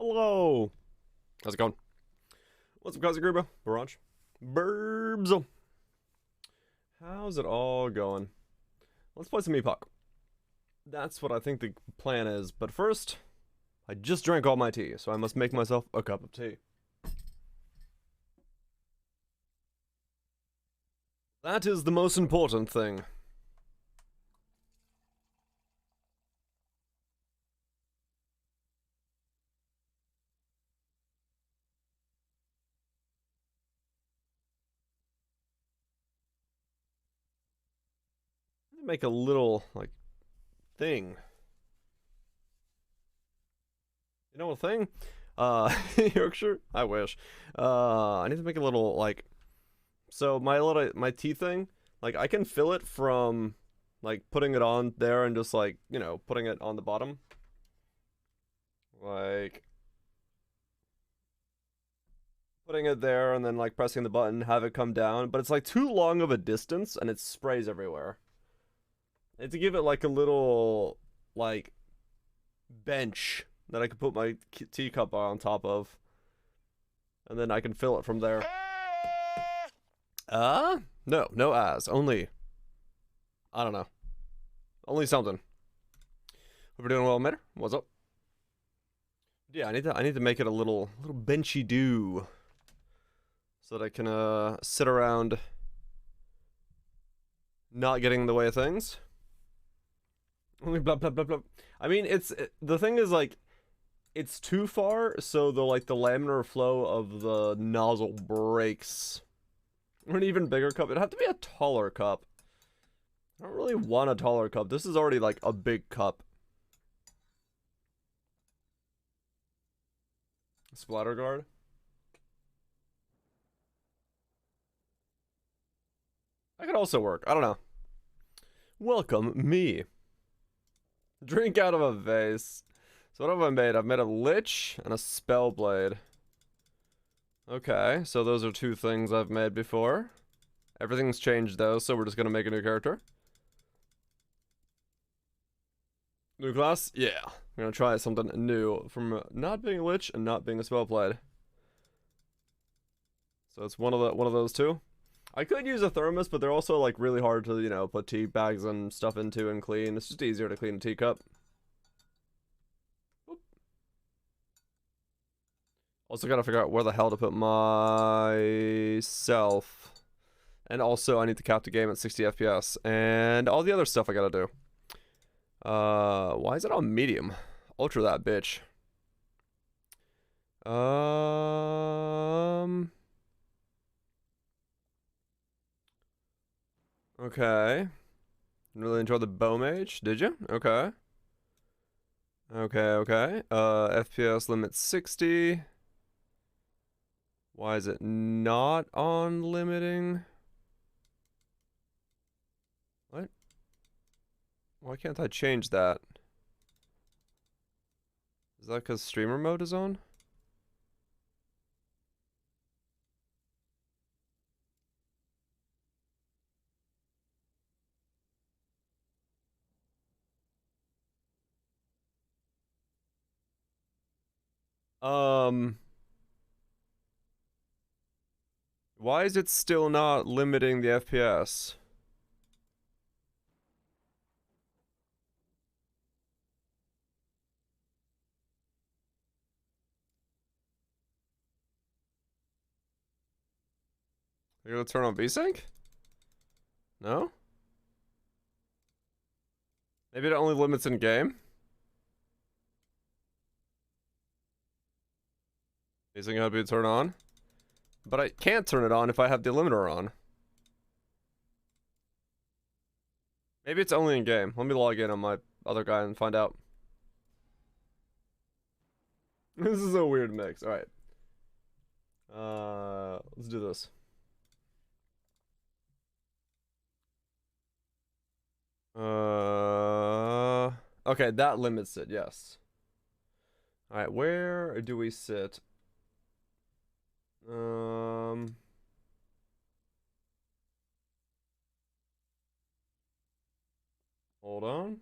Hello. How's it going? What's up, Cousin Gruba? Barrage? Burbs. How's it all going? Let's play some Epoch. That's what I think the plan is. But first, I just drank all my tea, so I must make myself a cup of tea. That is the most important thing. Make a little, like, thing. You know a thing? Yorkshire? I wish. I need to make a little, like, so my tea thing, like, I can fill it from, like, putting it on there and just, like, you know, putting it on the bottom. Like, putting it there and then, like, pressing the button, have it come down, but it's, like, too long of a distance and it sprays everywhere. I need to give it, like, a little, like, bench that I can put my teacup on top of. And then I can fill it from there. No as. Only, I don't know. Only something. Hope you're doing well, Mater. What's up? Yeah, I need to make it a little benchy do. So that I can, sit around not getting in the way of things. Only blah blah blah blah. I mean, the thing is, like, it's too far, so the laminar flow of the nozzle breaks. Or an even bigger cup. It'd have to be a taller cup. I don't really want a taller cup. This is already like a big cup. Splatter guard. That could also work. I don't know. Welcome me. Drink out of a vase. So what have I made? I've made a Lich and a Spellblade. Okay, so those are two things I've made before. Everything's changed though, so we're just gonna make a new character. New class? Yeah. We're gonna try something new from not being a Lich and not being a Spellblade. So it's one of those two. I could use a thermos, but they're also like really hard to, you know, put tea bags and stuff into and clean. It's just easier to clean a teacup. Oop. Also gotta figure out where the hell to put myself. And also I need to cap the game at 60 FPS. And all the other stuff I gotta do. Why is it on medium? Ultra that bitch. Okay. Really enjoyed the bow mage, did you? Okay. Okay. FPS limit 60. Why is it not on limiting? What? Why can't I change that? Is that because streamer mode is on? Why is it still not limiting the FPS? I gotta turn on VSync? No? Maybe it only limits in game? VSync gotta be turned on? But I can't turn it on if I have the limiter on. Maybe it's only in game. Let me log in on my other guy and find out. This is a weird mix. Alright. Let's do this. Okay, that limits it, yes. Alright, where do we sit? Hold on.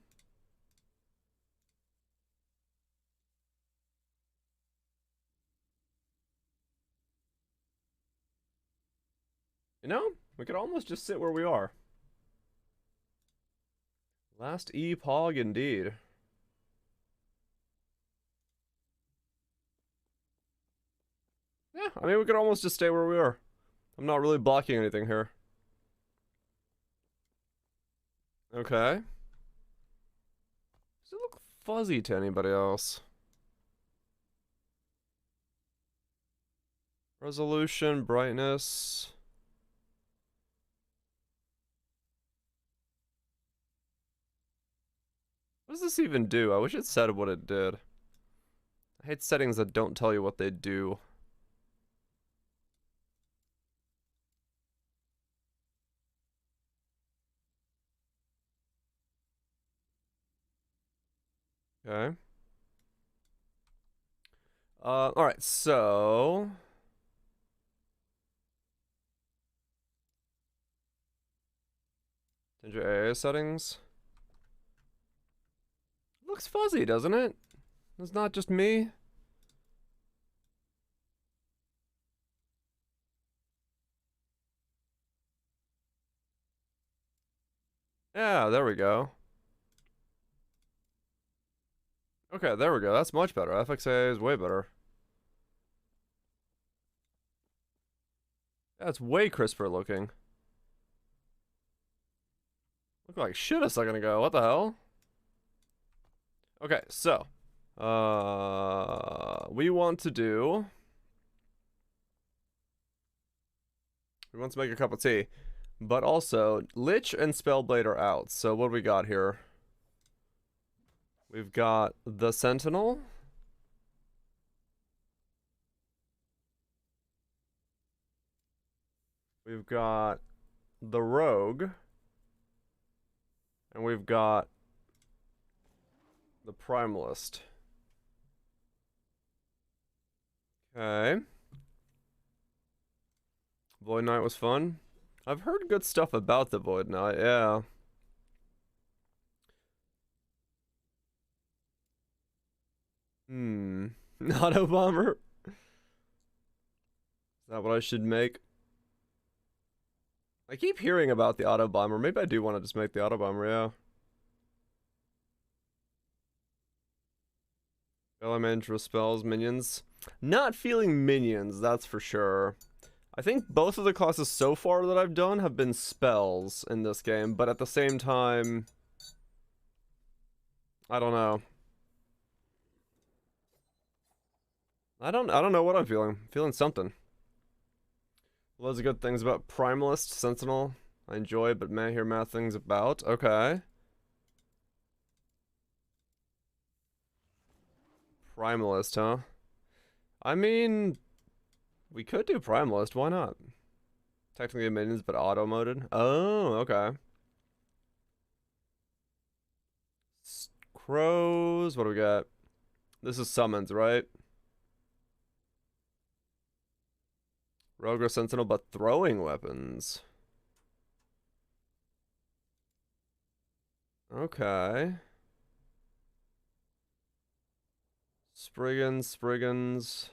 You know, we could almost just sit where we are. Last Epoch, indeed. Yeah, I mean, we could almost just stay where we are. I'm not really blocking anything here. Okay. Does it look fuzzy to anybody else? Resolution, brightness. What does this even do? I wish it said what it did. I hate settings that don't tell you what they do. Okay. Alright, so... change your AA settings. Looks fuzzy, doesn't it? It's not just me. Yeah, there we go. Okay, there we go. That's much better. FXA is way better. That's way crisper looking. Looked like shit a second ago. What the hell? Okay, so we want to do. We want to make a cup of tea, but also Lich and Spellblade are out. So what do we got here? We've got the Sentinel. We've got the Rogue. And we've got the Primalist. Okay. Void Knight was fun. I've heard good stuff about the Void Knight, yeah. Auto Bomber? Is that what I should make? I keep hearing about the Auto Bomber. Maybe I do want to just make the Auto Bomber, yeah. Elemental spells, minions. Not feeling minions, that's for sure. I think both of the classes so far that I've done have been spells in this game, but at the same time, I don't know. I don't know what I'm feeling. I'm feeling something. Loads of good things about Primalist, Sentinel. I enjoy it, but man, I hear mad things about. Okay. Primalist, huh? I mean, we could do Primalist. Why not? Technically minions, but auto-moded. Oh, okay. Crows. What do we got? This is summons, right? Rogue or Sentinel, but throwing weapons. Okay. Spriggans.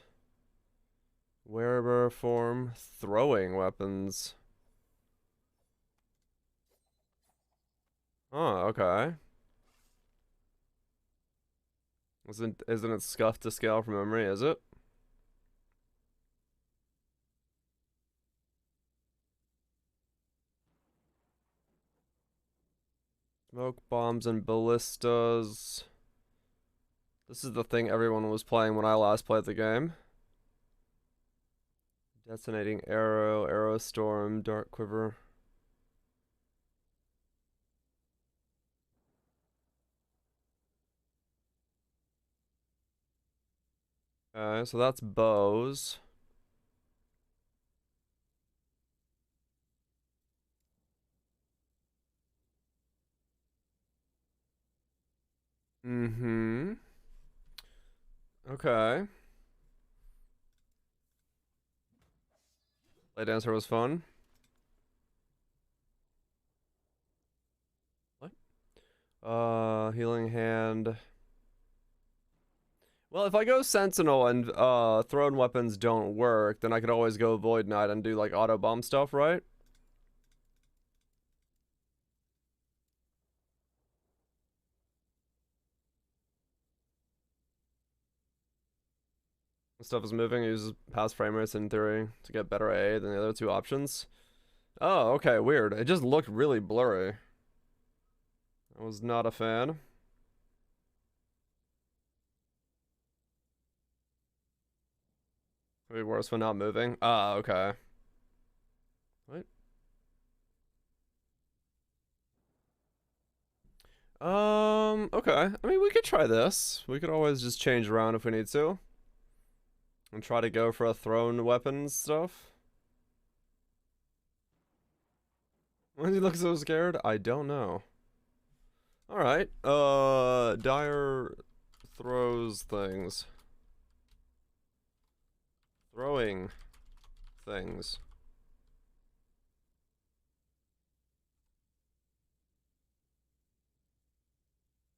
Werebear form. Throwing weapons. Oh, okay. Isn't it scuffed to scale from memory, is it? Smoke bombs and ballistas. This is the thing everyone was playing when I last played the game. Detonating arrow, arrow storm, dark quiver. Okay, so that's bows. Mm-hmm. Okay. Play dancer was fun. What? Healing hand. Well, if I go Sentinel and thrown weapons don't work, then I could always go Void Knight and do like auto bomb stuff, right? Stuff is moving. It uses past frame rates in theory to get better AA than the other two options. Oh, okay, weird. It just looked really blurry. I was not a fan. It'd be worse when not moving. Ah, okay. What? Okay. I mean, we could try this. We could always just change around if we need to. And try to go for a thrown weapon stuff. Why does he look so scared? I don't know. Alright. Dire throws things. Throwing things.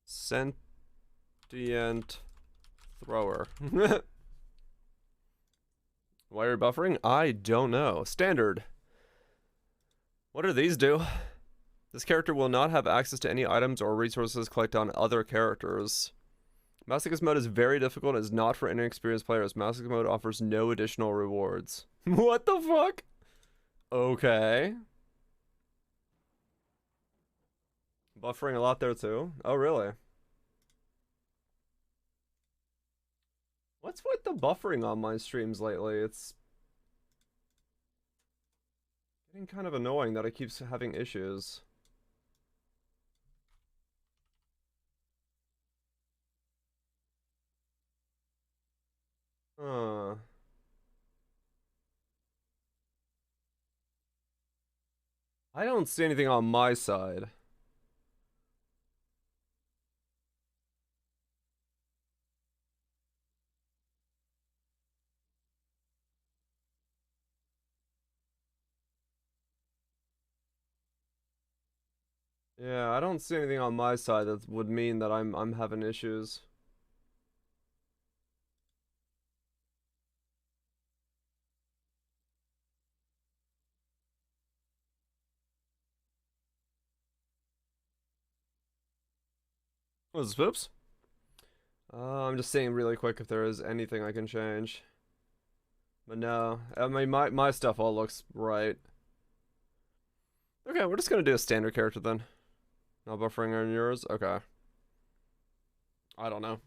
Sentient thrower. Why are you buffering? I don't know. Standard. What do these do? This character will not have access to any items or resources collected on other characters. Masochist mode is very difficult and is not for inexperienced players. Masochist mode offers no additional rewards. What the fuck? Okay. Buffering a lot there too. Oh, really? What's with the buffering on my streams lately? It's getting kind of annoying that it keeps having issues. Huh. I don't see anything on my side. Yeah, I don't see anything on my side that would mean that I'm having issues. Was this Poops? I'm just seeing really quick if there is anything I can change. But no, I mean my stuff all looks right. Okay, we're just gonna do a standard character then. No buffering on yours? Okay. I don't know.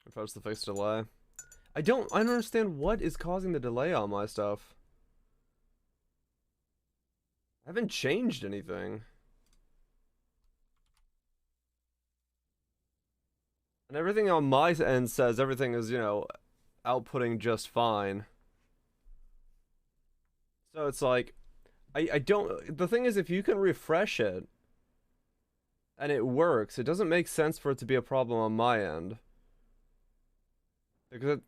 If I was to fix delay. I don't understand what is causing the delay on my stuff. I haven't changed anything. And everything on my end says everything is, you know, outputting just fine. So it's like, I don't, the thing is, if you can refresh it and it works, it doesn't make sense for it to be a problem on my end. Because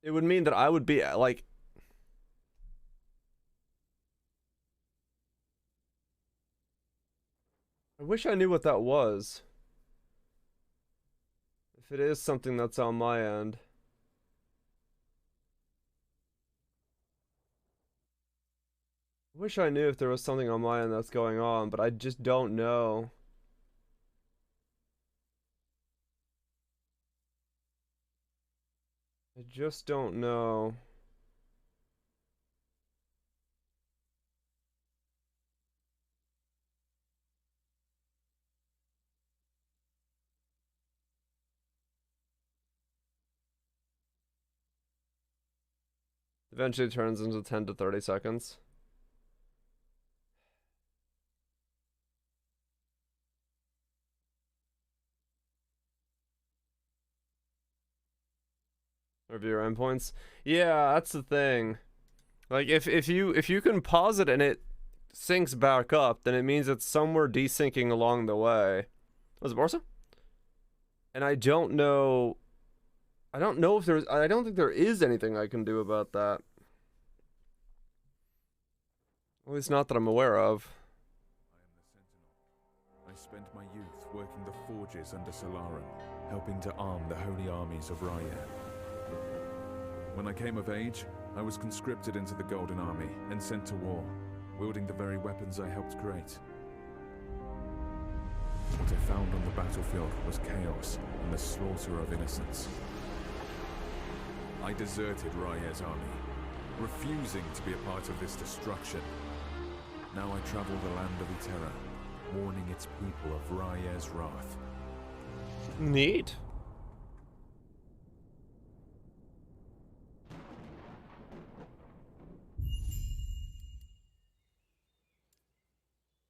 it would mean that I would be, like, I wish I knew what that was. If it is something that's on my end. I wish I knew if there was something on my end that's going on, but I just don't know. I just don't know. Eventually it turns into 10 to 30 seconds. Review your endpoints. Yeah, that's the thing. Like if you can pause it and it syncs back up, then it means it's somewhere desyncing along the way. Was it Barca? And I don't know. I don't know if there's. I don't think there is anything I can do about that. At least not that I'm aware of. I am the Sentinel. I spent my youth working the forges under Solarum, helping to arm the holy armies of Raya. When I came of age, I was conscripted into the Golden Army and sent to war, wielding the very weapons I helped create. What I found on the battlefield was chaos and the slaughter of innocents. I deserted Rye's army, refusing to be a part of this destruction. Now I travel the land of Eterra, warning its people of Rye's wrath. Neat.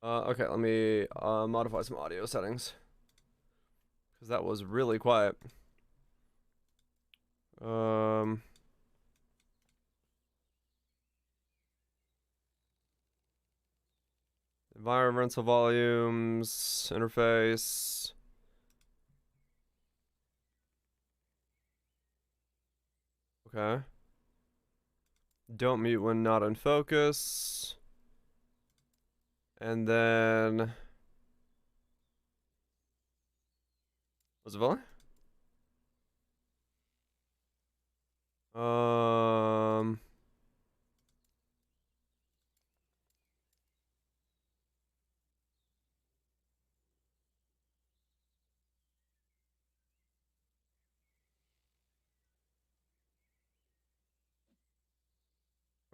Okay, let me modify some audio settings. Because that was really quiet. Environmental volumes, interface. Okay. Don't mute when not in focus. And then... Was it volume?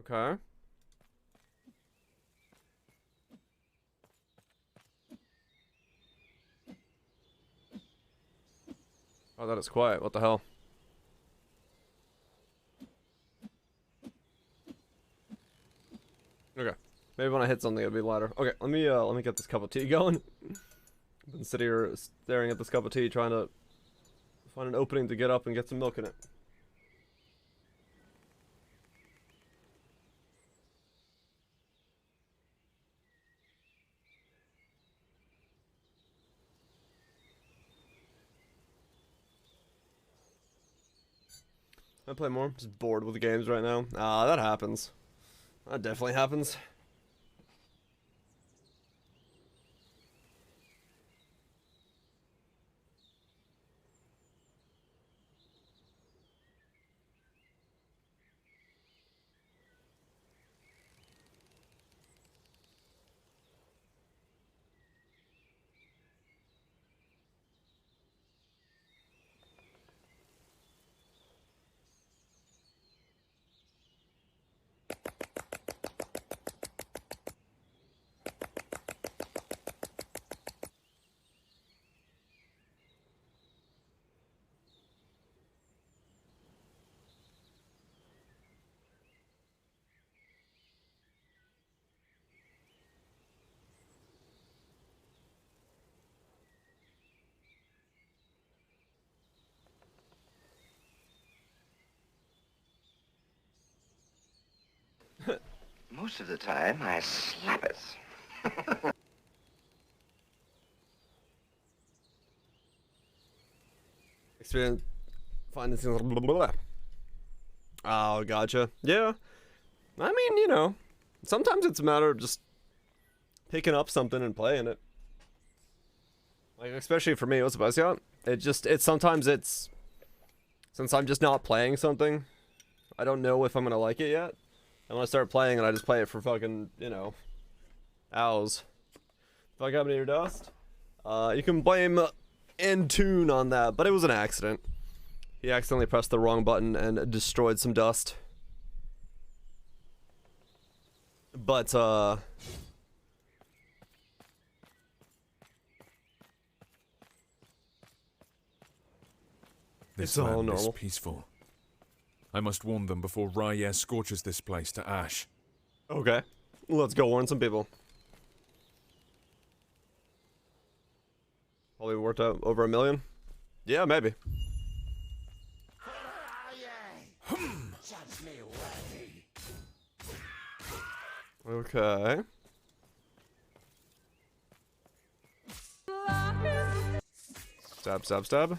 Okay. Oh, that is quiet. What the hell? Okay. Maybe when I hit something it'll be louder. Okay, let me get this cup of tea going. I've been sitting here staring at this cup of tea trying to find an opening to get up and get some milk in it. I play more. I'm just bored with the games right now. Ah, that happens. That definitely happens. Most of the time, I slap it. Experience finding things. Blah, blah, blah. Oh, gotcha. Yeah. I mean, you know, sometimes it's a matter of just picking up something and playing it. Like, especially for me, what's the best yet? Since I'm just not playing something, I don't know if I'm gonna like it yet. And when I start playing it, I just play it for fucking, you know, hours. If I got any dust, you can blame Intune on that, but it was an accident. He accidentally pressed the wrong button and destroyed some dust. But, This it's all land is normal. peaceful. I must warn them before Rye scorches this place to ash. Okay. Let's go warn some people. Probably worked out over 1 million. Yeah, maybe. Okay. Stab, stab, stab.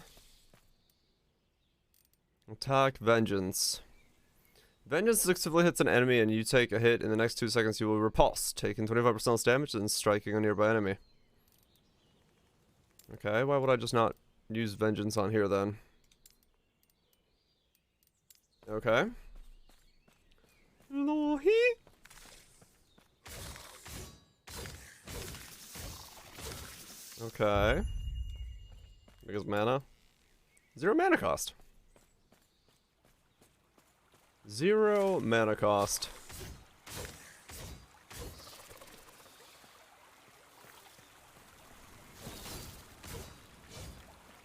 Attack, vengeance. Vengeance successfully hits an enemy and you take a hit. In the next 2 seconds you will repulse, taking 25% less damage and striking a nearby enemy. Okay, why would I just not use vengeance on here then? Okay. Lohi. Okay. Because mana. 0 mana cost. 0 mana cost.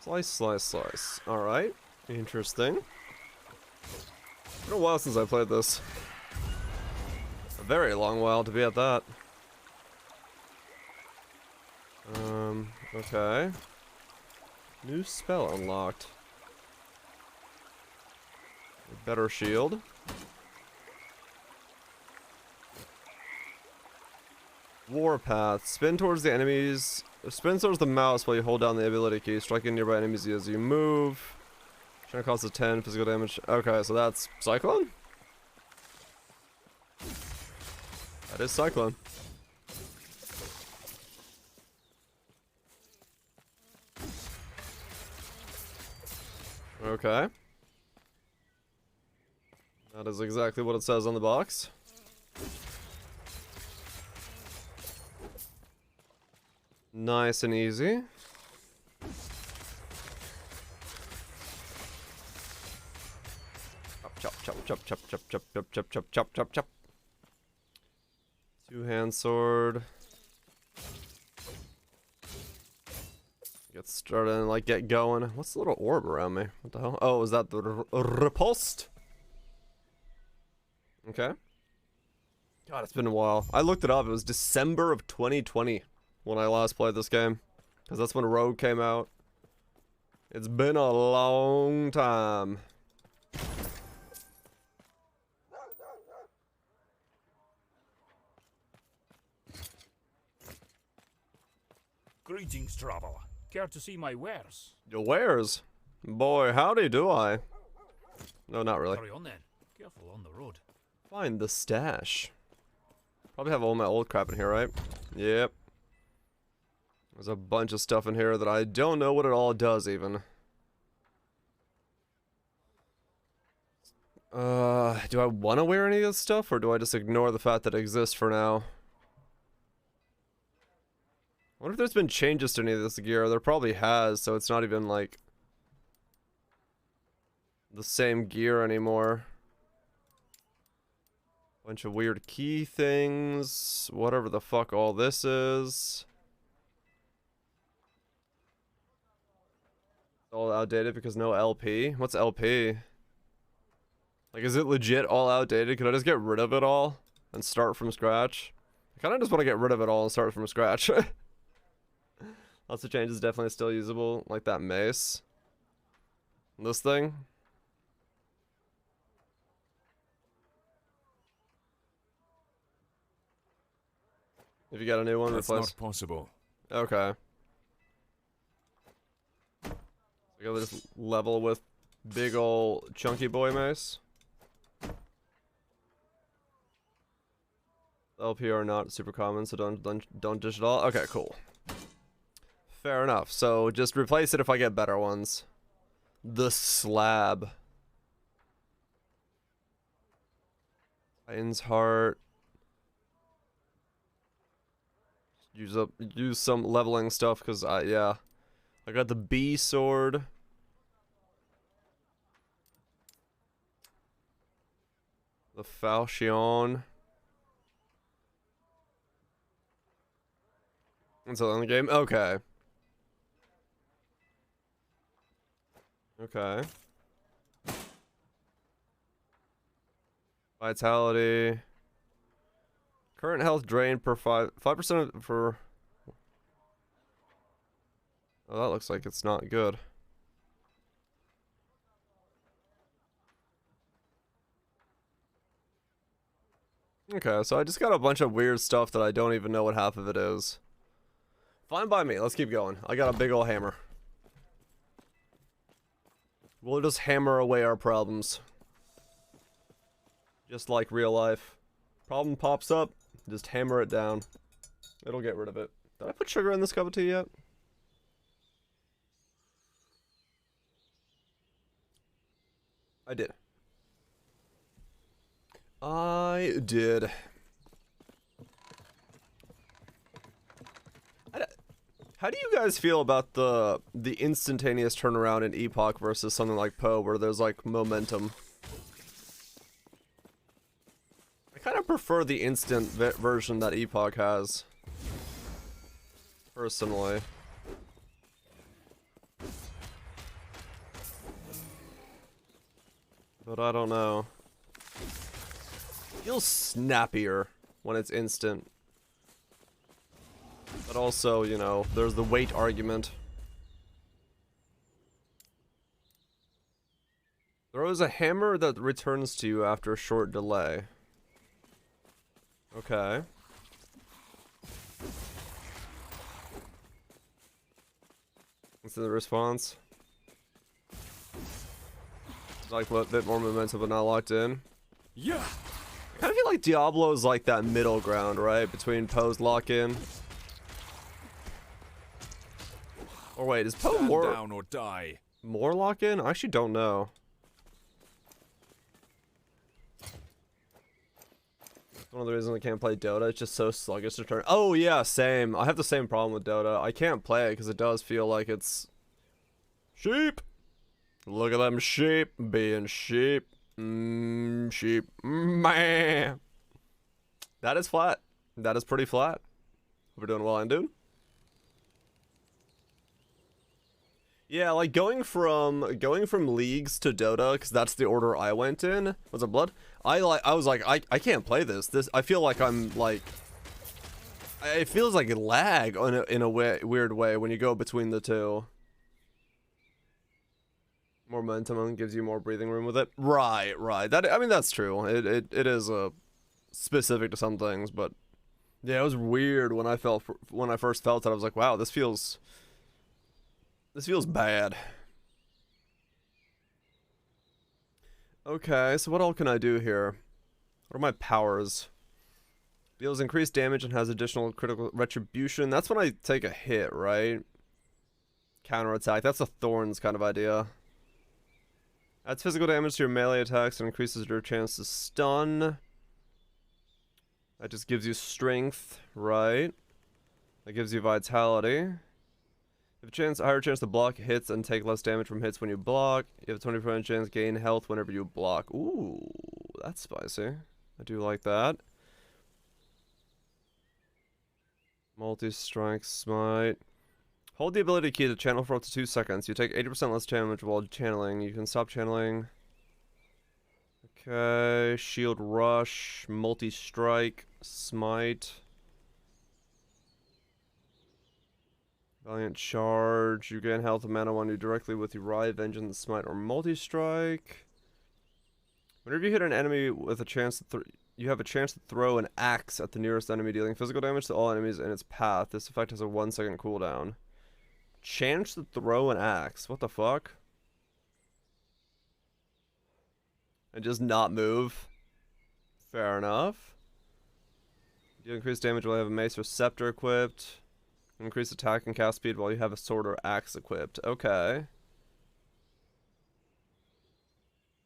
Slice, slice, slice. Alright. Interesting. Been a while since I played this. A very long while to be at that. Okay. New spell unlocked. Better shield. Warpath. Spin towards the enemies. Spin towards the mouse while you hold down the ability key, striking nearby enemies as you move. Trying to cause a 10 physical damage. Okay, so that's Cyclone? That is Cyclone. Okay. That is exactly what it says on the box. Nice and easy. Chop, chop, chop, chop, chop, chop, chop, chop, chop, chop, chop, chop. Two-hand sword. Get started and like get going. What's the little orb around me? What the hell? Oh, is that the riposte? Okay. God, it's been a while. I looked it up. It was December of 2020 when I last played this game. Because that's when Rogue came out. It's been a long time. Greetings, traveler. Care to see my wares? Your wares? Boy, howdy do I. No, not really. Carry on then. Careful on the road. Find the stash. Probably have all my old crap in here, right? Yep. There's a bunch of stuff in here that I don't know what it all does, even. Do I want to wear any of this stuff, or do I just ignore the fact that it exists for now? I wonder if there's been changes to any of this gear. There probably has, so it's not even, like, the same gear anymore. Bunch of weird key things. Whatever the fuck all this is. All outdated because no LP? What's LP? Like, is it legit all outdated? Could I just get rid of it all and start from scratch? I kind of just want to get rid of it all and start from scratch. Lots of changes, definitely still usable. Like that mace. This thing. If you got a new one, That's replace. not possible. Okay. So I got this level with big ol' chunky boy mace. LP are not super common, so don't dish it all. Okay, cool. Fair enough. So just replace it if I get better ones. The slab. Titan's heart. Use some leveling stuff because yeah. I got the B sword. The falchion. It's on the game? Okay. Okay. Vitality. Current health drained per 5% for... Oh, that looks like it's not good. Okay, so I just got a bunch of weird stuff that I don't even know what half of it is. Fine by me, let's keep going. I got a big ol' hammer. We'll just hammer away our problems. Just like real life. Problem pops up, just hammer it down. It'll get rid of it. Did I put sugar in this cup of tea yet? I did. I did. How do you guys feel about the instantaneous turnaround in Epoch versus something like Poe, where there's like momentum? I kind of prefer the instant version that Epoch has, personally. But I don't know. Feels snappier when it's instant. But also, you know, there's the weight argument. Throws a hammer that returns to you after a short delay. Okay. What's the response? Like a bit more momentum but not locked in. Yeah. I kind of feel like Diablo's like that middle ground, right? Between Poe's lock-in. Or wait, is Poe Stand more down or die. more lock-in? I actually don't know. One of the reasons I can't play Dota, it's just so sluggish to turn. Oh yeah, same. I have the same problem with Dota. I can't play it because it does feel like it's sheep. Look at them sheep being sheep. Sheep. Man. That is flat. That is pretty flat. We're doing well, and dude. Yeah, like going from leagues to Dota, because that's the order I went in. Was it Blood? I was like, I can't play this. I feel like I'm like, it feels like a lag in a weird way when you go between the two. More momentum gives you more breathing room with it. Right. That, I mean, that's true. It is specific to some things, but yeah, it was weird when I first felt it. I was like, wow, this feels bad. Okay, so what all can I do here? What are my powers? Deals increased damage and has additional critical retribution. That's when I take a hit, right? Counterattack. That's a Thorns kind of idea. Adds physical damage to your melee attacks and increases your chance to stun. That just gives you strength, right? That gives you vitality. You have a higher chance to block hits and take less damage from hits when you block. You have a 20% chance to gain health whenever you block. Ooh, that's spicy. I do like that. Multi-strike smite. Hold the ability key to channel for up to 2 seconds. You take 80% less damage while channeling. You can stop channeling. Okay, shield rush, multi-strike, smite. Valiant charge. You gain health and mana when you directly with your Riot, Vengeance, Smite, or multi-strike. Whenever you hit an enemy with a chance to you have a chance to throw an axe at the nearest enemy, dealing physical damage to all enemies in its path. This effect has a 1-second cooldown. Chance to throw an axe. What the fuck? And just not move. Fair enough. You increase damage while you have a mace or scepter equipped. Increase attack and cast speed while you have a sword or axe equipped. Okay.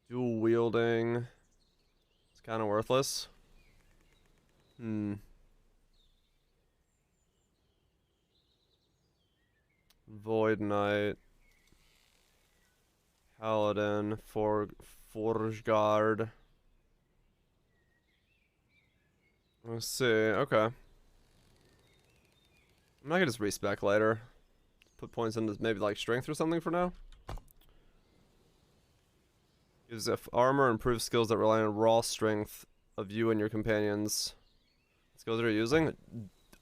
Dual wielding. It's kind of worthless. Void Knight. Paladin. Forge Guard. Let's see. Okay. I'm not gonna just respec later. Put points into maybe like strength or something for now. Gives armor, improves skills that rely on raw strength of you and your companions. Skills that you're using?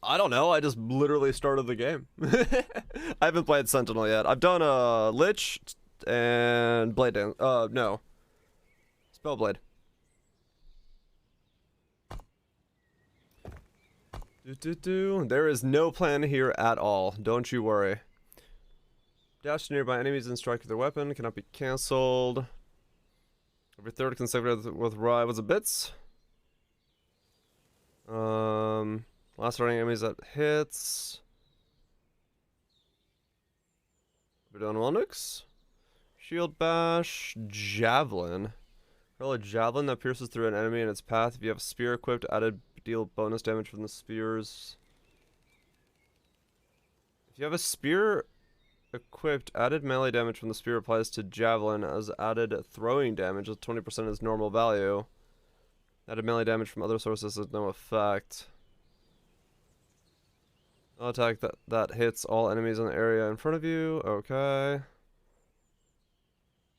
I don't know. I just literally started the game. I haven't played Sentinel yet. I've done Lich and Blade Dance. No. Spellblade. There is no plan here at all. Don't you worry. Dash to nearby enemies and strike with their weapon. Cannot be cancelled. Every third consecutive with Rye was a bits. Last running enemies that hits. We're doing Nukes. Shield Bash. Javelin. Hurl a javelin that pierces through an enemy in its path. If you have a spear equipped, deal bonus damage from the spears. If you have a spear equipped, added melee damage from the spear applies to javelin as added throwing damage with 20% is normal value. Added melee damage from other sources has no effect. I'll attack that hits all enemies in the area in front of you. Okay.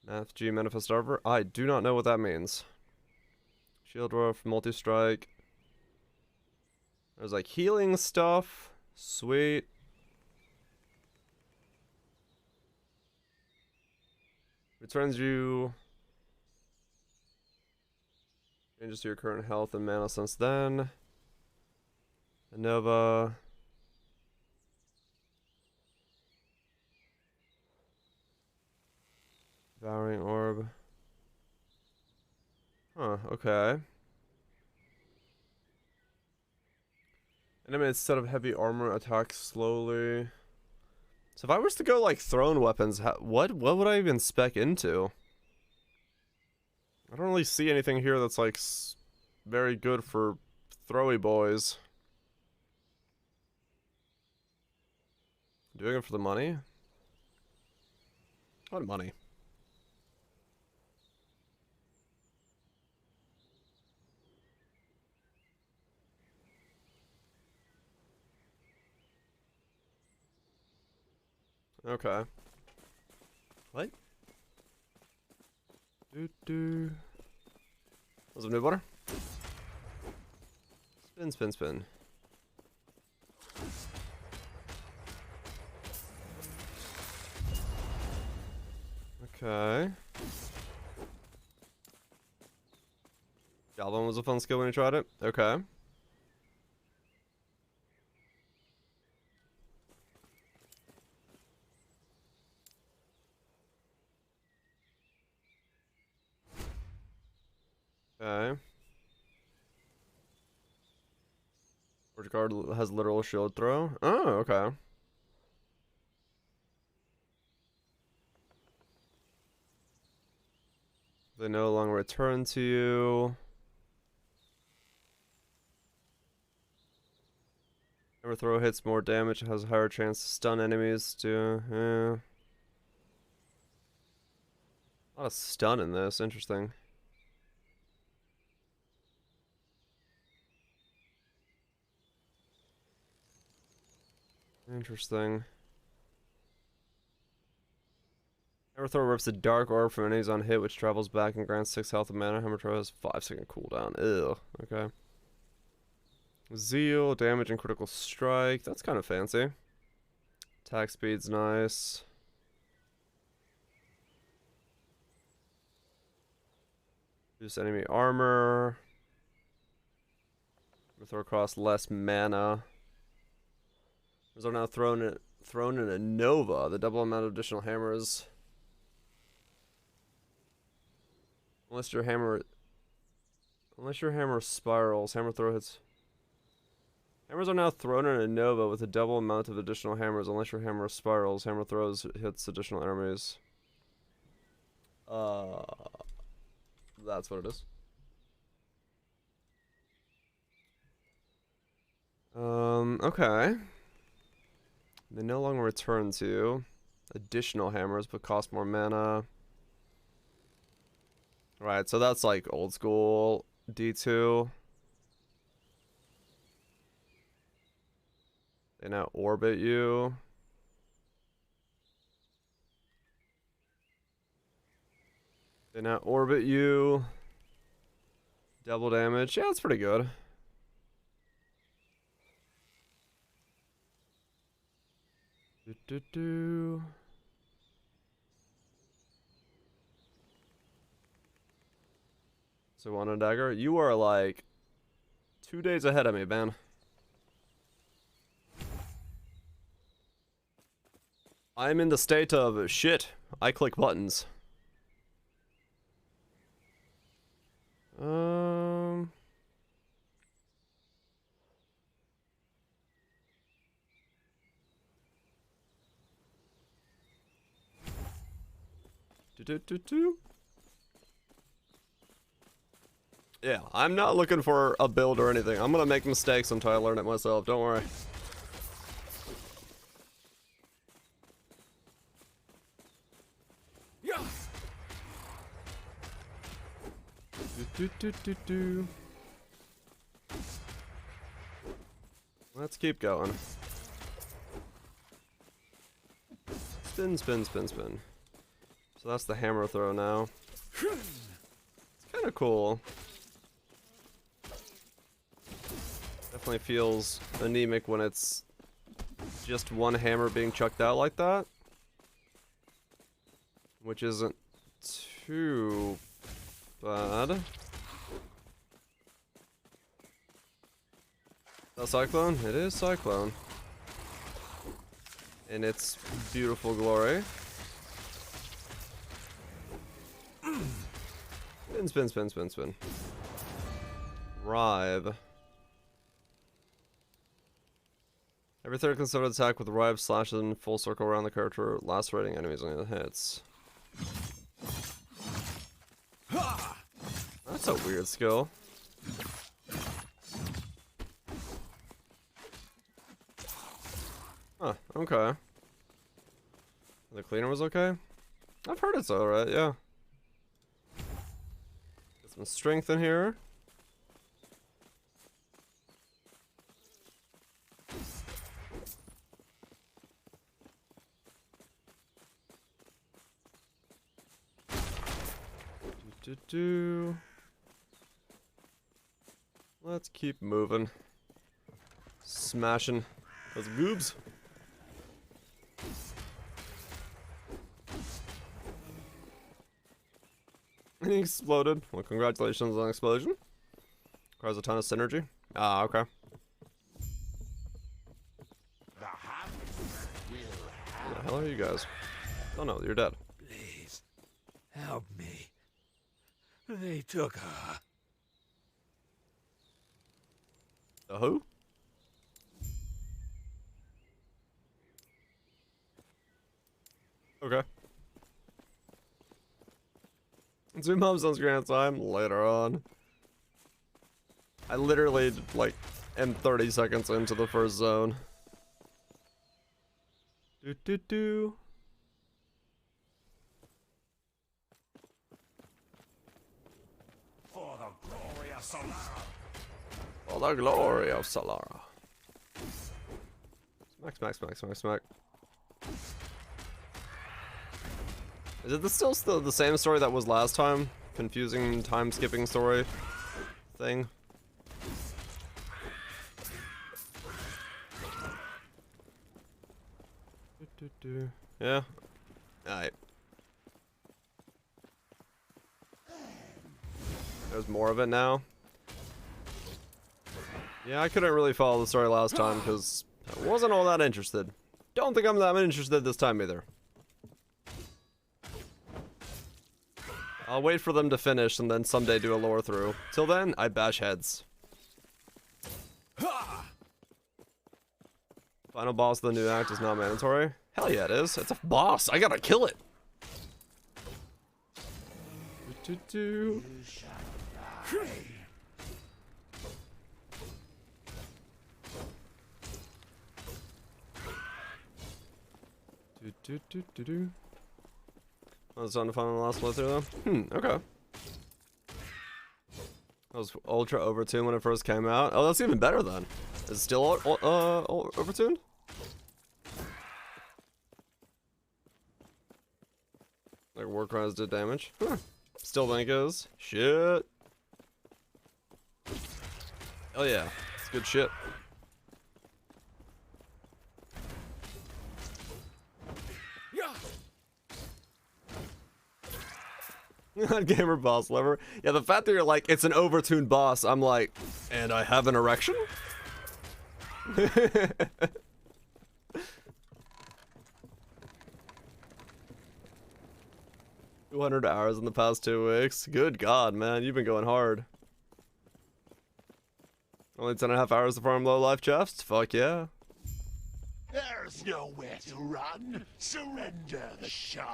Math G Manifest Arbor. I do not know what that means. Shield Roof, multi-strike. There's like healing stuff. Sweet. Returns you changes to your current health and mana since then. Nova. Devouring Orb. Huh, okay. Enemy instead of heavy armor attacks slowly. So if I was to go like thrown weapons, what would I even spec into? I don't really see anything here that's like very good for throwy boys. Doing it for the money? What money? Okay. What? Was it new butter? Spin, spin, spin. Okay. Javelin was a fun skill when you tried it. Okay. Okay. Which card has literal shield throw? Oh, okay. They no longer return to you. Hammer throw hits more damage, has a higher chance to stun enemies too. Yeah. A lot of stun in this, interesting. Interesting. Hammer throw rips a dark orb from enemies on hit, which travels back and grants 6 health and mana. Hammer throw has 5-second cooldown. Ew. Okay. Zeal, damage and critical strike. That's kind of fancy. Attack speed's nice. Reduce enemy armor. Hammer throw costs less mana. Those are now thrown in a Nova. The double amount of additional hammers. Unless your hammer spirals, hammer throw hits. Hammers are now thrown in a Nova with a double amount of additional hammers. Unless your hammer spirals, hammer throws hits additional enemies. That's what it is. Okay. They no longer return to additional hammers, but cost more mana. Right, so that's like old school D2. They now orbit you. They now orbit you. Double damage. Yeah, that's pretty good. So on a dagger, you are like 2 days ahead of me, man. I'm in the state of shit. I click buttons. Yeah, I'm not looking for a build or anything. I'm gonna make mistakes until I learn it myself, don't worry. Let's keep going. Spin, spin, spin, spin. So that's the hammer throw now. It's kind of cool. Definitely feels anemic when it's just one hammer being chucked out like that. Which isn't too bad. That Cyclone? It is Cyclone. In its beautiful glory. Spin, spin, spin, spin, spin. Rive. Every third consecutive attack with Rive slashes in full circle around the character, lacerating enemies when it hits. That's a weird skill. Huh, okay. The cleaner was okay? I've heard it's alright, yeah. Get some strength in here. Let's keep moving. Smashing those goobs. And he exploded. Well, congratulations on the explosion. Requires a ton of synergy. Ah, okay. Who the hell are you guys? Oh no, you're dead. Please, help me. They took her. The who? Okay. Zoom up on screen time later on. I literally, like, am 30 seconds into the first zone. Do. For the glory of Solara. For the glory of Solara. Smack, smack, smack, smack, smack. Is it still the same story that was last time? Confusing time skipping story thing? Yeah. Alright. There's more of it now. Yeah, I couldn't really follow the story last time because I wasn't all that interested. Don't think I'm that interested this time either. I'll wait for them to finish and then someday do a lore through. Till then, I bash heads. Final boss of the new act is not mandatory. Hell yeah, it is. It's a boss. I gotta kill it. Oh, it's on to find the last playthrough though? Okay. That was ultra overtuned when it first came out. Oh, that's even better then. Is it still overtuned? Like Warcries did damage? Huh. Still think it is. Shit. Oh yeah, it's good shit. Gamer boss lever. Yeah, the fact that you're like, it's an overtuned boss, I'm like, and I have an erection? 200 hours in the past 2 weeks. Good God, man, you've been going hard. Only 10.5 hours to farm low life chests? Fuck yeah. There's nowhere to run. Surrender the shard.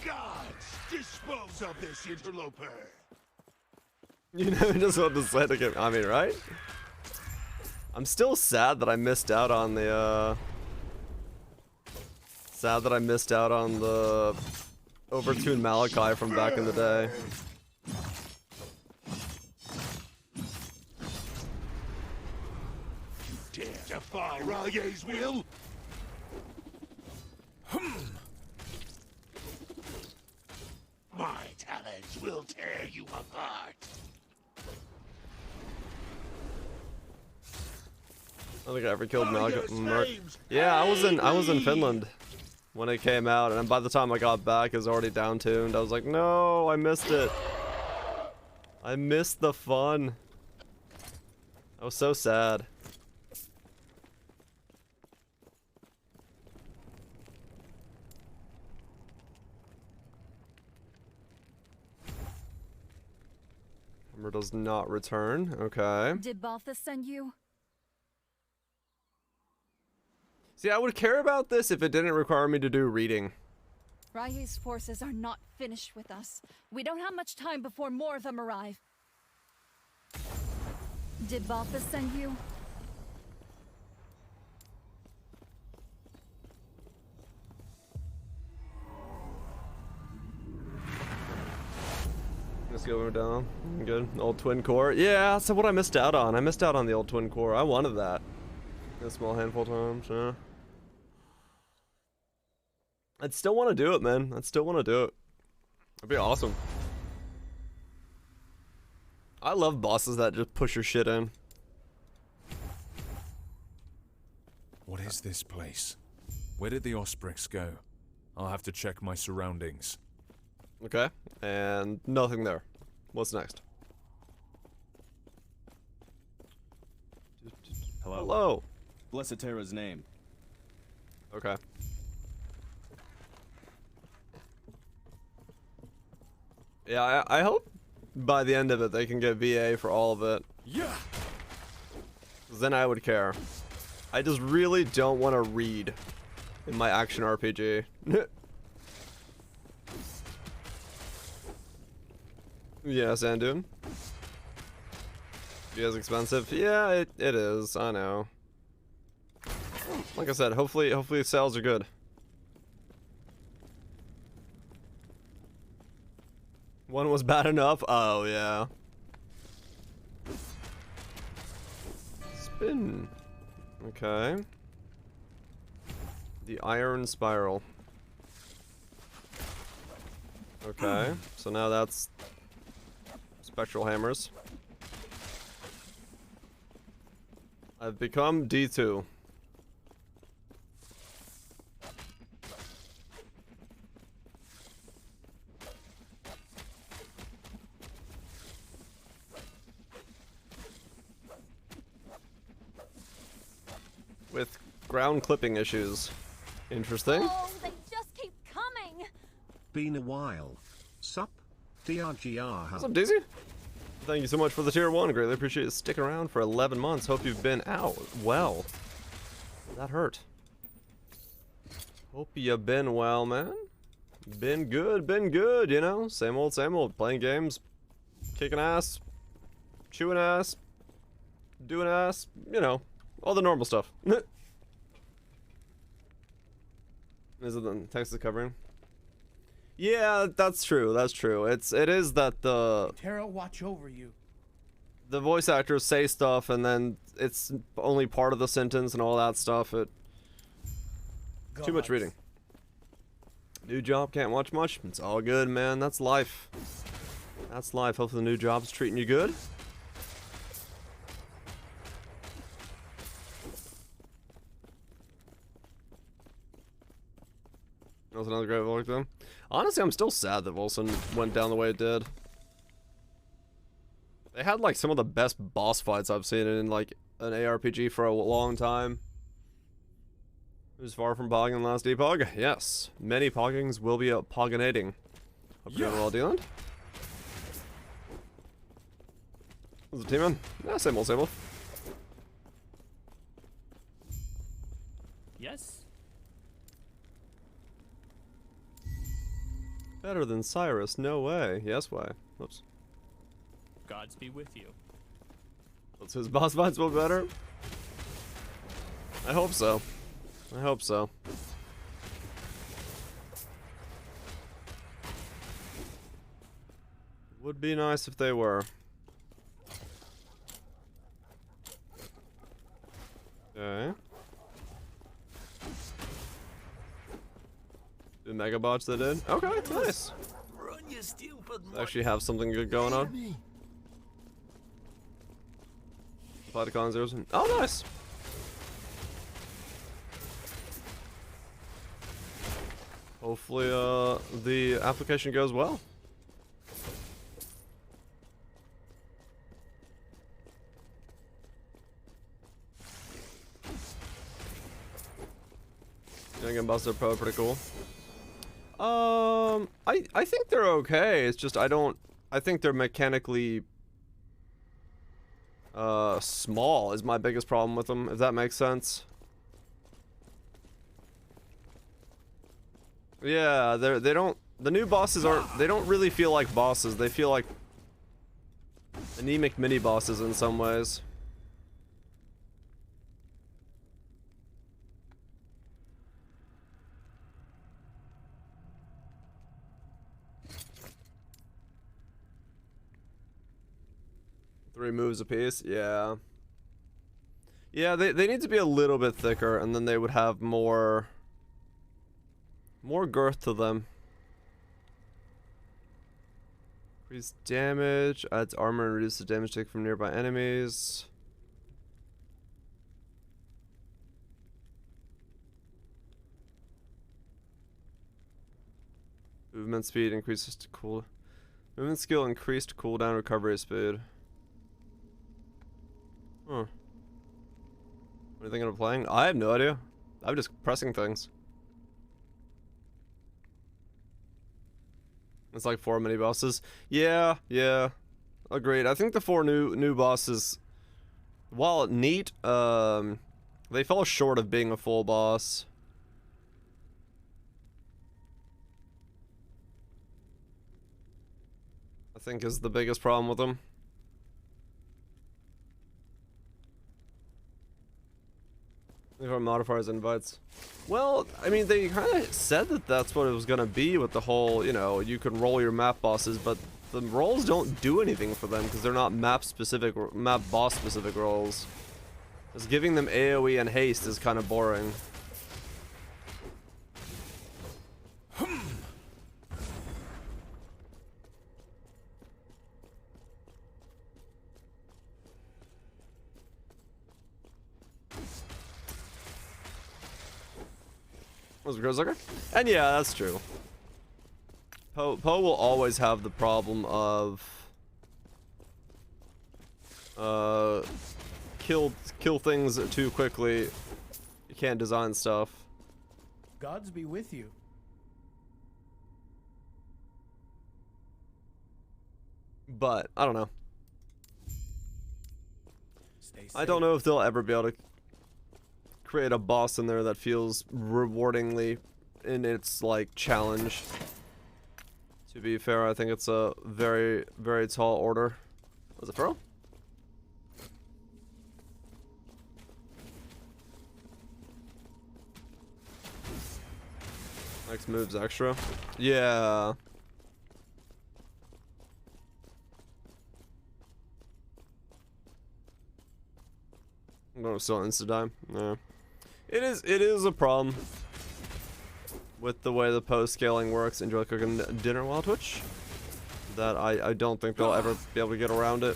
Gods, dispose of this interloper. You never just want to say to get. I mean, right? I'm still sad that I missed out on the. Sad that I missed out on the overtuned Malachi from back in the day. dare defy Raye's will? My talents will tear you apart. I don't think I ever killed Raye's Merc. flames Yeah, I was in hate Finland when it came out, and by the time I got back, it was already down-tuned. I was like, no, I missed it. I missed the fun. I was so sad. Hammer does not return. Okay. Did Balthus send you? See, I would care about this if it didn't require me to do reading. Raye's forces are not finished with us. We don't have much time before more of them arrive. Did Balthus send you? Let's go down. Good. Old twin core. Yeah, that's what I missed out on. I missed out on the old twin core. I wanted that. A small handful of times, yeah. I'd still want to do it, man. I'd still want to do it. That'd be awesome. I love bosses that just push your shit in. What is this place? Where did the Osprix go? I'll have to check my surroundings. Okay. And nothing there. What's next? Hello. Hello. Blessed Terra's name. Okay. Yeah, I hope by the end of it they can get VA for all of it. Yeah. Then I would care. I just really don't want to read in my action RPG. Yeah, Sand Dune. VA is expensive. Yeah, it is. I know. Like I said, hopefully sales are good. One was bad enough. Oh yeah. Spin. Okay. The Iron Spiral. Okay. So now that's spectral hammers. I've become D2. With ground clipping issues. Interesting. Oh, they just keep coming! Been a while. Sup? DRGR. What's up, Daisy? Thank you so much for the tier 1. Greatly appreciate you sticking around for 11 months. Hope you've been out well. That hurt. Hope you've been well, man. Been good, you know? Same old, playing games, kicking ass, chewing ass, doing ass, you know, all the normal stuff. Is it the text is covering? Yeah, that's true. It is that Terra watch over you. the voice actors say stuff and then it's only part of the sentence and all that stuff. Too much reading. New job, can't watch much. It's all good, man. That's life. That's life. Hopefully the new job's treating you good. That was another great work though. Honestly, I'm still sad that Wilson went down the way it did. They had like some of the best boss fights I've seen in like an ARPG for a long time. It was far from pogging last Epoch. Yes, many poggings will be pogginating. Hope you're doing well, Dealand. What's the team on? Yeah, same old. Yes? Better than Cyrus, no way. Yes, why? Whoops. Gods be with you. Let's his boss fights will be better. I hope so. I hope so. Would be nice if they were. 2 mega bots they did. Okay, nice. Run, you stupid Actually have something good going on. Platicon zeros. Oh, nice. Hopefully, the application goes well. Young Ambassador Pro, pretty cool. I think they're okay. It's just I think they're mechanically small is my biggest problem with them, if that makes sense. Yeah, the new bosses they don't really feel like bosses. They feel like anemic mini bosses in some ways. Three moves apiece, yeah. Yeah, they need to be a little bit thicker, and then they would have more girth to them. Increase damage, adds armor and reduces the damage taken from nearby enemies. Movement speed increases to cool. Movement skill increased cooldown recovery speed. Huh. What are you thinking of playing? I have no idea. I'm just pressing things. It's like 4 mini bosses. Yeah, yeah. Agreed. I think the 4 new bosses, while neat, they fell short of being a full boss. I think is the biggest problem with them. Our modifiers invites. Well, I mean, they kind of said that that's what it was gonna be with the whole, you know, you can roll your map bosses, but the rolls don't do anything for them because they're not map boss specific rolls. Just giving them AoE and haste is kind of boring. Was it Grizzler? And yeah, that's true. Poe will always have the problem of kill things too quickly. You can't design stuff. Gods be with you. But I don't know. Stay safe. I don't know if they'll ever be able to create a boss in there that feels rewardingly in its like challenge. To be fair, I think it's a very, very tall order. Was it throw? Next move's extra. Yeah. I'm going to still insta-dime. Yeah. It is a problem with the way the post scaling works. Enjoy cooking dinner while Twitch. That I don't think they'll ever be able to get around it.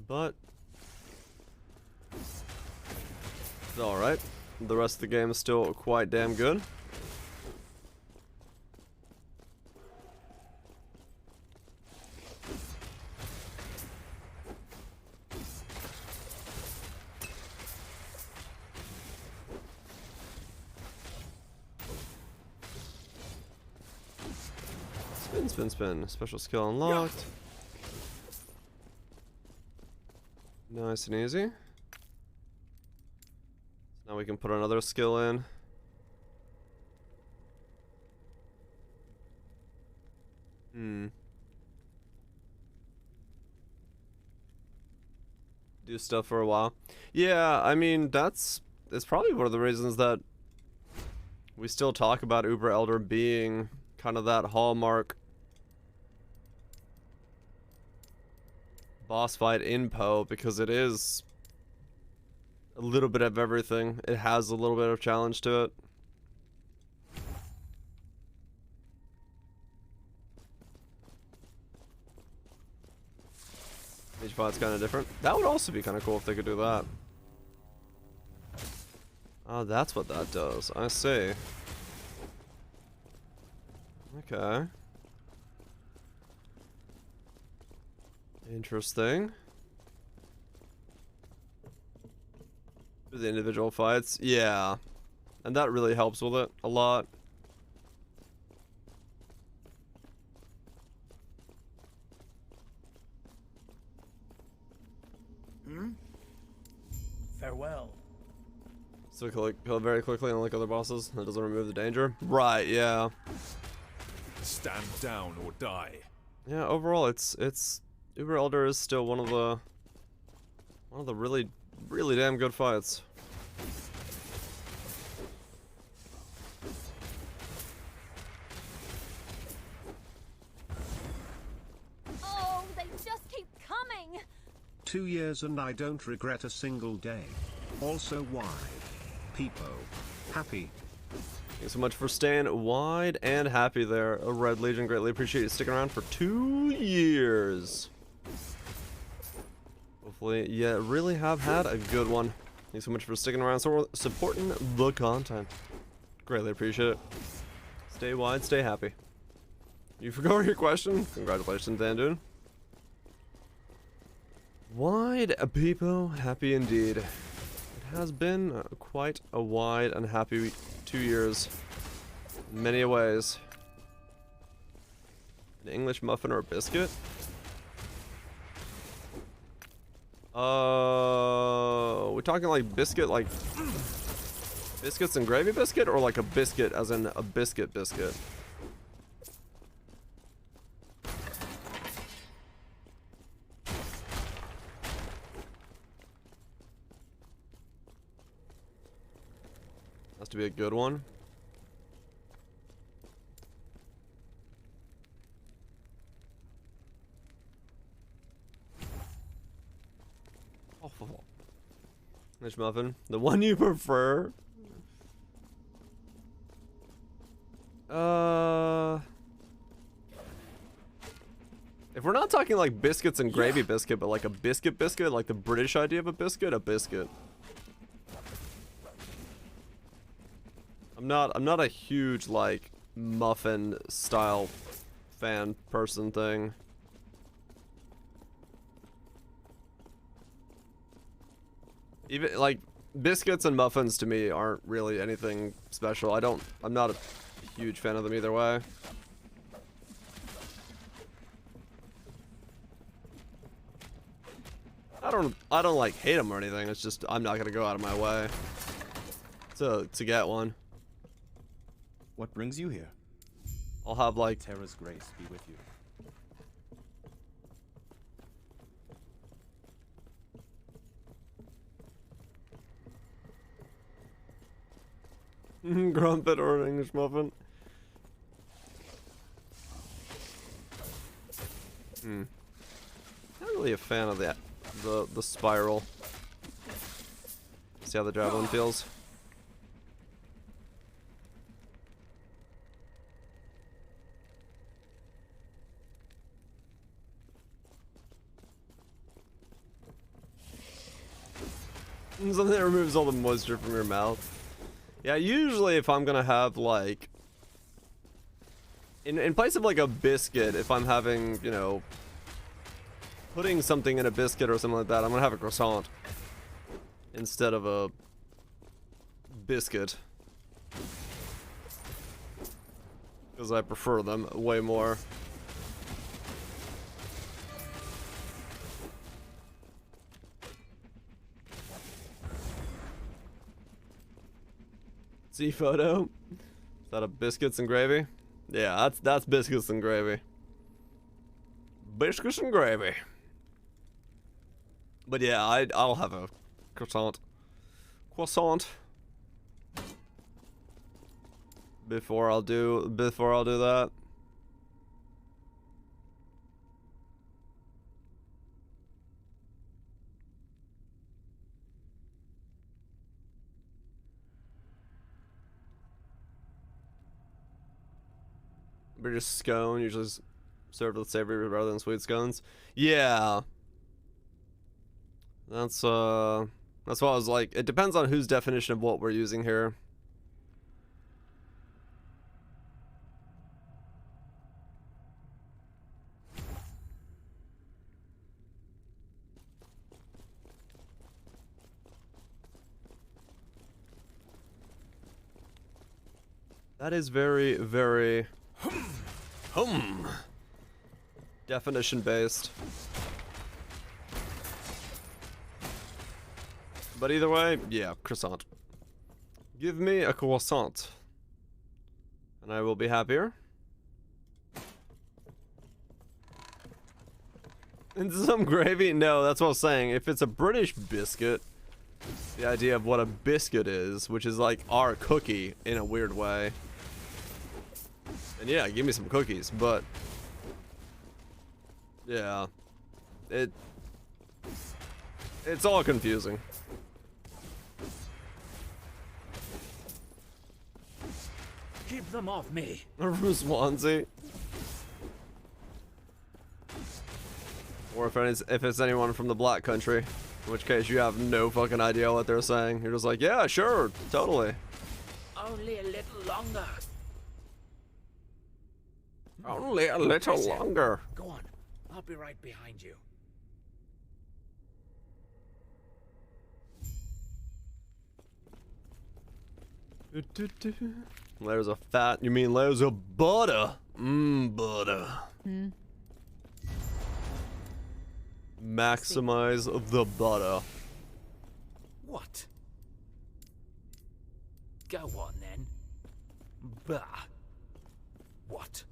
But it's alright. The rest of the game is still quite damn good. Spin. Special skill unlocked. Nice and easy. Now we can put another skill in. Do stuff for a while. Yeah, I mean, it's probably one of the reasons that we still talk about Uber Elder being kind of that hallmark boss fight in Poe because it is a little bit of everything. It has a little bit of challenge to it. Each fight's kind of different. That would also be kind of cool if they could do that. Oh, that's what that does. I see. Okay. Interesting. The individual fights, yeah. And that really helps with it a lot. Farewell. So kill very quickly, unlike other bosses. That doesn't remove the danger. Right, yeah. Stand down or die. Yeah, overall it's Uber Elder is still one of the really damn good fights. Oh, they just keep coming! 2 years and I don't regret a single day. Also wide. Peepo. Happy. Thanks so much for staying wide and happy there, Red Legion. Greatly appreciate you sticking around for 2 years. Hopefully you really have had a good one. Thanks so much for sticking around, supporting the content. Greatly appreciate it. Stay wide, stay happy. You forgot your question? Congratulations, Dan, dude. Wide, Peepo, happy indeed. It has been quite a wide and happy 2 years. In many ways. An English muffin or a biscuit? We're talking like biscuit, like biscuits and gravy biscuit, or like a biscuit as in a biscuit biscuit? Has to be a good one. Oh, English muffin, the one you prefer. If we're not talking like biscuits and gravy biscuit, but like a biscuit biscuit, like the British idea of a biscuit. I'm not a huge like muffin style fan person thing. Even like biscuits and muffins to me aren't really anything special. I'm not a huge fan of them either way. I don't like hate them or anything. It's just I'm not gonna go out of my way to get one. What brings you here? I'll have like Terra's grace be with you. Grumpet or an English muffin. Not really a fan of the spiral. See how the javelin feels. Something that removes all the moisture from your mouth. Yeah, usually if I'm gonna have like in place of like a biscuit, if I'm having, you know, putting something in a biscuit or something like that, I'm gonna have a croissant instead of a biscuit, because I prefer them way more. See photo? Is that a biscuits and gravy? Yeah, that's biscuits and gravy. Biscuits and gravy. But yeah, I'll have a croissant. Before I'll do that. British scone usually served with savory rather than sweet scones. Yeah. That's what I was like. It depends on whose definition of what we're using here. That is very, very definition based. But either way, yeah, croissant. Give me a croissant. And I will be happier. And some gravy? No, that's what I was saying. If it's a British biscuit, the idea of what a biscuit is, which is like our cookie in a weird way. And yeah, give me some cookies, but yeah, it's all confusing. Keep them off me. From Swansea. Or if it's anyone from the Black Country, in which case you have no fucking idea what they're saying. You're just like, yeah, sure, totally. Only a little longer. Only a little longer. Go on. I'll be right behind you. Layers of fat. You mean layers of butter? Butter. Maximize the butter. What? Go on then. Bah. What?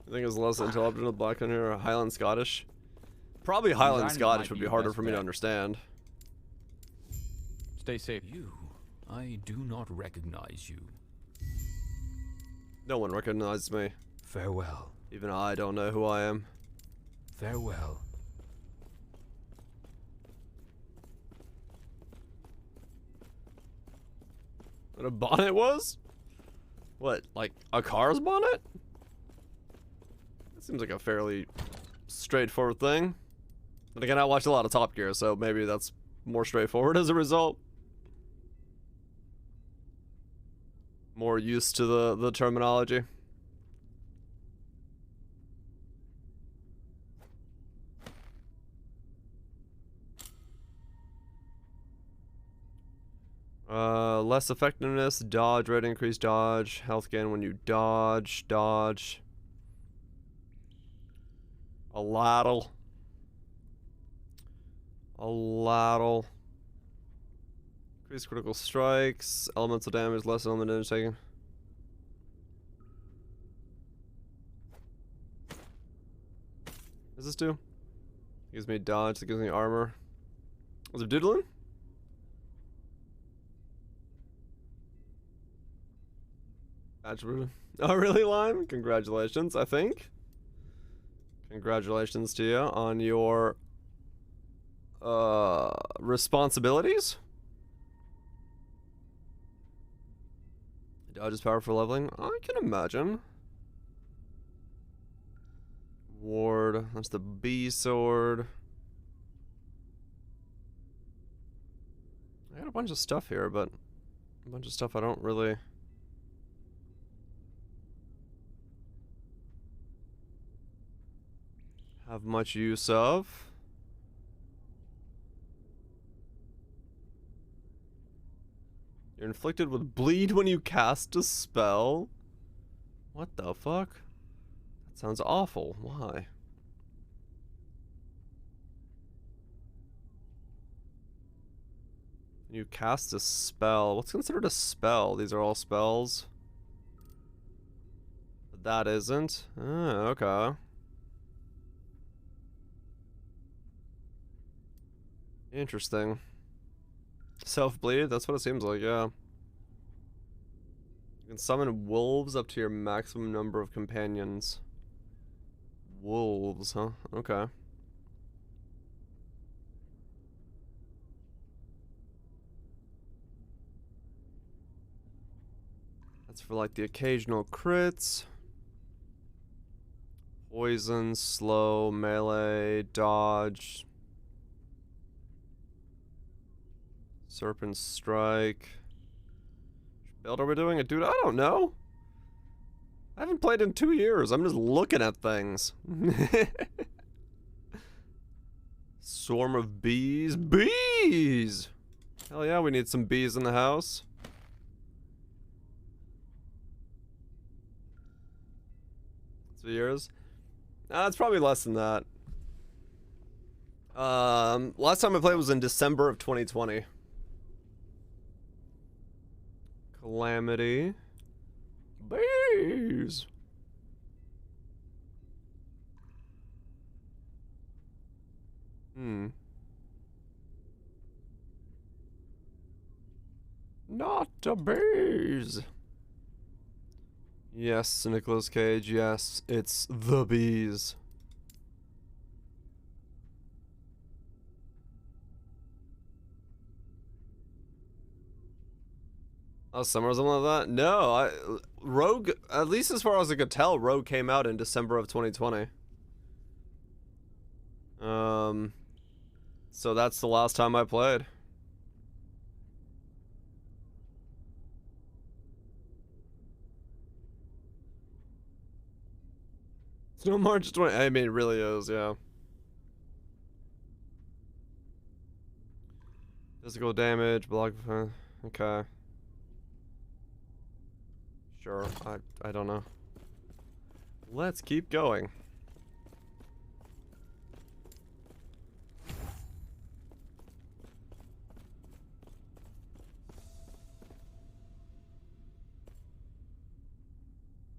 I think it's less intelligent of Black Country or Highland Scottish. Probably Highland Scottish would be harder for me to understand. Stay safe. You, I do not recognize you. No one recognizes me. Farewell. Even I don't know who I am. Farewell. What a bonnet was? What, like a car's bonnet? That seems like a fairly straightforward thing. But again, I watched a lot of Top Gear, so maybe that's more straightforward as a result. More used to the terminology. Less effectiveness, dodge, rate increase, dodge, health gain when you dodge. A ladle. Increase critical strikes, elemental damage, less element damage taken. What does this do? Gives me dodge, that gives me armor. Was it doodling? Oh, really, Lime? Congratulations, I think. Congratulations to you on your responsibilities. Dodge is powerful leveling. I can imagine. Ward. That's the B sword. I got a bunch of stuff here, but a bunch of stuff I don't really have much use of. You're inflicted with bleed when you cast a spell. What the fuck? That sounds awful. Why? You cast a spell. What's considered a spell? These are all spells. But that isn't. Oh, okay. Interesting. Self-bleed? That's what it seems like, yeah. You can summon wolves up to your maximum number of companions. Wolves, huh? Okay. That's for like the occasional crits. Poison, slow, melee, dodge. Serpent strike. Which build are we doing it, dude? I don't know. I haven't played in 2 years. I'm just looking at things. Swarm of bees. Bees! Hell yeah, we need some bees in the house. Years. It's probably less than that. Last time I played was in December of 2020. Calamity. Bees. Not a bees. Yes, Nicolas Cage, yes, it's the bees. Oh, summer or something like that? No, Rogue, at least as far as I could tell, Rogue came out in December of 2020. So that's the last time I played. It's no March 20. I mean, it really is, yeah. Physical damage, block. Okay. Sure. I don't know. Let's keep going.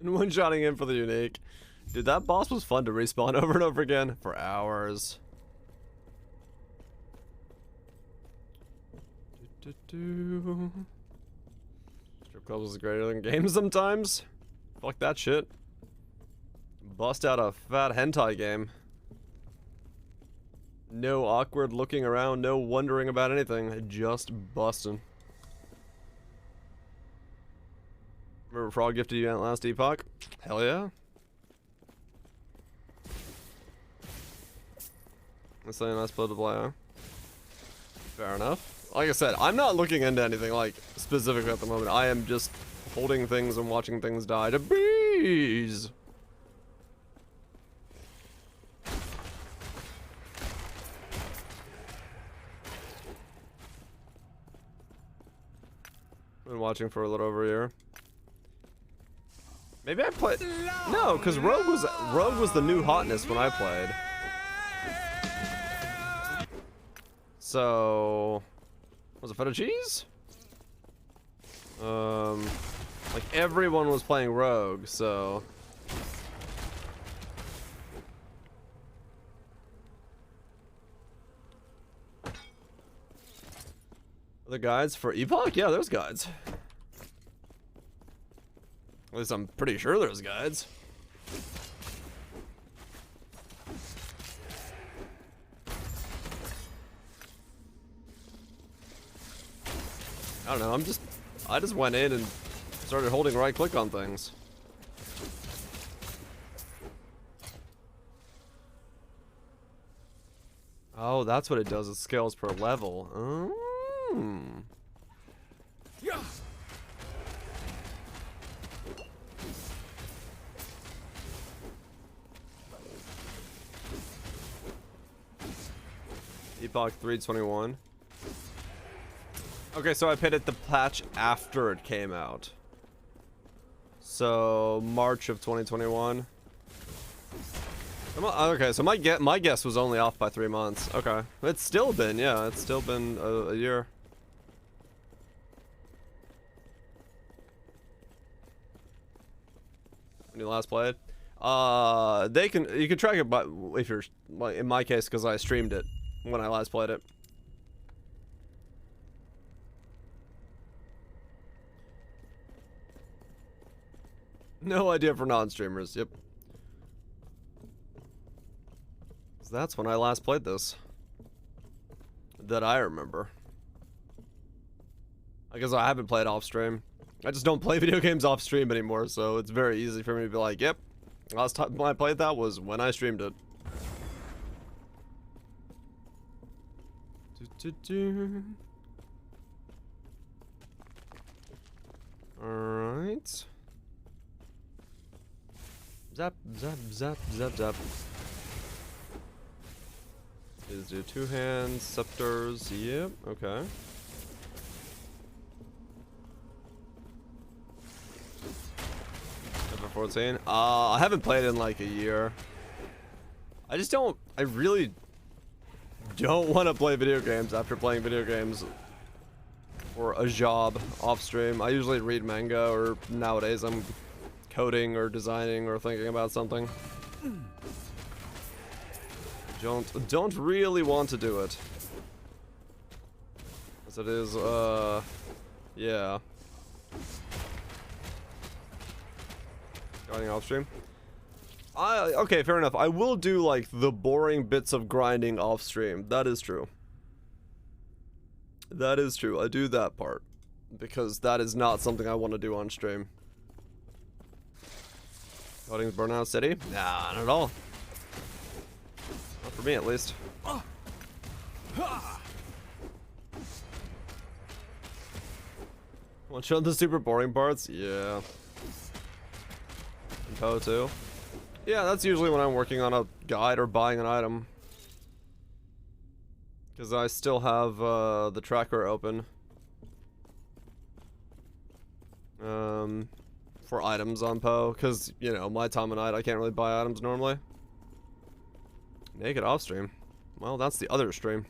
And one-shotting in for the unique. Dude, that boss was fun to respawn over and over again for hours. Strip clubs is greater than games sometimes. Fuck that shit. Bust out a fat hentai game. No awkward looking around, no wondering about anything, just busting. Remember Frog gifted you last Epoch? Hell yeah. That's a nice play to play, huh? Fair enough. Like I said, I'm not looking into anything like specific at the moment. I am just holding things and watching things die to bees. Been watching for a little over a year. Maybe I played. No, because Rogue was the new hotness when I played. So, was it feta cheese? Like everyone was playing Rogue, so. Are there guides for Epoch? Yeah, there's guides. At least I'm pretty sure there's guides. I don't know, I just went in and started holding right click on things. Oh, that's what it does, it scales per level. Yeah. Epoch 321. Okay, so I paid it the patch after it came out. So March of 2021. Okay, so my guess was only off by 3 months. Okay, it's still been, yeah, it's still been a year. When you last played, you can track it by if you're like in my case because I streamed it when I last played it. No idea for non-streamers. Yep. So that's when I last played this. That I remember. I guess I haven't played off stream. I just don't play video games off stream anymore, so it's very easy for me to be like, yep, last time I played that was when I streamed it. Alright. Zap, zap, zap, zap, zap. Is do 2 hands, scepters, yep, okay. Number 14. I haven't played in like a year. I really don't want to play video games after playing video games for a job off stream. I usually read manga, or nowadays I'm coding or designing or thinking about something. Don't really want to do it. As it is, yeah. Grinding off stream. Okay, fair enough. I will do like the boring bits of grinding off stream. That is true. That is true. I do that part because that is not something I want to do on stream. Coding's Burnout City? Nah, not at all. Not for me, at least. Want to show the super boring parts? Yeah. And Poe too. Yeah, that's usually when I'm working on a guide or buying an item. Because I still have the tracker open. For items on Poe. Because, you know, my time of night, I can't really buy items normally. Naked off stream. Well, that's the other stream.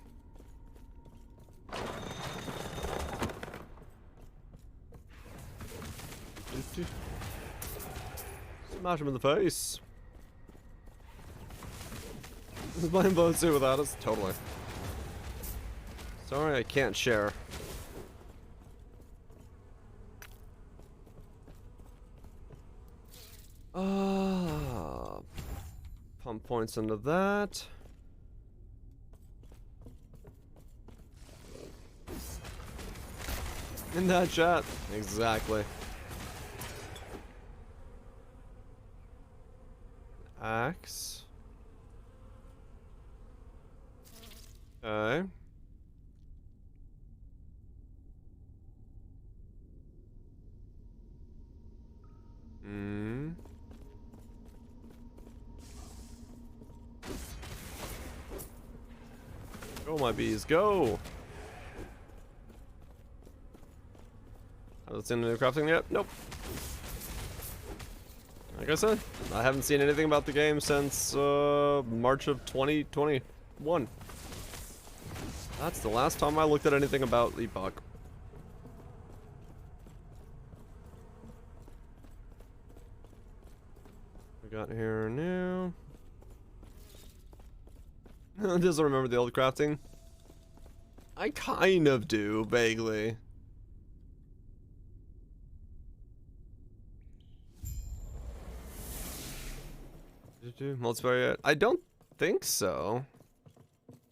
Smash him in the face. Is playing both too without us? Totally. Sorry, I can't share. Pump points into that. In that chat. Exactly. Axe. Okay. Go, my bees, go! Haven't seen any crafting yet? Nope. Like I said, I haven't seen anything about the game since March of 2021. That's the last time I looked at anything about Epoch. We got here now. Doesn't remember the old crafting. I kind of do, vaguely. Multiplayer yet? I don't think so.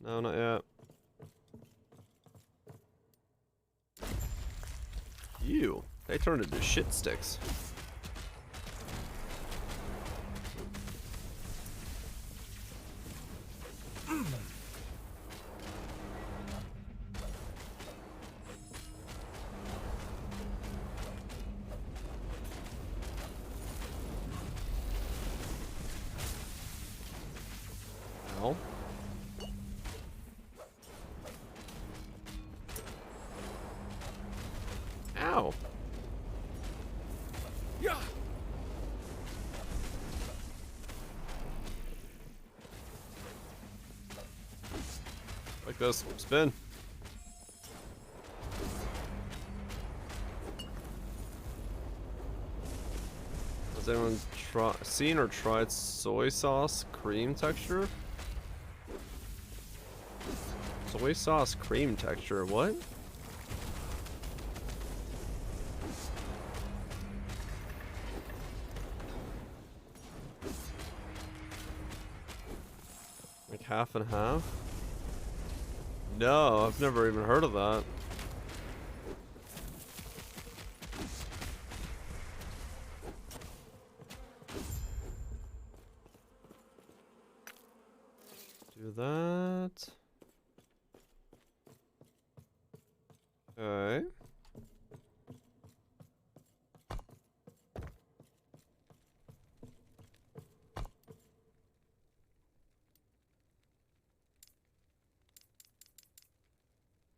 No, not yet. Ew, they turned into shit sticks. Ow. Ow. Yeah. Like this. Spin. Has anyone seen or tried soy sauce cream texture? Soy sauce cream texture, what? Like half and half? No, I've never even heard of that. Do that. Okay.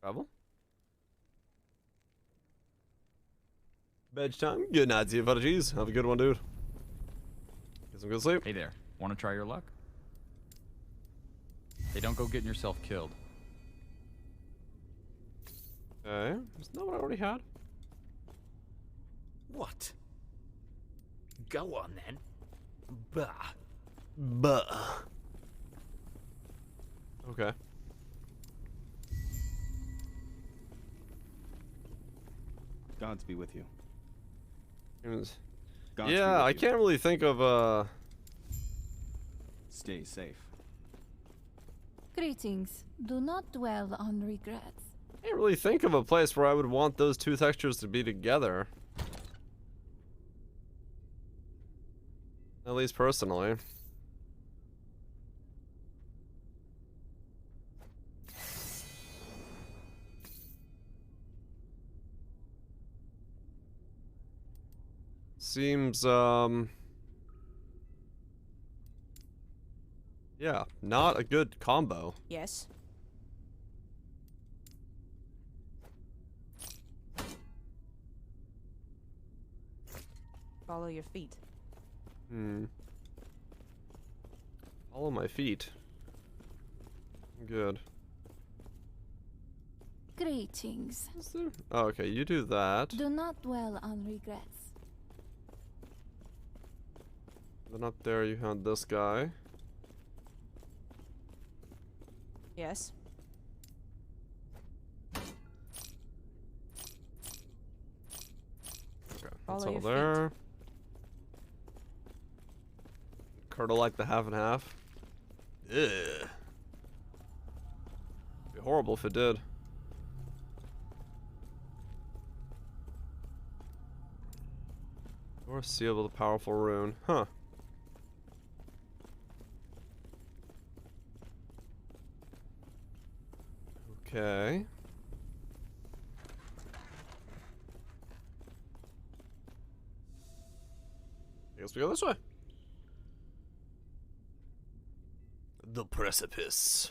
Travel. Bedtime. Good night, see you, fudgies. Have a good one, dude. Get some good sleep. Hey there. Want to try your luck? Hey, don't go getting yourself killed. Okay. Isn't that what I already had? What? Go on then. Bah. Buh. Okay. Gods be with you. Gods be yeah, with I you. can't really think of Stay safe. Greetings. Do not dwell on regrets. I can't really think of a place where I would want those two textures to be together. At least personally. Seems, yeah, not a good combo. Yes. Follow your feet. Follow my feet. Good. Greetings. Oh, okay, you do that. Do not dwell on regrets. Then up there you had this guy. Yes. Okay, Follow that's all your there. Curdle like the half and half. Ugh. Be horrible if it did. Or seal with a powerful rune. Huh. Okay. I guess we go this way. The precipice.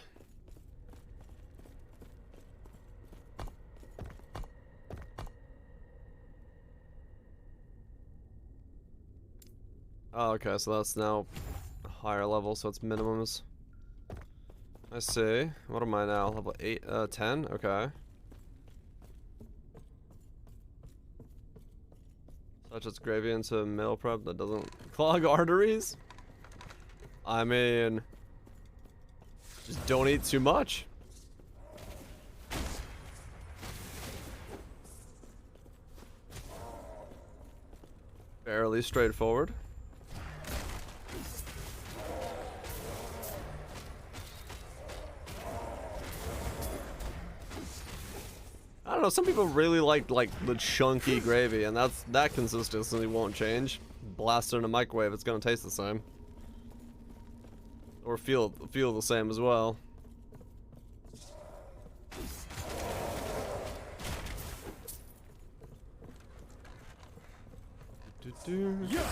Oh, okay, so that's now a higher level, so it's minimums. I see. What am I now? Level 8, 10? Okay. Such as gravy into meal prep that doesn't clog arteries? I mean, just don't eat too much. Fairly straightforward. I don't know, some people really like the chunky gravy, and that consistency won't change. Blast it in a microwave, it's gonna taste the same. Or feel the same as well. Yeah!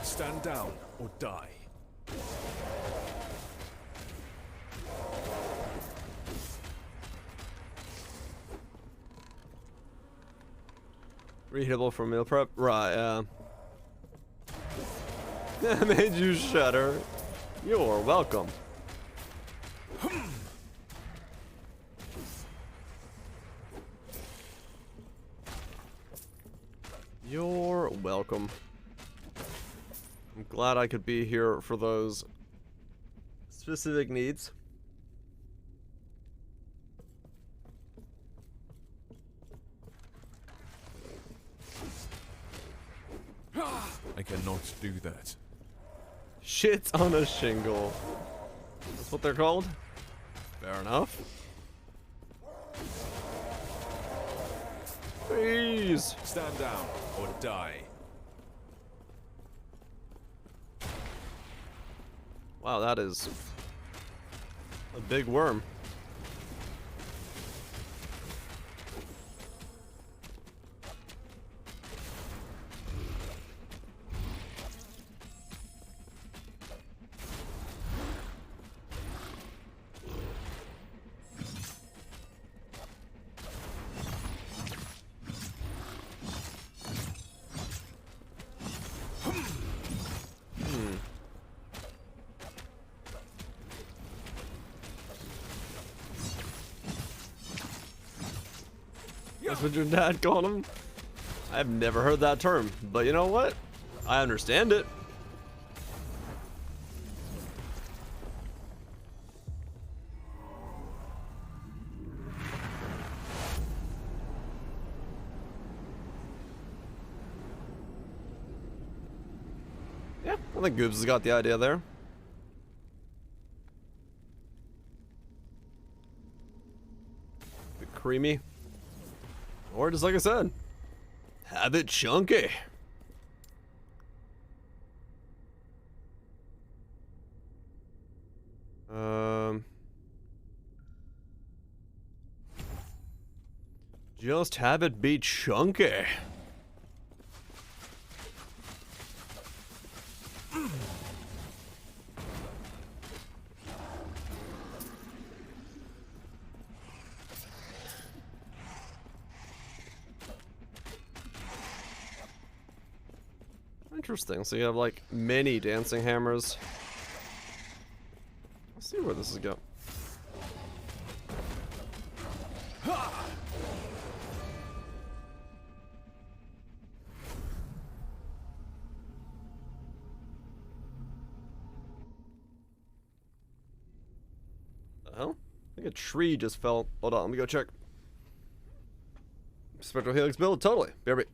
Stand down or die. Reheatable for meal prep? Right, That made you shudder. You're welcome. You're welcome. I'm glad I could be here for those specific needs. I cannot do that. Shit on a shingle. That's what they're called? Fair enough. Please. Stand down or die. Wow, that is A big worm. That's what your dad called him? I've never heard that term, but you know what? I understand it. Yeah, I think Goobs has got the idea there. Bit creamy. Or just like I said, have it chunky. Just have it be chunky. Interesting. So you have like many dancing hammers. Let's see where this is going. The hell? I think a tree just fell. Hold on, let me go check. Spectral Helix build? Totally. BRB.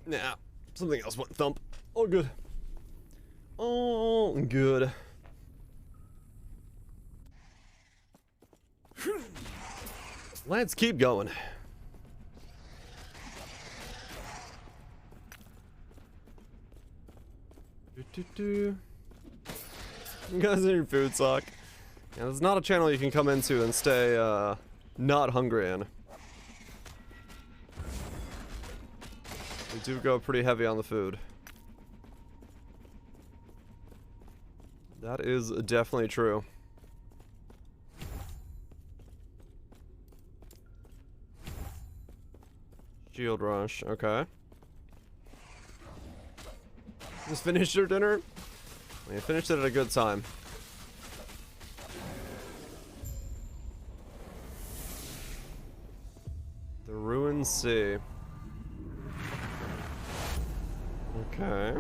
Nah, something else went thump. Oh, good. Oh, good. Let's keep going. You guys in your food sock. Yeah, this is not a channel you can come into and stay not hungry in. We do go pretty heavy on the food. That is definitely true. Shield rush, okay. Just finished your dinner? Well, you finished it at a good time. The Ruined Sea. Okay.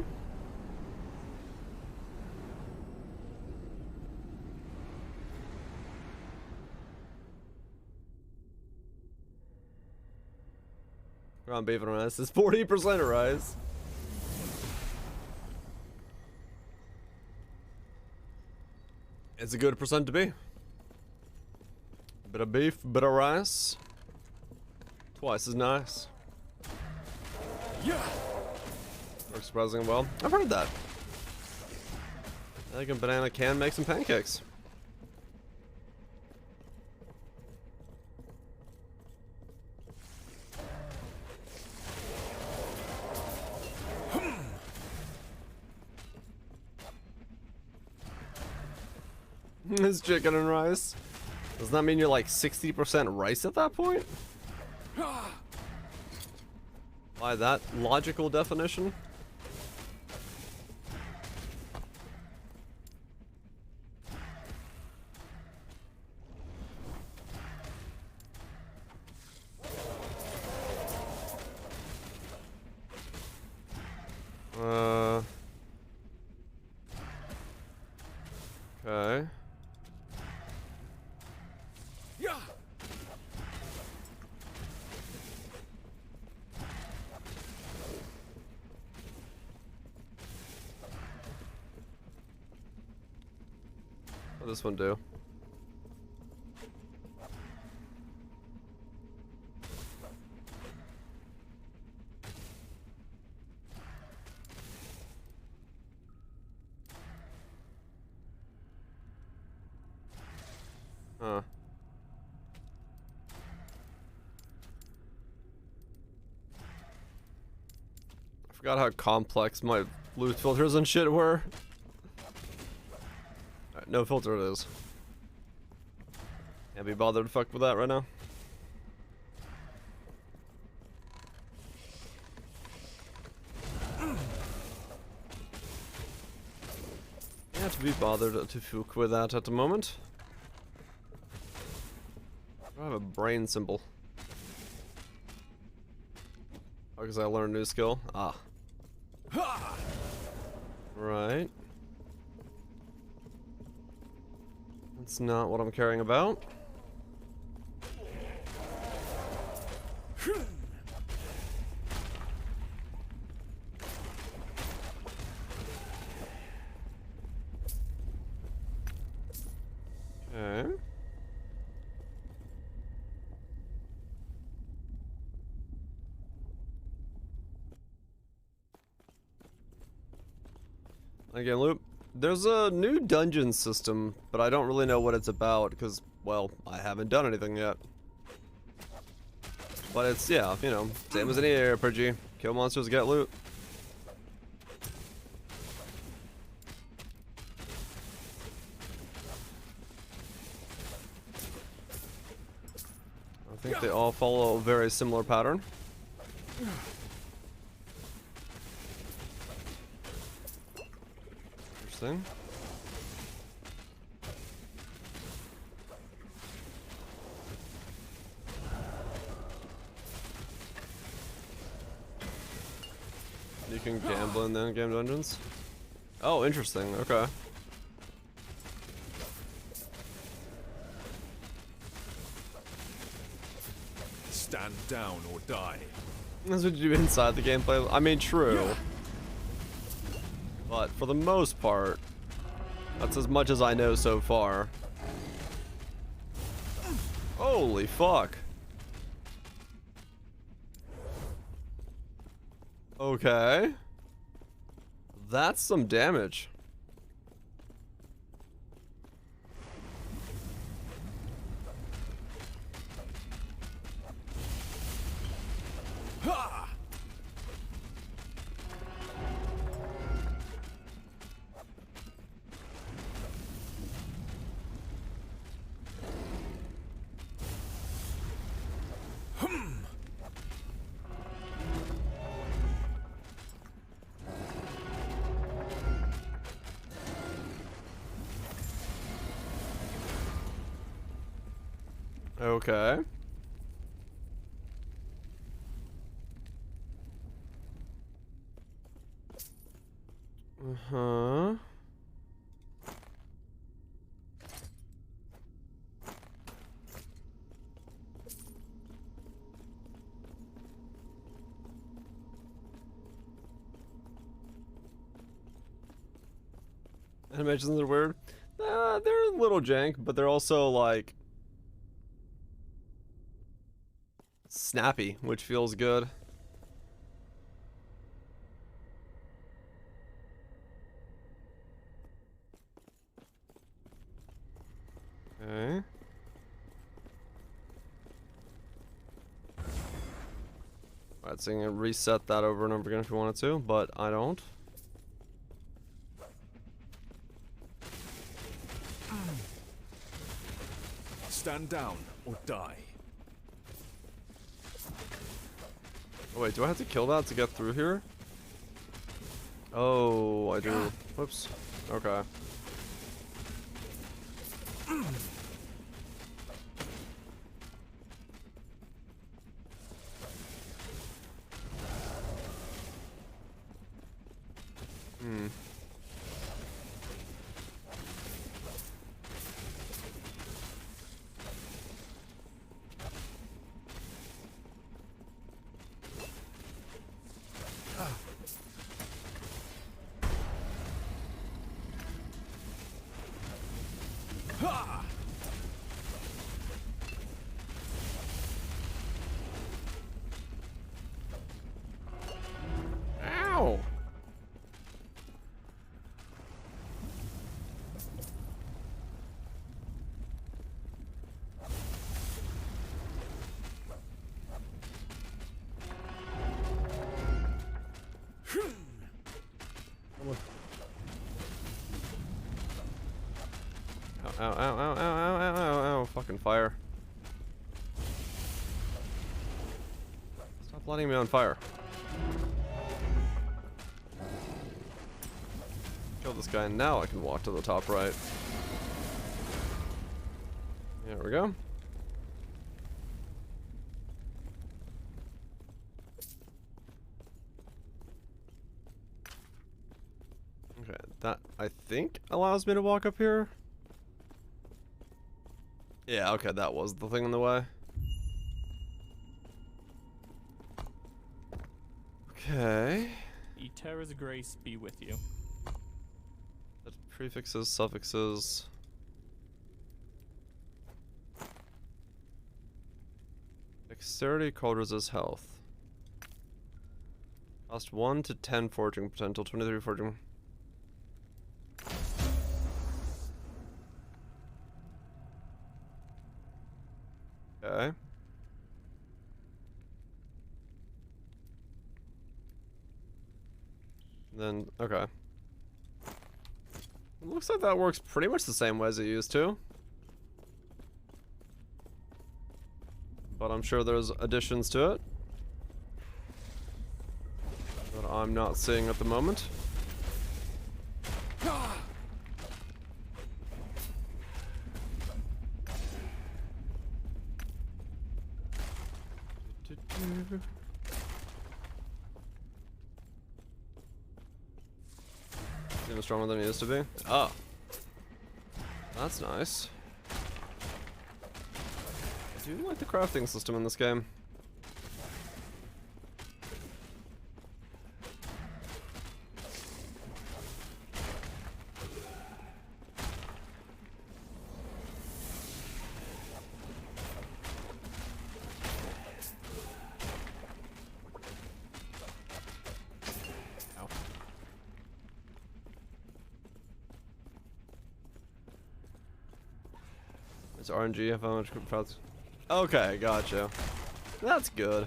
Ground beef and rice is 40% rise. It's a good percent to be. Bit of beef, bit of rice. Twice as nice. Yeah. Works surprisingly well. I've heard that. Egg and banana can make some pancakes. It's chicken and rice. Doesn't that mean you're like 60% rice at that point? By that logical definition? Okay. Yeah. What does this one do? Huh. I forgot how complex my loot filters and shit were. Alright, no filter it is. Can't be bothered to fuck with that right now. Can't be bothered to fuck with that at the moment. I have a brain symbol. Oh, because I learned a new skill? Ah. Right. That's not what I'm caring about. Okay. Again, loop. There's a new dungeon system, but I don't really know what it's about because, well, I haven't done anything yet. But it's, yeah, you know, same as any RPG. Kill monsters, get loot. I think they all follow a very similar pattern. Interesting. You can gamble in the in-game dungeons? Oh, interesting. Okay. Stand down or die. That's what you do inside the gameplay. I mean, true. But for the most part, that's as much as I know so far. Holy fuck. Okay. That's some damage. Okay. Uh-huh. Animations are weird. They're a little jank, but they're also like snappy, which feels good. Okay. Alright, so you can reset that over and over again if you wanted to, but I don't. Stand down or die. Oh, wait, do I have to kill that to get through here? Oh, I do. Whoops. Okay. Hmm. Ow! Ow, ow, ow, ow, ow, ow, ow, ow, fucking fire. Stop lighting me on fire. Kill this guy, and now I can walk to the top right. There we go. Okay, that, I think, allows me to walk up here. Yeah, okay, that was the thing in the way. Okay. Eterra's grace be with you. That's prefixes, suffixes. Dexterity, cold resist, health. Cost 1 to 10 forging potential, 23 forging. Okay. Then, okay. It looks like that works pretty much the same way as it used to. But I'm sure there's additions to it that I'm not seeing at the moment. Even stronger than it used to be. Oh. That's nice. I do like the crafting system in this game. It's RNG, how much crowds. Okay, gotcha. That's good.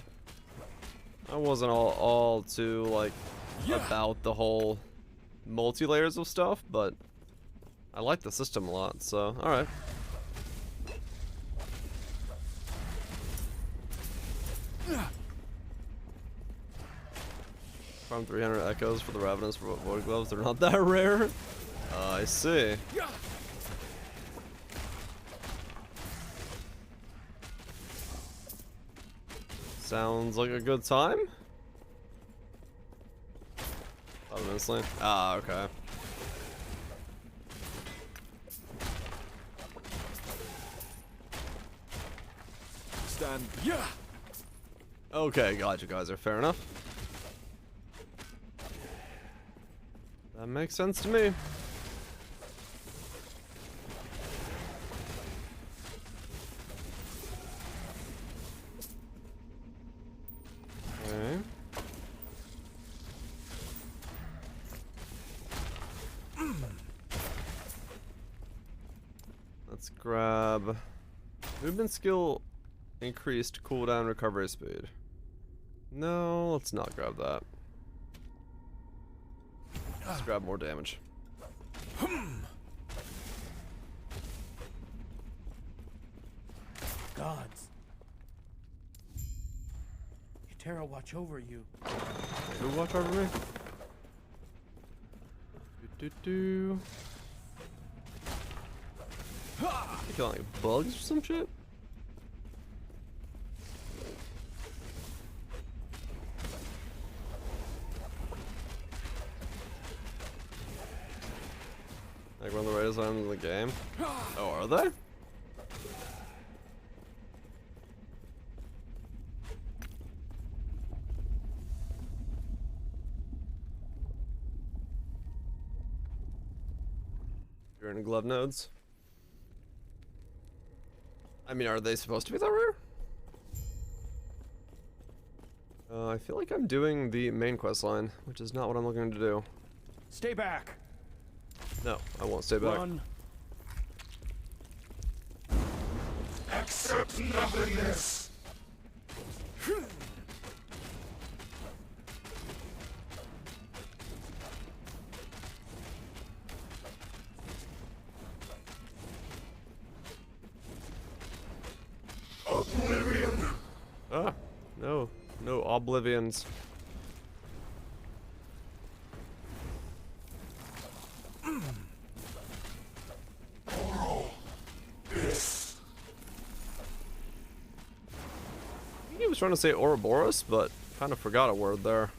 I wasn't all too like about the whole multi-layers of stuff, but I like the system a lot, so alright. Farm 300 echoes for the Ravenous Void Gloves. They're not that rare. I see. Sounds like a good time. Honestly. Ah, okay. Stand. Yeah. Okay, gotcha, guys. Are fair enough. That makes sense to me. Okay. Let's grab movement skill, increased cooldown, recovery speed. No, let's not grab that. Let's grab more damage. gods. Yatera watch over you. Who watch over me? Do. You killing like bugs or some shit? Like one of the greatest items in the game? Oh, are they? You're in glove nodes. I mean, are they supposed to be that rare? I feel like I'm doing the main quest line, which is not what I'm looking to do. Stay back. No, I won't stay back. Run. Accept nothingness. Oblivion. Ah, no oblivions. This. I think he was trying to say Ouroboros, but kind of forgot a word there.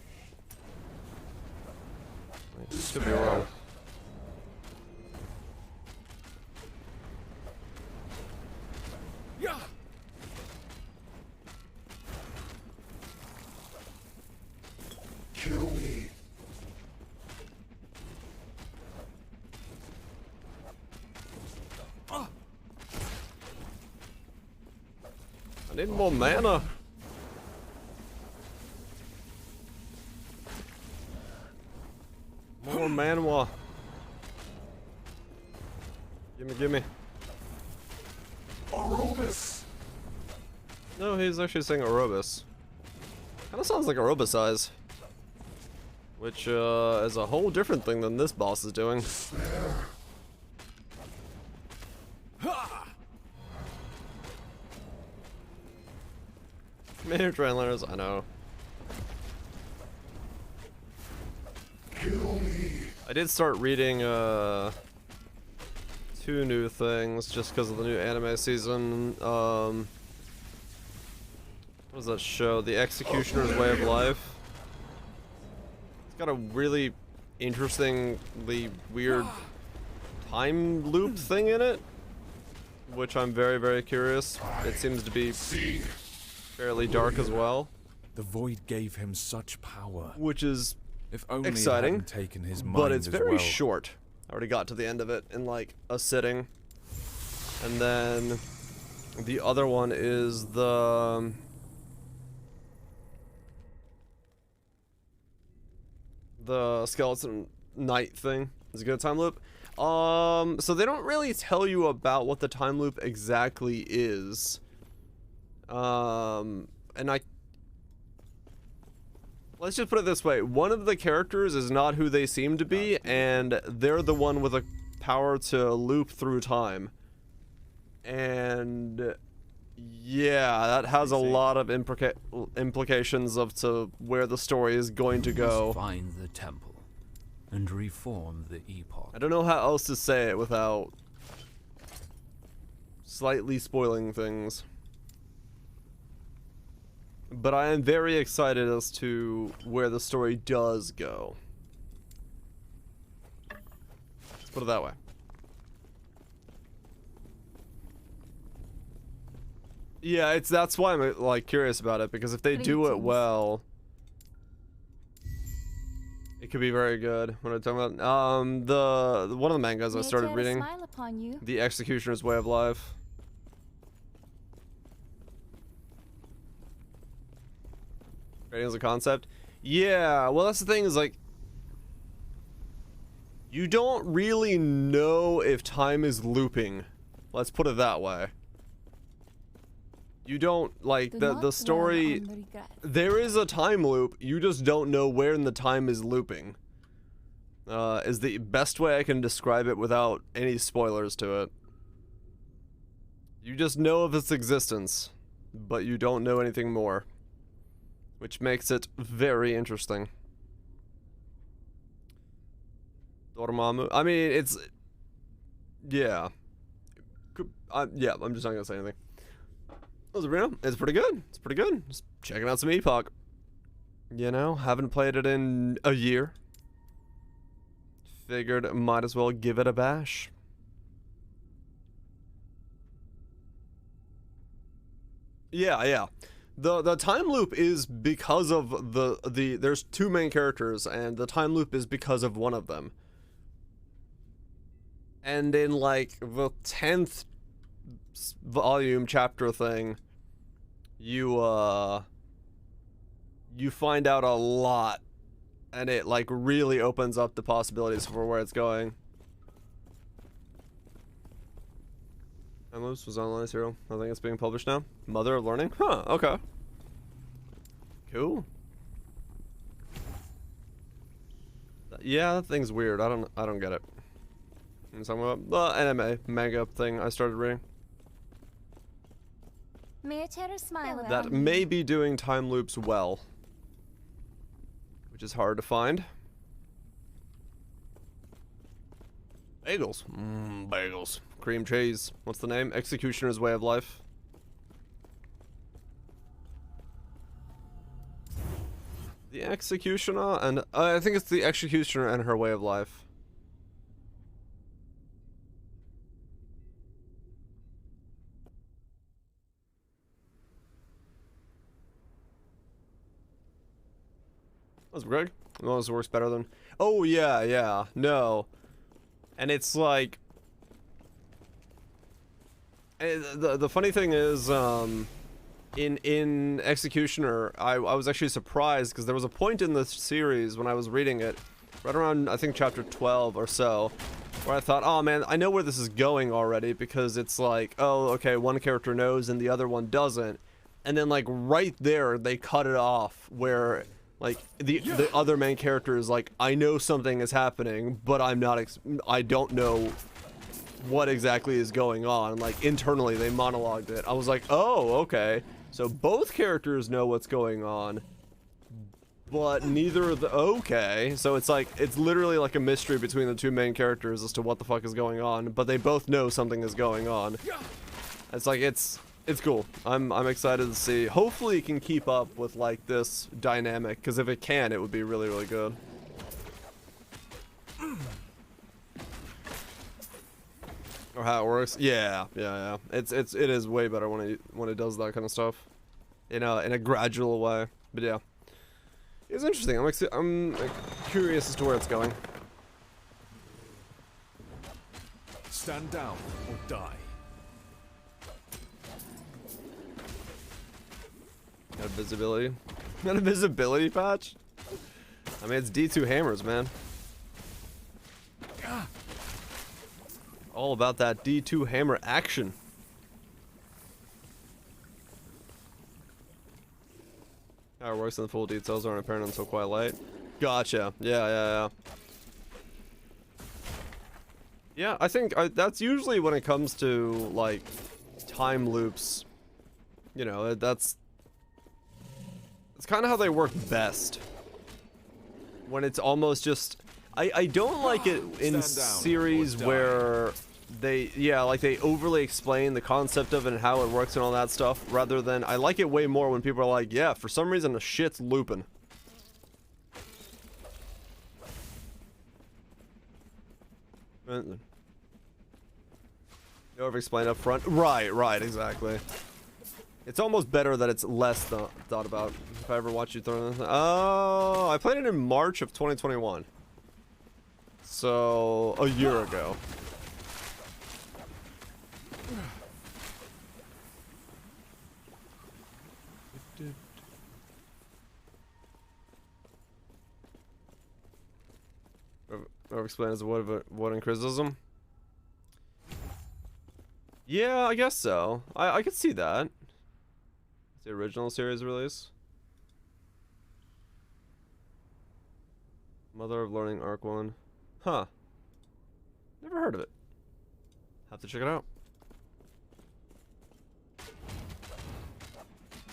Could be wrong. Yeah. Kill me. I need more mana. More manwa. Gimme. Arobus. No, he's actually saying Aurobus. Kinda sounds like Aurobus, which is a whole different thing than this boss is doing. Major trailers, I know. Kill me. I did start reading 2 new things just because of the new anime season. What does that show? The Executioner's Way of Life. It's got a really interestingly weird time loop thing in it, which I'm very, very curious. It seems to be fairly dark as well. The void gave him such power. Which is if only exciting, it hadn't taken his mind but it's as very well. short. I already got to the end of it in like a sitting. And then the other one is the Skeleton Knight thing. Is a good time loop. So they don't really tell you about what the time loop exactly is. And let's just put it this way. One of the characters is not who they seem to be, and they're the one with a power to loop through time. And yeah, that has a lot of implications of to where the story is going to go. Find the temple and reform the Epoch. I don't know how else to say it without slightly spoiling things. But I am very excited as to where the story does go. Let's put it that way. Yeah, that's why I'm like curious about it, because if they do it well, it could be very good. What am I talking about? The one of the mangas I started reading, The Executioner's Way of Life. Creating as a concept. Yeah, well that's the thing is like, you don't really know if time is looping. Let's put it that way. You don't, like, the story, there is a time loop, you just don't know where in the time is looping. Is the best way I can describe it without any spoilers to it. You just know of its existence, but you don't know anything more, which makes it very interesting. Dormammu. I mean, it's... Yeah. Yeah, I'm just not gonna say anything. It's pretty good. It's pretty good. Just checking out some Epoch. You know, haven't played it in a year. Figured might as well give it a bash. Yeah. The time loop is because of the there's two main characters, and the time loop is because of one of them. And in like the 10th volume chapter thing, you find out a lot, and it like really opens up the possibilities for where it's going. Emos was online serial. I think it's being published now. Mother of Learning? Huh, okay. Cool. Yeah, that thing's weird. I don't get it. I'm talking about the anime manga thing I started reading. That may be doing time loops well, which is hard to find. Bagels. Bagels. Cream cheese. What's the name? Executioner's Way of Life. The Executioner and... I think it's the Executioner and Her Way of Life. That's Greg. This works better than... Oh, yeah. No. And it's like... The funny thing is, in Executioner, I was actually surprised, because there was a point in the series when I was reading it, right around, I think, chapter 12 or so, where I thought, oh man, I know where this is going already, because it's like, oh, okay, one character knows and the other one doesn't. And then, like, right there, they cut it off, where... Like, the other main character is like, I know something is happening, but I don't know what exactly is going on. Like, internally, they monologued it. I was like, oh, okay. So both characters know what's going on, but neither of the... Okay. So it's like, it's literally like a mystery between the two main characters as to what the fuck is going on, but they both know something is going on. It's like, it's cool. I'm excited to see. Hopefully it can keep up with like this dynamic, because if it can, it would be really, really good. Or how it works. Yeah. It is way better when it does that kind of stuff, in a gradual way. But yeah, it's interesting. I'm curious as to where it's going. Stand down or die. Got a visibility. Got a visibility patch? I mean, it's D2 hammers, man. All about that D2 hammer action. How it works in the full details aren't apparent until quite late. Gotcha. Yeah. Yeah, I think that's usually when it comes to, like, time loops. You know, that's kind of how they work best. When it's almost just... I don't like it in series where they overly explain the concept of it and how it works and all that stuff, rather than... I like it way more when people are like, yeah, for some reason the shit's looping. You over-explain up front. Right, exactly. It's almost better that it's less thought about. If I ever watch you throw this. Oh, I played it in March of 2021. So, a year ago. Over-explain as what in criticism? Yeah, I guess so. I could see that. The original series release. Mother of Learning Arc 1. Huh. Never heard of it. Have to check it out.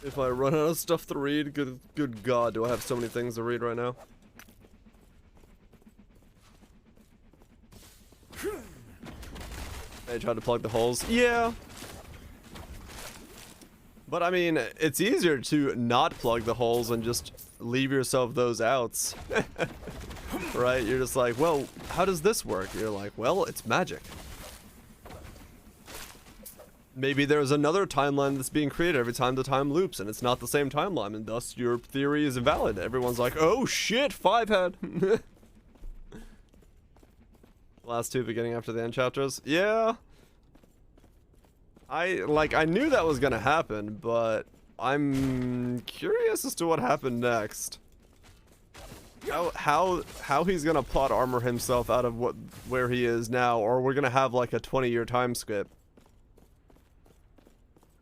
If I run out of stuff to read, good God, do I have so many things to read right now? I tried to plug the holes. Yeah. But I mean, it's easier to not plug the holes and just leave yourself those outs. Right? You're just like, well, how does this work? You're like, well, it's magic. Maybe there's another timeline that's being created every time the time loops, and it's not the same timeline, and thus your theory is invalid. Everyone's like, oh shit, 5 head. Last 2 beginning after the end chapters. Yeah. I knew that was gonna happen, but I'm curious as to what happened next. How he's gonna plot armor himself out of where he is now, or we're gonna have like a 20-year time skip.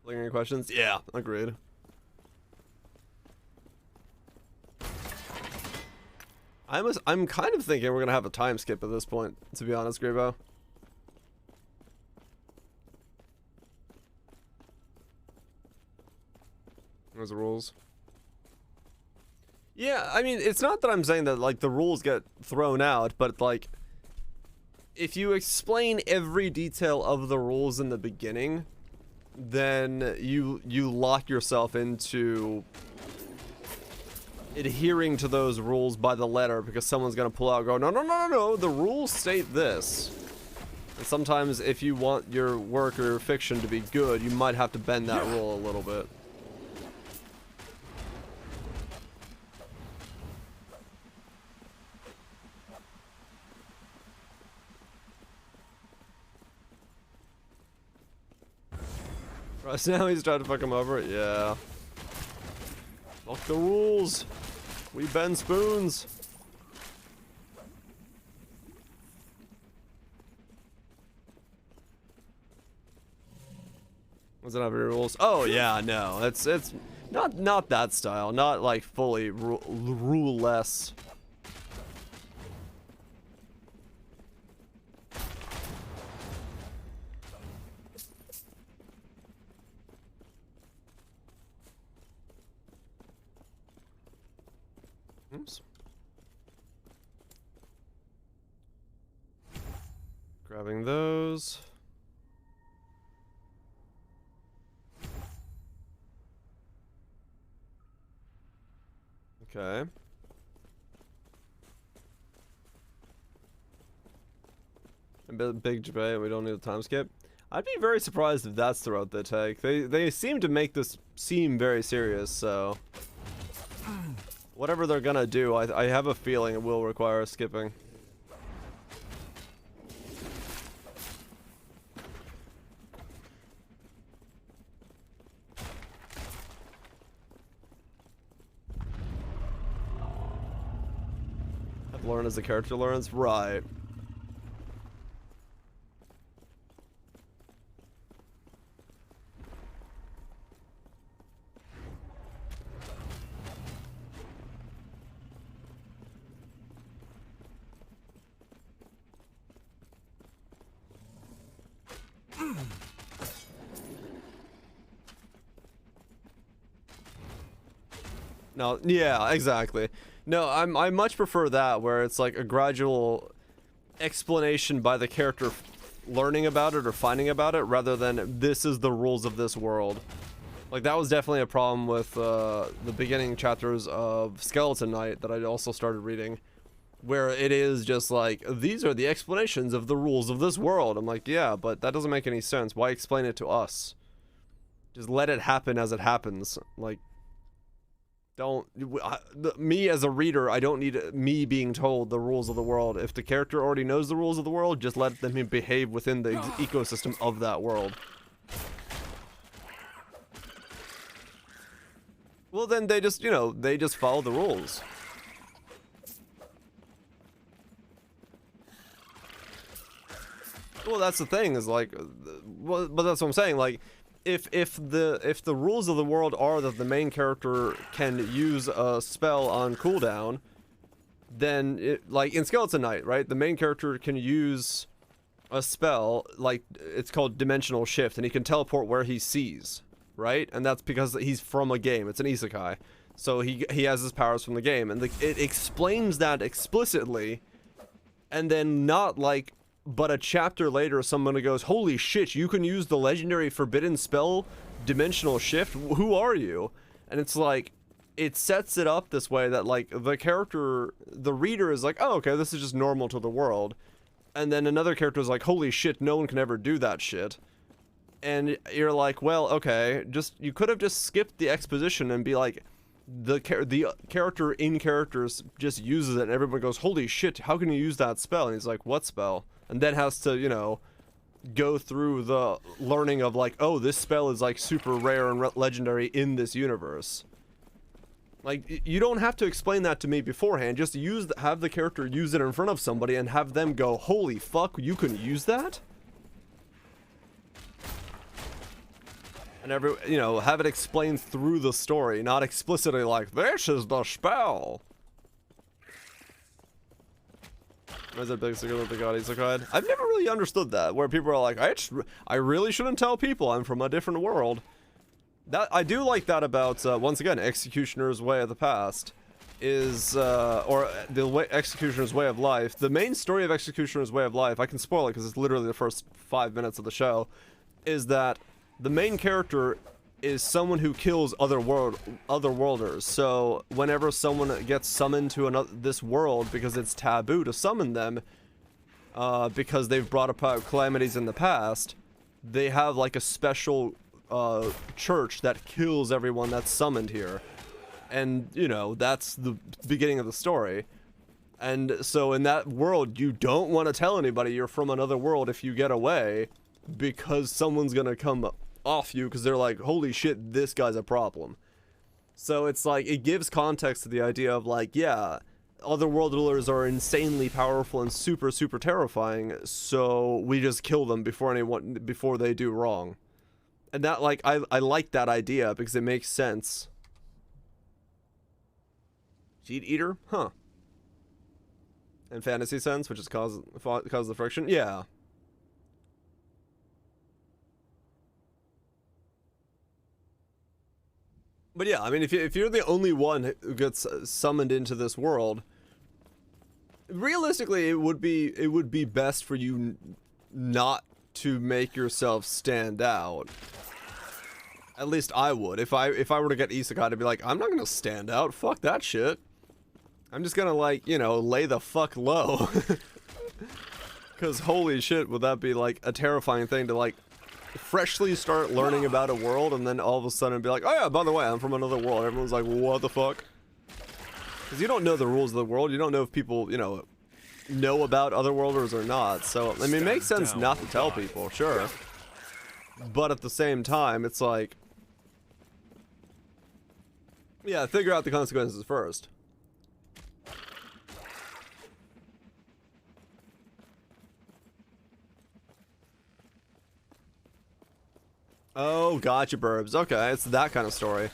Lingering questions? Yeah, agreed. I'm kind of thinking we're gonna have a time skip at this point, to be honest, Grebo. There's the rules. Yeah, I mean, it's not that I'm saying that, like, the rules get thrown out, but, like, if you explain every detail of the rules in the beginning, then you lock yourself into adhering to those rules by the letter, because someone's gonna pull out and go, no, no, no, no, no, the rules state this. And sometimes if you want your work or your fiction to be good, you might have to bend that rule a little bit. Right, so now he's trying to fuck him over. Yeah. Fuck the rules. We bend spoons. Does it have any rules? Oh yeah, no. It's not that style. Not like fully rule-less. Oops. Grabbing those. Okay. A big debate. We don't need a time skip. I'd be very surprised if that's the route they take. They seem to make this seem very serious, so whatever they're gonna do, I have a feeling it will require skipping. I've learned as the character learns, right? No, yeah, exactly. No, I much prefer that, where it's like a gradual explanation by the character learning about it or finding about it, rather than this is the rules of this world. Like, that was definitely a problem with the beginning chapters of Skeleton Knight that I also started reading, where it is just like, these are the explanations of the rules of this world. I'm like, yeah, but that doesn't make any sense. Why explain it to us? Just let it happen as it happens. Like, me as a reader, I don't need me being told the rules of the world. If the character already knows the rules of the world, just let them behave within the ecosystem of that world. Well, then they just, you know, they just follow the rules. Well, that's the thing, is like, well, but that's what I'm saying, like, if the rules of the world are that the main character can use a spell on cooldown, then like in Skeleton Knight, right? The main character can use a spell, like it's called Dimensional Shift, and he can teleport where he sees. right? And that's because he's from a game. It's an isekai. So he has his powers from the game, and it explains that explicitly, and then not like, but a chapter later someone goes, holy shit, you can use the legendary forbidden spell dimensional shift? Who are you? And it's like, it sets it up this way that like the reader is like, oh, okay, this is just normal to the world. And then another character is like, holy shit, no one can ever do that shit. And you're like, well, okay, you could have just skipped the exposition and be like, the character in characters just uses it and everyone goes, holy shit, how can you use that spell? And he's like, what spell? And then has to, you know, go through the learning of like, oh, this spell is like super rare and legendary in this universe. Like, you don't have to explain that to me beforehand. Just have the character use it in front of somebody and have them go, holy fuck, you can use that? And you know, have it explained through the story, not explicitly like, this is the spell. Is that basically what the god isekai? I've never really understood that, where people are like, I really shouldn't tell people I'm from a different world. That I do like that about once again, Executioner's Way of the Past is or the Executioner's Way of Life. The main story of Executioner's Way of Life, I can spoil it because it's literally the first 5 minutes of the show, is that the main character is someone who kills otherworlders. So whenever someone gets summoned to this world because it's taboo to summon them, because they've brought about calamities in the past, they have like a special church that kills everyone that's summoned here. And, you know, that's the beginning of the story. And so in that world, you don't want to tell anybody you're from another world if you get away, because someone's gonna come off you because they're like, holy shit, this guy's a problem. So it's like, it gives context to the idea of like, yeah, otherworlders are insanely powerful and super, super terrifying, so we just kill them before they do wrong. And that, like, I like that idea because it makes sense. Cheat eater? Huh. In fantasy sense, which is cause the friction? Yeah. But yeah, I mean, if you're the only one who gets summoned into this world, realistically, it would be best for you not to make yourself stand out. At least I would. If I were to get isekai, to be like, I'm not gonna stand out. Fuck that shit. I'm just gonna, like, you know, lay the fuck low. Because holy shit, would that be like a terrifying thing to like freshly start learning about a world and then all of a sudden be like, oh yeah, by the way, I'm from another world. Everyone's like, what the fuck? Because you don't know the rules of the world. You don't know if people, you know about otherworlders or not. So, I mean, it makes sense not to tell people, sure. But at the same time, it's like, yeah, figure out the consequences first. Oh, gotcha, burbs. Okay, it's that kind of story.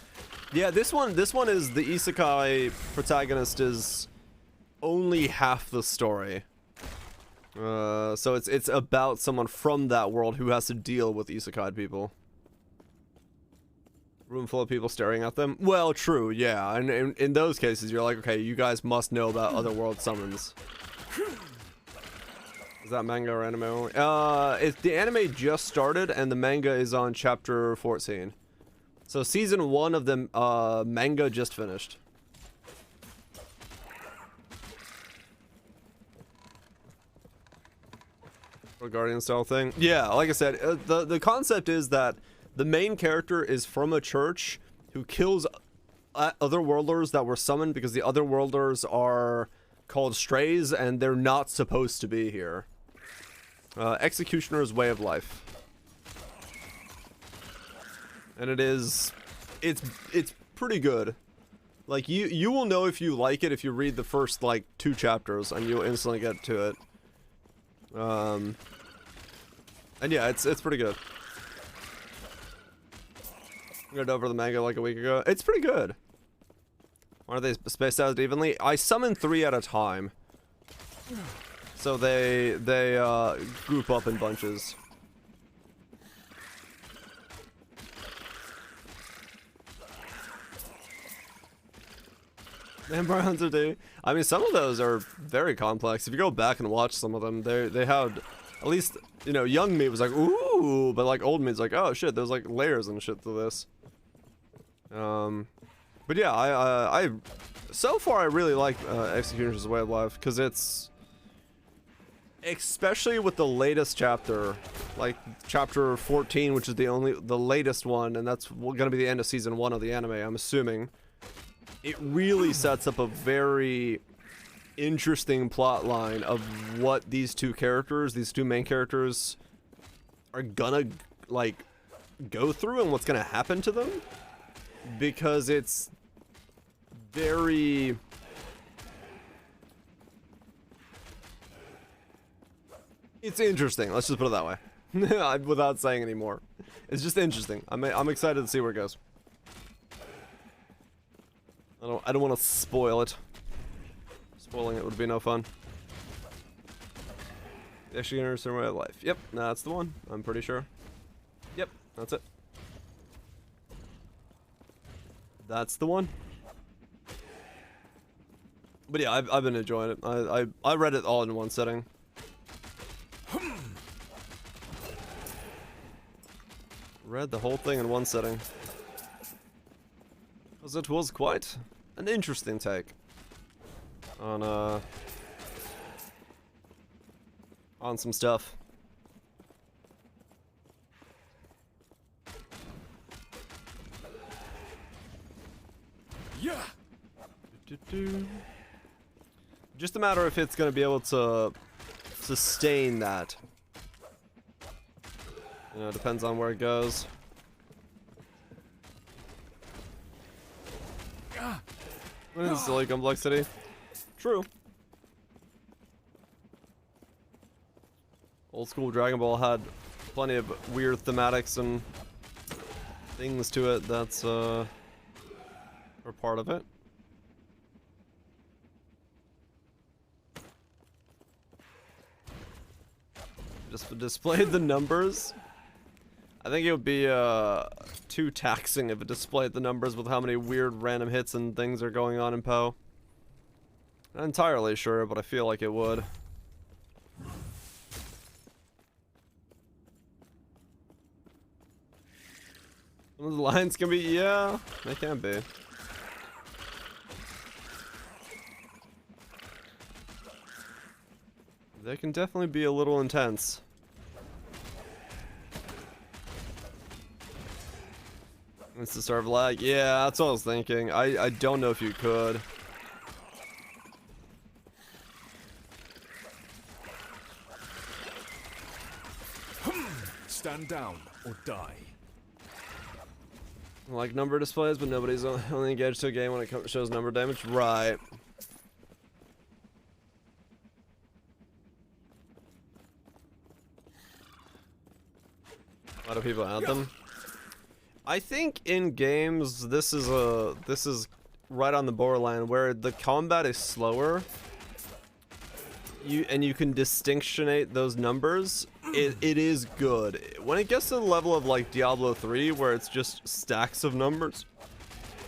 Yeah, this one is the isekai protagonist is only half the story. So it's about someone from that world who has to deal with isekai people. Room full of people staring at them? Well, true, yeah. And in those cases, you're like, okay, you guys must know about otherworld summons. Is that manga or anime only? The anime just started, and the manga is on chapter 14. So season 1 of the manga just finished. Guardian style thing? Yeah, like I said, the concept is that the main character is from a church who kills otherworlders that were summoned because the otherworlders are called strays and they're not supposed to be here. Executioner's Way of Life. And it's pretty good. Like, you will know if you like it if you read the first, like, 2 chapters and you'll instantly get to it. And yeah, it's pretty good. I read over the manga like a week ago. It's pretty good. Why are they spaced out evenly? I summoned 3 at a time. So they group up in bunches. Vampire Hunter D. I mean, some of those are very complex. If you go back and watch some of them, they had, at least, you know, young me was like, ooh, but like old me's like, oh shit, there's like layers and shit to this. But yeah, I so far I really like Executioner's Way of Life, because it's, especially with the latest chapter, like chapter 14, which is the latest one, and that's gonna be the end of season 1 of the anime, I'm assuming. It really sets up a very interesting plot line of what these two main characters are gonna like go through and what's gonna happen to them, because it's very, it's interesting, let's just put it that way. Without saying any more, it's just interesting. I'm excited to see where it goes. I don't want to spoil it. Spoiling it would be no fun. Executioner's Way of Life. Yep, that's the one. I'm pretty sure. Yep, that's it. That's the one. But yeah, I've been enjoying it. I read it all in one sitting. Read the whole thing in one sitting. Because it was quite an interesting take on some stuff. Yeah. Just a matter if it's gonna be able to sustain that. You know, depends on where it goes. What is silly complexity? True. Old school Dragon Ball had plenty of weird thematics and things to it that's are part of it. Just displayed the numbers. I think it would be too taxing if it displayed the numbers with how many weird random hits and things are going on in Poe. Not entirely sure, but I feel like it would. Some of the lines can be, yeah, they can be. They can definitely be a little intense. It's the start of lag. Yeah, that's what I was thinking. I don't know if you could. Stand down or die. Like number displays, but nobody's only engaged to a game when it shows number damage. Right. A lot of people add them. I think in games this is right on the borderline where the combat is slower. You can distinctionate those numbers. It is good. When it gets to the level of like Diablo 3 where it's just stacks of numbers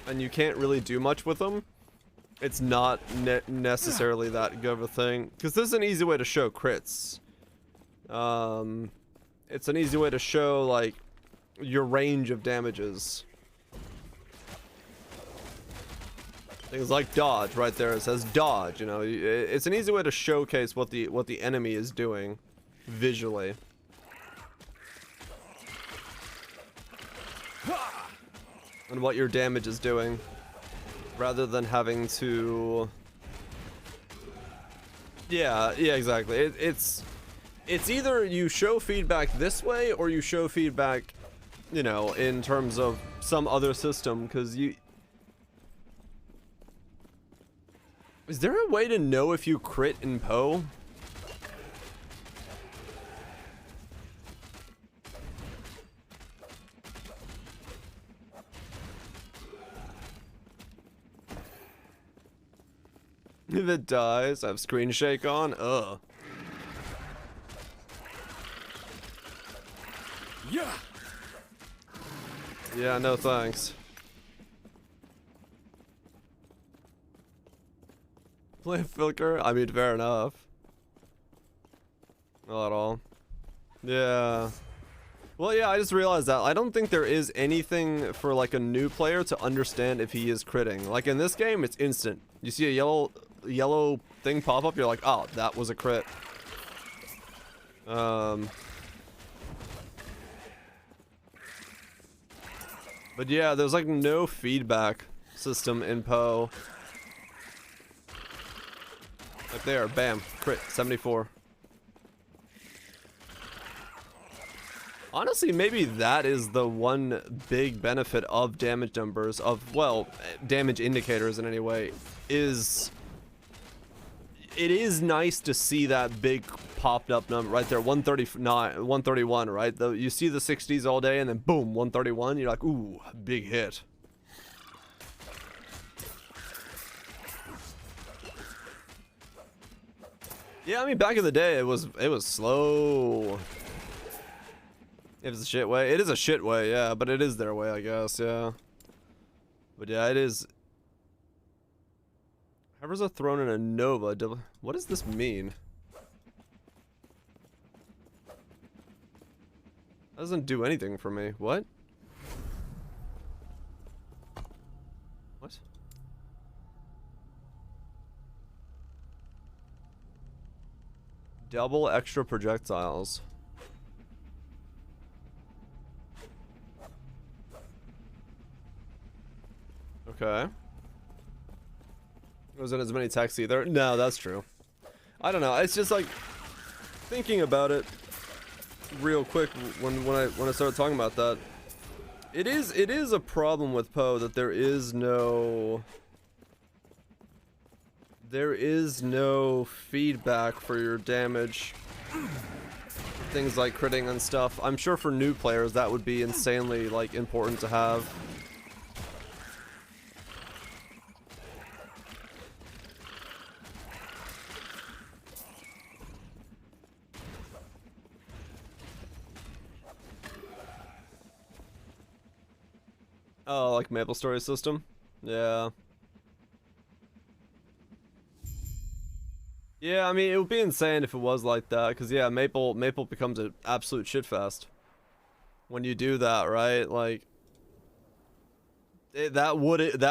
and you can't really do much with them, it's not necessarily that good of a thing. Because this is an easy way to show crits. It's an easy way to show like your range of damages. Things like dodge right there, it says dodge, you know, it's an easy way to showcase what the enemy is doing visually. And what your damage is doing, rather than having to, yeah, exactly. It's either you show feedback this way or you show feedback, you know, in terms of some other system, because is there a way to know if you crit in Poe? If it dies, I have screen shake on. Ugh. Yeah. Yeah, no thanks. Play Filker? I mean, fair enough. Not at all. Yeah. Well, yeah, I just realized that. I don't think there is anything for, like, a new player to understand if he is critting. Like, in this game, it's instant. You see a yellow thing pop up, you're like, oh, that was a crit. But yeah, there's, like, no feedback system in Poe. Like there, bam, crit, 74. Honestly, maybe that is the one big benefit of damage numbers, of, well, damage indicators in any way, is it is nice to see that big popped up number right there, 139, 131, right? You see the 60s all day and then boom, 131, you're like, ooh, big hit. Yeah, I mean, back in the day, it was slow. It was a shit way. It is a shit way, yeah, but it is their way, I guess, yeah. But yeah, it is. Havers are thrown in a Nova. What does this mean? That doesn't do anything for me. What? What? Double extra projectiles. Okay. Wasn't as many texts either. No, that's true. I don't know. It's just like thinking about it real quick when I started talking about that. It is a problem with Poe that there is no feedback for your damage. Things like critting and stuff. I'm sure for new players that would be insanely like important to have. Oh, like Maple Story system? Yeah. Yeah, I mean, it would be insane if it was like that, because yeah, Maple becomes an absolute shitfest when you do that, right? Like, that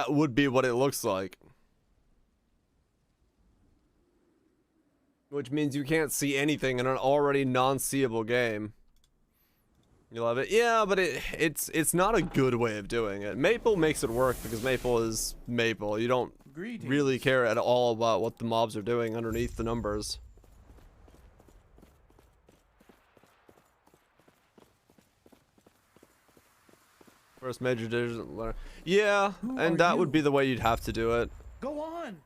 would be what it looks like. Which means you can't see anything in an already non-seeable game. You love it? Yeah, but it's not a good way of doing it. Maple makes it work because Maple is Maple. You don't really care at all about what the mobs are doing underneath the numbers. First major digital. Yeah, and that would be the way you'd have to do it. Go on.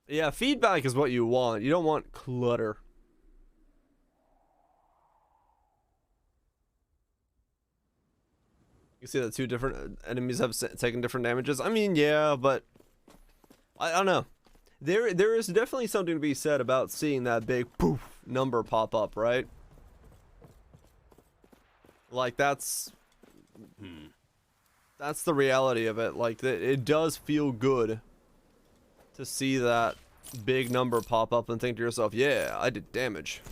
Yeah, feedback is what you want. You don't want clutter. You see that two different enemies have taken different damages? I mean, yeah, but I don't know. There is definitely something to be said about seeing that big poof number pop up, right? Like that's the reality of it. Like it does feel good to see that big number pop up and think to yourself, yeah, I did damage.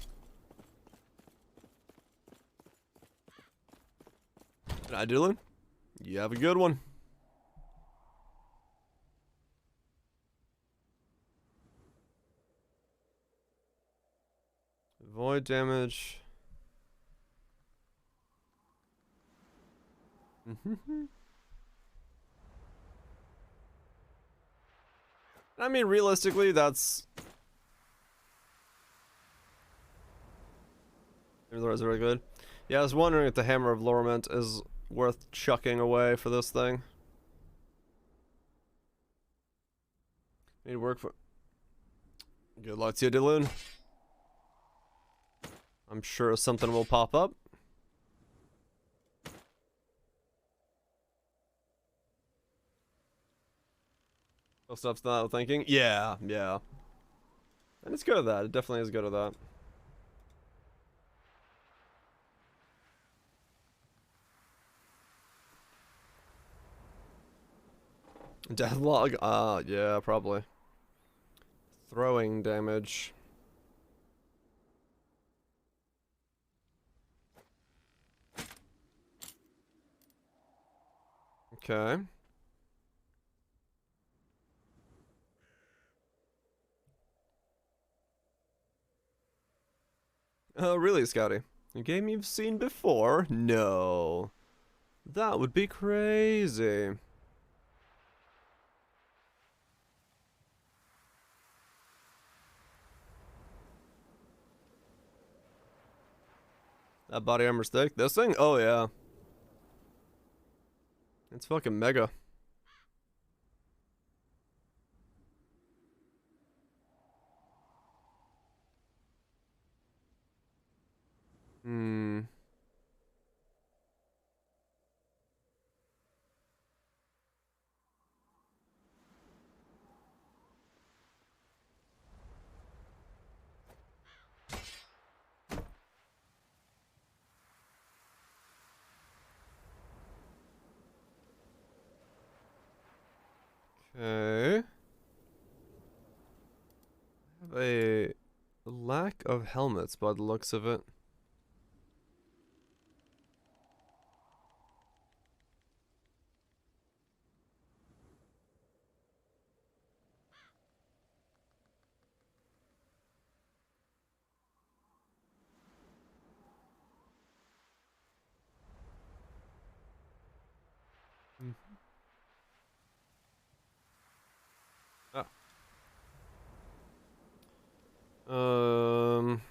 Good night, Dylan. You have a good one. Void damage. I mean, realistically, that's... The rest are very good. Yeah, I was wondering if the Hammer of Lorement is worth chucking away for this thing. Need work for... Good luck to you, Dylan. I'm sure something will pop up. Stuff's not thinking. Yeah, yeah. And it's good at that. It definitely is good at that. Deathlog? Yeah, probably. Throwing damage. Okay. Oh, really, Scotty? A game you've seen before? No. That would be crazy. That body armor's thick. This thing? Oh, yeah. It's fucking mega. Hmm. Okay. Have a lack of helmets by the looks of it. Ah. Um.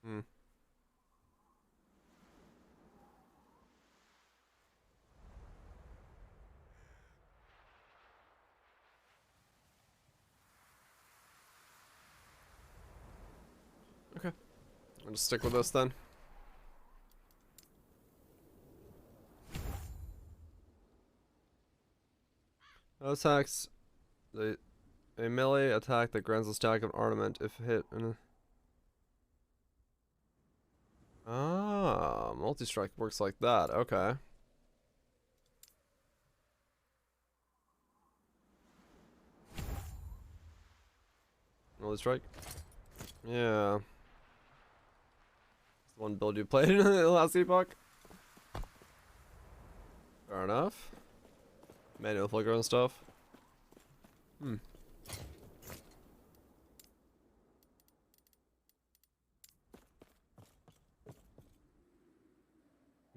Hmm. Okay. I'll just stick with this then. Attacks. A melee attack that grants a stack of ornament if hit. Ah, multi-strike works like that. Okay. Multi-strike? Yeah. It's the one build you played in the last Epoch. Fair enough. Manual flicker and stuff. Hmm.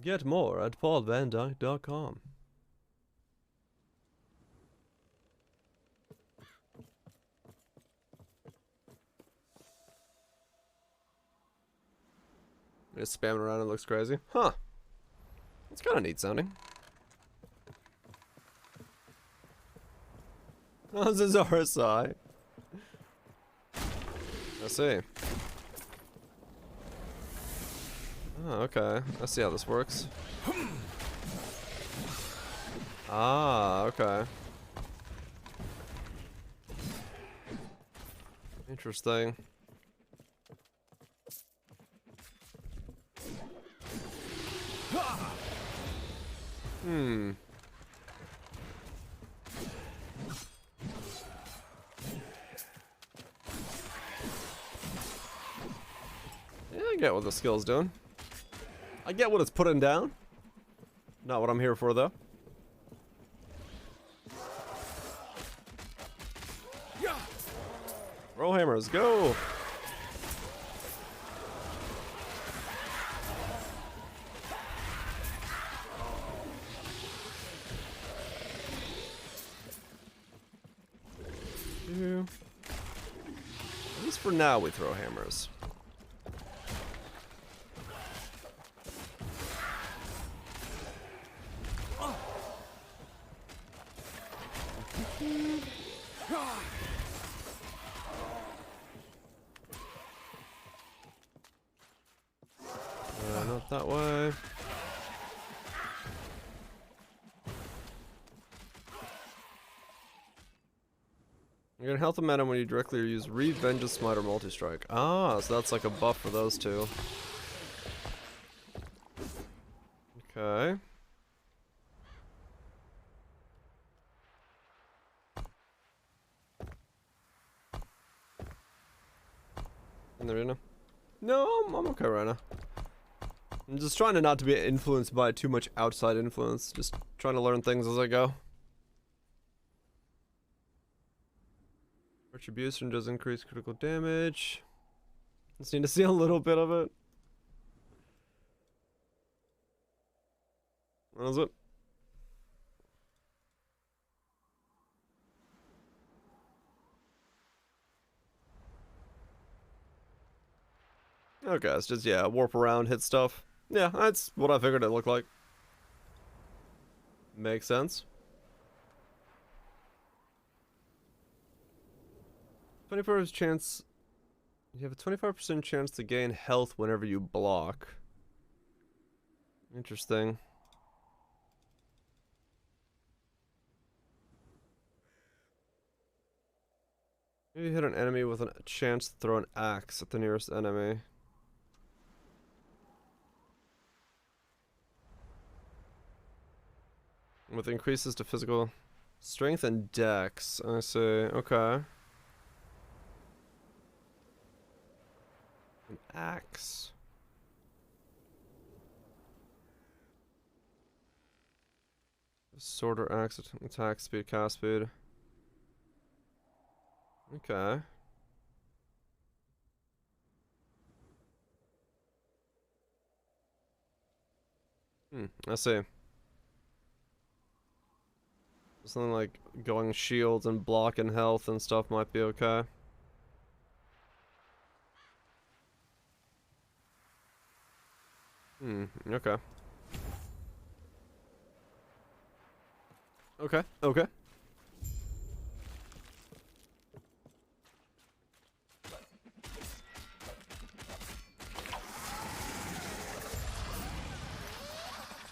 Get more at paulvandyke.com. Just spamming around, it looks crazy. Huh. It's kind of neat sounding. Oh, this is RSI. I see. Oh, okay. I see how this works. Ah, okay. Interesting. Hmm. Yeah, I get what the skill's doing. I get what it's putting down. Not what I'm here for, though. Roll hammers, go! At least for now, we throw hammers. Not that way. Gain health and mana when you directly use Revenge, Smite, or Multi-Strike. Ah, so that's like a buff for those two. Okay. In the arena? No, I'm okay right now. I'm just trying to not to be influenced by too much outside influence. Just trying to learn things as I go. Retribution does increase critical damage. Just need to see a little bit of it. What is it? Okay, it's just, yeah, warp around, hit stuff. Yeah, that's what I figured it looked like. Makes sense. 25% chance. You have a 25% chance to gain health whenever you block. Interesting. Maybe hit an enemy with a chance to throw an axe at the nearest enemy. With increases to physical strength and dex. I see. Okay. An axe. Sword or axe attack speed, cast speed. Okay. I see. Something like going shields and blocking health and stuff might be okay. Okay. Okay, okay.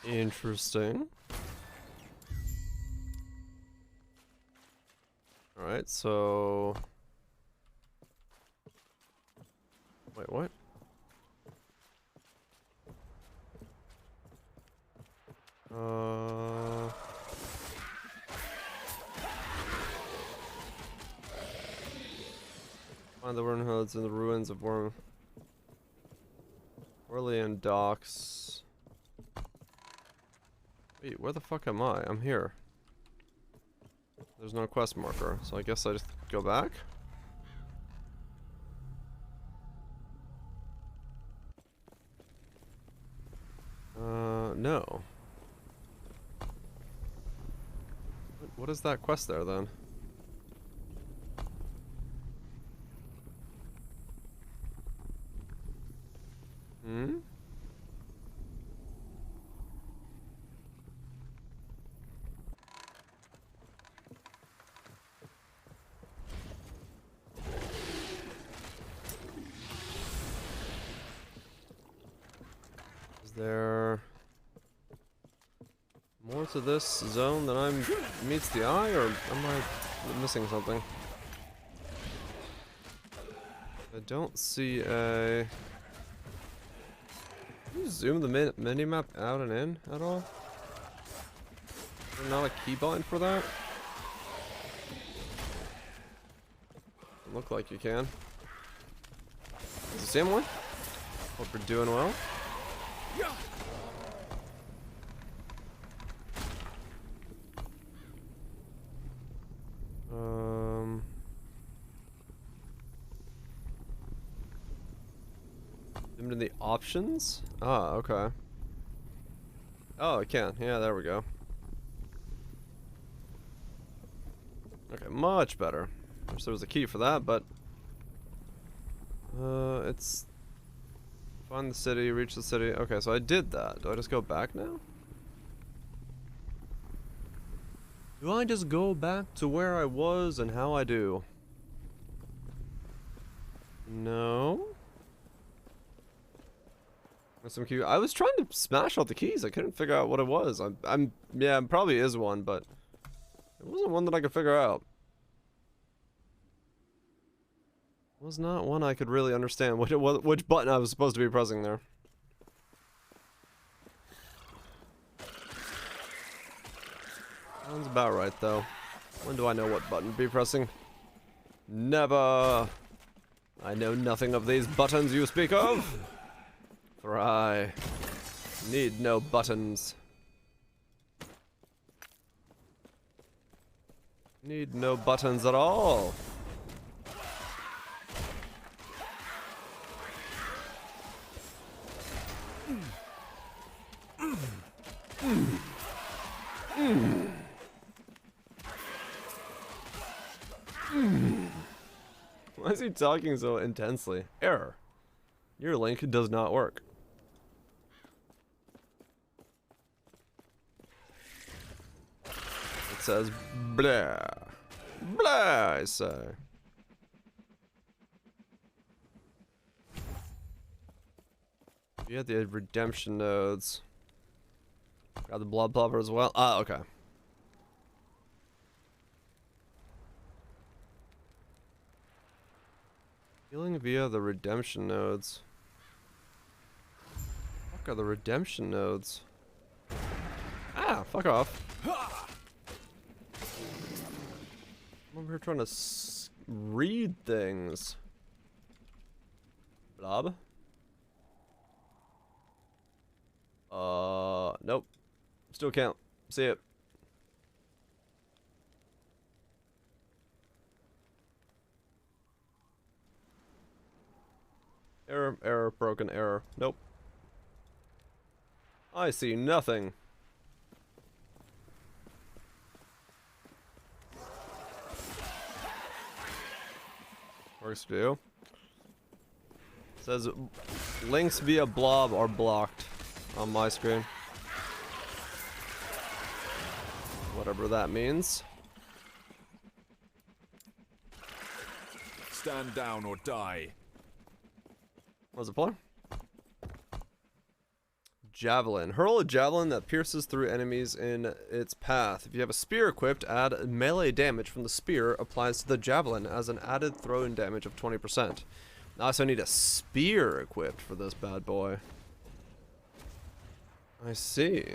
Interesting. Alright, so... Wait, what? Find the worm hoods in the ruins of Orlean Docks. Wait, where the fuck am I? I'm here. There's no quest marker, so I guess I just go back? No. What is that quest there, then? Is there more to this zone than meets the eye, or am I missing something? I don't see a... Can you zoom the mini-map out and in at all? Is there not a keybind for that? Doesn't look like you can. Is the same one? Hope you're doing well. Zoomed in the options? Ah, okay. Oh, I can. Yeah, there we go. Okay, much better. Wish there was a key for that, but it's find the city, reach the city. Okay, so I did that. Do I just go back now? Do I just go back to where I was and how I do? No. There's some key. I was trying to smash all the keys. I couldn't figure out what it was. Yeah, it probably is one, but it wasn't one that I could figure out. Was not one I could really understand which button I was supposed to be pressing there. Sounds about right, though. When do I know what button to be pressing? Never! I know nothing of these buttons you speak of, for I need no buttons. Need no buttons at all. Why is he talking so intensely? Error. Your link does not work. It says blah. Blah, I say. You had the redemption nodes. Got the blood plover as well. Ah, okay. Healing via the redemption nodes. Fuck are the redemption nodes? Ah, fuck off. I'm over here trying to read things. Blob? Nope. Still can't see it. Error, error, broken error. Nope. I see nothing. Works for you. Says links via blob are blocked on my screen. Whatever that means. Stand down or die. What was it for? Javelin. Hurl a javelin that pierces through enemies in its path. If you have a spear equipped, add melee damage from the spear applies to the javelin as an added throw-in damage of 20%. I also need a spear equipped for this bad boy. I see.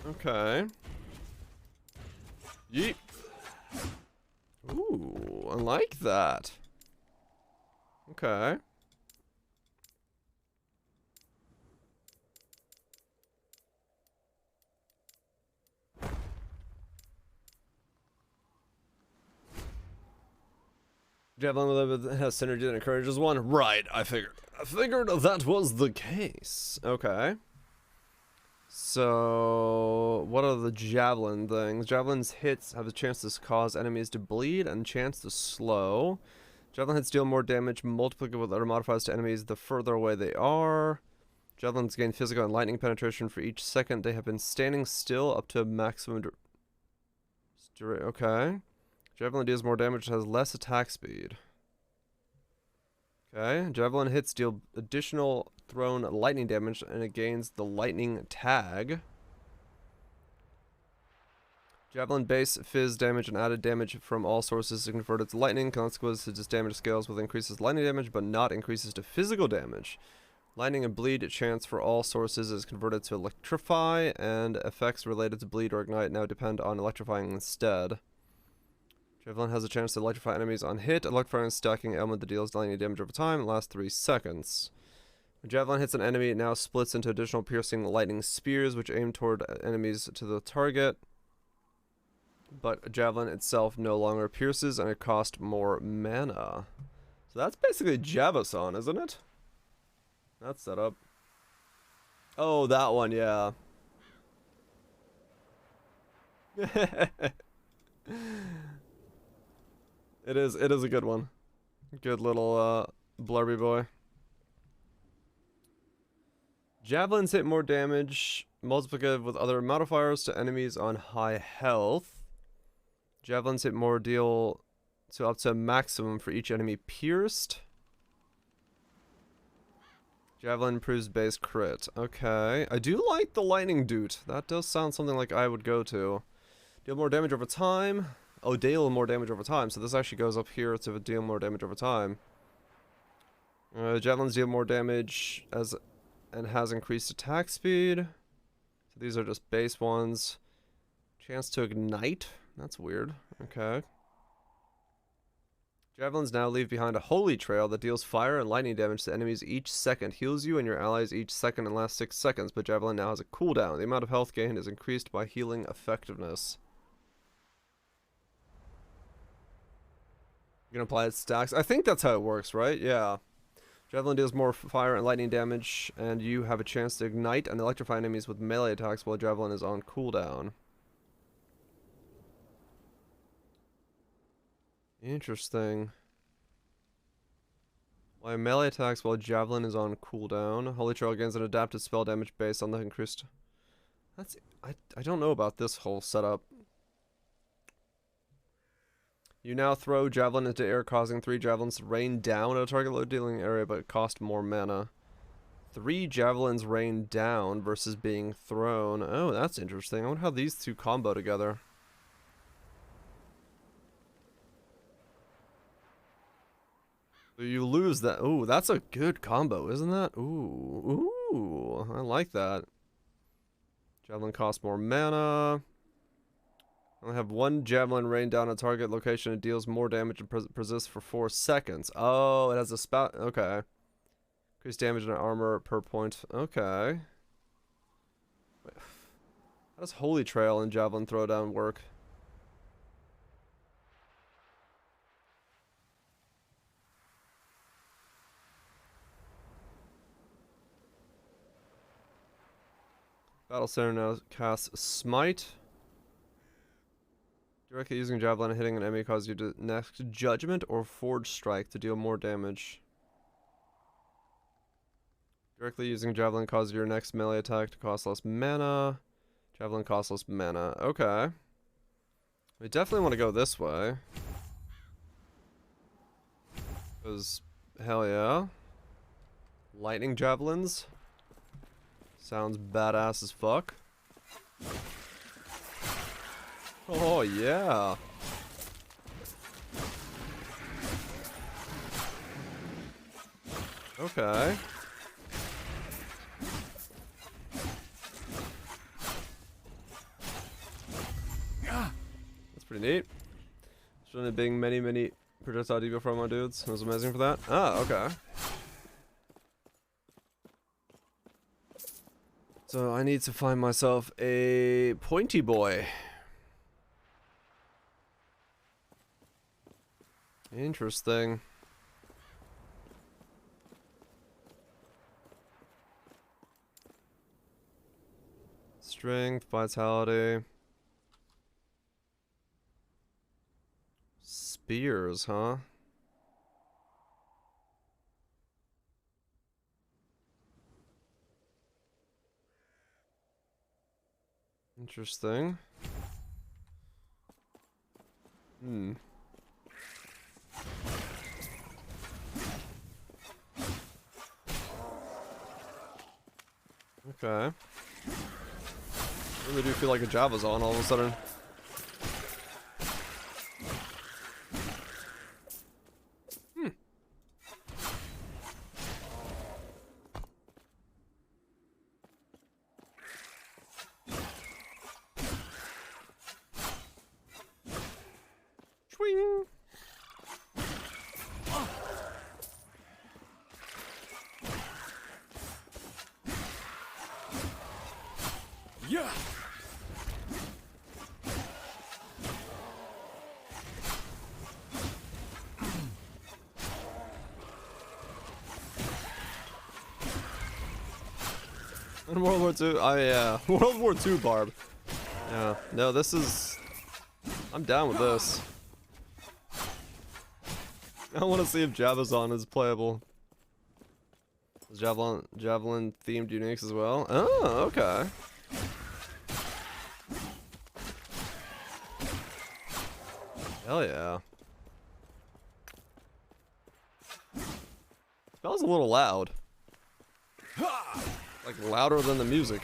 Okay. Yeet. Ooh, I like that. Okay. Javelin has synergy that encourages one. Right, I figured that was the case. Okay. So, what are the javelin things? Javelin's hits have a chance to cause enemies to bleed and chance to slow. Javelin hits deal more damage multiplicative with other modifiers to enemies the further away they are. Javelins gain physical and lightning penetration for each second they have been standing still up to a maximum. Okay. Javelin deals more damage, has less attack speed. Okay. Javelin hits deal additional thrown lightning damage and it gains the lightning tag. Javelin base fizz damage and added damage from all sources is converted to lightning. Consequences damage scales with increases lightning damage but not increases to physical damage. Lightning and bleed chance for all sources is converted to electrify, and effects related to bleed or ignite now depend on electrifying instead. Javelin has a chance to electrify enemies on hit. Electrifying and stacking element that deals lightning damage over time. It lasts 3 seconds. When Javelin hits an enemy, it now splits into additional piercing lightning spears, which aim toward enemies to the target. But Javelin itself no longer pierces, and it costs more mana. So that's basically Javason, isn't it? That's set up. Oh, that one, yeah. It is a good one. Good little blurby boy. Javelins hit more damage, multiplicative with other modifiers to enemies on high health. Javelins hit more deal to up to a maximum for each enemy pierced. Javelin improves base crit. Okay. I do like the lightning doot. That does sound something like I would go to. Deal more damage over time. Oh, deal more damage over time. So this actually goes up here to deal more damage over time. Javelins deal more damage and has increased attack speed. So these are just base ones. Chance to ignite. That's weird. Okay. Javelins now leave behind a holy trail that deals fire and lightning damage to enemies each second, heals you and your allies each second and lasts 6 seconds, but Javelin now has a cooldown. The amount of health gained is increased by healing effectiveness. You can apply it stacks. I think that's how it works, right? Yeah. Javelin deals more fire and lightning damage, and you have a chance to ignite and electrify enemies with melee attacks while Javelin is on cooldown. Interesting. Why melee attacks while Javelin is on cooldown. Holy Trail gains an adapted spell damage based on the increased... That's... I don't know about this whole setup. You now throw Javelin into air, causing 3 Javelins to rain down at a target low dealing area, but cost more mana. 3 Javelins rain down versus being thrown. Oh, that's interesting. I wonder how these two combo together. So you lose that. Ooh, that's a good combo, isn't that? Ooh, ooh, I like that. Javelin costs more mana. I have 1 Javelin rain down a target location. It deals more damage and persists for 4 seconds. Oh, it has a spout. Okay. Increase damage and armor per point. Okay. Wait. How does Holy Trail and Javelin Throwdown work? Battle Center now casts Smite. Directly using Javelin and hitting an enemy causes you to next Judgment or Forge Strike to deal more damage. Directly using Javelin causes your next melee attack to cost less mana. Javelin costs less mana. Okay. We definitely want to go this way. Because, hell yeah. Lightning Javelins. Sounds badass as fuck. Oh, yeah. Okay. That's pretty neat. Shouldn't it being many projectile debuff from my dudes? That was amazing for that. Ah, okay. So I need to find myself a pointy boy. Interesting. Strength, vitality. Spears, huh? Interesting. Hmm. Okay. Really do feel like a Java's on all of a sudden. Swing. Yeah. In World War II, oh yeah, World War II Barb. Yeah, no, this is, I'm down with this. I want to see if Javazon is playable. Is Javelin themed uniques as well? Oh, okay. Hell yeah. Smells a little loud. Like louder than the music.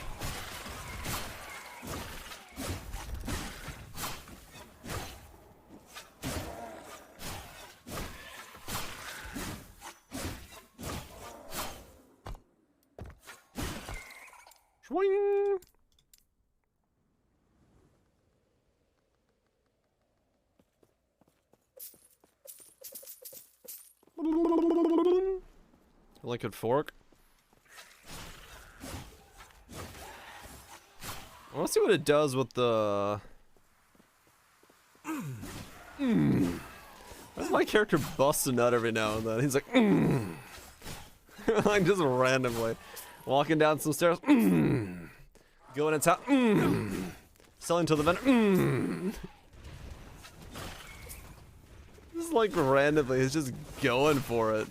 Swing. Liquid fork. I want to see what it does with the. Why's my character bust a nut every now and then? He's like, like just randomly walking down some stairs. Going into town. Selling to the vendor. Just like randomly, he's just going for it.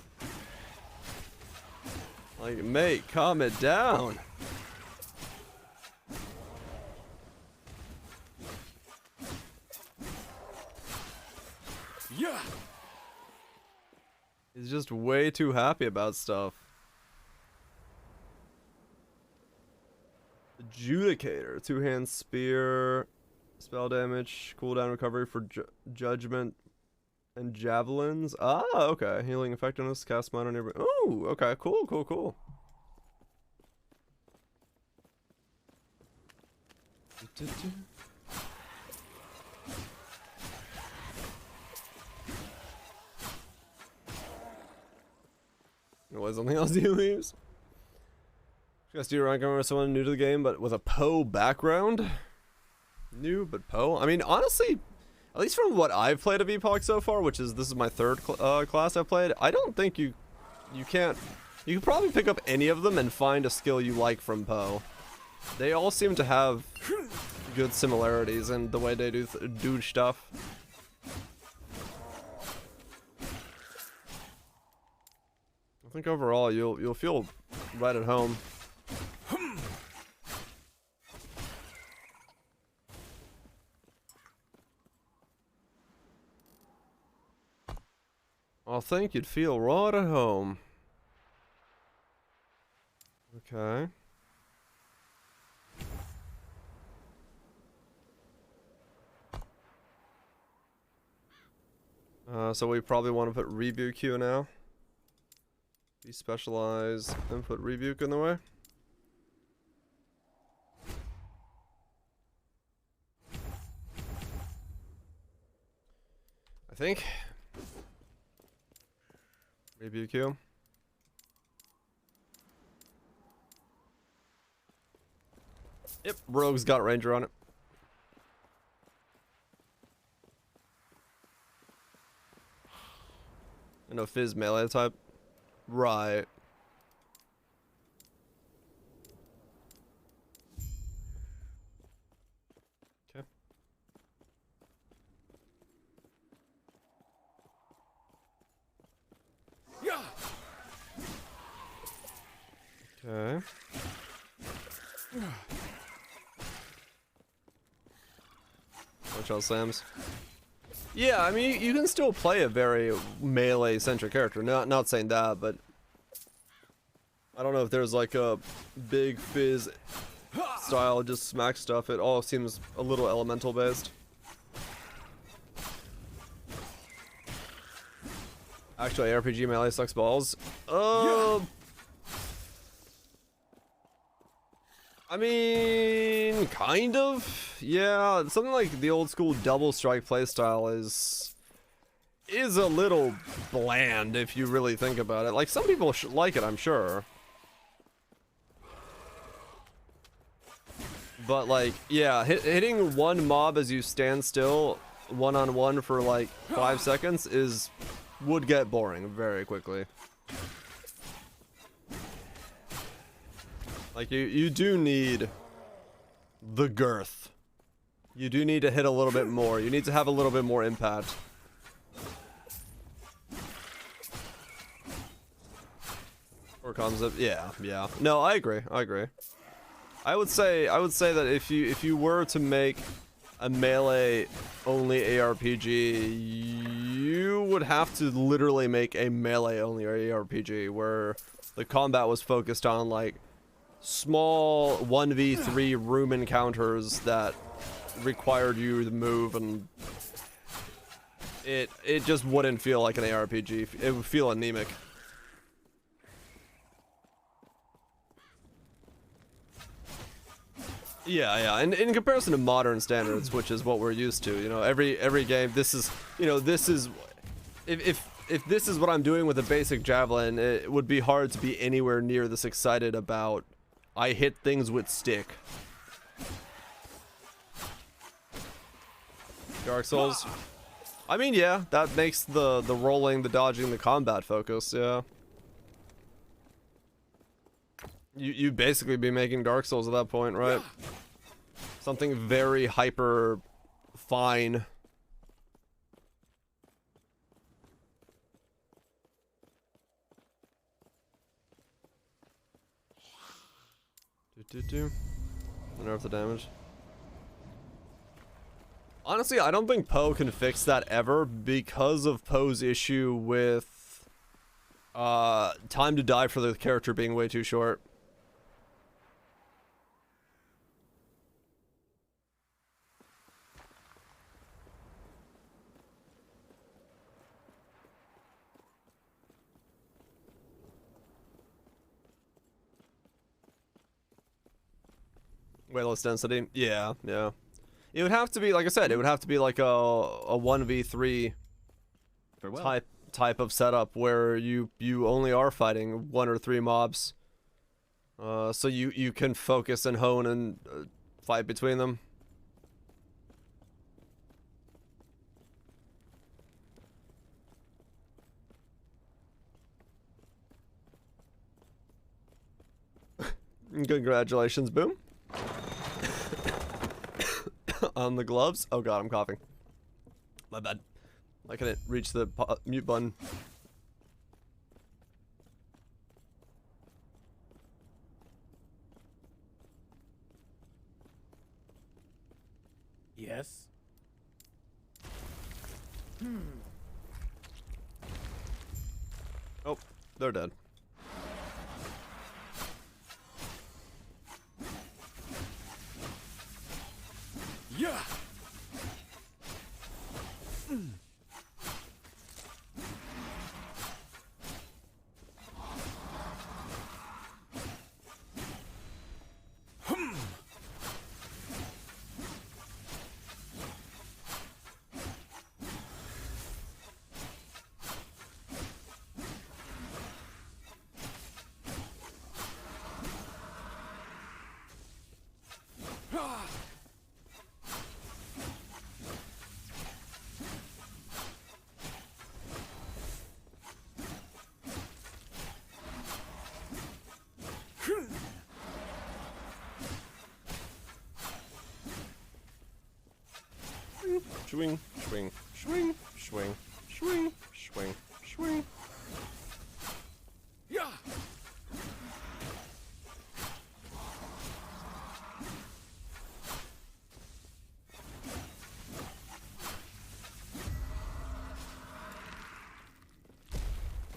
Like, mate, calm it down. Yeah. He's just way too happy about stuff. Adjudicator, two-hand spear, spell damage, cooldown recovery for judgment and javelins. Ah, okay. Healing effectiveness, cast mine on every. Ooh, okay, cool, cool, cool. Was something else you leaves? Just do rank over someone new to the game, but with a Poe background. New, but Poe. I mean, honestly, at least from what I've played of Epoch so far, which is this is my third class I've played. I don't think you can probably pick up any of them and find a skill you like from Poe. They all seem to have good similarities in the way they do stuff. I think overall you'll feel right at home. I think you'd feel right at home. Okay. So we probably want to put rebuke Q now. Despecialize and put rebuke in the way. I think. Rebuke Q. Yep, Rogue's got Ranger on it. And a Fizz melee type. Right. Okay. Yeah. Okay. Watch out, Sam's. Yeah, I mean, you can still play a very melee-centric character. Not saying that, but I don't know if there's like a big Fizz style, just smack stuff. It all seems a little elemental based. Actually, RPG melee sucks balls. I mean, kind of. Yeah, something like the old school double strike playstyle is a little bland if you really think about it. Like, some people like it, I'm sure. But like, yeah, hitting one mob as you stand still, one-on-one for like 5 seconds would get boring very quickly. Like, you do need the girth. You do need to hit a little bit more. You need to have a little bit more impact. Or concept, yeah. No, I agree. I would say that if you were to make a melee only ARPG, you would have to literally make a melee only ARPG where the combat was focused on like small 1v3 room encounters that required you to move, and it just wouldn't feel like an ARPG. It would feel anemic. Yeah, yeah, and in comparison to modern standards, which is what we're used to, you know, every game, this is, you know, this is, if this is what I'm doing with a basic javelin, it would be hard to be anywhere near this excited about, I hit things with stick. Dark Souls. I mean, yeah, that makes the rolling, the dodging, the combat focus, yeah. You'd basically be making Dark Souls at that point, right? Something very hyper fine. Nerf the damage. Honestly, I don't think Poe can fix that ever because of Poe's issue with time to die for the character being way too short. Way less density. Yeah, yeah. It would have to be, like I said, it would have to be like a 1v3 type of setup where you only are fighting 1 or 3 mobs. So you can focus and hone and fight between them. Congratulations, Boom. On the gloves. Oh god, I'm coughing. My bad. I couldn't reach the mute button. Yes. Oh, they're dead. Yeah. Swing, swing, swing, swing, swing, swing, swing. Yeah.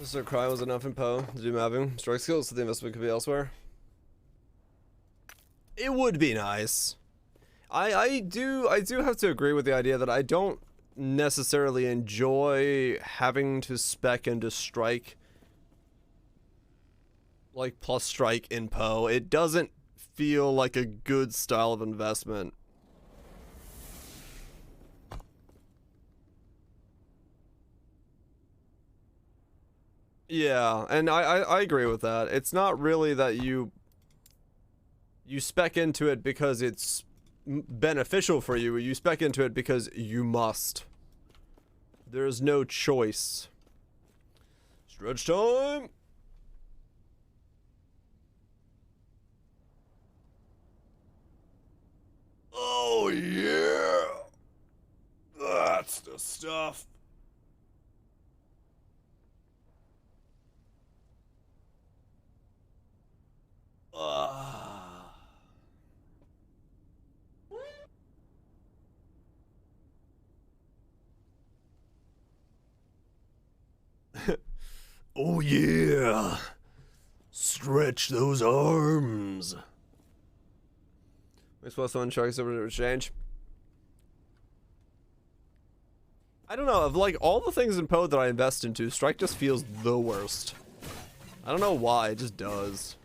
So cry was enough in Poe to do mapping. Strike skills, so the investment could be elsewhere. It would be nice. I do have to agree with the idea that I don't necessarily enjoy having to spec into strike, like plus strike in Poe. It doesn't feel like a good style of investment. Yeah, and I agree with that. It's not really that you spec into it because it's beneficial for you. You spec into it because you must. There's no choice. Stretch time. Oh yeah, that's the stuff. Oh yeah, stretch those arms. We're supposed to strikes over to exchange. I don't know, of like all the things in Poe that I invest into, strike just feels the worst. I don't know why, it just does.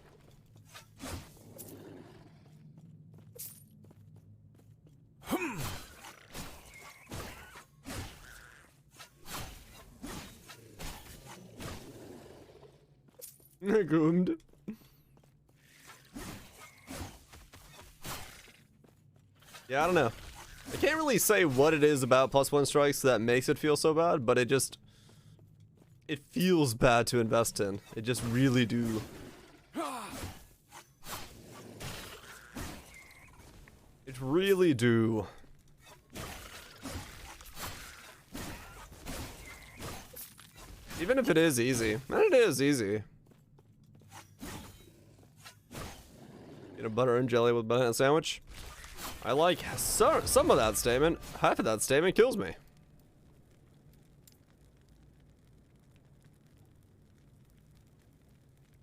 Goomed. Yeah, I don't know. I can't really say what it is about +1 strikes that makes it feel so bad, but it feels bad to invest in. It just really do. It really do. Even if it is easy. And it is easy. Peanut butter and jelly with banana sandwich. I like some of that statement. Half of that statement kills me.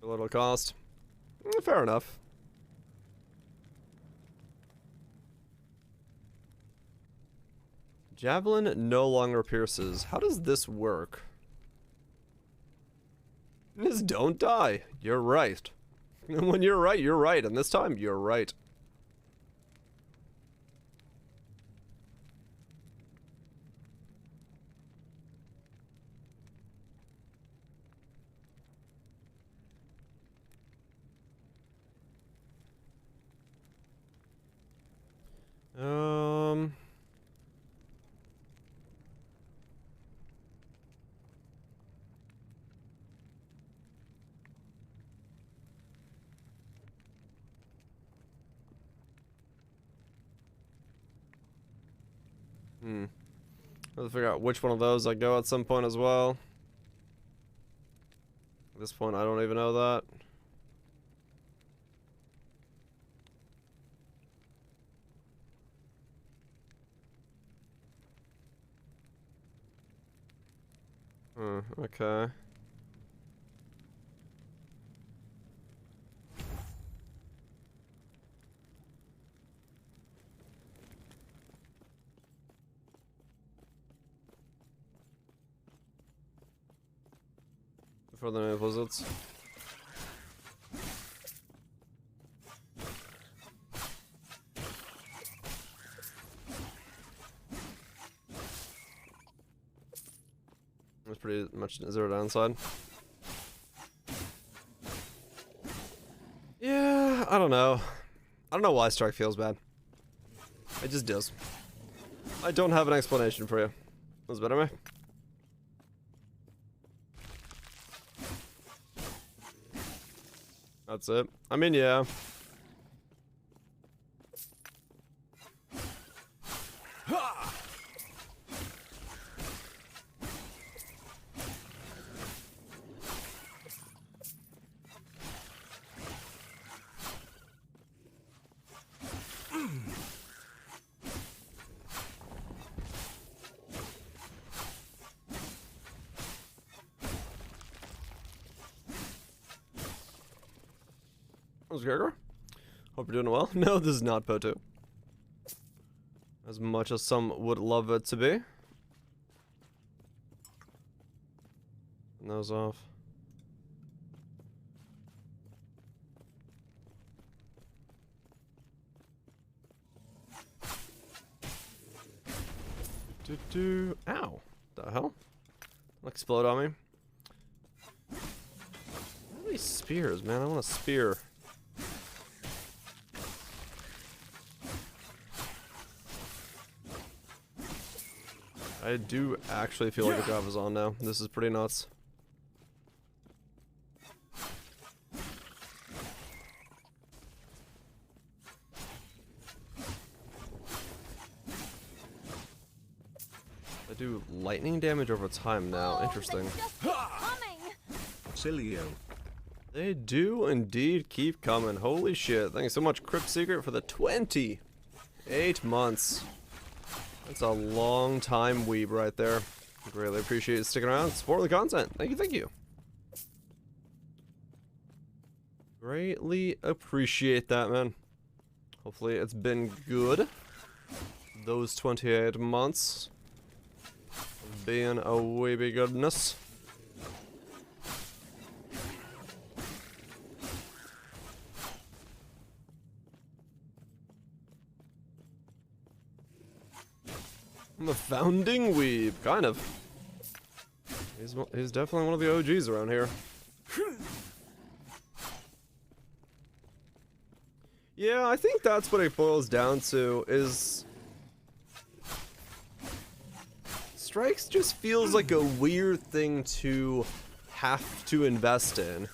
A little cost. Fair enough. Javelin no longer pierces. How does this work? Just don't die. You're right. And when you're right, you're right. And this time, you're right. I have to figure out which one of those I go at some point as well. At this point, I don't even know that. Okay. For the new visits. There's pretty much zero downside. Yeah, I don't know. I don't know why strike feels bad. It just does. I don't have an explanation for you. That's better, me. That's it. I mean, yeah. What's Gregor? Hope you're doing well. No, this is not PO2. As much as some would love it to be. Turn those off. Ow. The hell? Don't explode on me. What are these spears, man? I want a spear. I do actually feel like the job is on now. This is pretty nuts. I do lightning damage over time now. Interesting. Cilio. They do indeed keep coming. Holy shit. Thank you so much, Crypt Secret, for the 28 months. That's a long time weeb right there. Greatly appreciate you sticking around, support the content. Thank you, thank you. Greatly appreciate that, man. Hopefully it's been good. Those 28 months of being a weeby goodness. I'm a founding weeb, kind of. He's definitely one of the OGs around here. Yeah, I think that's what it boils down to, is strikes just feels like a weird thing to have to invest in.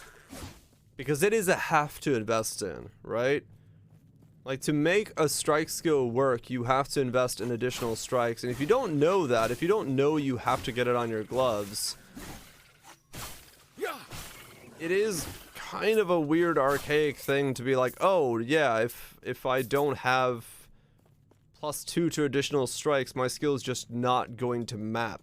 Because it is a have to invest in, right? Like, to make a strike skill work, you have to invest in additional strikes. And if you don't know that, if you don't know you have to get it on your gloves, it is kind of a weird archaic thing to be like, oh yeah, if I don't have +2 to additional strikes, my skill is just not going to map.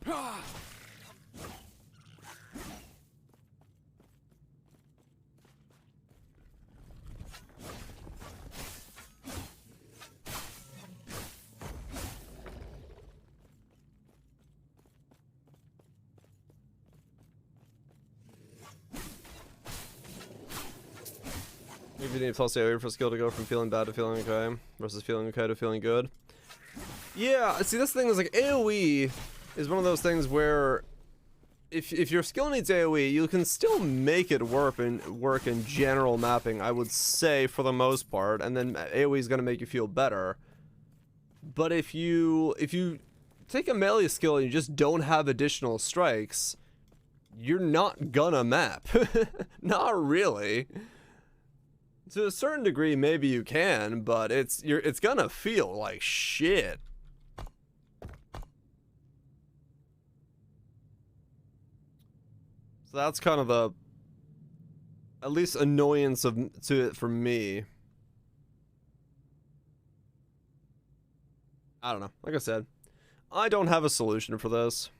Maybe you need plus AoE for skill to go from feeling bad to feeling okay, versus feeling okay to feeling good. Yeah, see, this thing is like, AoE is one of those things where if your skill needs AoE, you can still make it work in general mapping, I would say, for the most part, and then AoE is going to make you feel better. But if you take a melee skill and you just don't have additional strikes, you're not gonna map. Not really. To a certain degree, maybe you can, but it's gonna feel like shit. So that's kind of the, at least, annoyance to it for me. I don't know. Like I said, I don't have a solution for this.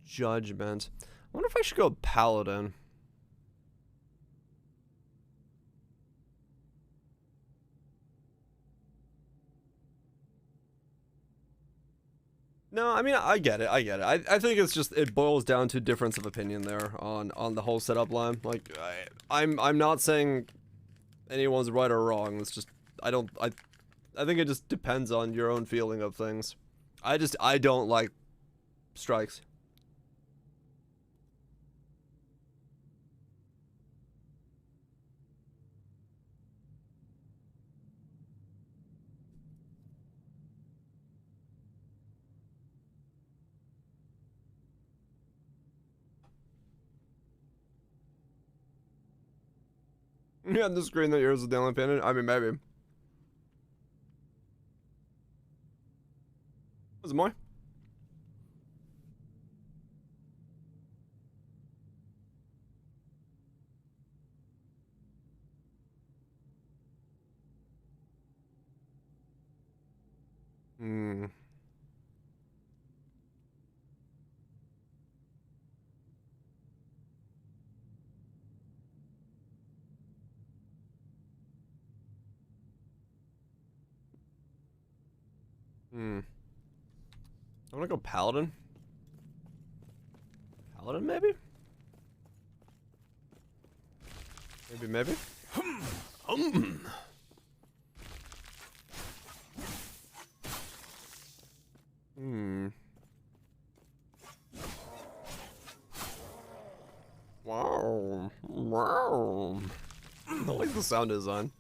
Judgment. I wonder if I should go Paladin. No, I mean, I get it. I get it. I think it's just, it boils down to difference of opinion there on the whole setup line. Like, I'm not saying anyone's right or wrong. It's just, I think it just depends on your own feeling of things. I don't like strikes. Yeah, the screen that yours is the only opinion. I mean, maybe. What's more? I'm gonna go Paladin. Paladin, maybe? Maybe? Wow. Wow. I like the sound design.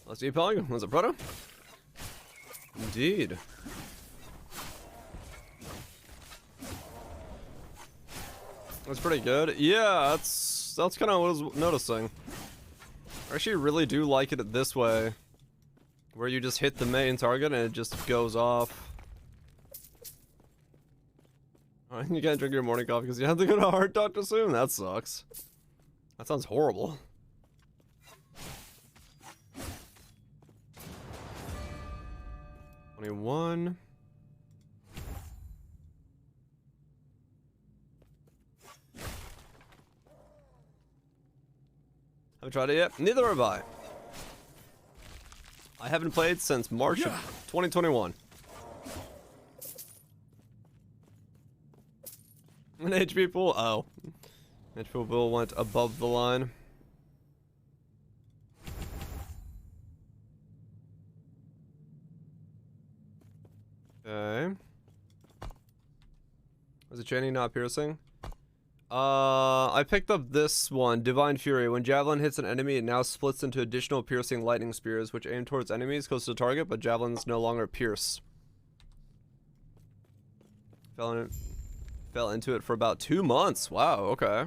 Let's see, Epoch. Was it Proto? Indeed. That's pretty good. Yeah, that's kind of what I was noticing. I actually really do like it this way, where you just hit the main target and it just goes off. You can't drink your morning coffee because you have to go to a heart doctor soon? That sucks. That sounds horrible. $21. Haven't tried it yet. Neither have I. I haven't played since March of 2021. An HP pool? Oh. HP pool went above the line. Okay. Was it chaining, not piercing? I picked up this one, Divine Fury. When Javelin hits an enemy, it now splits into additional piercing lightning spears, which aim towards enemies close to the target, but Javelins no longer pierce. Fell into it for about 2 months. Wow, okay.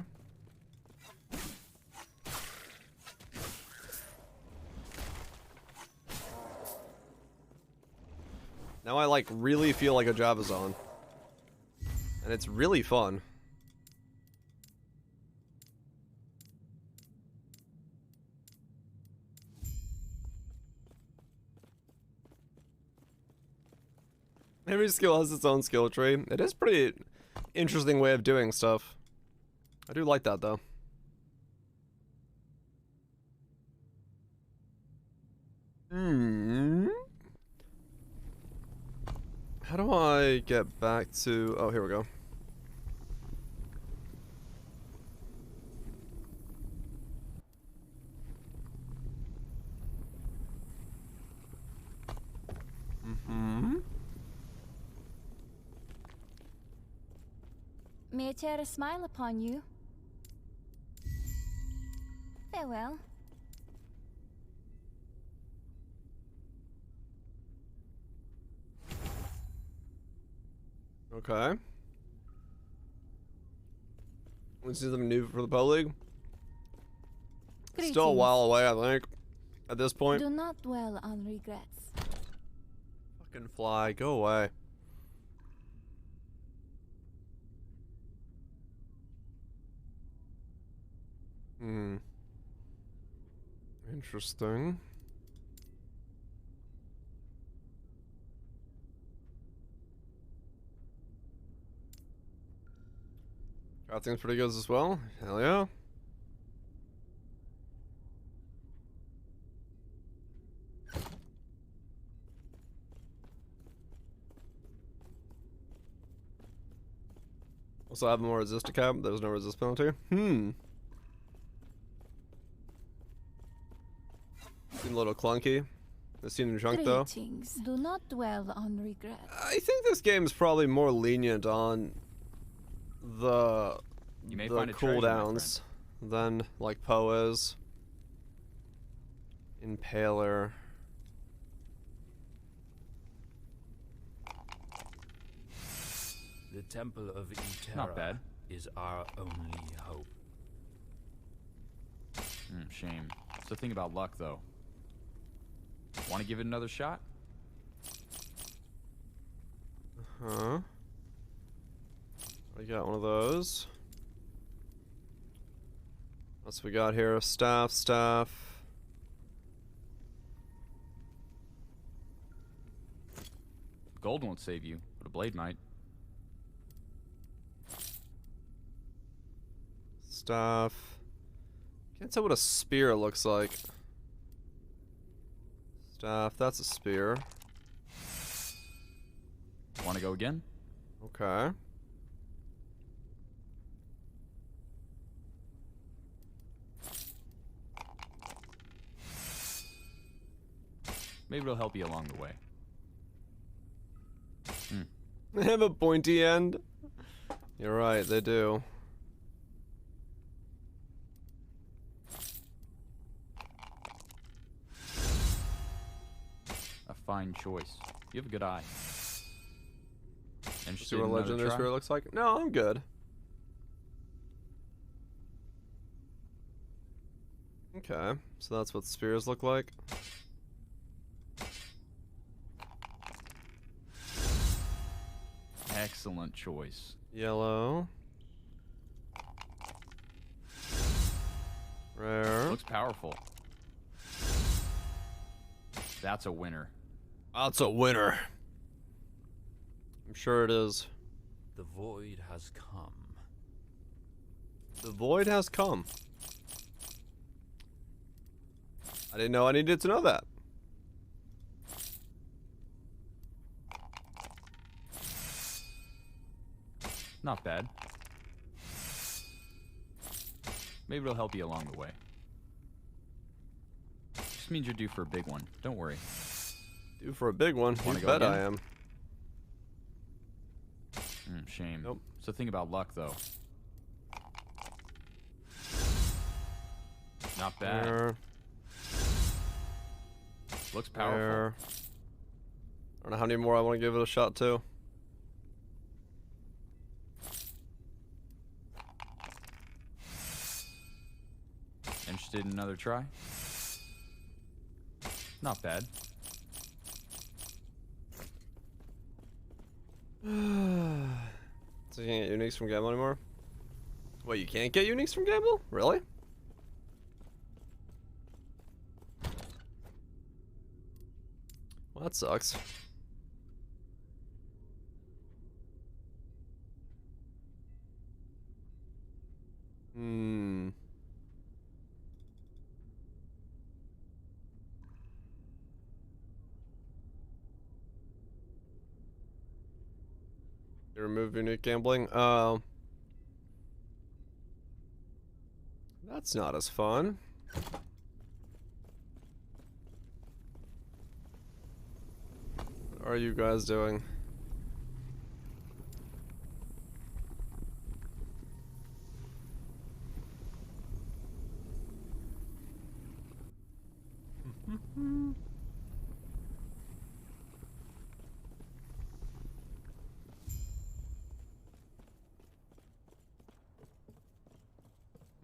Now I like really feel like a Javazon. And it's really fun. Every skill has its own skill tree. It is pretty interesting way of doing stuff. I do like that though. How do I get back to... Oh, here we go. May I tear a smile upon you? Farewell. Okay. We see something new for the Pro League. It's still a while away, I think. At this point. Do not dwell on regrets. Fucking fly, go away. Interesting. Crafting's pretty good as well. Hell yeah. Also have more resist to cap. There's no resist penalty. Seems a little clunky. The scene in chunk though. Do not dwell on regret. I think this game is probably more lenient on the cooldowns than like Poe is. Impaler. The Temple of Etera Not bad. is our only hope. Shame. That's the thing about luck, though. Want to give it another shot? Huh? I got one of those. What's we got here? Staff. Gold won't save you, but a blade might. Staff. Can't tell what a spear looks like. Staff, that's a spear. Want to go again? Okay. Maybe it'll help you along the way. They have a pointy end. You're right, they do. A fine choice. You have a good eye. See what a legendary spear looks like? No, I'm good. Okay, so that's what spears look like. Excellent choice. Yellow. Rare. Looks powerful. That's a winner. That's a winner. I'm sure it is. The void has come. The void has come. didn't know I needed to know that. Not bad. Maybe it'll help you along the way. Just means you're due for a big one. Don't worry. Due for a big one. You Wanna go bet again? I am. Shame. Nope. So think about luck, though. Not bad. There, Looks powerful. there. I don't know how many more I want to give it a shot to. Interested in another try? Not bad. So you can't get uniques from Gamble anymore? Wait, you can't get uniques from Gamble? Really? Well, that sucks. Hmm. You remove unique gambling? That's not as fun. What are you guys doing?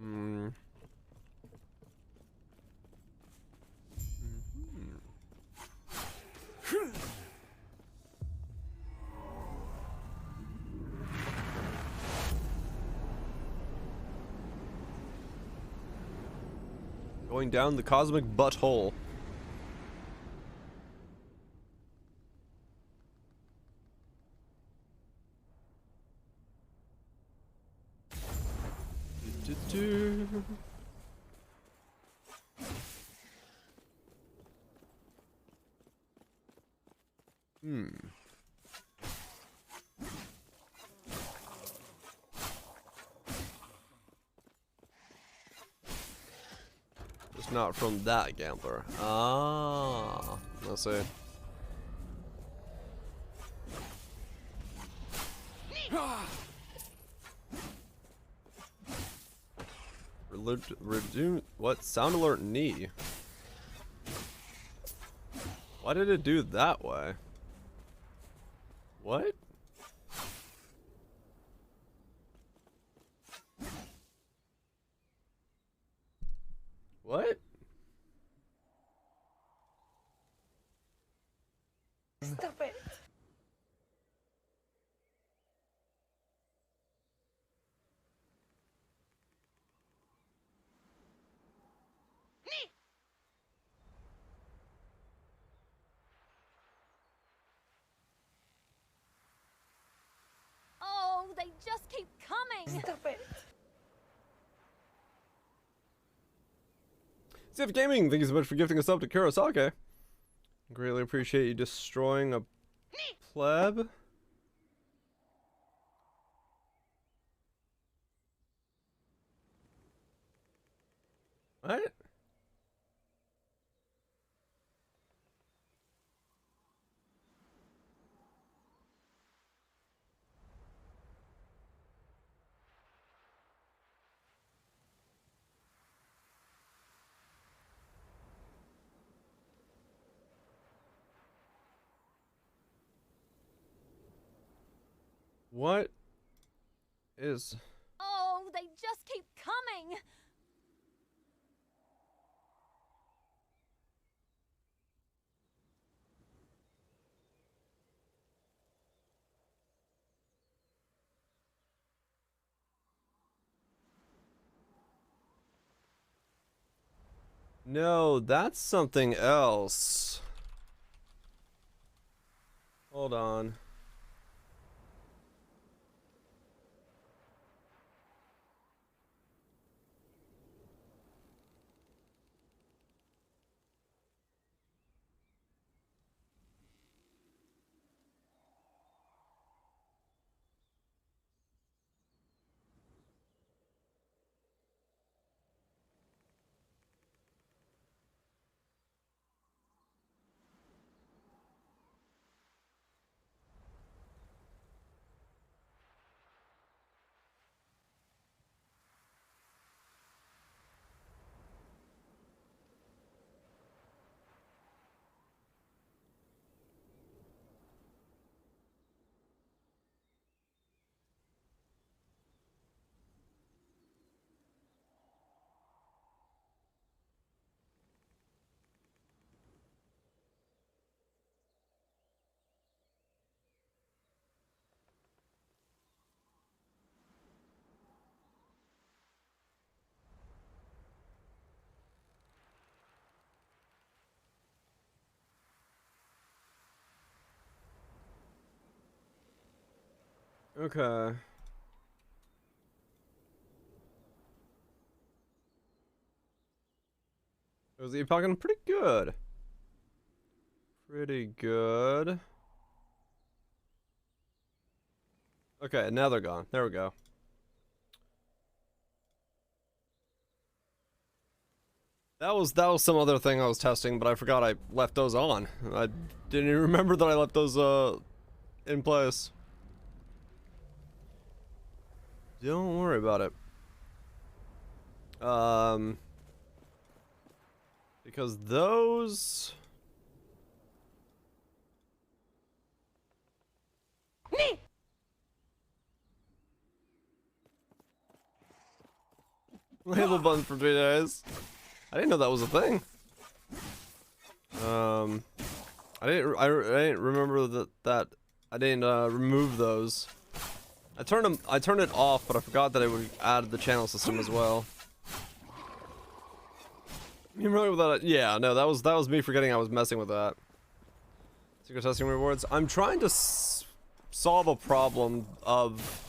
Hmm. Going down the cosmic butthole. Hmm. It's not from that gambler. Ah, let's see. Resume what? Sound alert knee. Why did it do that way? What? What? Stop it. Oh, they just keep coming. Stop it. Ziff Gaming, thank you so much for gifting us up to Kurosake. Greatly appreciate you destroying a pleb. What? What is... Oh, they just keep coming. No, that's something else. Hold on. Okay. It was Epoch pretty good. Pretty good. Okay, now they're gone. There we go. That was some other thing I was testing, but I forgot I left those on. I didn't even remember that I left those in place. Don't worry about it. Because those label button for 3 days. I didn't know that was a thing. I didn't remember that I didn't remove those. I turned it off, but I forgot that it would add the channel system as well. You remember with that? Yeah, no, that was me forgetting I was messing with that. Secret testing rewards. I'm trying to solve a problem of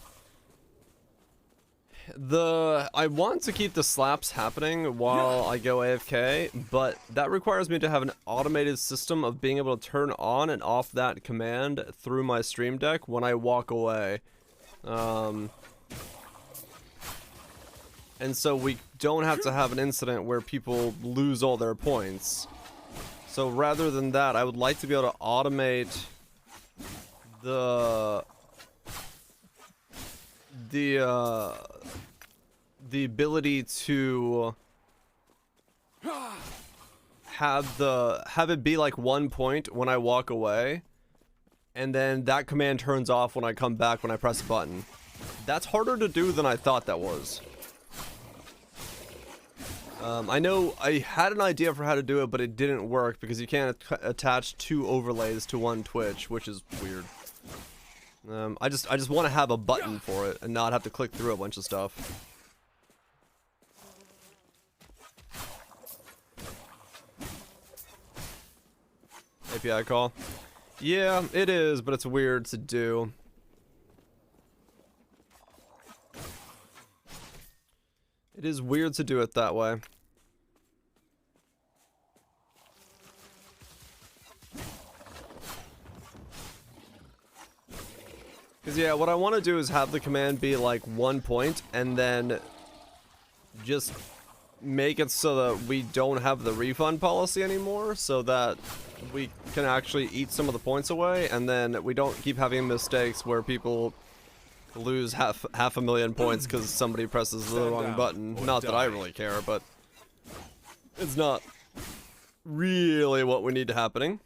I want to keep the slaps happening while I go AFK, but that requires me to have an automated system of being able to turn on and off that command through my stream deck when I walk away. And so we don't have to have an incident where people lose all their points. So rather than that, I would like to be able to automate the ability to have it be like 1 point when I walk away, and then that command turns off when I come back when I press a button. That's harder to do than I thought that was. I know I had an idea for how to do it, but it didn't work because you can't attach 2 overlays to one Twitch, which is weird. I just want to have a button for it and not have to click through a bunch of stuff. API call. Yeah, it is, but it's weird to do. It is weird to do it that way. Because, yeah, what I want to do is have the command be like 1 point and then just make it so that we don't have the refund policy anymore, so that we can actually eat some of the points away, and then we don't keep having mistakes where people lose half a million points because somebody presses the wrong button. Not that I really care, but it's not really what we need happening.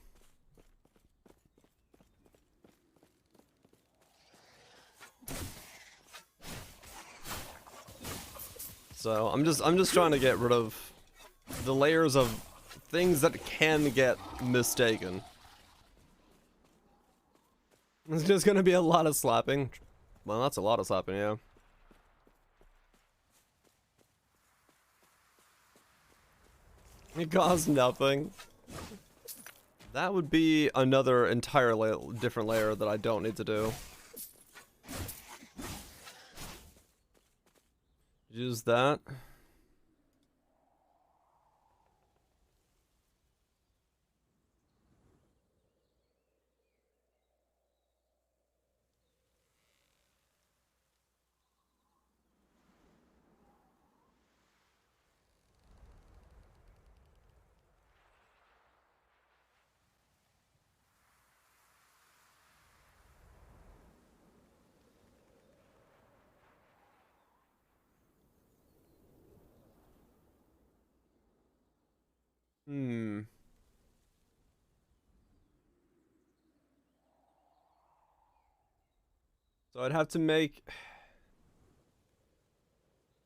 So I'm just trying to get rid of the layers of things that can get mistaken. It's just gonna be a lot of slapping. Well, that's a lot of slapping, yeah. It costs nothing. That would be another entirely different layer that I don't need to do. Use that. So I'd have to make...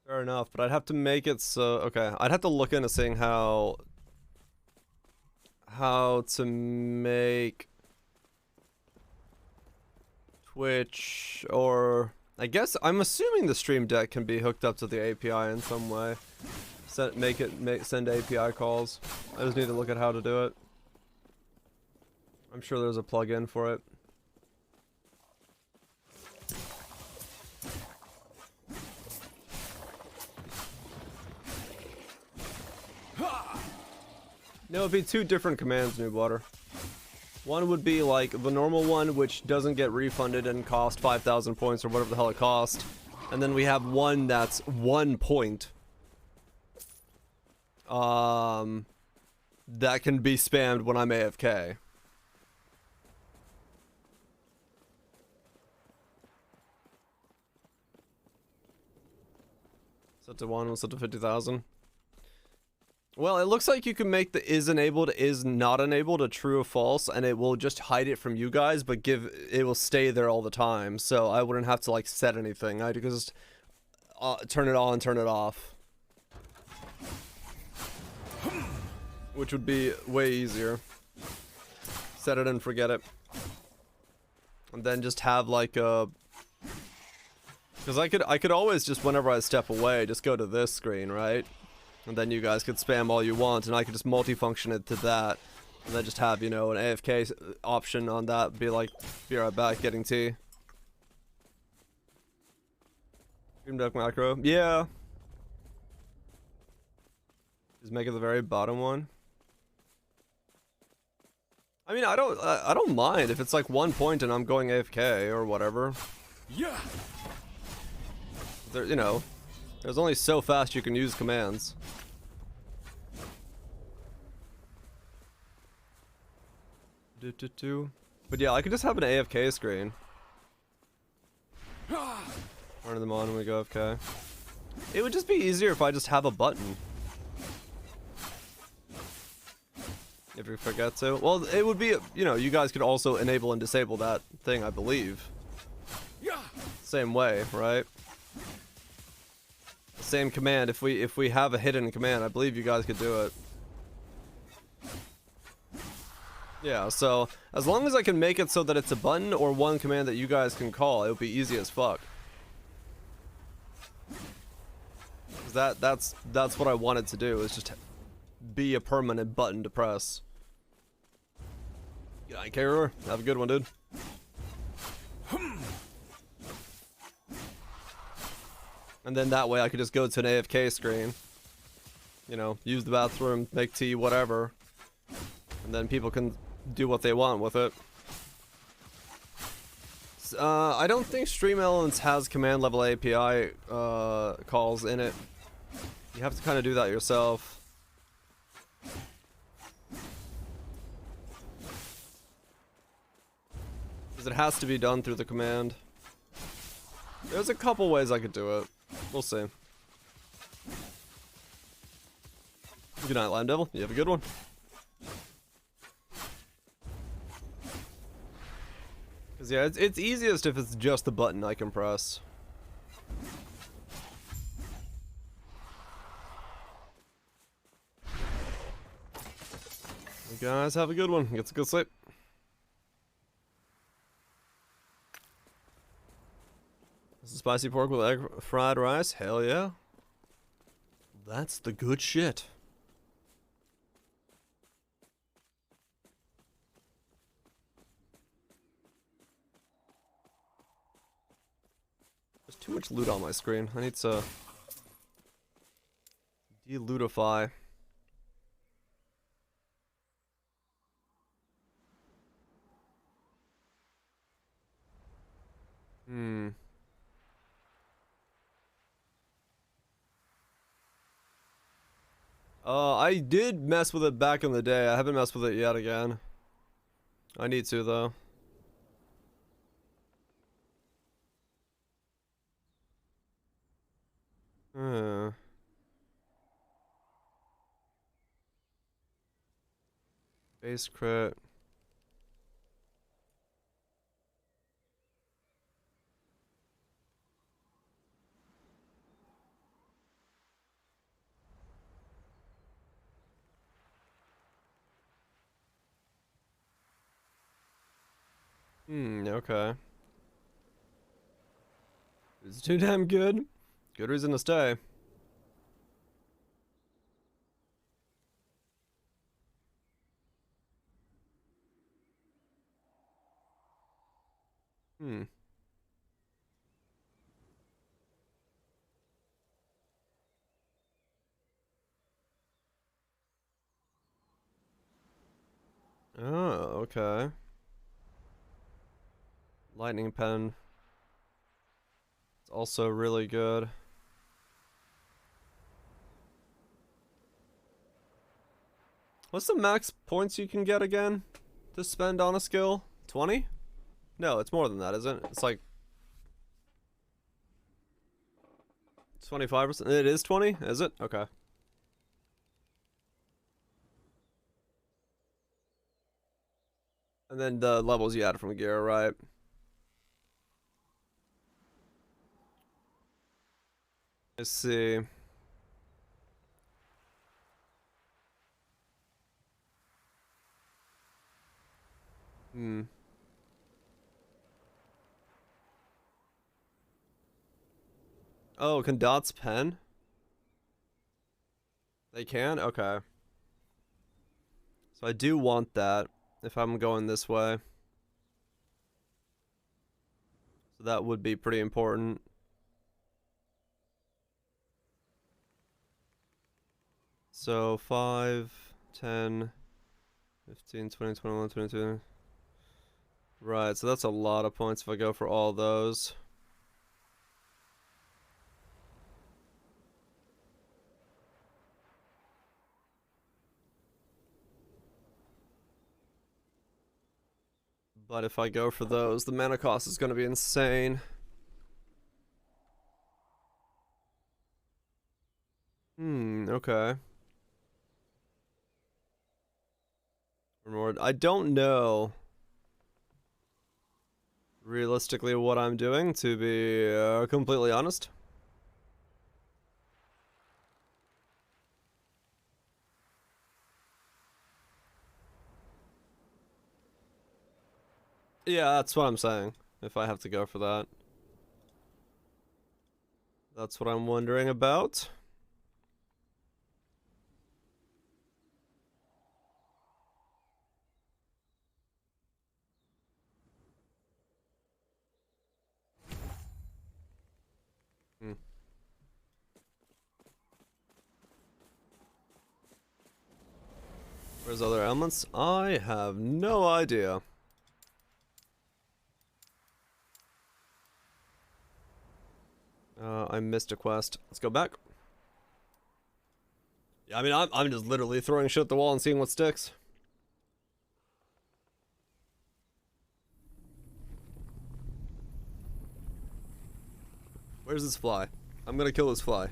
Fair enough, but I'd have to make it so... Okay, I'd have to look into seeing how to make Twitch, or... I guess, I'm assuming the stream deck can be hooked up to the API in some way. Send API calls. I just need to look at how to do it. I'm sure there's a plugin for it. No, it'd be two different commands, Noobwater. One would be like the normal one, which doesn't get refunded and cost 5,000 points or whatever the hell it cost. And then we have one that's 1 point. That can be spammed when I'm AFK. Set to 1, set to 50,000. Well, it looks like you can make the is enabled, is not enabled a true or false, and it will just hide it from you guys, but it will stay there all the time. So I wouldn't have to like set anything. I'd just turn it on, turn it off, which would be way easier. Set it and forget it, and then just have like a. Because I could always just whenever I step away, just go to this screen, right? And then you guys could spam all you want, and I could just multifunction it to that. And then just have, you know, an AFK option on that. Be like, be right back, getting tea. Stream Deck macro. Yeah. Just make it the very bottom one. I mean, I don't mind if it's like 1 point and I'm going AFK or whatever. Yeah. There, you know, there's only so fast you can use commands. But yeah, I could just have an AFK screen. Turn them on when we go AFK. It would just be easier if I just have a button. If you forget to. Well, it would be, you know, you guys could also enable and disable that thing, I believe. Same way, right? Same command. If we have a hidden command, I believe you guys could do it. Yeah, so as long as I can make it so that it's a button or one command that you guys can call, it would be easy as fuck. That's what I wanted to do, is just be a permanent button to press. Good night, Carrier. Have a good one, dude. And then that way I could just go to an AFK screen. You know, use the bathroom, make tea, whatever. And then people can do what they want with it. I don't think Stream Elements has command level API calls in it. You have to kind of do that yourself. Because it has to be done through the command. There's a couple ways I could do it. We'll see. Good night, Lime Devil. You have a good one. Because yeah, it's easiest if it's just the button I can press. You guys have a good one. Get some good sleep. This is spicy pork with egg fried rice. Hell yeah. That's the good shit. There's too much loot on my screen. I need to de-lootify. I did mess with it back in the day. I haven't messed with it yet again. I need to, though. Base crit. Okay. It's too damn good. Good reason to stay. okay. Lightning pen. It's also really good. What's the max points you can get again to spend on a skill? 20? No, it's more than that, isn't it? It's like 25%. It is 20, is it? Okay. And then the levels you add from gear, right? Let's see. Oh, can dots pen? They can? Okay. So I do want that if I'm going this way. So that would be pretty important. So 5, 10, 15, 20, 21, 22. Right, so that's a lot of points if I go for all those. But if I go for those, the mana cost is going to be insane. Okay. I don't know realistically what I'm doing, to be completely honest. Yeah, that's what I'm saying, if I have to go for that. That's what I'm wondering about. Where's other elements? I have no idea. I missed a quest. Let's go back. Yeah, I mean, I'm just literally throwing shit at the wall and seeing what sticks. Where's this fly? I'm gonna kill this fly.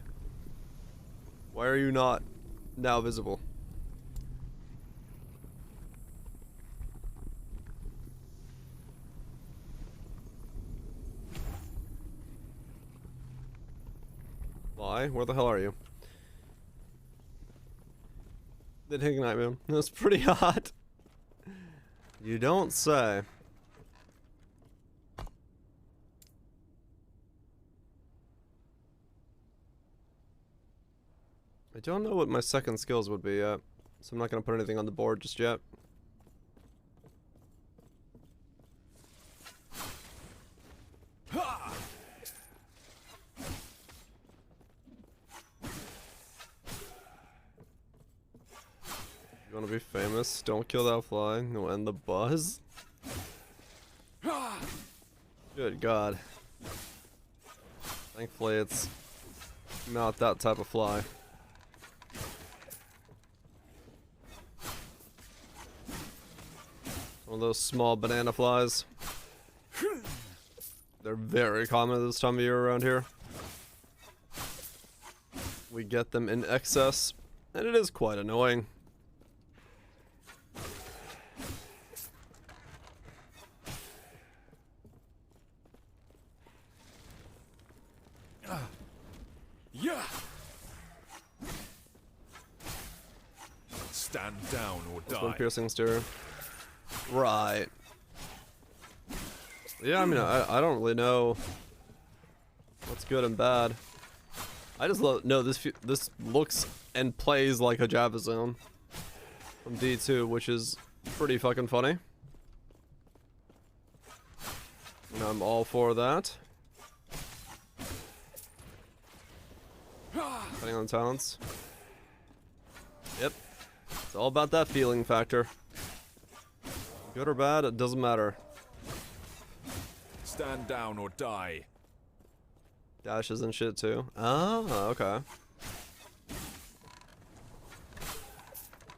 Why are you not now visible? Fly? Where the hell are you? Did ignite me. It was pretty hot. You don't say. I don't know what my second skills would be yet, so I'm not gonna put anything on the board just yet. You wanna be famous? Don't kill that fly. No, end the buzz. Good God. Thankfully it's not that type of fly. One of those small banana flies. They're very common this time of year around here. We get them in excess, and it is quite annoying. Yeah. Stand down or die. One piercing stir. Right. Yeah, I mean, I don't really know what's good and bad. I just know this looks and plays like a Java Zone from D2, which is pretty fucking funny. And I'm all for that. Depending on talents. Yep. It's all about that feeling factor. Good or bad, it doesn't matter. Stand down or die. Dashes and shit too. Ah, okay.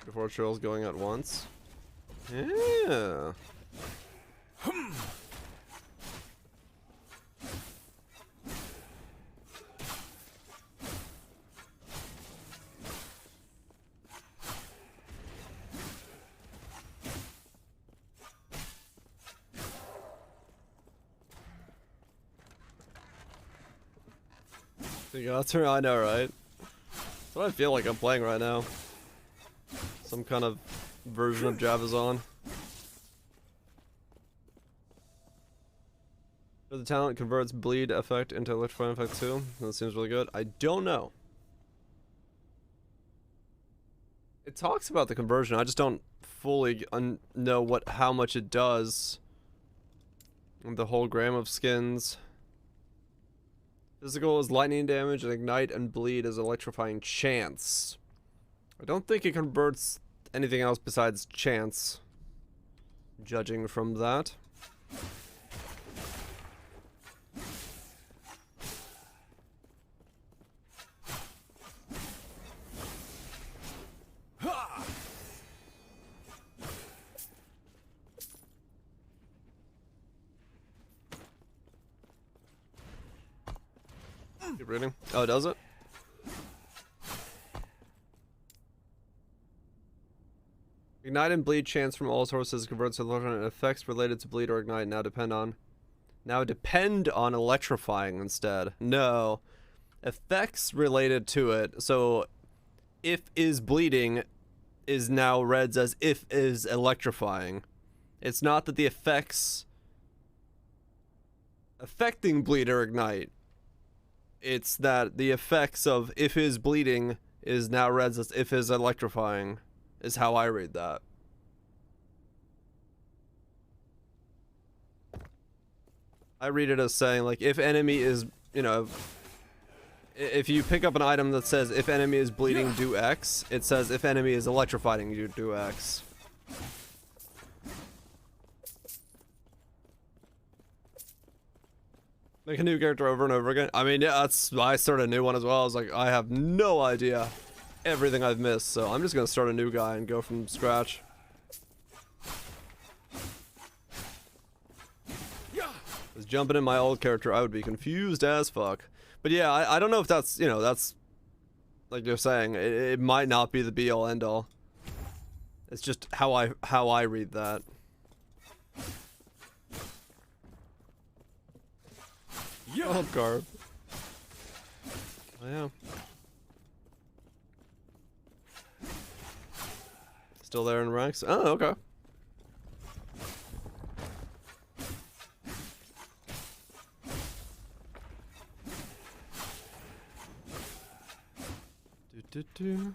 Before trails going at once. Yeah. I know, right? That's what I feel like I'm playing right now. Some kind of version of Javazon. The talent converts bleed effect into electrifying effect too. That seems really good. I don't know. It talks about the conversion. I just don't fully know how much it does. The whole gram of skins. Physical is lightning damage, and ignite and bleed is electrifying chance. I don't think it converts anything else besides chance, judging from that. Keep reading. Oh, does it? Ignite and bleed chance from all sources converts to electrifying. Effects related to bleed or ignite now depend on electrifying instead. No. Effects related to it. So if is bleeding is now read as if is electrifying. It's not that the effects affecting bleed or ignite. It's that the effects of if is bleeding is now read as if is electrifying, is how I read that. I read it as saying, like, if enemy is, you know, if you pick up an item that says if enemy is bleeding, do X, it says if enemy is electrifying, you do X. Make a new character over and over again. I mean, yeah, I started a new one as well. I was like, I have no idea everything I've missed, so I'm just gonna start a new guy and go from scratch. Because jumping in my old character, I would be confused as fuck. But yeah, I don't know if that's, you know, that's, like you're saying, it might not be the be-all end-all. It's just how I read that. Oh, Garb. Oh, yeah. Still there in ranks? Oh, okay. Do.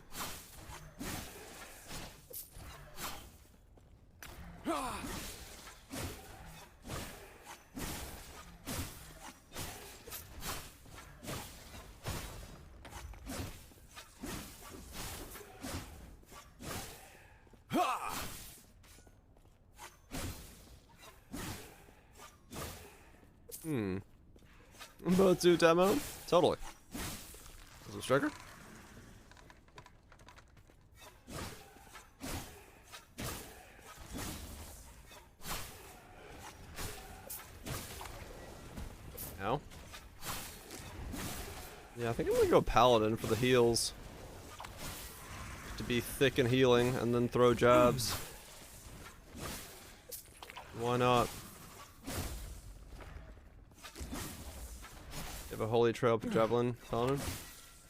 About to demo? Totally. Is it a striker? No. Yeah, I think I'm gonna go Paladin for the heals. To be thick and healing, and then throw jabs. Why not? You have a Holy Trail Javelin Paladin?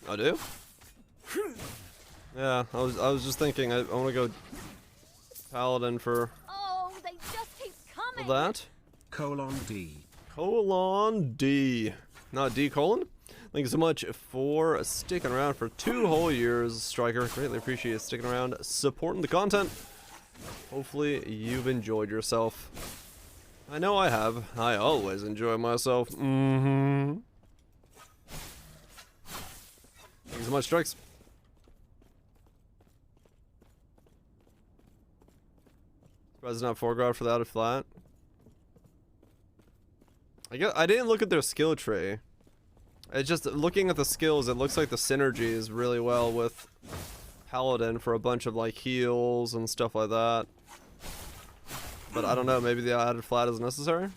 I do? Yeah, I was just thinking, I wanna go Paladin for... Oh, they just keep coming! For that? :D. :D. Not D colon? Thank you so much for sticking around for 2 whole years, Striker. Greatly appreciate you sticking around, supporting the content. Hopefully you've enjoyed yourself. I know I have. I always enjoy myself. Thank you so much, Strikes. Resonant foreground for the outer flat. I didn't look at their skill tree. It's just looking at the skills, it looks like the synergy is really well with Paladin for a bunch of like heals and stuff like that. But I don't know, maybe the added flat is necessary?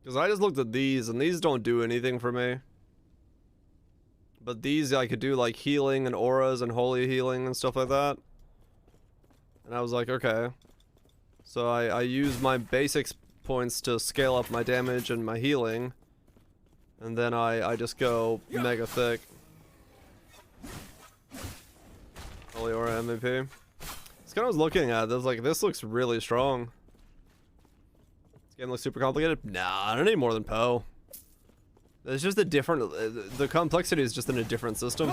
Because I just looked at these, and these don't do anything for me. But these I could do like healing and auras and holy healing and stuff like that. And I was like, okay. So I use my basics points to scale up my damage and my healing. And then I just go mega thick. Holy aura MVP. It's kind of was looking at this, like, this looks really strong. This game looks super complicated. Nah, I don't need more than Poe. It's just a different, the complexity is just in a different system.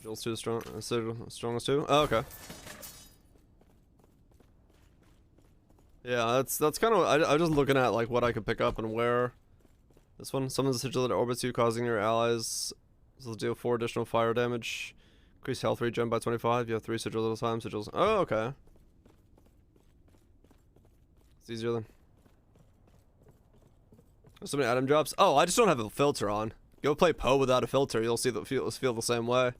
Joel's too strong, strongest too? Oh, okay. Yeah, that's kind of, I'm just looking at like what I could pick up and where. This one, summons a sigil that orbits you, causing your allies to deal 4 additional fire damage. Increase health regen by 25. You have 3 sigils at a time. Sigils. Oh, okay. It's easier then. So many item drops. Oh, I just don't have a filter on. Go play Poe without a filter. You'll see the feel the same way.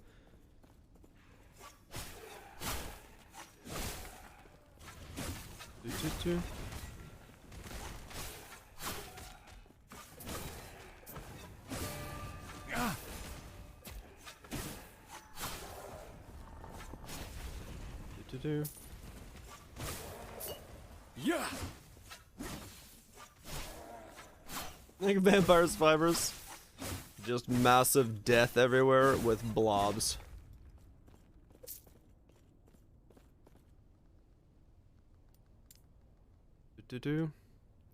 Yeah. Like vampire survivors. Just massive death everywhere with blobs.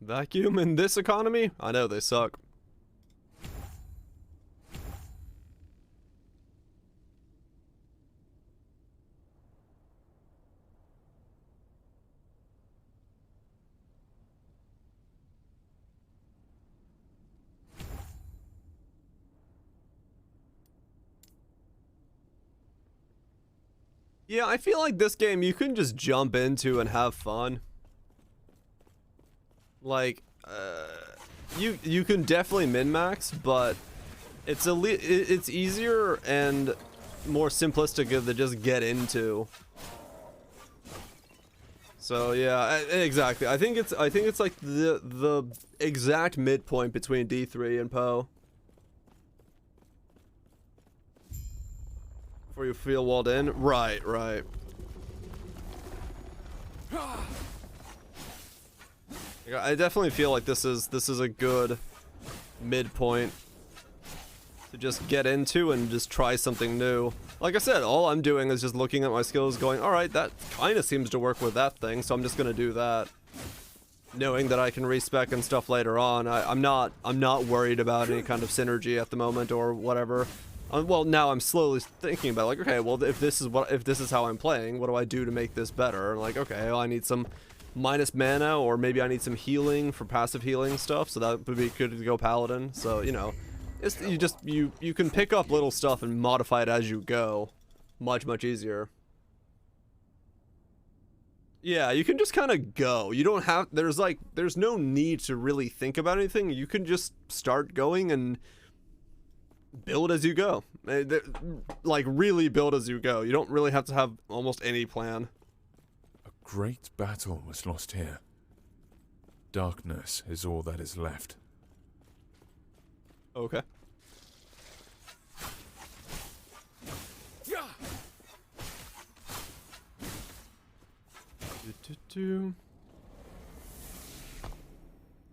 Vacuum in this economy? I know they suck. Yeah, I feel like this game you can just jump into and have fun. Like, you can definitely min-max, but it's easier and more simplistic to just get into. So yeah, exactly. I think it's like the exact midpoint between D3 and Poe. Before you feel walled in? Right, right. I definitely feel like this is a good midpoint to just get into and just try something new. Like I said, all I'm doing is just looking at my skills going, alright, that kind of seems to work with that thing, so I'm just gonna do that. Knowing that I can respec and stuff later on, I'm not worried about any kind of synergy at the moment or whatever. Well, now I'm slowly thinking about like, okay, well if this is how I'm playing, what do I do to make this better? And like, okay, well, I need some minus mana, or maybe I need some healing for passive healing stuff, so that would be good to go Paladin. So, you know, it's you can pick up little stuff and modify it as you go. Much easier. Yeah, you can just kind of go. You don't have, there's no need to really think about anything. You can just start going and build as you go. Like, really build as you go. You don't really have to have almost any plan. A great battle was lost here. Darkness is all that is left. Okay.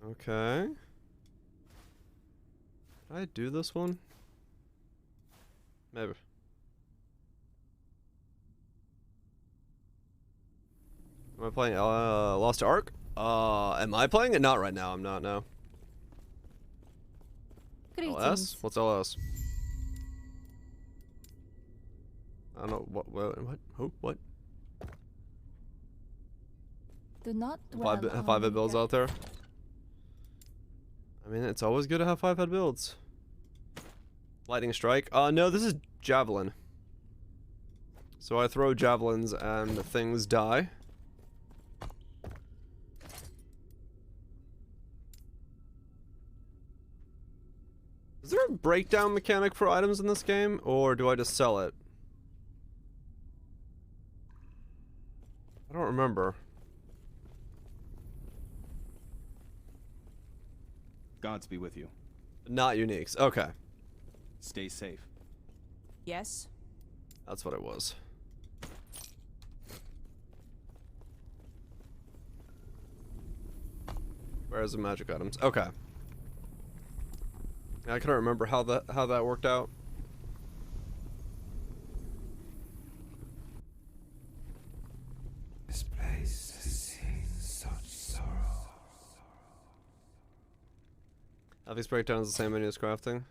Okay. Can I do this one? Maybe. Am I playing Lost Ark? Am I playing it? Not right now. I'm not, no. LS? What's LS? I don't know. What? Who? What? Do not dwell 5-bit builds out there? I mean, it's always good to have 5-head builds. Lightning strike. No, this is javelin. So I throw javelins and things die. Is there a breakdown mechanic for items in this game, or do I just sell it? I don't remember. Gods be with you. Not uniques. Okay. Stay safe. Yes. That's what it was. Where's the magic items? Okay. I couldn't remember how that worked out. This place has seen such sorrow. Have these breakdowns the same menu as crafting?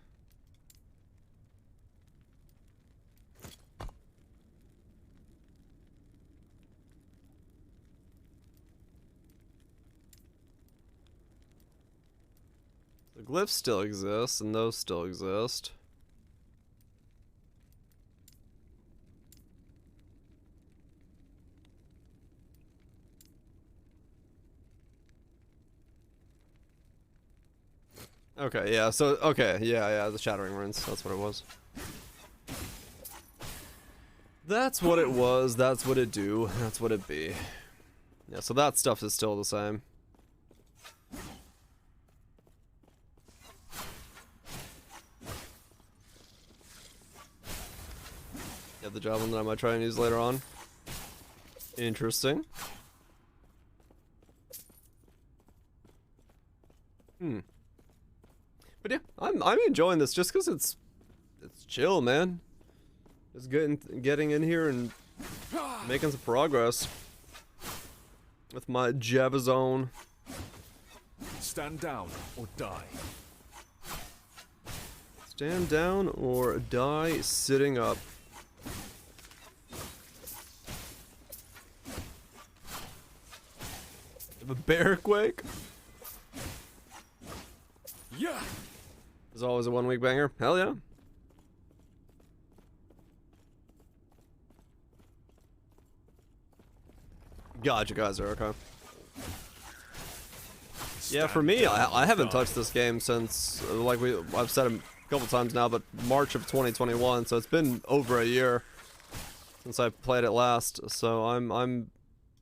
The glyphs still exist, and those still exist. Okay, yeah, so, okay, yeah, the Shattering Runes, that's what it was. That's what it was, that's what it do, that's what it be. Yeah, so that stuff is still the same. Yeah, the javelin that I might try and use later on. Interesting. But yeah, I'm enjoying this just because it's chill, man. Just getting in here and making some progress with my Java zone. Stand down or die. Stand down or die sitting up. Have a bear quake. Yeah. There's always a 1 week banger. Hell yeah. Gotcha, guys are okay. Yeah, for me, I haven't touched this game since, like I've said a couple times now, but March of 2021, so it's been over a year since I played it last, so I'm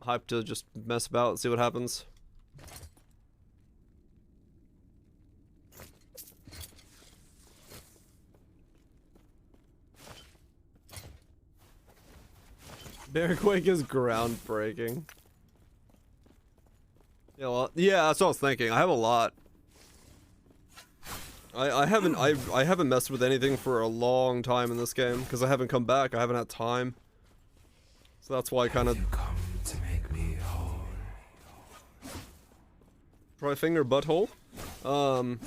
hyped to just mess about and see what happens. Bearquake is groundbreaking. Yeah, well, yeah, that's what I was thinking. I have a lot. I haven't messed with anything for a long time in this game because I haven't come back. I haven't had time. So that's why I kind of Come to make me whole. try finger butthole. I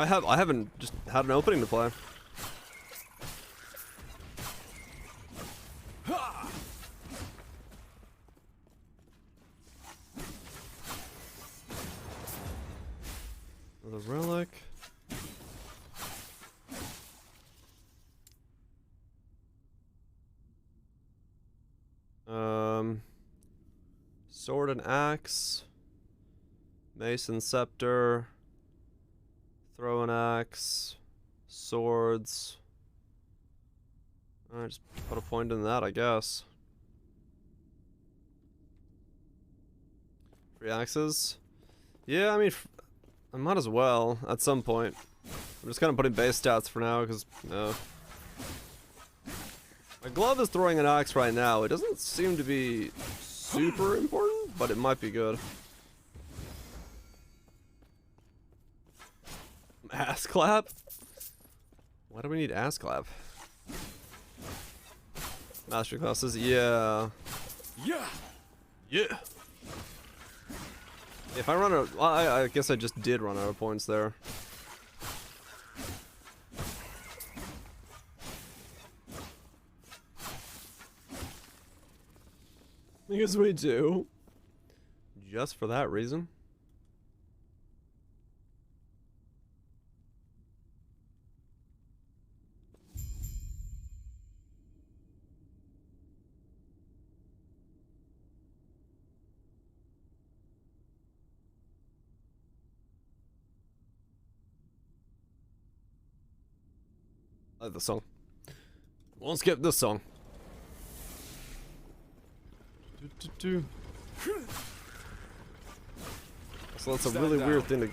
haven't just had an opening to play. The relic. Sword and axe. Mace and scepter. Throw and axe. Swords. Alright, just put a point in that, I guess. 3 axes. Yeah, I mean, I might as well at some point. I'm just kind of putting base stats for now because my glove is throwing an axe right now. It doesn't seem to be super important, but it might be good. Ass clap? Why do we need ass clap? Master classes, yeah. Yeah. Yeah. If I run out, well, I guess I just did run out of points there. Because we do. Just for that reason. I like this song. Won't skip this song. So that's a really weird thing to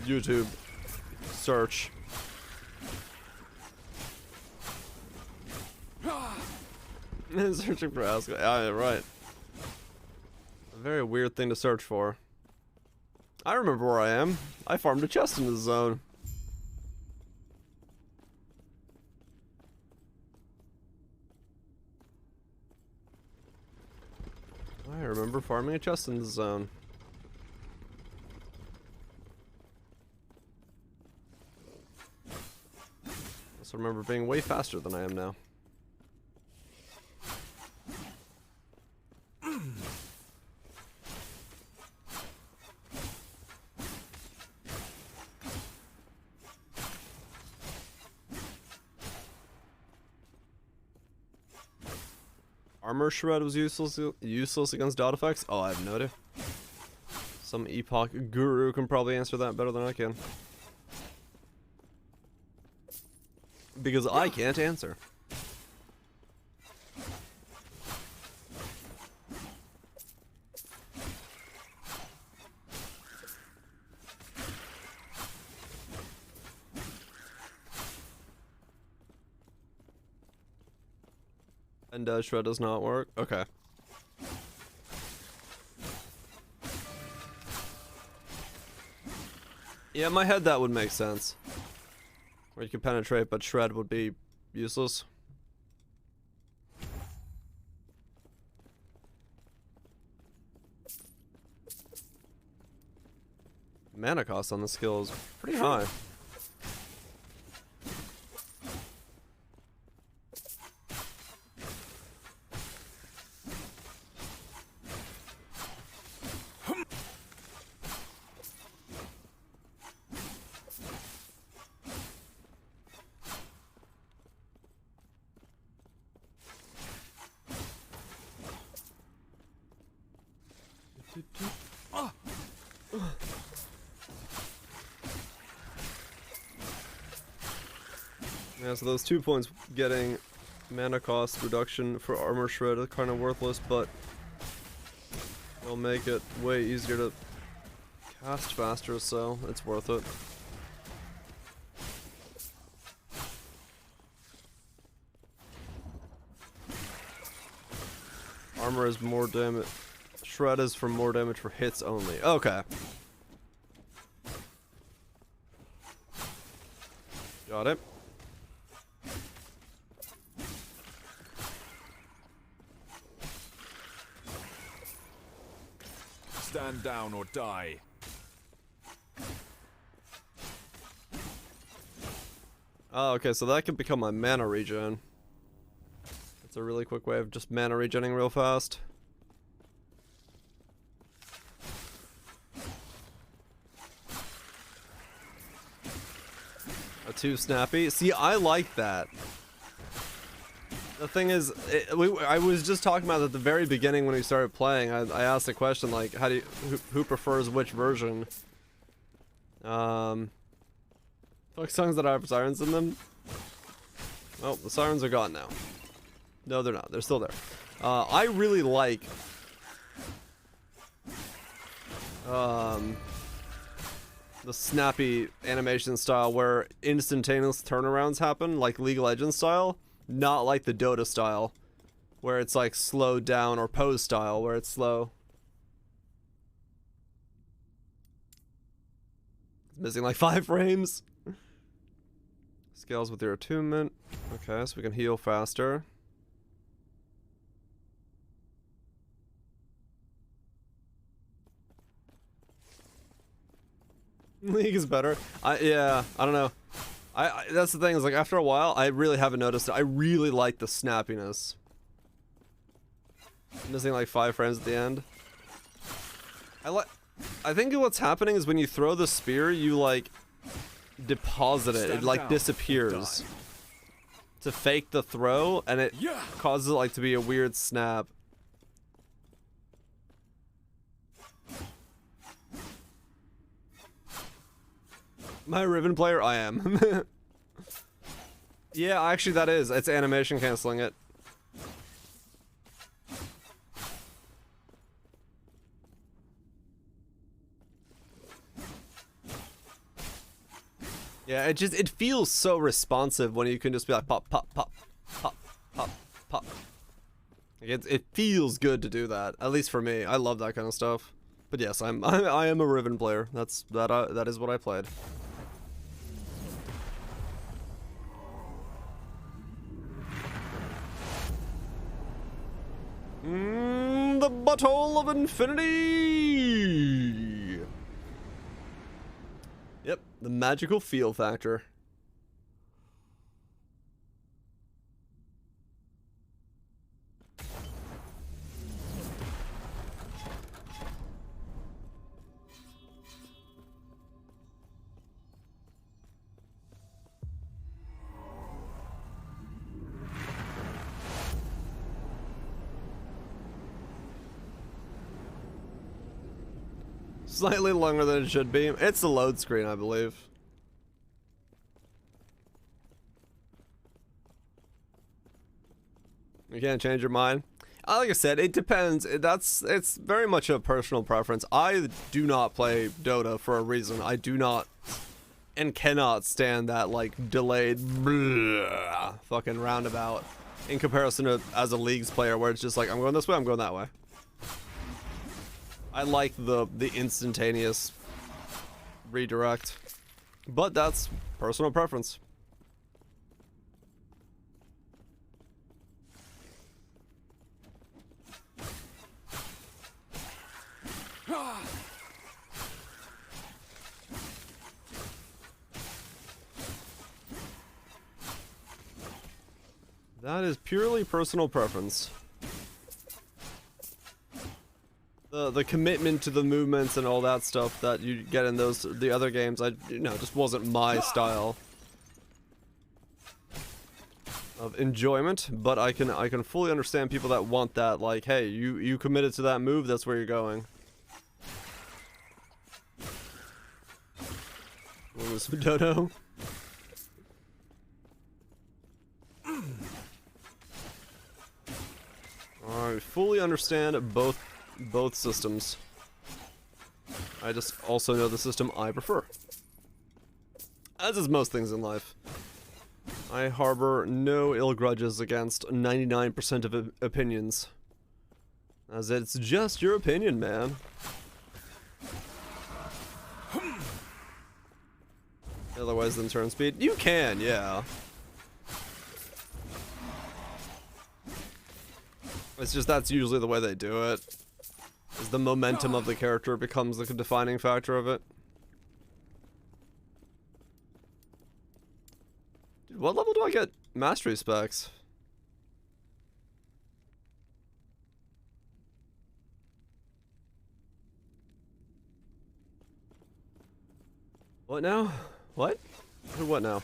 YouTube search. Searching for Asgard. Yeah, right. A very weird thing to search for. I remember where I am. I farmed a chest in this zone. I remember farming a chest in this zone. I remember being way faster than I am now. Armor shred was useless against dot effects? Oh, I have no idea. Some Epoch guru can probably answer that better than I can. Because I can't answer. And shred does not work? Okay. Yeah, in my head that would make sense. Where you can penetrate, but shred would be useless. Mana cost on the skill is pretty high. Yeah, so those 2 points getting mana cost reduction for armor shred are kind of worthless, but it'll make it way easier to cast faster, so it's worth it. Armor is more damage. Shred is for more damage for hits only. Okay. Got it. Stand down or die. Oh, okay, so that could become my mana regen. That's a really quick way of just mana regenning real fast. A 2 snappy. See, I like that. The thing is, I was just talking about at the very beginning when we started playing. I asked the question like, how do you, who prefers which version? Fuck songs that have sirens in them. Oh, the sirens are gone now. No, they're not. They're still there. I really like the snappy animation style where instantaneous turnarounds happen, like League of Legends style. Not like the Dota style, where it's like slowed down, or pose style, where it's slow. It's missing like 5 frames. Scales with your attunement. Okay, so we can heal faster. League is better. Yeah, I don't know. That's the thing, is like after a while I really haven't noticed it. I really like the snappiness. Missing like 5 frames at the end. I think what's happening is when you throw the spear, you like deposit it. It like disappears to fake the throw, and it causes it like to be a weird snap. Am I a Riven player? I am. Yeah, actually that is. It's animation canceling it. Yeah, it feels so responsive when you can just be like pop, pop, pop, pop, pop, pop. Like it feels good to do that. At least for me, I love that kind of stuff. But yes, I am a Riven player. That is what I played. The Butthole of Infinity. Yep, the magical feel factor. Slightly longer than it should be. It's the load screen, I believe. You can't change your mind. Like I said, it depends. It's very much a personal preference. I do not play Dota for a reason. I do not and cannot stand that like delayed fucking roundabout in comparison to as a Leagues player where it's just like I'm going this way, I'm going that way. I like the instantaneous redirect, but that's personal preference. That is purely personal preference. The commitment to the movements and all that stuff that you get in the other games, just wasn't my style of enjoyment. But I can fully understand people that want that. Like, hey, you committed to that move, that's where you're going. What was Dodo? I fully understand both systems. I just also know the system I prefer. As is most things in life. I harbor no ill grudges against 99% of opinions. As it's just your opinion, man. Otherwise than turn speed. You can, yeah. It's just that's usually the way they do it. Is the momentum of the character becomes the defining factor of it. Dude, what level do I get mastery specs? What now? What? What now?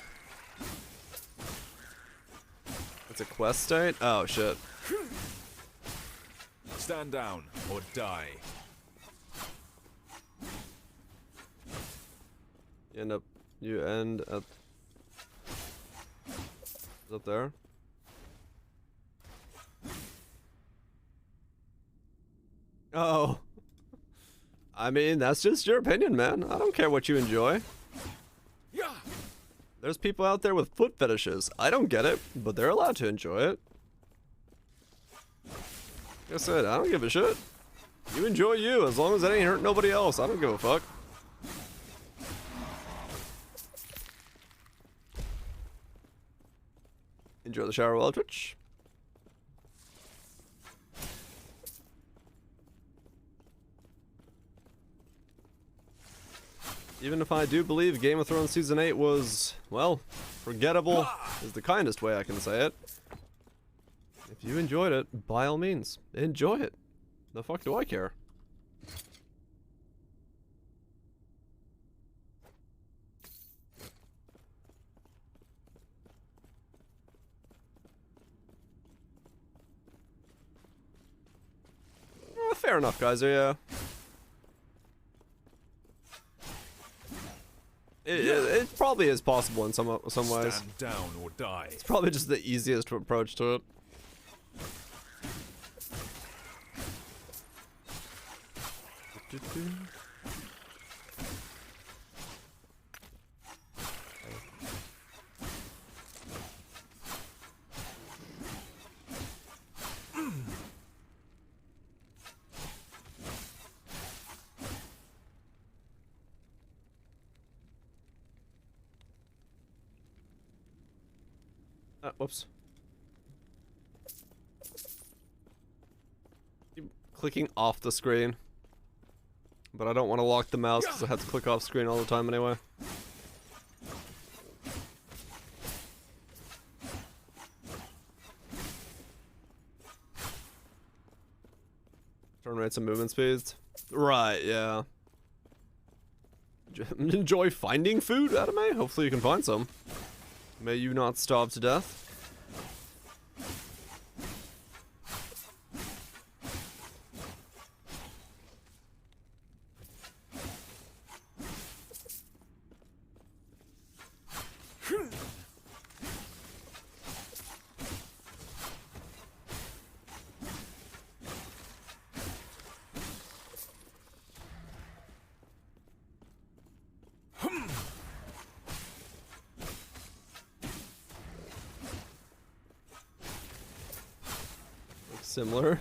It's a quest state? Oh shit. Stand down or die. You end up up there. Oh. I mean, that's just your opinion, man. I don't care what you enjoy. There's people out there with foot fetishes. I don't get it, but they're allowed to enjoy it. Like I said, I don't give a shit. You enjoy you, as long as it ain't hurt nobody else. I don't give a fuck. Enjoy the shower while Twitch. Even if I do believe Game of Thrones Season 8 was, well, forgettable is the kindest way I can say it. If you enjoyed it, by all means, enjoy it. The fuck do I care? Fair enough, guys, yeah. It's probably is possible in some ways. Stand down or die. It's probably just the easiest approach to it. Whoops. Keep clicking off the screen. But I don't want to lock the mouse because I have to click off screen all the time anyway. Turn rates and movement speeds. Right, yeah. Enjoy finding food, Anime? Hopefully you can find some. May you not starve to death. Similar.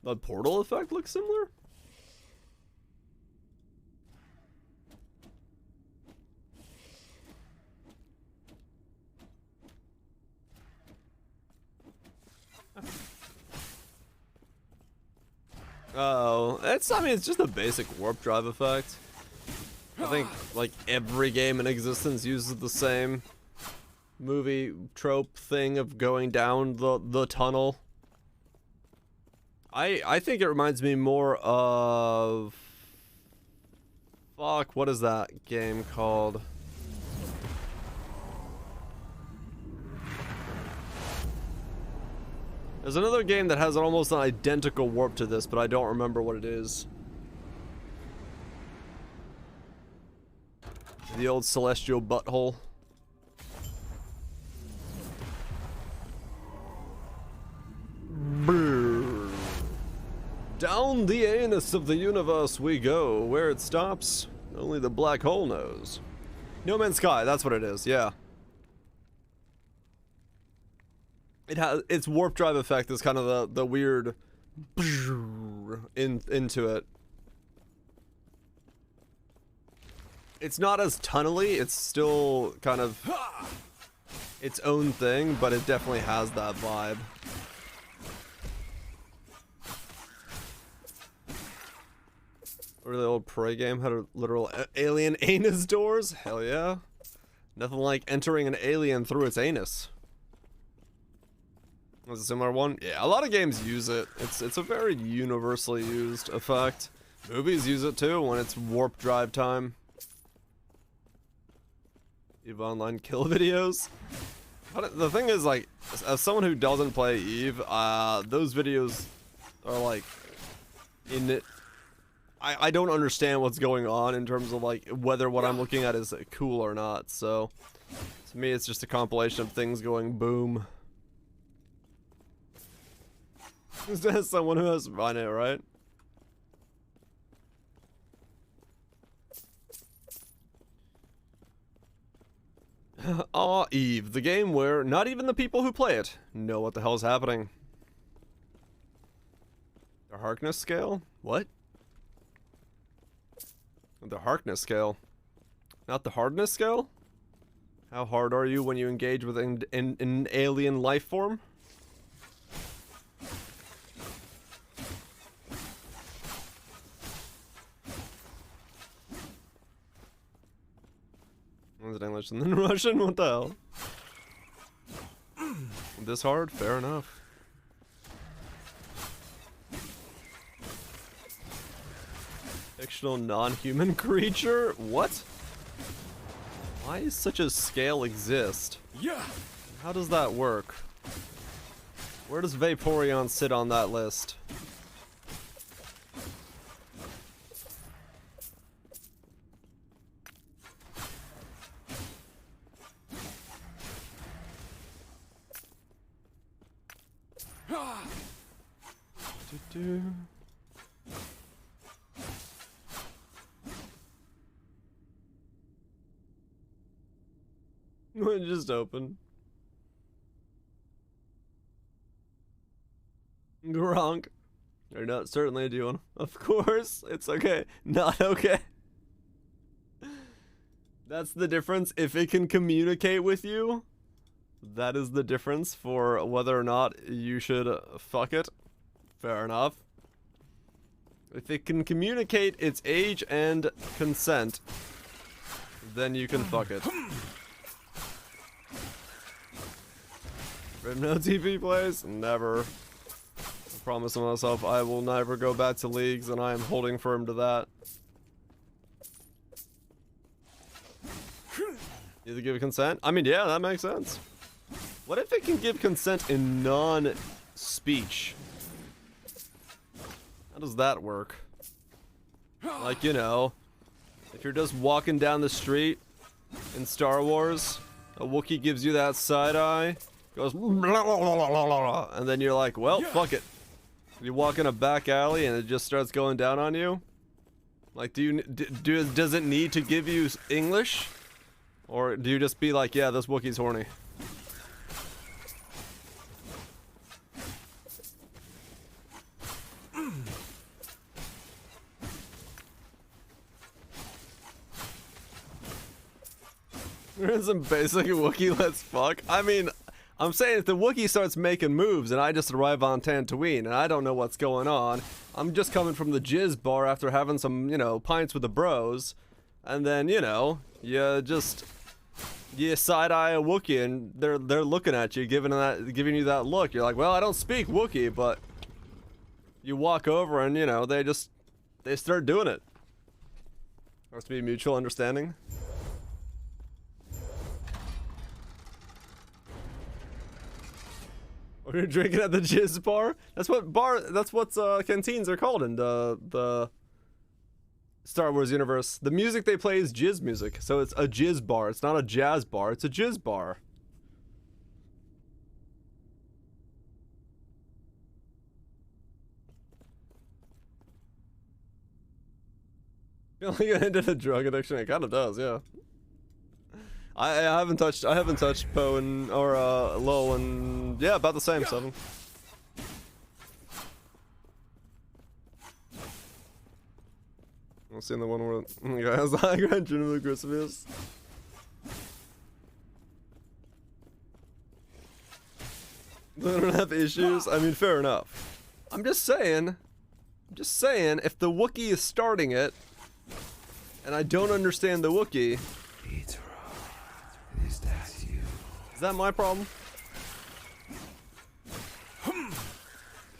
The portal effect looks similar. Oh, I mean, it's just a basic warp drive effect. I think, like, every game in existence uses the same movie trope thing of going down the tunnel. I think it reminds me more of... Fuck, what is that game called? There's another game that has almost an identical warp to this, but I don't remember what it is. The old celestial butthole. Brrr. Down the anus of the universe we go. Where it stops, only the black hole knows. No Man's Sky, that's what it is, yeah. It has its warp drive effect is kind of the weird into it. It's not as tunnely, it's still kind of its own thing, but it definitely has that vibe. Or the old Prey game had a literal alien anus doors? Hell yeah. Nothing like entering an alien through its anus. Was a similar one? Yeah, a lot of games use it. It's a very universally used effect. Movies use it too when it's warp drive time. EVE Online kill videos. But the thing is, like, as someone who doesn't play EVE, those videos are like in it. I don't understand what's going on in terms of like whether what I'm looking at is cool or not. So to me, it's just a compilation of things going boom. As someone who has run it, right? Aw, EVE, the game where not even the people who play it know what the hell's happening. The hardness scale? What? The hardness scale. Not the hardness scale? How hard are you when you engage with an alien life form? Was it English and then Russian? What the hell? This hard? Fair enough. Fictional non-human creature? What? Why does such a scale exist? Yeah. How does that work? Where does Vaporeon sit on that list? It just opened. Gronk. You're not certainly doing. Of course, it's okay. Not okay. That's the difference. If it can communicate with you, that is the difference for whether or not you should fuck it. Fair enough. If it can communicate its age and consent, then you can fuck it. No TV plays? Never. I promise myself I will never go back to leagues, and I am holding firm to that. Either give consent? I mean, yeah, that makes sense. What if it can give consent in non-speech? How does that work? Like, you know, if you're just walking down the street in Star Wars, a Wookiee gives you that side eye, goes blah, blah, blah, blah, blah, and then you're like, well, fuck it. You walk in a back alley and it just starts going down on you. Like, does it need to give you English? Or do you just be like, yeah, this Wookiee's horny? There's some basic Wookiee let's fuck. I mean, I'm saying if the Wookiee starts making moves and I just arrive on Tatooine and I don't know what's going on, I'm just coming from the jizz bar after having some, you know, pints with the bros, and then, you know, you side-eye a Wookiee and they're looking at you, giving you that look. You're like, well, I don't speak Wookiee, but you walk over and, you know, they start doing it. There has to be mutual understanding. Or you're drinking at the jizz bar? That's what canteens are called in the Star Wars universe. The music they play is jizz music, so it's a jizz bar. It's not a jazz bar, it's a jizz bar. Feel like it ended a drug addiction. It kind of does, yeah. I haven't touched Poe and or Lowell and yeah, about the same 7. I've seen the one where the guy has the high ground of the crucifix. They don't have issues. I mean, fair enough. I'm just saying, if the Wookiee is starting it, and I don't understand the Wookiee, is that my problem?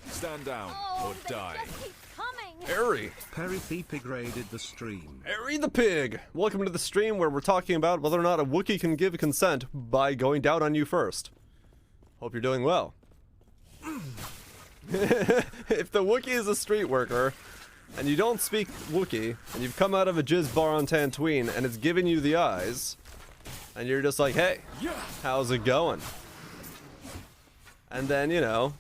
Stand down or die. Harry. Perry P graded the stream. Harry the Pig. Welcome to the stream where we're talking about whether or not a Wookiee can give consent by going down on you first. Hope you're doing well. If the Wookiee is a street worker, and you don't speak Wookiee, and you've come out of a jizz bar on Tatooine, and it's giving you the eyes, and you're just like, hey, how's it going? And then, you know,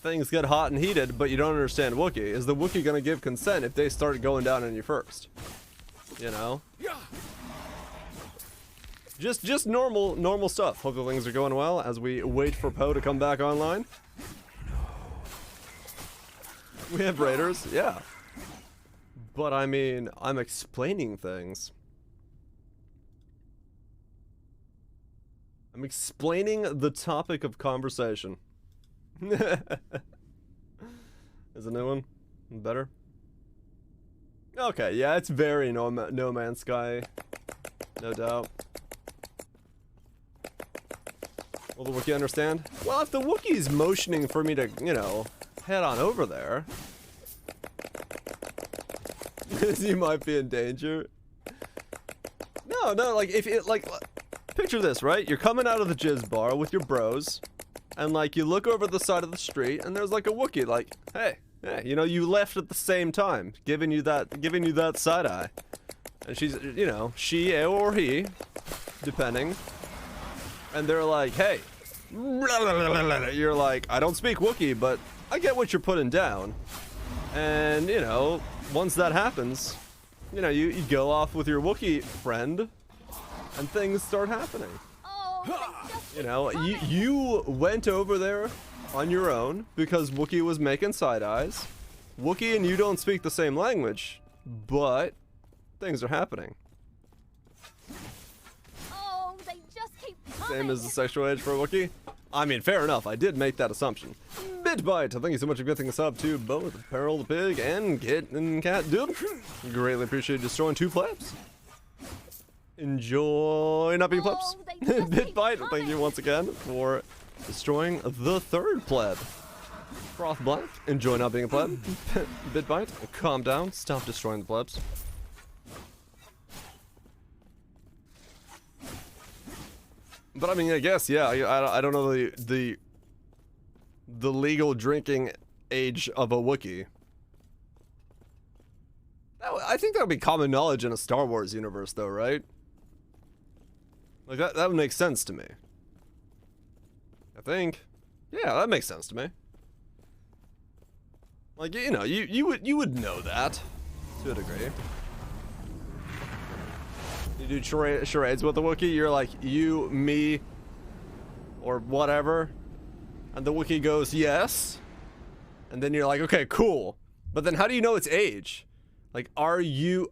things get hot and heated, but you don't understand Wookiee. Is the Wookiee gonna give consent if they start going down on you first? You know? Just normal stuff. Hopefully things are going well as we wait for Poe to come back online. We have raiders, yeah. But I mean, I'm explaining things. I'm explaining the topic of conversation. Is a new one better? Okay, yeah, it's very No Man's Sky, no doubt. Will the Wookiee understand? Well, if the Wookiee's motioning for me to, you know, head on over there, you might be in danger. No, like if it picture this, right? You're coming out of the jizz bar with your bros, and like you look over the side of the street, and there's like a Wookiee, like, hey, you know, you left at the same time, giving you that side eye, and she's, you know, she or he, depending, and they're like, hey, you're like, I don't speak Wookiee, but I get what you're putting down. And, you know, once that happens, you know, you go off with your Wookiee friend, and things start happening. You know, you went over there on your own because Wookiee was making side eyes. Wookiee and you don't speak the same language, but things are happening. Oh, they just keep coming. Same as the sexual age for a Wookiee? I mean, fair enough, I did make that assumption. Bitbite, thank you so much for getting us up to both Peril the Pig and Kit and Cat Dude. Greatly appreciate destroying 2 plebs. Enjoy not being plebs. Bitbite, thank you once again for destroying the 3rd pleb. Froth Black, enjoy not being a pleb. Bitbite, calm down, stop destroying the plebs. But I mean, I guess, yeah, I don't know the legal drinking age of a Wookiee. I think that would be common knowledge in a Star Wars universe, though, right? Like, that would make sense to me. I think. Yeah, that makes sense to me. Like, you know, you would know that, to a degree. You do charades with the Wookiee, you're like, you, me, or whatever. And the Wookiee goes, yes. And then you're like, okay, cool. But then how do you know its age? Like, how do you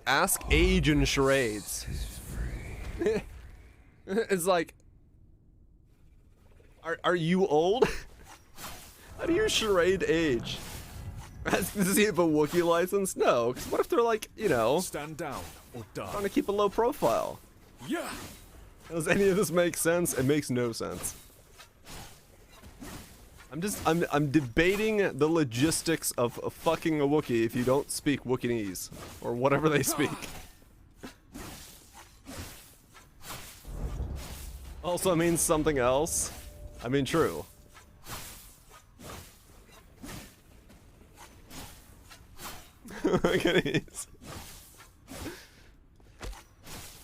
ask age in charades? It's like, are you old? How do you charade age? Ask to see if a Wookiee license? No, because what if they're like, you know, stand down or die. Trying to keep a low profile? Yeah. Does any of this make sense? It makes no sense. I'm debating the logistics of fucking a Wookiee if you don't speak Wookieese or whatever they speak. Also means something else. I mean, true. Wookieese.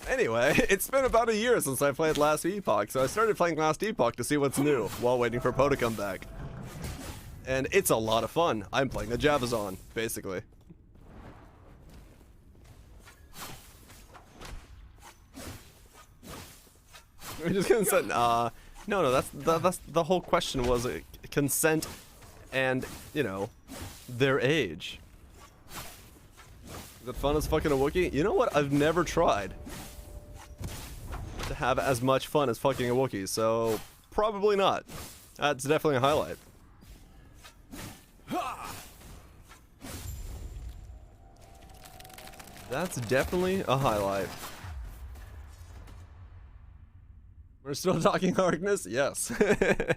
Anyway, it's been about a year since I played last Epoch, so I started playing last Epoch to see what's new while waiting for Poe to come back. And it's a lot of fun. I'm playing a Javazon, basically. We're just consent. No, that's the whole question was consent and, you know, their age. Is it fun as fucking a Wookiee? You know what? I've never tried to have as much fun as fucking a Wookiee, so probably not. That's definitely a highlight. That's definitely a highlight. We're still talking Harkness? Yes. The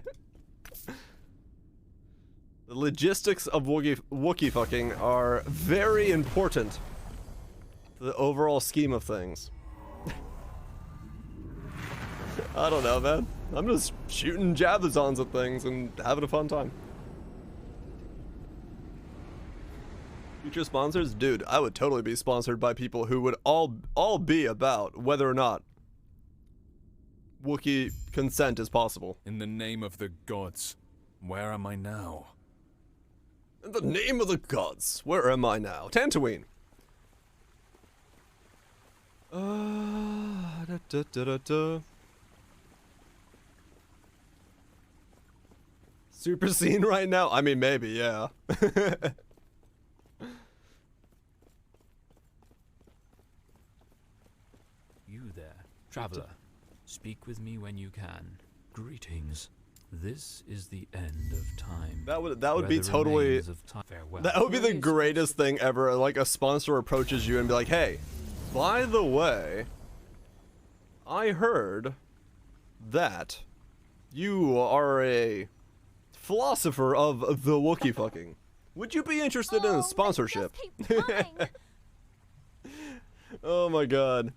logistics of Wookiee fucking are very important to the overall scheme of things. I don't know, man. I'm just shooting Javazons at things and having a fun time. Future sponsors? Dude, I would totally be sponsored by people who would all be about whether or not Wookiee consent is possible. In the name of the gods, where am I now? In the name of the gods, where am I now? Tatooine. Super scene right now? I mean, maybe, yeah. You there, traveler. Speak with me when you can. Greetings. This is the end of time. That would be totally. That would be the greatest thing ever. Like a sponsor approaches you and be like, "Hey, by the way, I heard that you are a philosopher of the Wookiee fucking. Would you be interested in a sponsorship?" Oh my god.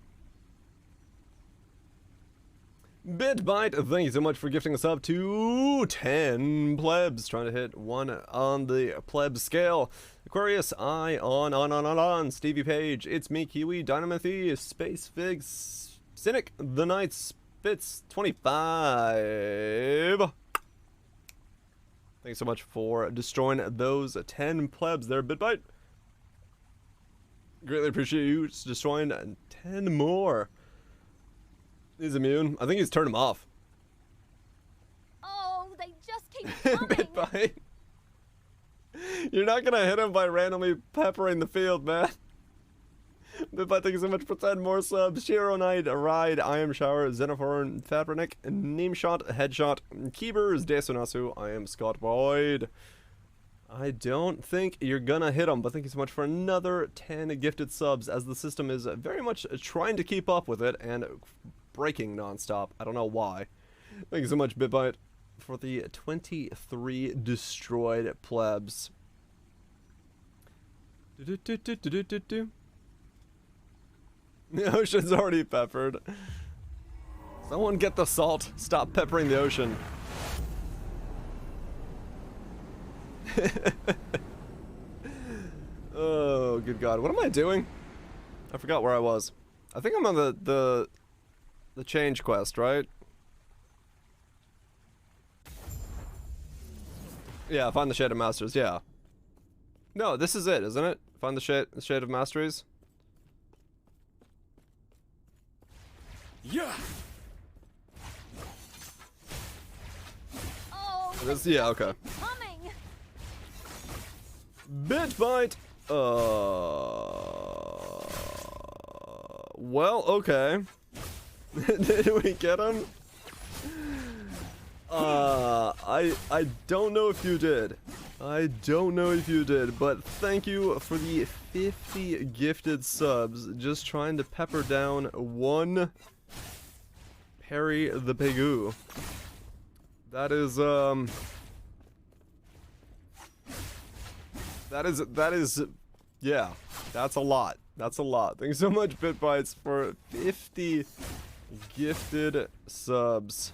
Bitbite, thank you so much for gifting us up to 10 plebs. Trying to hit 1 on the pleb scale. Aquarius, on. Stevie Page, It's Me, Kiwi, Dynamithy, Space Figs, Cynic, The Knights, bits 25. Thanks so much for destroying those 10 plebs there, BitBite. Greatly appreciate you just destroying 10 more. He's immune. I think he's turned him off. Oh, they just keep coming. BitBite. You're not gonna hit him by randomly peppering the field, man. BitBite, thank you so much for 10 more subs. Shiro Knight, Ride, I Am Shower, Xenophore, Fabric, Name Shot, Headshot, Keebers, Desonasu, I am Scott Boyd. I don't think you're gonna hit him, but thank you so much for another 10 gifted subs, as the system is very much trying to keep up with it and breaking nonstop. I don't know why. Thank you so much, BitBite, for the 23 destroyed plebs. The ocean's already peppered. Someone get the salt. Stop peppering the ocean. Oh, good God. What am I doing? I forgot where I was. I think I'm on the change quest, right? Yeah, find the Shade of Masters, yeah. No, this is it, isn't it? Find the Shade of Masteries. Yeah. Oh, This, yeah, okay. coming. BitBite. Well, okay. Did we get him? I don't know if you did. I don't know if you did, but thank you for the 50 gifted subs. Just trying to pepper down one Perry the Pigoo. That is, yeah, that's a lot. That's a lot. Thanks so much, BitBites, for 50 gifted subs.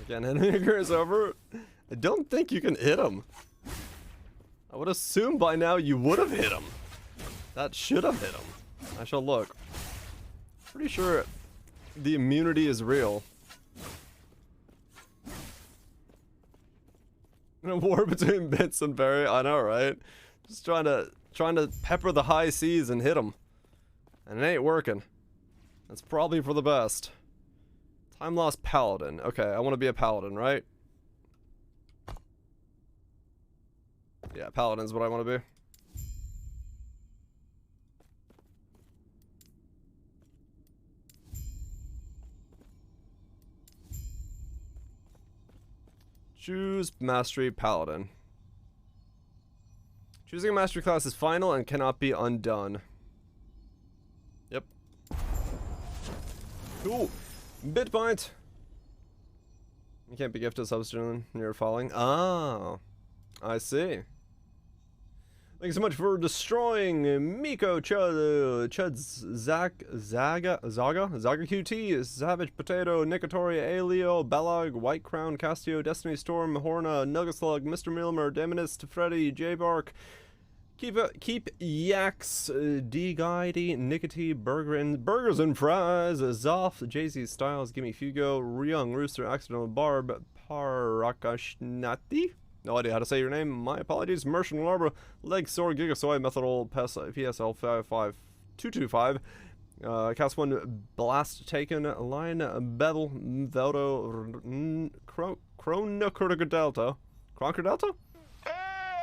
Again, Henniger is over. I don't think you can hit him. I would assume by now you would have hit him. That should have hit him. I shall look. Pretty sure the immunity is real. In a war between Bits and Barry, I know, right? Just trying to pepper the high seas and hit him, and it ain't working. That's probably for the best. Time lost paladin. Okay, I want to be a paladin, right? Yeah, paladin's what I want to be. Choose Mastery Paladin. Choosing a Mastery class is final and cannot be undone. Yep. Cool. BitBite. You can't be gifted substitute when you're falling. Oh. I see. Thanks so much for destroying Miko, Chuds, Zaga QT, Savage Potato, Nicotoria, Aleo, Belog, White Crown, Castio, Destiny Storm, Horna, Nuggeslug, Mr. Milmer, Demonist, Freddy, J-Bark, Keep Yaks, D-Guide, Nicotine, Burgers and Fries, Zoff, Jay-Z Styles, Gimme Fugo, Young Rooster, Accidental Barb, Parakashnati. No idea how to say your name. My apologies. Merchant Arbor, Leg Sore, Gigasoy, Methanol, PSL 55225. Cast 1, Blast Taken, Line, Bevel, Veldo, Chronocritical Delta. Cronker Delta?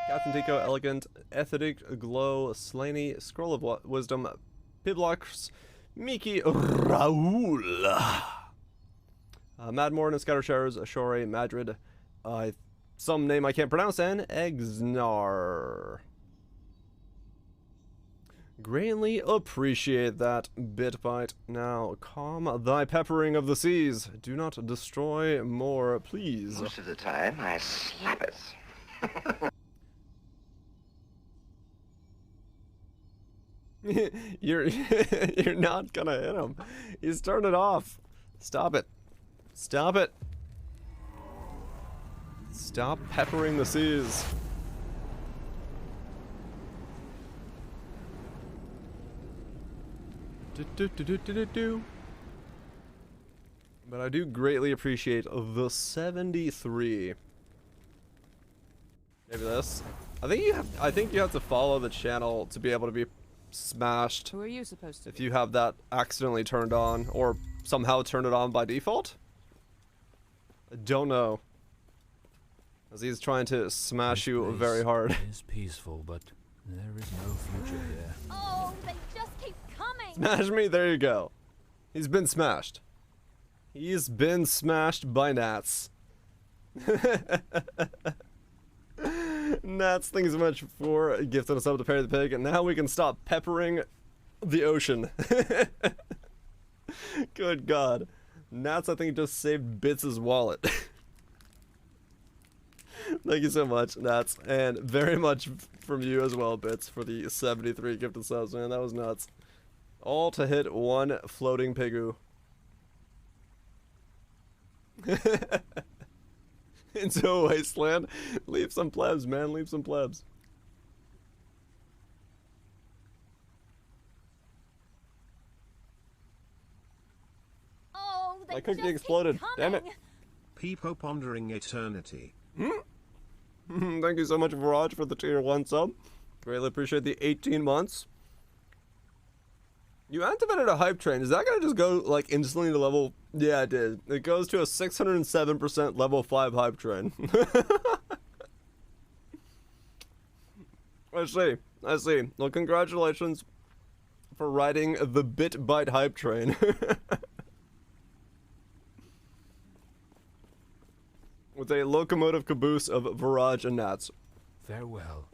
Captain Tico, Elegant, Etheric, Glow, Slaney, Scroll of Wisdom, Piblox, Miki, Raul. Mad Morton, Scatter Showers, Ashore, Madrid, some name I can't pronounce, and Exnar. Greatly appreciate that, BitBite. Now, calm thy peppering of the seas. Do not destroy more, please. Most of the time, I slap it. You're not gonna hit him. He's turned it off. Stop it. Stop it. Stop peppering the seas. But I do greatly appreciate the 73. Maybe this. I think you have to follow the channel to be able to be smashed. Who are you supposed to If be? you have that accidentally turned on or somehow turned it on by default. I don't know. As he's trying to smash you very hard. It is peaceful, but there is no future here. Oh, they just keep coming. Smash me, there you go. He's been smashed. He's been smashed by gnats. Nats, thank you so much for gifting us up to Perry the Pig, and now we can stop peppering the ocean. Good God. Nats, I think, just saved Bits' wallet. Thank you so much, Nats, and very much from you as well, Bits, for the 73 gifted subs, man. That was nuts. All to hit one floating pigu. Into a wasteland. Leave some plebs, man. Leave some plebs. Oh, they My cookie just exploded. keep Damn it. coming. Peepo pondering eternity. Thank you so much, Viraj, for the tier 1 sub. Greatly appreciate the 18 months. You activated a hype train. Is that gonna just go like instantly to level? Yeah, it did. It goes to a 607% level 5 hype train. I see. I see. Well, congratulations for riding the Bit Byte hype train. With a locomotive caboose of Viraj and Nats. Farewell.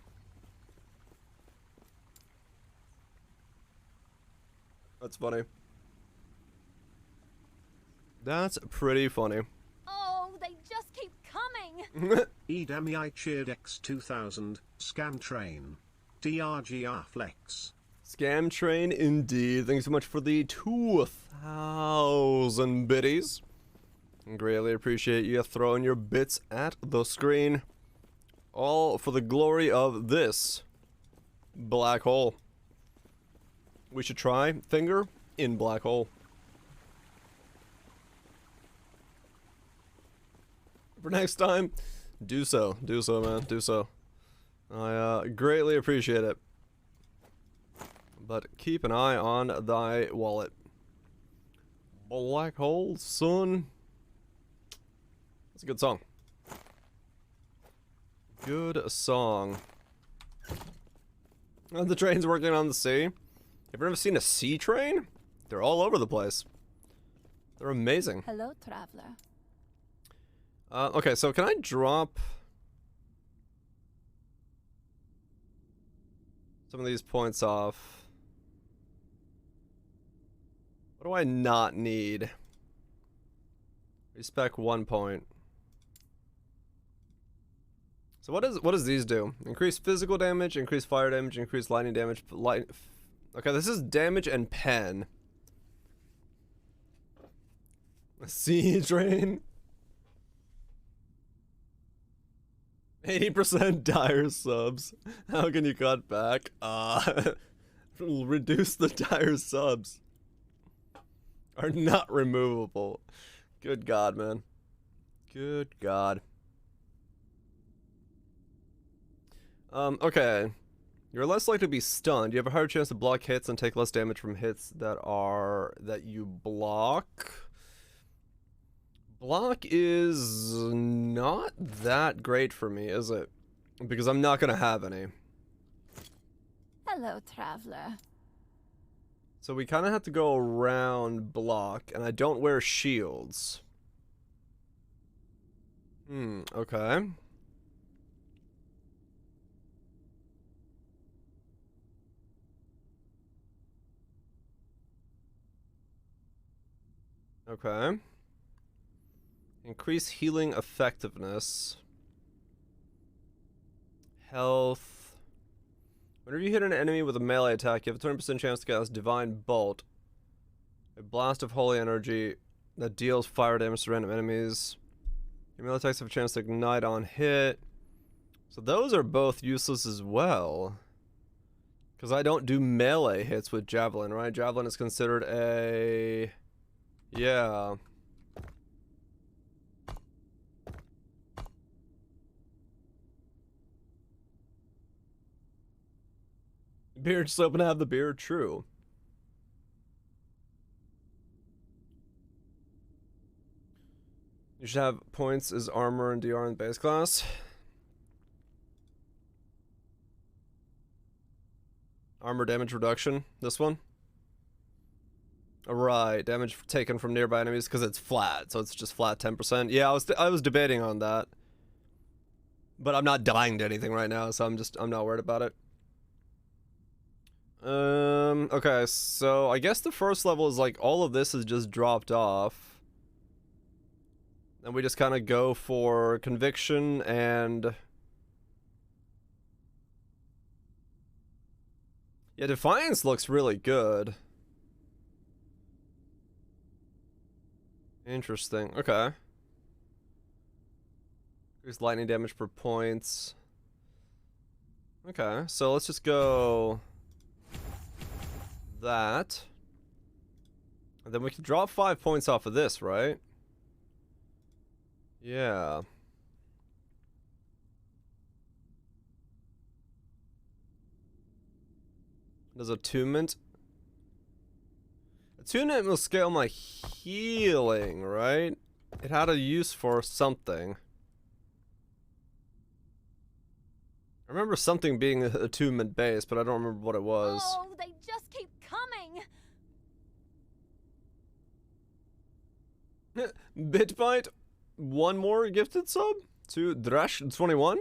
That's funny. That's pretty funny. Oh, they just keep coming. Edami cheered X2000, Scam Train. DRGR Flex. Scam Train, indeed. Thanks so much for the 2,000 biddies. Greatly appreciate you throwing your bits at the screen. All for the glory of this black hole. We should try finger in black hole. For next time, do so. Do so, man. Do so. I greatly appreciate it. But keep an eye on thy wallet. Black hole, son. That's a good song. Good song. Oh, the train's working on the sea. Have you ever seen a sea train? They're all over the place. They're amazing. Hello, traveler. Okay, so can I drop some of these points off? What do I not need? Respec 1 point. So what does these do? Increase physical damage, increase fire damage, increase lightning damage. Okay, this is damage and pen. A sea train. 80% dire subs. How can you cut back? Reduce the dire subs. Are not removable. Good God, man. Good God. Okay. You're less likely to be stunned. You have a higher chance to block hits and take less damage from hits that you block. Block is not that great for me, is it? Because I'm not gonna have any. Hello, traveler. So we kind of have to go around block, and I don't wear shields. Okay. Okay. Increase healing effectiveness. Health. Whenever you hit an enemy with a melee attack, you have a 20% chance to cast Divine Bolt. A blast of holy energy that deals fire damage to random enemies. Your melee attacks have a chance to ignite on hit. So those are both useless as well. Because I don't do melee hits with Javelin, right? Javelin is considered a... Yeah. Beard just open to have the beard, true. You should have points as armor and DR in base class. Armor damage reduction, this one. Right, damage taken from nearby enemies because it's flat, so it's just flat 10%. Yeah, I was debating on that. But I'm not dying to anything right now, so I'm not worried about it. Okay, so I guess the first level is like all of this is just dropped off. And we just kind of go for conviction and... Yeah, Defiance looks really good. Interesting. Okay. Increase lightning damage per points. Okay, so let's just go that. And then we can drop 5 points off of this, right? Yeah. Does attunement? Attunement will scale my healing, right? It had a use for something. I remember something being attunement based, but I don't remember what it was. Oh, they just keep coming. Bitbite, one more gifted sub to Drash21.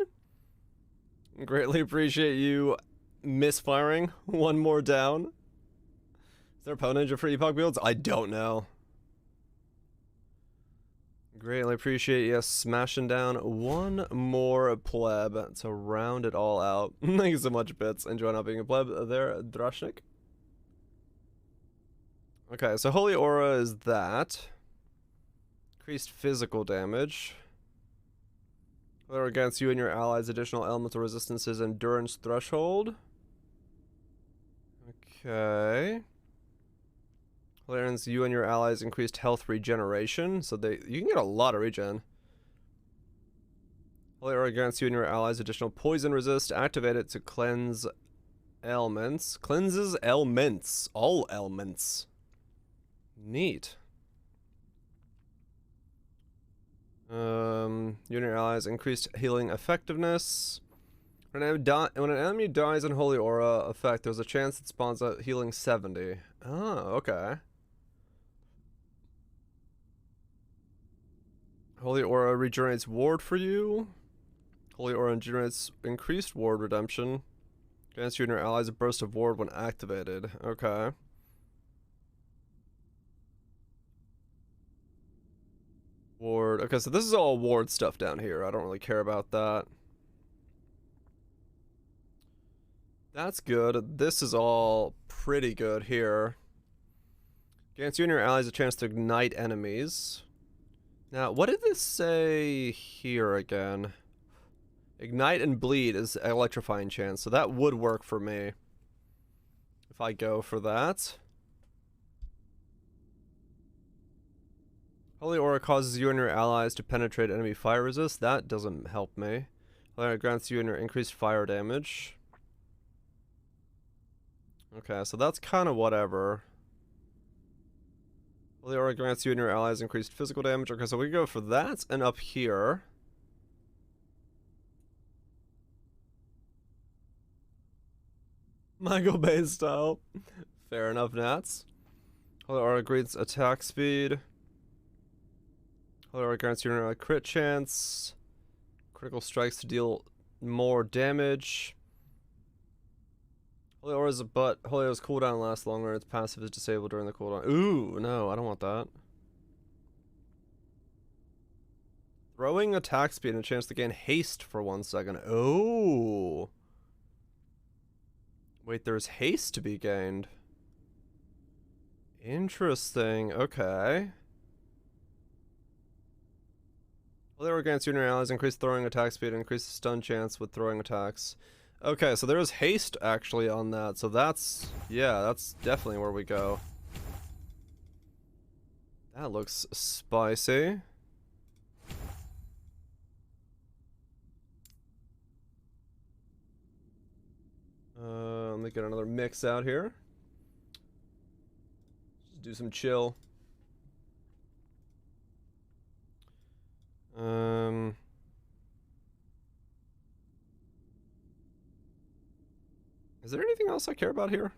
Greatly appreciate you misfiring one more down. Is there a Poe Ninja for Epoch builds? I don't know. Greatly appreciate you smashing down one more pleb to round it all out. Thank you so much, Bits. Enjoy not being a pleb there, Drashnik. Okay, so Holy Aura is that. Increased physical damage. Whether against you and your allies, additional elemental resistances, endurance threshold. Okay. Clarence, you and your allies increased health regeneration, so you can get a lot of regen. Holy against you and your allies, additional poison resist. Activate it to cleanse ailments. Cleanses ailments. All ailments. Neat. You and your allies increased healing effectiveness. When an enemy dies in Holy Aura effect, there's a chance it spawns out healing 70. Oh, okay. Holy Aura regenerates ward for you. Holy Aura generates increased ward redemption. Grants you and your allies a burst of ward when activated. Okay. Ward. Okay, so this is all ward stuff down here. I don't really care about that. That's good. This is all pretty good here. Grants you and your allies a chance to ignite enemies. Now, what did this say here again? Ignite and bleed is electrifying chance, so that would work for me. If I go for that. Holy Aura causes you and your allies to penetrate enemy fire resist. That doesn't help me. Holy Aura grants you and your increased fire damage. Okay, so that's kind of whatever. Holy Aura grants you and your allies increased physical damage. Okay, so we go for that, and up here. Michael Bay style. Fair enough, Nats. Holy Aura grants attack speed. Holy Aura grants you a crit chance. Critical strikes to deal more damage. Holy Aura's Holy Aura's cooldown lasts longer. Its passive is disabled during the cooldown. Ooh, no, I don't want that. Throwing attack speed and a chance to gain haste for 1 second. Oh. Wait, there's haste to be gained. Interesting. Okay. Holy Aura grants you and your allies increase throwing attack speed and increase the stun chance with throwing attacks. Okay, so there is haste actually on that, so that's, yeah, that's definitely where we go. That looks spicy. Let me to get another mix out here. Just do some chill. Is there anything else I care about here?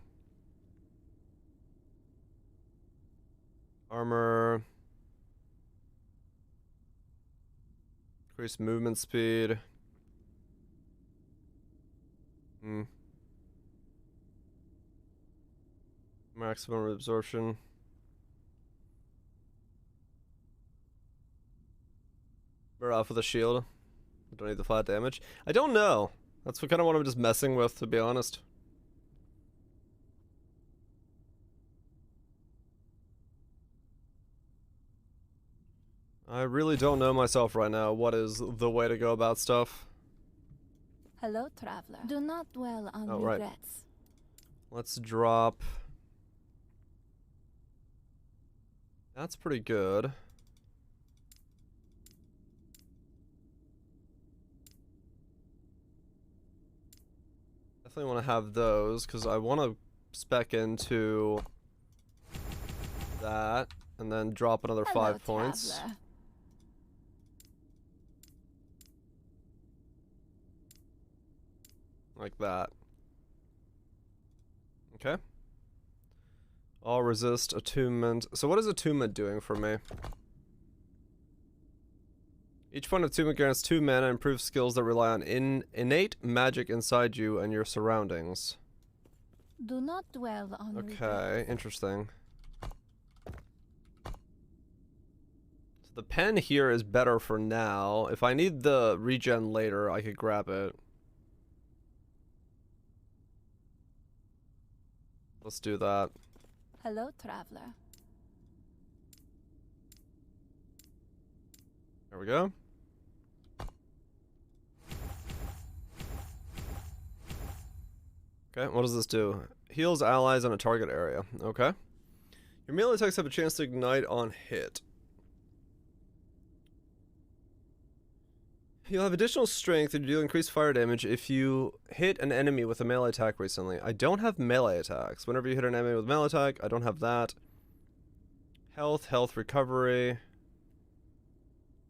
Armor. Increase movement speed. Maximum absorption. We're off with a shield. Don't need the flat damage. I don't know. That's what kind of what I'm just messing with, to be honest. I really don't know myself right now what is the way to go about stuff. Hello, traveler. Do not dwell on right. regrets. Let's drop. That's pretty good. Definitely want to have those because I want to spec into that and then drop another Hello, 5 points. traveler. Like that. Okay. All resist attunement. So what is attunement doing for me? Each point of attunement grants 2 mana and improves skills that rely on innate magic inside you and your surroundings. Do not dwell on Okay, regrets. interesting. So the pen here is better for now. If I need the regen later, I could grab it. Let's do that. Hello, traveler. There we go. Okay, what does this do? Heals allies in a target area. Okay. Your melee attacks have a chance to ignite on hit. You'll have additional strength and deal increased fire damage if you hit an enemy with a melee attack recently. I don't have melee attacks. Whenever you hit an enemy with a melee attack, I don't have that. Health recovery.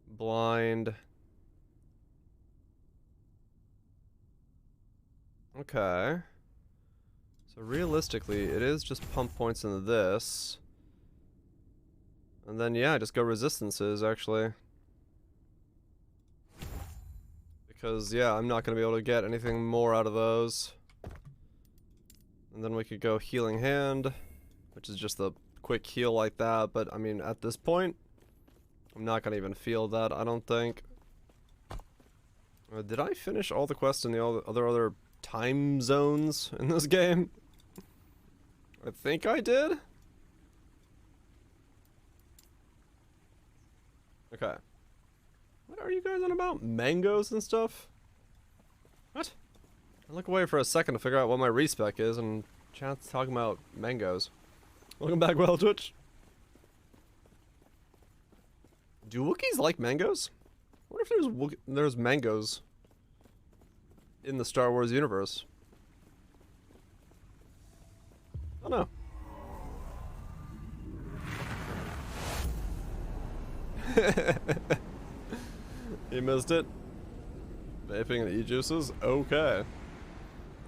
Blind. Okay. So realistically, it is just pump points into this. And then, yeah, just go resistances, actually. Because, yeah, I'm not going to be able to get anything more out of those. And then we could go Healing Hand, which is just a quick heal like that. But, I mean, at this point, I'm not going to even feel that, I don't think. Did I finish all the quests in the other time zones in this game? I think I did. Okay. What are you guys on about? Mangoes and stuff? What? I look away for a second to figure out what my respec is, and chat's talking about mangoes. Welcome back, Well Twitch. Do Wookiees like mangoes? I wonder if there's mangoes in the Star Wars universe. I don't know. You missed it. Vaping and e-juices? Okay.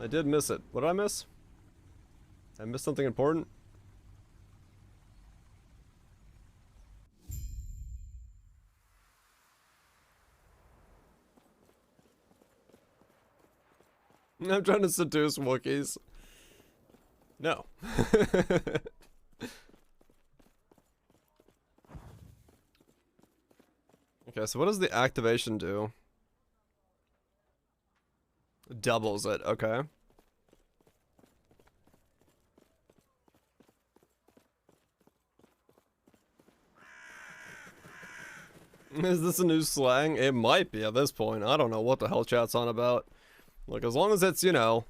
I did miss it. What did I miss? Did I miss something important? I'm trying to seduce Wookiees. No. Okay, so what does the activation do? Doubles it, okay. Is this a new slang? It might be at this point. I don't know what the hell chat's on about. Look, as long as it's, you know,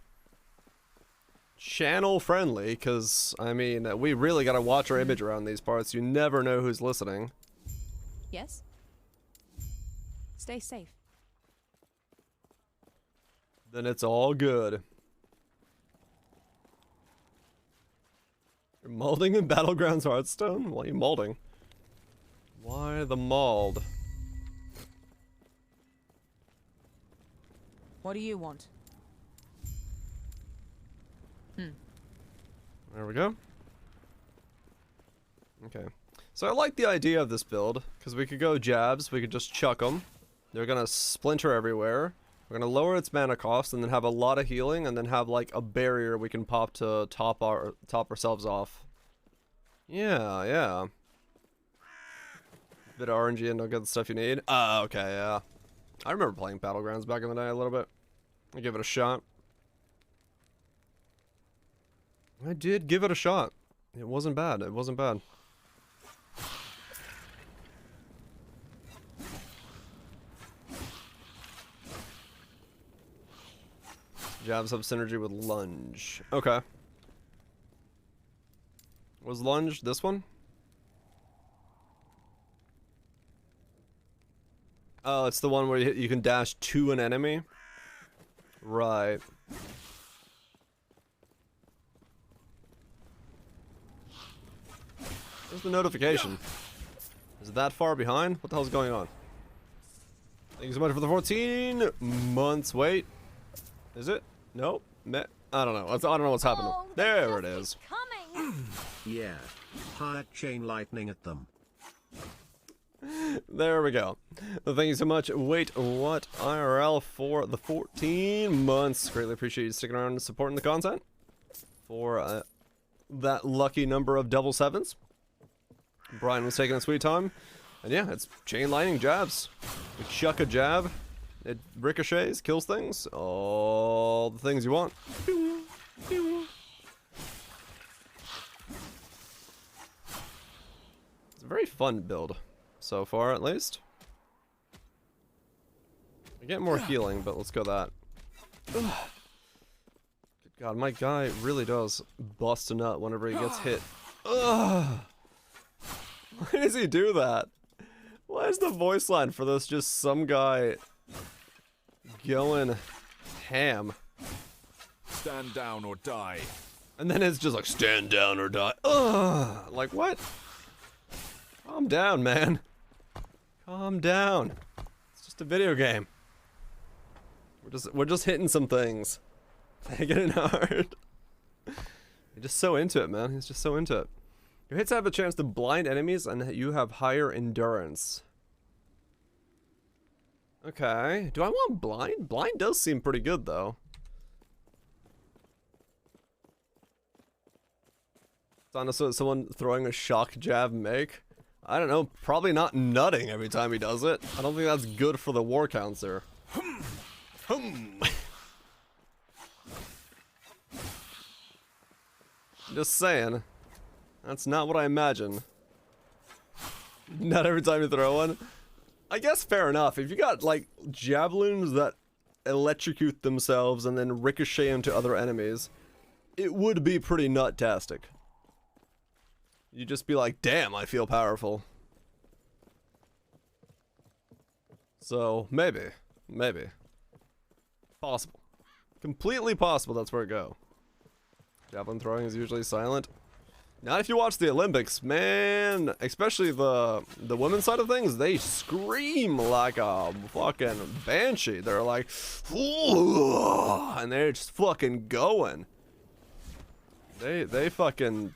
channel friendly, because, I mean, we really gotta watch our image around these parts. You never know who's listening. Yes? Stay safe. Then it's all good. You're molding in Battlegrounds Hearthstone? Why are you molding? Why the mold? What do you want? There we go. Okay. So I like the idea of this build, because we could go jabs, we could just chuck them. They're gonna splinter everywhere. We're gonna lower its mana cost, and then have a lot of healing, and then have like a barrier we can pop to top ourselves off. Yeah, yeah. Bit of RNG and don't get the stuff you need. Okay, yeah. I remember playing Battlegrounds back in the day a little bit. I give it a shot. I did give it a shot. It wasn't bad. It wasn't bad. Jabs have synergy with lunge. Okay. Was lunge this one? Oh, it's the one where you can dash to an enemy? Right. Where's the notification? Is it that far behind? What the hell's going on? Thank you so much for the 14 months. Wait. Is it? Nope. I don't know. I don't know what's happening. There it is. Yeah. Higher chain lightning at them. There we go. Well, thank you so much. Wait, what? IRL for the 14 months. Greatly appreciate you sticking around and supporting the content. For that lucky number of double sevens. Brian was taking a sweet time. And yeah, it's chain lightning jabs. We chuck a jab. It ricochets, kills things. All the things you want. It's a very fun build. So far, at least. I get more healing, but let's go that. Good God, my guy really does bust a nut whenever he gets hit. Ugh. Why does he do that? Why is the voice line for this just some guy going ham? Stand down or die. And then it's just like, stand down or die. Ugh. Like, what? Calm down, man. Calm down. It's just a video game. We're just hitting some things. Taking it hard. He's just so into it, man. He's just so into it. Your hits have a chance to blind enemies, and you have higher endurance. Okay. Do I want blind? Blind does seem pretty good, though. It's honestly someone throwing a shock jab make. I don't know. Probably not nutting every time he does it. I don't think that's good for the war counter. Just saying. That's not what I imagine. Not every time you throw one. I guess fair enough. If you got, like, javelins that electrocute themselves and then ricochet into other enemies, it would be pretty nut-tastic. You'd just be like, damn, I feel powerful. So, maybe. Maybe. Possible. Completely possible that's where it go. Javelin throwing is usually silent. Not if you watch the Olympics, man. Especially the women's side of things, they scream like a fucking banshee. They're like, ooh, and they're just fucking going. They fucking,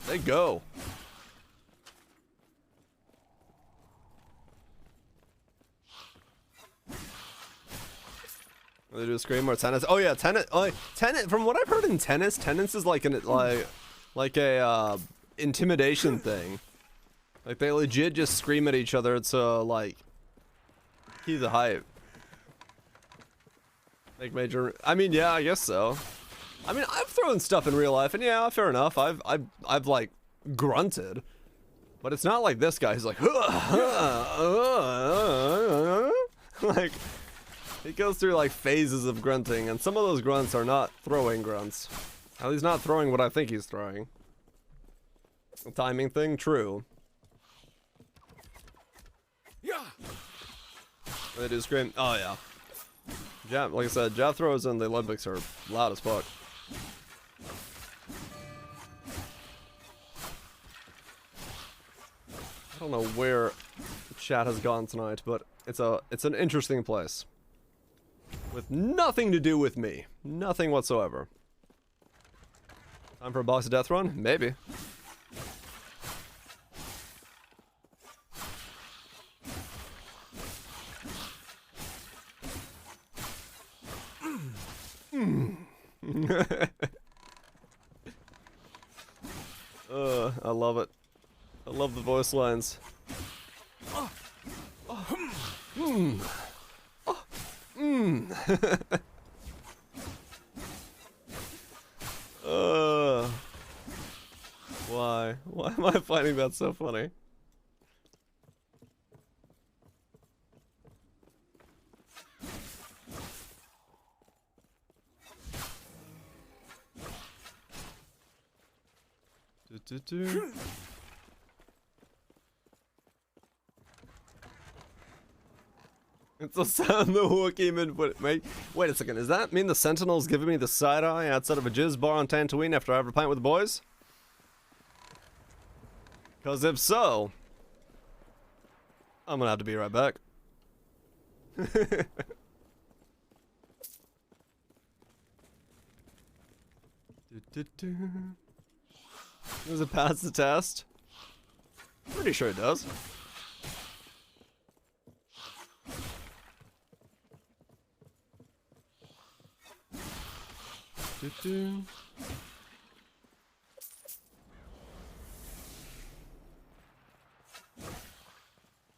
they go. They do scream or tennis. Oh yeah, tennis. Tennis. From what I've heard in tennis is like an like a intimidation thing. Like they legit just scream at each other to like keep the hype. Like major. I mean, yeah, I guess so. I mean, I've thrown stuff in real life, and yeah, fair enough. I've like grunted, but it's not like this guy. He's like, like. He goes through like phases of grunting, and some of those grunts are not throwing grunts. At least not throwing what I think he's throwing. The timing thing, true. Yeah. They do scream. Oh yeah. Jab, like I said, jab throws in the Olympics are loud as fuck. don't know where chat has gone tonight, but it's an interesting place. With nothing to do with me. Nothing whatsoever. Time for a box of death run? Maybe. I love it. I love the voice lines. Why? Why am I finding that so funny? It's the sound the Wookiee man would make. Wait a second, does that mean the Sentinel's giving me the side eye outside of a jizz bar on Tatooine after I have a pint with the boys? Because if so, I'm gonna have to be right back. Does it pass the test? Pretty sure it does.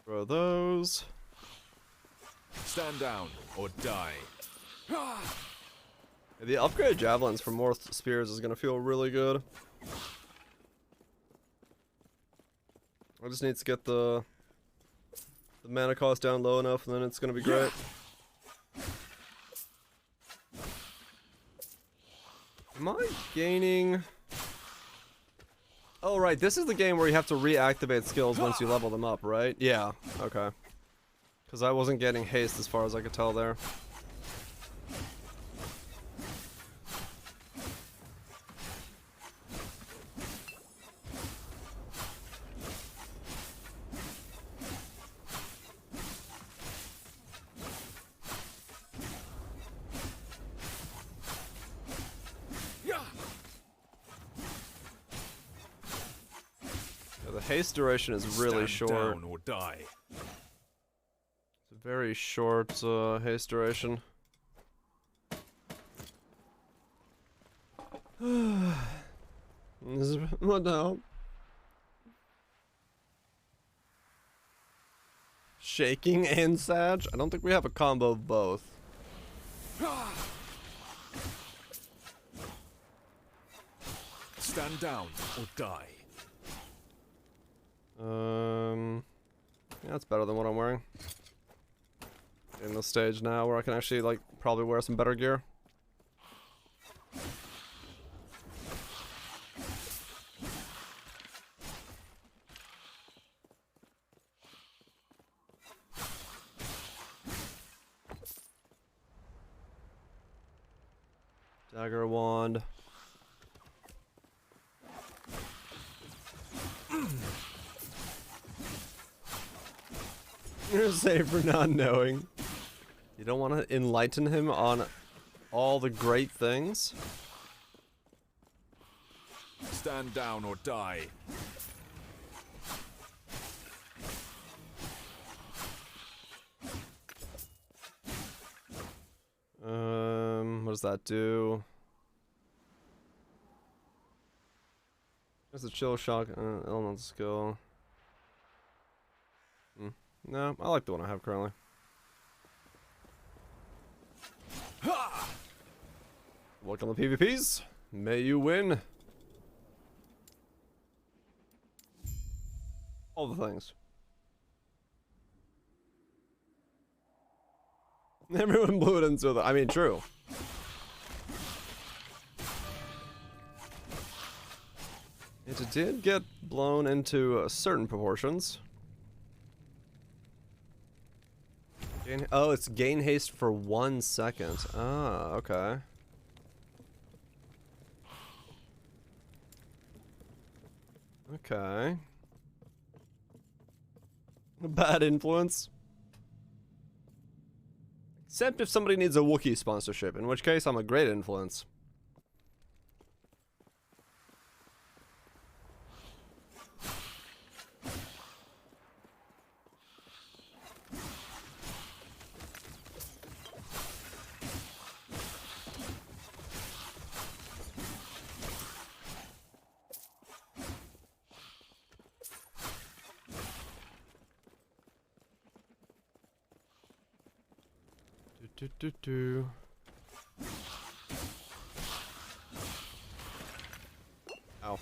Throw those. Stand down or die. The upgraded javelins for more spears is gonna feel really good. I just need to get the mana cost down low enough, and then it's gonna be great. Am I gaining? Oh right, this is the game where you have to reactivate skills once you level them up, right? Yeah, okay. Because I wasn't getting haste as far as I could tell there. Haste duration is really short. Down or die. It's a very short haste duration. What now? Shaking and Sag? I don't think we have a combo of both. Stand down or die. Yeah, that's better than what I'm wearing. In the stage now where I can actually, like, probably wear some better gear. Dagger wand. You're safe for not knowing. You don't want to enlighten him on all the great things? Stand down or die. What does that do? There's a chill shock, elemental skill. No, I like the one I have currently. Welcome to PvPs. May you win. All the things. Everyone blew it into the. I mean, true. It did get blown into certain proportions. Oh, it's gain haste for 1 second. Ah, okay. Okay. Bad influence. Except if somebody needs a Wookiee sponsorship, in which case I'm a great influence. Do. Ow.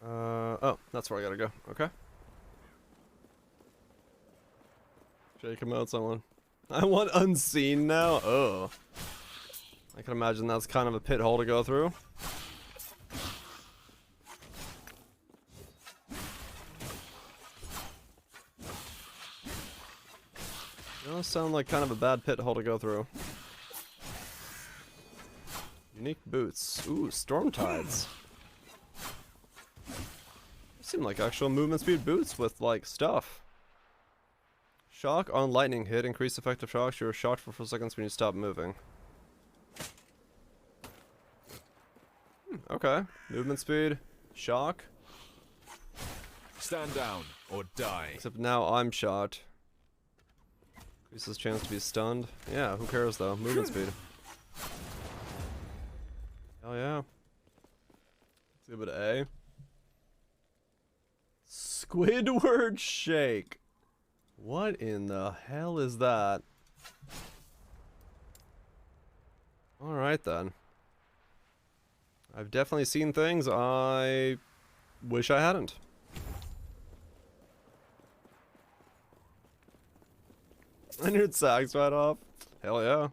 Oh, that's where I gotta go. Okay. Shake him out, someone. I want unseen now? Oh. I can imagine that's kind of a pit hole to go through. Those sound like kind of a bad pit hole to go through. Unique boots. Ooh, storm tides. Seem like actual movement speed boots with like stuff. Shock on lightning hit. Increase effective shocks. You're shocked for 4 seconds when you stop moving. Okay. Movement speed. Shock. Stand down or die. Except now I'm shot. Increases chance to be stunned. Yeah, who cares though? Movement speed. Hell yeah. Exhibit A. Squidward shake. What in the hell is that? Alright then. I've definitely seen things I wish I hadn't. I knew sags right off. Hell yeah.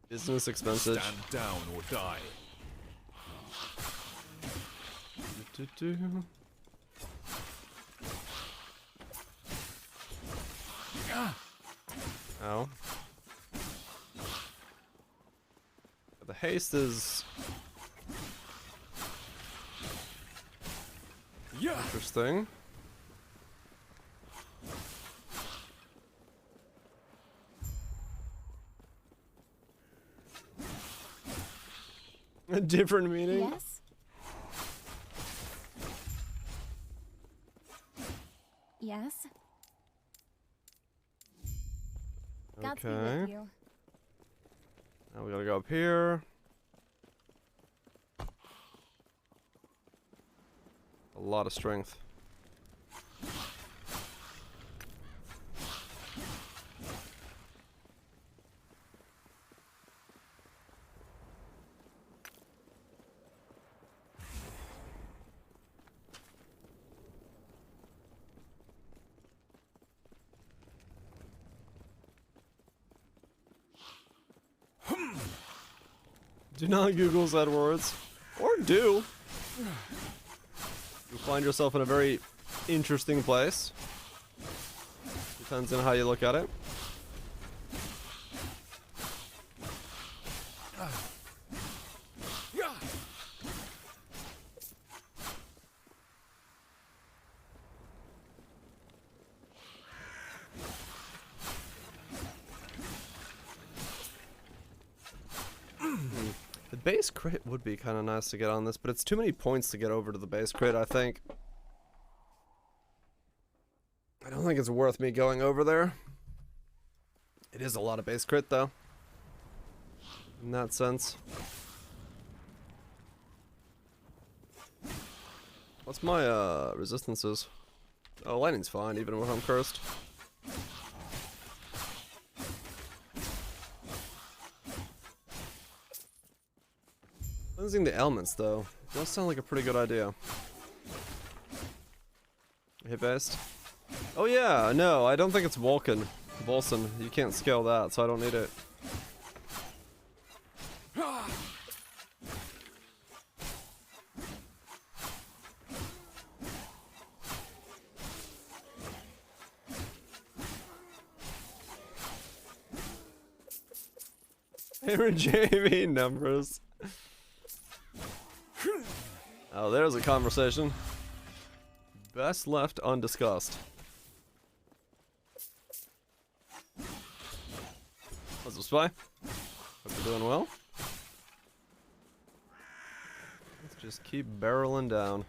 Business expenses. Stand down or die. Ow. The haste is interesting. A different meaning? Yes? Yes? Godspeed with you. Now we gotta go up here. A lot of strength. Do not Google said words. Or do. You find yourself in a very interesting place. Depends on how you look at it. The base crit would be kind of nice to get on this, but it's too many points to get over to the base crit, I think. I don't think it's worth me going over there. It is a lot of base crit, though. In that sense. What's my, resistances? Oh, lightning's fine, even when I'm cursed. Cleansing the elements, though, does sound like a pretty good idea. Hit based? Oh yeah, no, I don't think it's Volcan. Volson, you can't scale that, so I don't need it. Aaron JV numbers. Oh, there's a conversation. Best left undiscussed. What's up, Spy? Hope you're doing well. Let's just keep barreling down.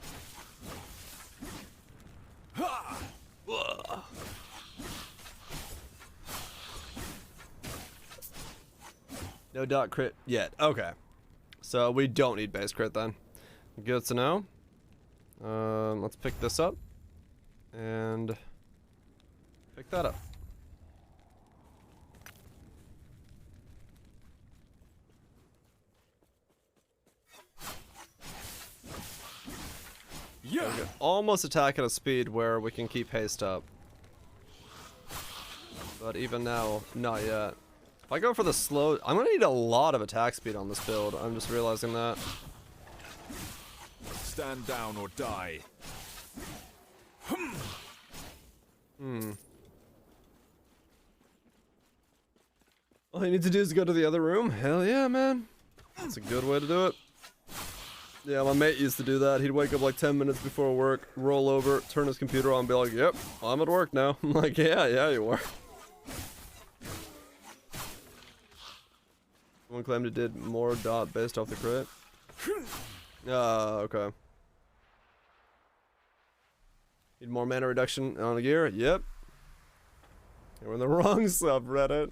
No dot crit yet. Okay. So we don't need base crit then. Good to know. Let's pick this up. And pick that up. Yeah. Okay. Almost attack at a speed where we can keep haste up. But even now, not yet. If I go for the slow, I'm gonna need a lot of attack speed on this build. I'm just realizing that. Stand down or die. All you need to do is go to the other room. Hell yeah, man. That's a good way to do it. Yeah, my mate used to do that. He'd wake up like 10 minutes before work, roll over, turn his computer on, and be like, yep, I'm at work now. I'm like, yeah, you are. Someone claimed it did more dot based off the crit. Okay. Need more mana reduction on the gear? Yep. You're in the wrong subreddit.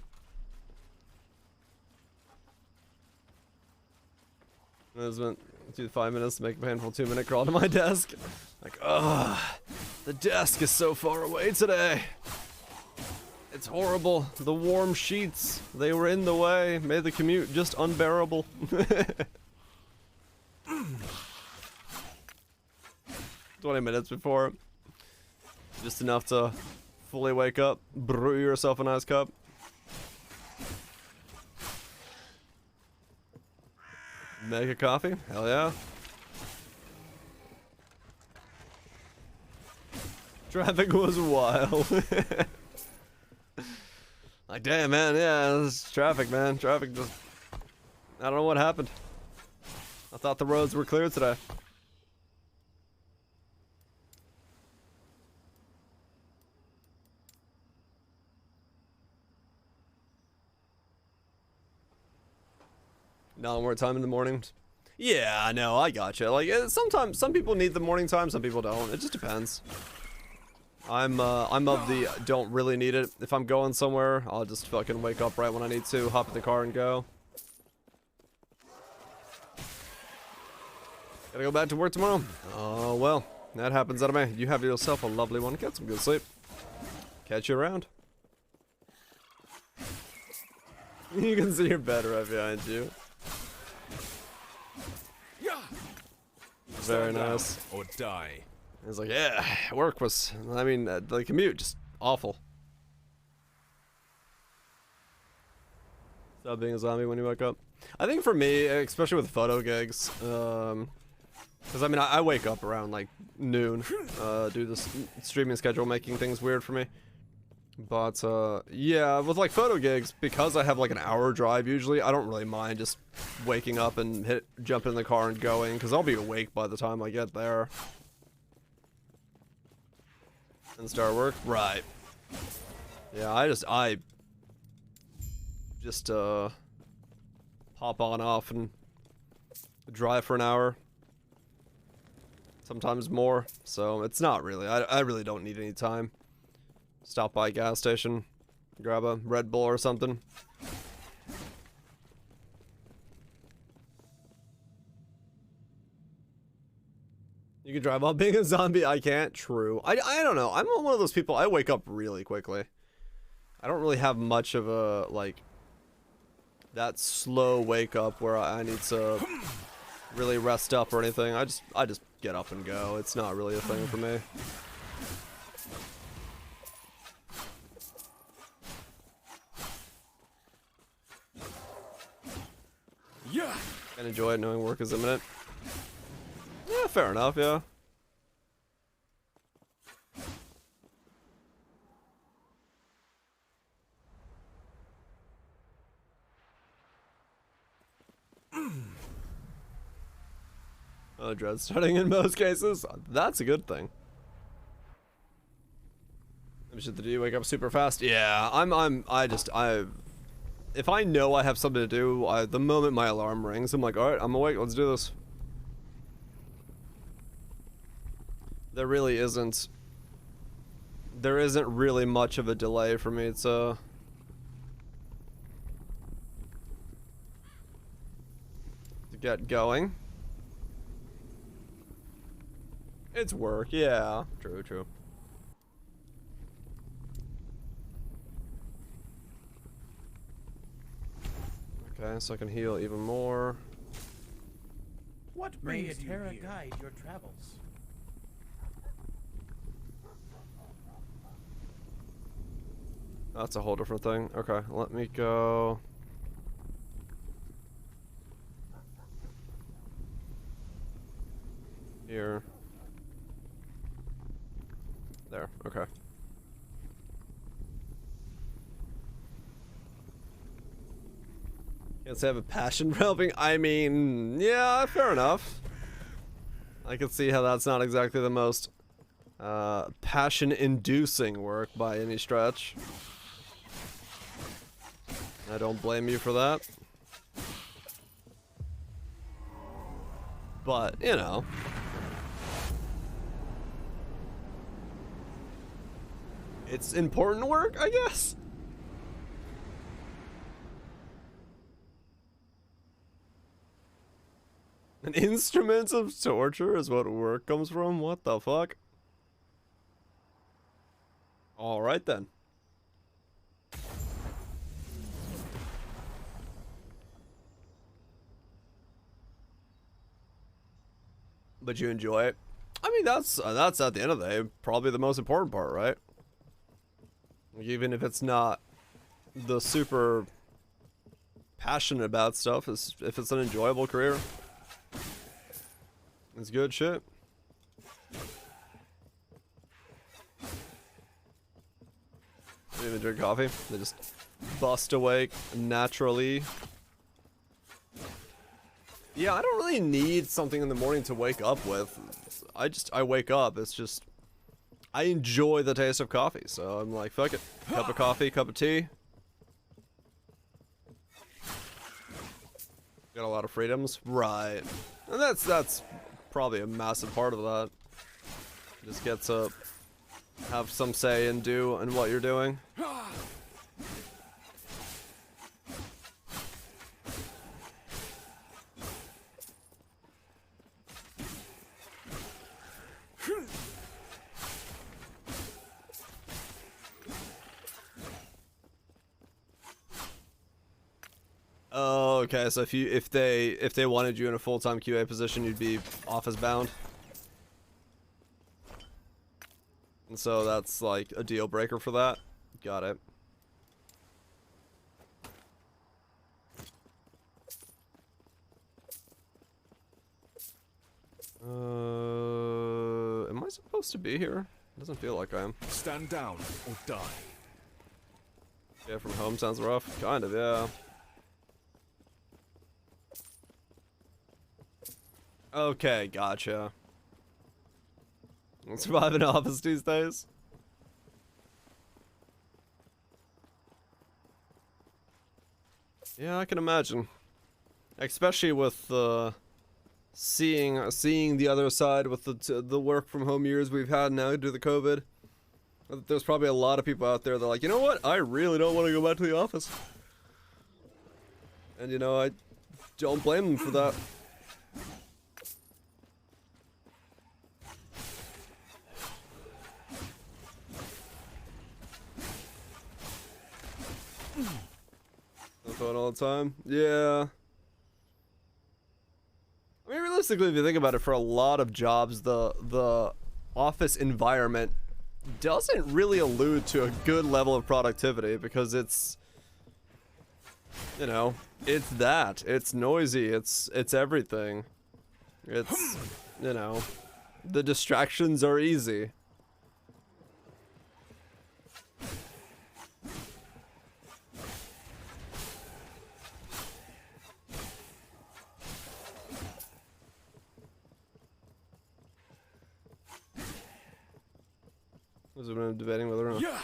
It's been 5 minutes to make a painful 2-minute crawl to my desk. Like, ugh, the desk is so far away today. It's horrible. The warm sheets, they were in the way, made the commute just unbearable. 20 minutes before. Just enough to fully wake up, brew yourself a nice cup. Make a coffee? Hell yeah. Traffic was wild. Like, damn, man, yeah, this is traffic, man. Traffic just... I don't know what happened. I thought the roads were clear today. No more time in the mornings. Yeah, I know, I gotcha. Like, sometimes, some people need the morning time, some people don't. It just depends. I'm of the don't really need it. If I'm going somewhere, I'll just fucking wake up right when I need to, hop in the car and go. Gotta go back to work tomorrow. Oh, well, that happens out of me. You have yourself a lovely one. Get some good sleep. Catch you around. You can see your bed right behind you. Very nice. Or die. He's like, yeah, work was, I mean, the commute, just awful. Stop being a zombie when you wake up. I think for me, especially with photo gigs, because I mean, I wake up around like noon, do this streaming schedule, making things weird for me. But, yeah, with like photo gigs, because I have like an hour drive usually, I don't really mind just waking up and jumping in the car and going, because I'll be awake by the time I get there. And start work? Right. Yeah, I just pop on off and drive for an hour. Sometimes more, so it's not really, I really don't need any time. Stop by a gas station, grab a Red Bull or something. You can drive while being a zombie. I can't. True. I don't know. I'm one of those people. I wake up really quickly. I don't really have much of a like that slow wake up where I need to really rest up or anything. I just get up and go. It's not really a thing for me. Yeah. And enjoy it knowing work is imminent. Yeah, fair enough, yeah. I dread studying in most cases. That's a good thing. Do you wake up super fast? Yeah, if I know I have something to do, the moment my alarm rings, I'm like, alright, I'm awake, let's do this. There isn't really much of a delay for me to get going. It's work, yeah. True. Okay, so I can heal even more. What may Terra guide your travels? That's a whole different thing. Okay, let me go. Here. There, okay. Can't say I have a passion for helping. I mean, yeah, fair enough. I can see how that's not exactly the most passion-inducing work by any stretch. I don't blame you for that. But, you know. It's important work, I guess. An instrument of torture is what work comes from? What the fuck? Alright then. But you enjoy it? I mean, that's at the end of the day probably the most important part, right? Even if it's not the super passionate about stuff, if it's an enjoyable career, it's good shit. Don't even drink coffee. They just bust awake naturally. Yeah, I don't really need something in the morning to wake up with. I wake up. It's just I enjoy the taste of coffee, so I'm like, fuck it. Cup of coffee, cup of tea. Got a lot of freedoms, right? And that's probably a massive part of that. Just get to have some say and do in what you're doing. Oh, okay. So if they wanted you in a full-time QA position, you'd be office bound. And so that's like a deal breaker for that. Got it. Am I supposed to be here? Doesn't feel like I am. Stand down or die. Yeah, from home sounds rough. Kind of, yeah. Okay, gotcha. I'll survive in office these days. Yeah, I can imagine. Especially with seeing the other side with the work from home years we've had now due to the COVID. There's probably a lot of people out there that are like, you know what? I really don't want to go back to the office. And you know, I don't blame them for that. Phone all the time. Yeah. I mean, realistically, if you think about it, for a lot of jobs, the office environment doesn't really allude to a good level of productivity because it's, you know, it's noisy, it's everything. It's, you know, the distractions are easy. Was it debating whether or not?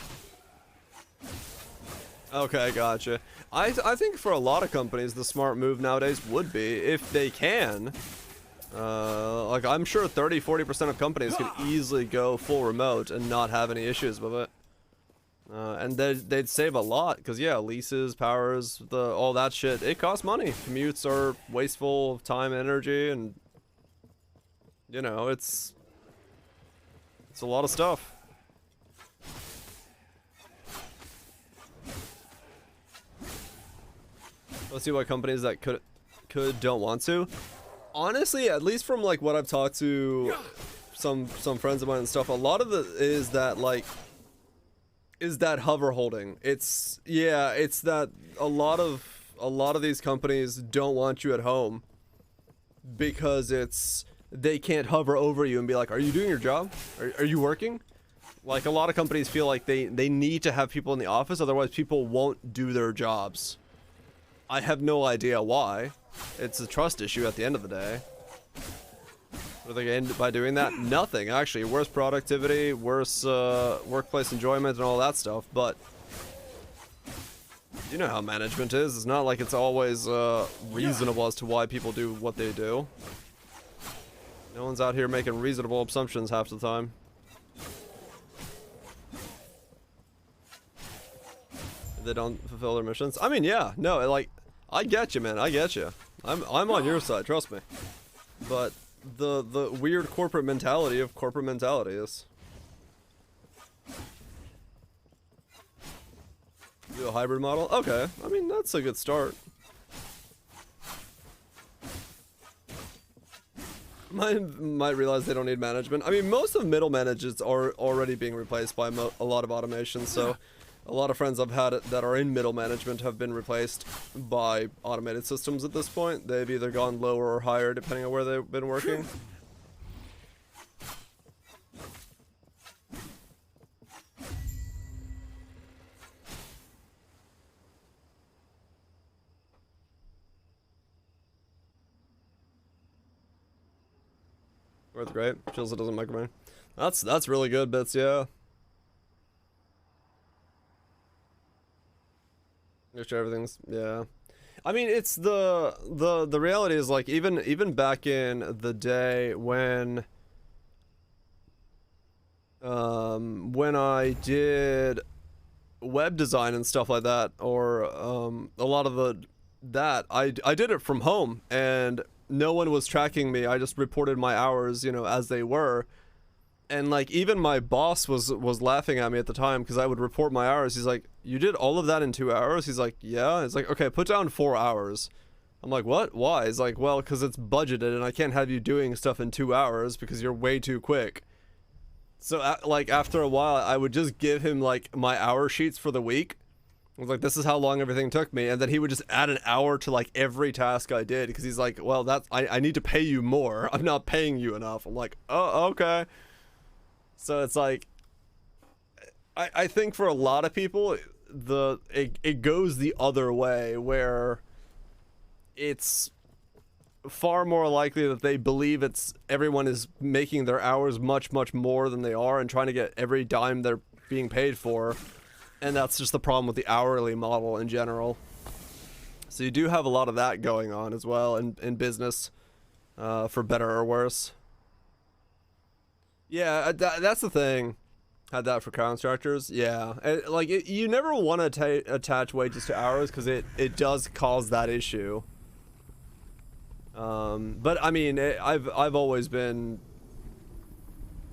Okay, gotcha. I think for a lot of companies, the smart move nowadays would be, if they can, like I'm sure 30-40% of companies could easily go full remote and not have any issues with it. And they'd save a lot, because yeah, leases, powers, all that shit, it costs money. Commutes are wasteful of time, energy, and you know, it's a lot of stuff. Let's see what companies that could don't want to. Honestly, at least from like what I've talked to some friends of mine and stuff, a lot of it is that like hover holding. It's that a lot of these companies don't want you at home because they can't hover over you and be like, are you doing your job? Are you working? Like a lot of companies feel like they need to have people in the office, otherwise people won't do their jobs. I have no idea why. It's a trust issue at the end of the day. What are they going to end by doing that? Nothing, actually. Worse productivity, worse workplace enjoyment and all that stuff, but you know how management is. It's not like it's always reasonable as to why people do what they do. No one's out here making reasonable assumptions half the time. They don't fulfill their missions. I mean, yeah, no, like, I get you, man. I get you. I'm on your side, trust me. But the weird corporate mentality of corporate mentality is. Do a hybrid model? Okay. I mean, that's a good start. Might realize they don't need management. I mean, most of middle managers are already being replaced by a lot of automation, so a lot of friends I've had that are in middle management have been replaced by automated systems at this point. They've either gone lower or higher depending on where they've been working. Worth great. Chills it doesn't micromanage. That's really good bits, yeah. Make sure everything's, yeah. I mean, it's the reality is like even back in the day when I did web design and stuff like that, or a lot of that I did it from home and no one was tracking me. I just reported my hours, you know, as they were. And like even my boss was laughing at me at the time because I would report my hours. He's like, "You did all of that in 2 hours?" He's like, "Yeah." It's like, "Okay, put down 4 hours." I'm like, "What? Why?" He's like, "Well, because it's budgeted and I can't have you doing stuff in 2 hours because you're way too quick." So like after a while, I would just give him like my hour sheets for the week. I was like, "This is how long everything took me," and then he would just add an hour to like every task I did because he's like, "Well, I need to pay you more. I'm not paying you enough." I'm like, "Oh, okay." So it's like, I think for a lot of people, it goes the other way, where it's far more likely that they believe everyone is making their hours much more than they are and trying to get every dime they're being paid for, and that's just the problem with the hourly model in general. So you do have a lot of that going on as well in business, for better or worse. Yeah, that's the thing. Had that for contractors. Yeah, you never want to attach wages to hours because it does cause that issue. But I mean, I've always been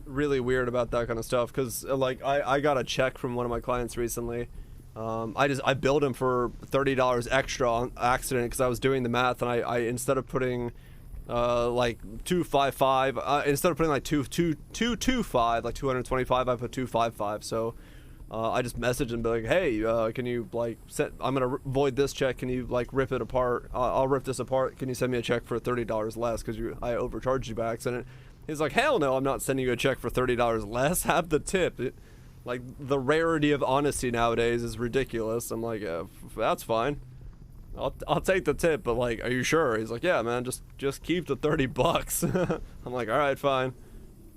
really weird about that kind of stuff because like I got a check from one of my clients recently. I billed him for $30 extra on accident because I was doing the math and I instead of putting like 255 instead of putting like 225 like 225 I put 255, so I just messaged him and be like, "Hey, can you like I'm gonna void this check, can you like rip it apart, I'll rip this apart, can you send me a check for $30 less because I overcharged you by accident?" He's like, "Hell no, I'm not sending you a check for $30 less, have the tip." Like the rarity of honesty nowadays is ridiculous. I'm like, that's fine, I'll take the tip, but like, are you sure? He's like, "Yeah, man, just keep the $30." I'm like, all right, fine.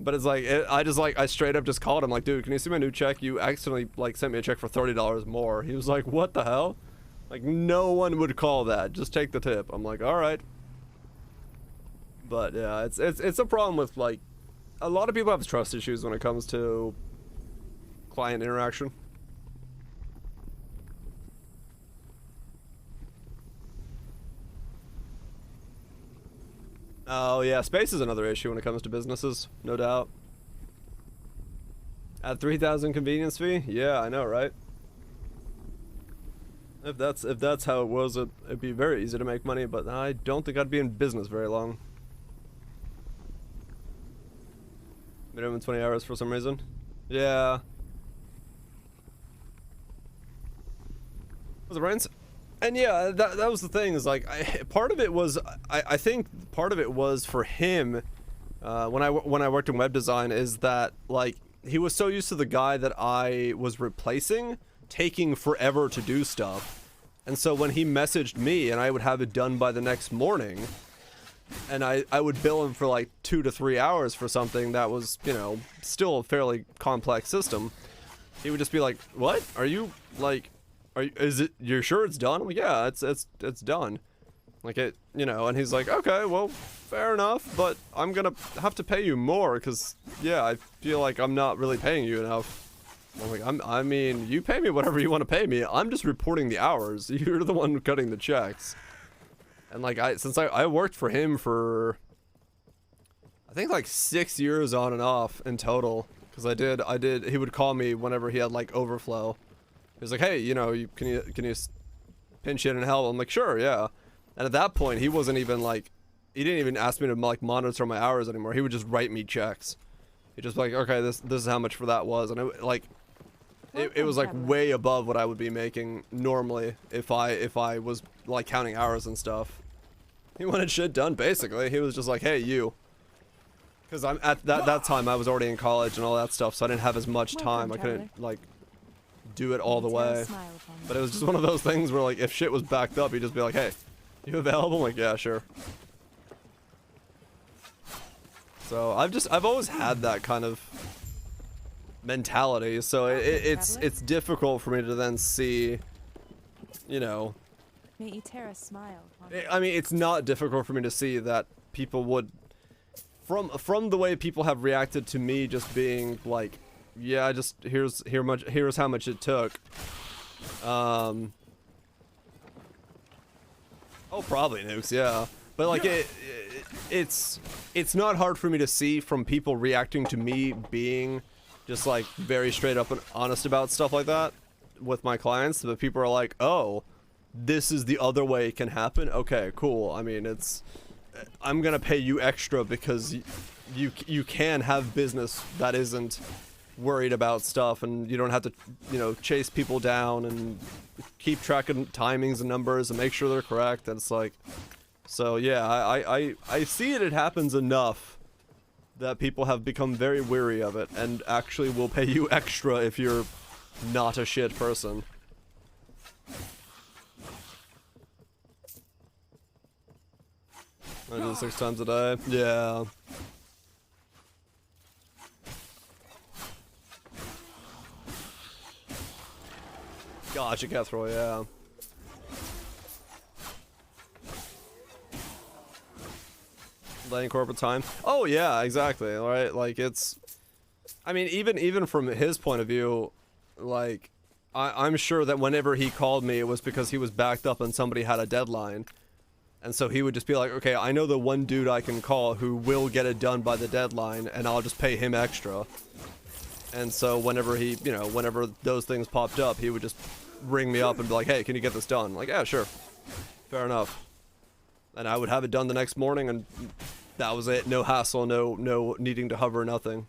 But it's like, I straight up just called him like, dude, can you see my new check? You accidentally like sent me a check for $30 more. He was like, what the hell? Like, no one would call that. Just take the tip. I'm like, all right. But yeah, it's a problem with like, a lot of people have trust issues when it comes to client interaction. Oh yeah, space is another issue when it comes to businesses, no doubt. At 3,000 convenience fee? Yeah, I know, right? If that's how it was, it'd be very easy to make money, but I don't think I'd be in business very long. Minimum 20 hours for some reason. Yeah. Was it Ryan's? And yeah, that was the thing, is like, part of it was, I think part of it was for him, when I worked in web design, is that like, he was so used to the guy that I was replacing taking forever to do stuff. And so when he messaged me and I would have it done by the next morning, and I would bill him for like 2 to 3 hours for something that was, you know, still a fairly complex system, he would just be like, what? Are you like, you're sure it's done? I'm like, yeah, it's done. Like, it, you know, and he's like, okay, well, fair enough, but I'm gonna have to pay you more, because, yeah, I feel like I'm not really paying you enough. I'm like, I mean, you pay me whatever you want to pay me. I'm just reporting the hours. You're the one cutting the checks. And like, since I worked for him for, I think like 6 years on and off in total, because he would call me whenever he had like overflow. He was like, hey, you know, can you pinch in and help? I'm like, sure, yeah. And at that point, he wasn't even like, he didn't even ask me to like monitor my hours anymore. He would just write me checks. He'd just be like, okay, this is how much for that was. And it was like way above what I would be making normally if I was like counting hours and stuff. He wanted shit done, basically. He was just like, hey, you. Because I'm at that time I was already in college and all that stuff, so I didn't have as much time. I couldn't like do it all the way. But it was just one of those things where like, if shit was backed up, he'd just be like, hey, you available? I'm like, yeah, sure. So I've always had that kind of mentality, so it's difficult for me to then see, you know. I mean, it's not difficult for me to see that people would, from the way people have reacted to me just being like, yeah, just here's how much it took. Oh, probably nukes, yeah. But like it's not hard for me to see from people reacting to me being just like very straight up and honest about stuff like that with my clients, but people are like, oh, this is the other way it can happen. Okay, cool. I mean, I'm gonna pay you extra because you can have business that isn't worried about stuff, and you don't have to, you know, chase people down and keep track of timings and numbers and make sure they're correct. And it's like, so yeah, I see it happens enough that people have become very weary of it and actually will pay you extra if you're not a shit person. I do it 6 times a day. Yeah. Gotcha, Cathroy, yeah. Laying corporate time. Oh yeah, exactly. Right, like it's, I mean, even from his point of view, like I'm sure that whenever he called me, it was because he was backed up and somebody had a deadline, and so he would just be like, okay, I know the one dude I can call who will get it done by the deadline, and I'll just pay him extra. And so whenever he, you know, whenever those things popped up, he would just ring me up and be like, hey, can you get this done? I'm like, yeah, sure, fair enough. And I would have it done the next morning, and that was it. No hassle, no needing to hover, nothing.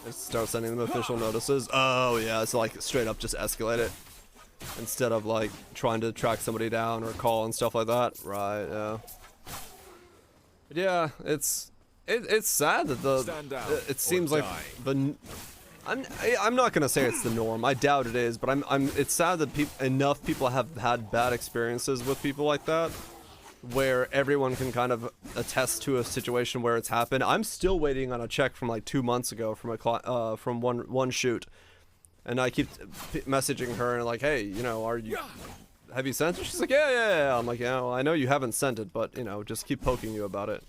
Just start sending them official notices. Oh yeah, so like straight up just escalate it instead of like trying to track somebody down or call and stuff like that. Right? Yeah. But yeah, it's sad that it seems like I'm not gonna say it's the norm. I doubt it is, but it's sad that enough people have had bad experiences with people like that, where everyone can kind of attest to a situation where it's happened. I'm still waiting on a check from like 2 months ago from a from one shoot, and I keep messaging her and like, hey, you know, have you sent it? She's like, yeah. I'm like, yeah, well, I know you haven't sent it, but you know, just keep poking you about it.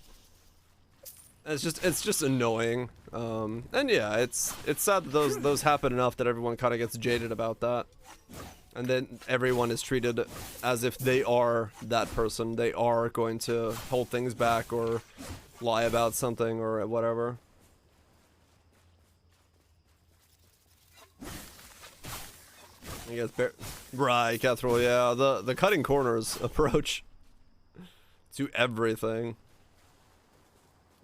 It's just annoying. And yeah, it's sad that those happen enough that everyone kind of gets jaded about that. And then everyone is treated as if they are that person. They are going to hold things back or lie about something or whatever. I guess right, Catherall, yeah. The cutting corners approach to everything.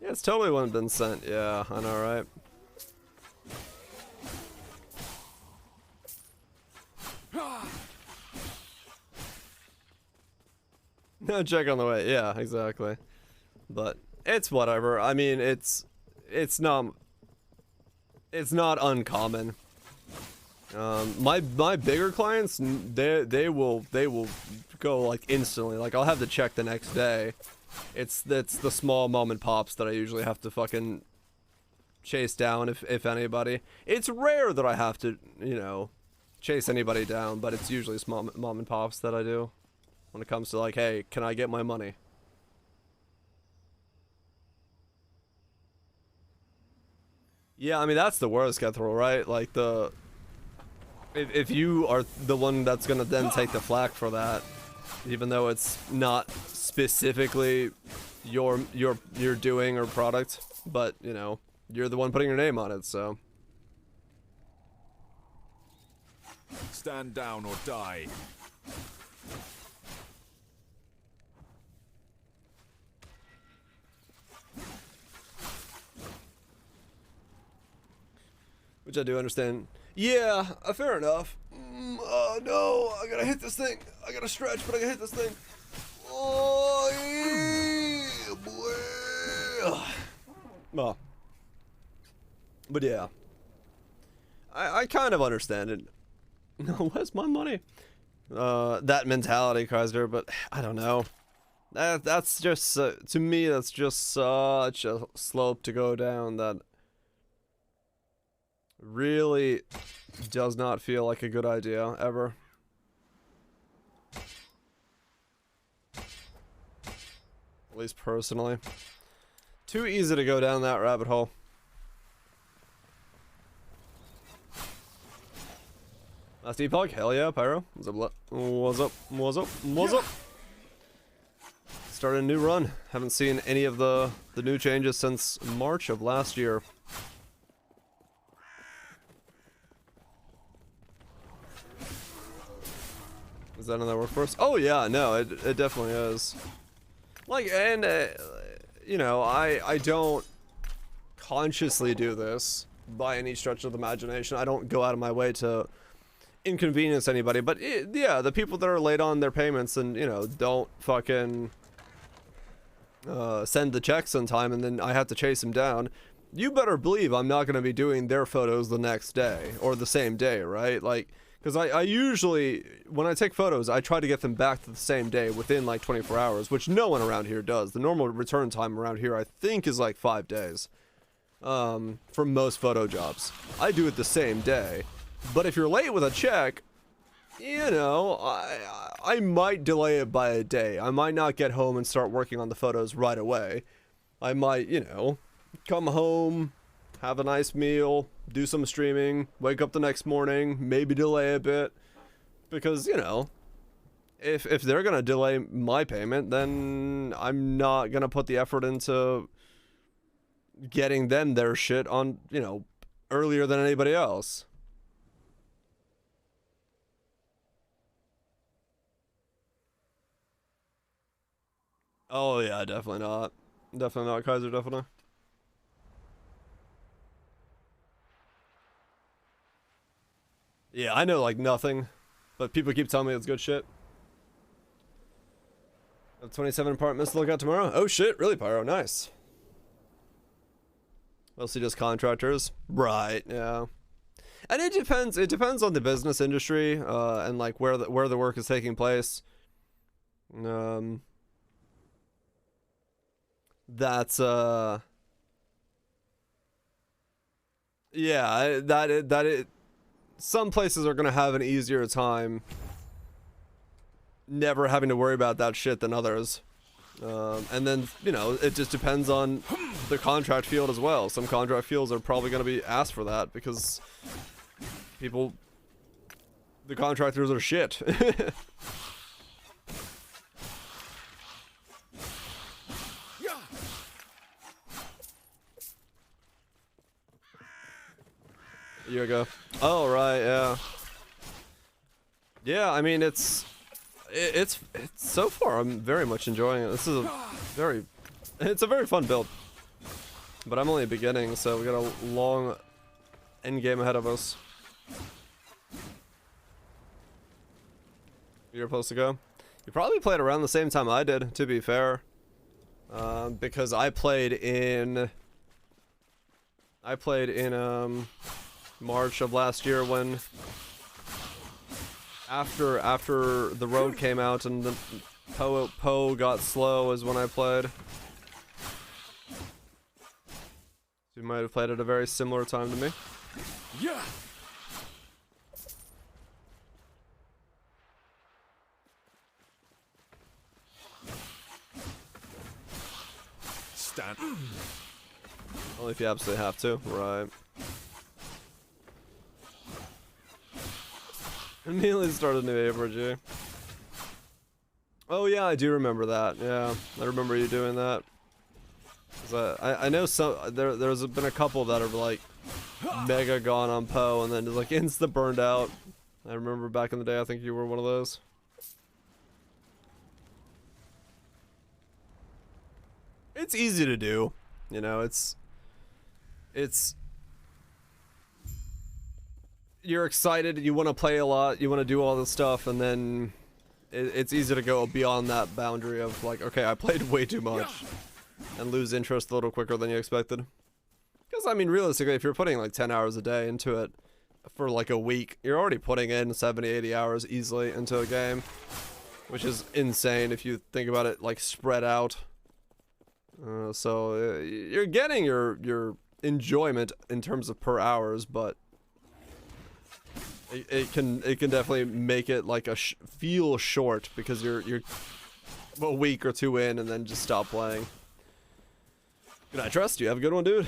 Yeah, it's totally wouldn't have been sent. Yeah, I know, right? No check on the way. Yeah, exactly. But it's whatever. I mean, it's not uncommon. My bigger clients, they will go like instantly. Like I'll have the check the next day. It's the small mom and pops that I usually have to fucking chase down if anybody. It's rare that I have to, you know, chase anybody down, but it's usually small mom and pops that I do when it comes to like, hey, can I get my money? Yeah, I mean that's the worst, Catherall, right? Like if you are the one that's gonna then take the flack for that, even though it's not specifically your doing or product, but you know, you're the one putting your name on it, so. Stand down or die. Which I do understand. Yeah, fair enough. No, I gotta hit this thing. I gotta stretch, but I gotta hit this thing. Oh, yeah, boy. Well, but yeah, I kind of understand it. No, where's my money? That mentality, Kaiser, but I don't know. That's just to me. That's just such a slope to go down that really does not feel like a good idea ever. At least personally. Too easy to go down that rabbit hole. Last Epoch? Hell yeah, Pyro. What's up? What's up? What's up? What's up? Started a new run. Haven't seen any of the new changes since March of last year. Is that in the workforce? Oh yeah, no, it definitely is. Like, and you know, I don't consciously do this by any stretch of the imagination. I don't go out of my way to inconvenience anybody, but yeah, the people that are late on their payments and, you know, don't fucking send the checks on time and then I have to chase them down, you better believe I'm not going to be doing their photos the next day or the same day, right? Like, because I usually, when I take photos, I try to get them back to the same day within like 24 hours, which no one around here does. The normal return time around here, I think, is like 5 days for most photo jobs. I do it the same day. But if you're late with a check, you know, I might delay it by a day. I might not get home and start working on the photos right away. I might, you know, come home, have a nice meal, do some streaming, wake up the next morning, maybe delay a bit. Because, you know, if they're going to delay my payment, then I'm not going to put the effort into getting them their shit on, you know, earlier than anybody else. Oh yeah, definitely not. Definitely not, Kaiser, definitely. Yeah, I know like nothing, but people keep telling me it's good shit. 27 apartments to look at tomorrow. Oh shit, really, Pyro? Nice. Mostly just contractors, right? Yeah, and it depends. It depends on the business industry, and like where the work is taking place. that's yeah, some places are gonna have an easier time never having to worry about that shit than others. And then, you know, it just depends on the contract field as well. Some contract fields are probably going to be asked for that because the contractors are shit. A year ago. Oh, right, yeah. Yeah, I mean, it's so far I'm very much enjoying it. This is it's a very fun build, but I'm only beginning, so we got a long end game ahead of us. You're supposed to go. You probably played around the same time I did, to be fair, because I played in March of last year when. After the road came out and the Poe got slow is when I played. You might have played at a very similar time to me. Yeah. Stand. Only if you absolutely have to, right? Immediately started new Epoch. Oh yeah, I do remember that. Yeah, I remember you doing that. 'Cause I know there's been a couple that are like mega gone on Poe and then just like insta burned out. I remember back in the day. I think you were one of those. It's easy to do, you know. It's you're excited, you want to play a lot, you want to do all this stuff, and then it's easy to go beyond that boundary of like, okay, I played way too much, and lose interest a little quicker than you expected. Because, I mean, realistically, if you're putting like 10 hours a day into it for like a week, you're already putting in 70, 80 hours easily into a game, which is insane if you think about it like spread out. So you're getting your enjoyment in terms of per hours, but it can definitely make it like feel short because you're a week or two in and then just stop playing. Good night, Trust. You have a good one, dude.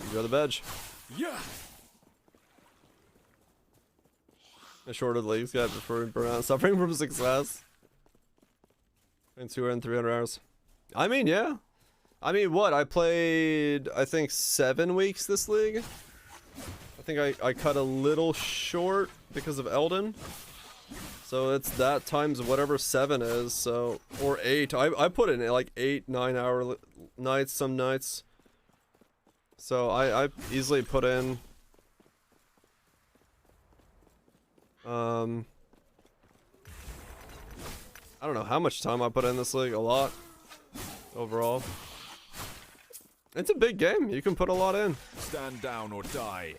Enjoy the veg. Yeah. The shorter the leagues got before burnout, suffering from success. In 200 and 300 hours. I mean, yeah. I mean, what? I played, I think, 7 weeks this league. I think I cut a little short because of Elden. So it's that times whatever 7 is, so, or 8. I put in like 8, 9 hour nights some nights. So I easily put in, I don't know how much time I put in this league, a lot, overall. It's a big game, you can put a lot in. Stand down or die.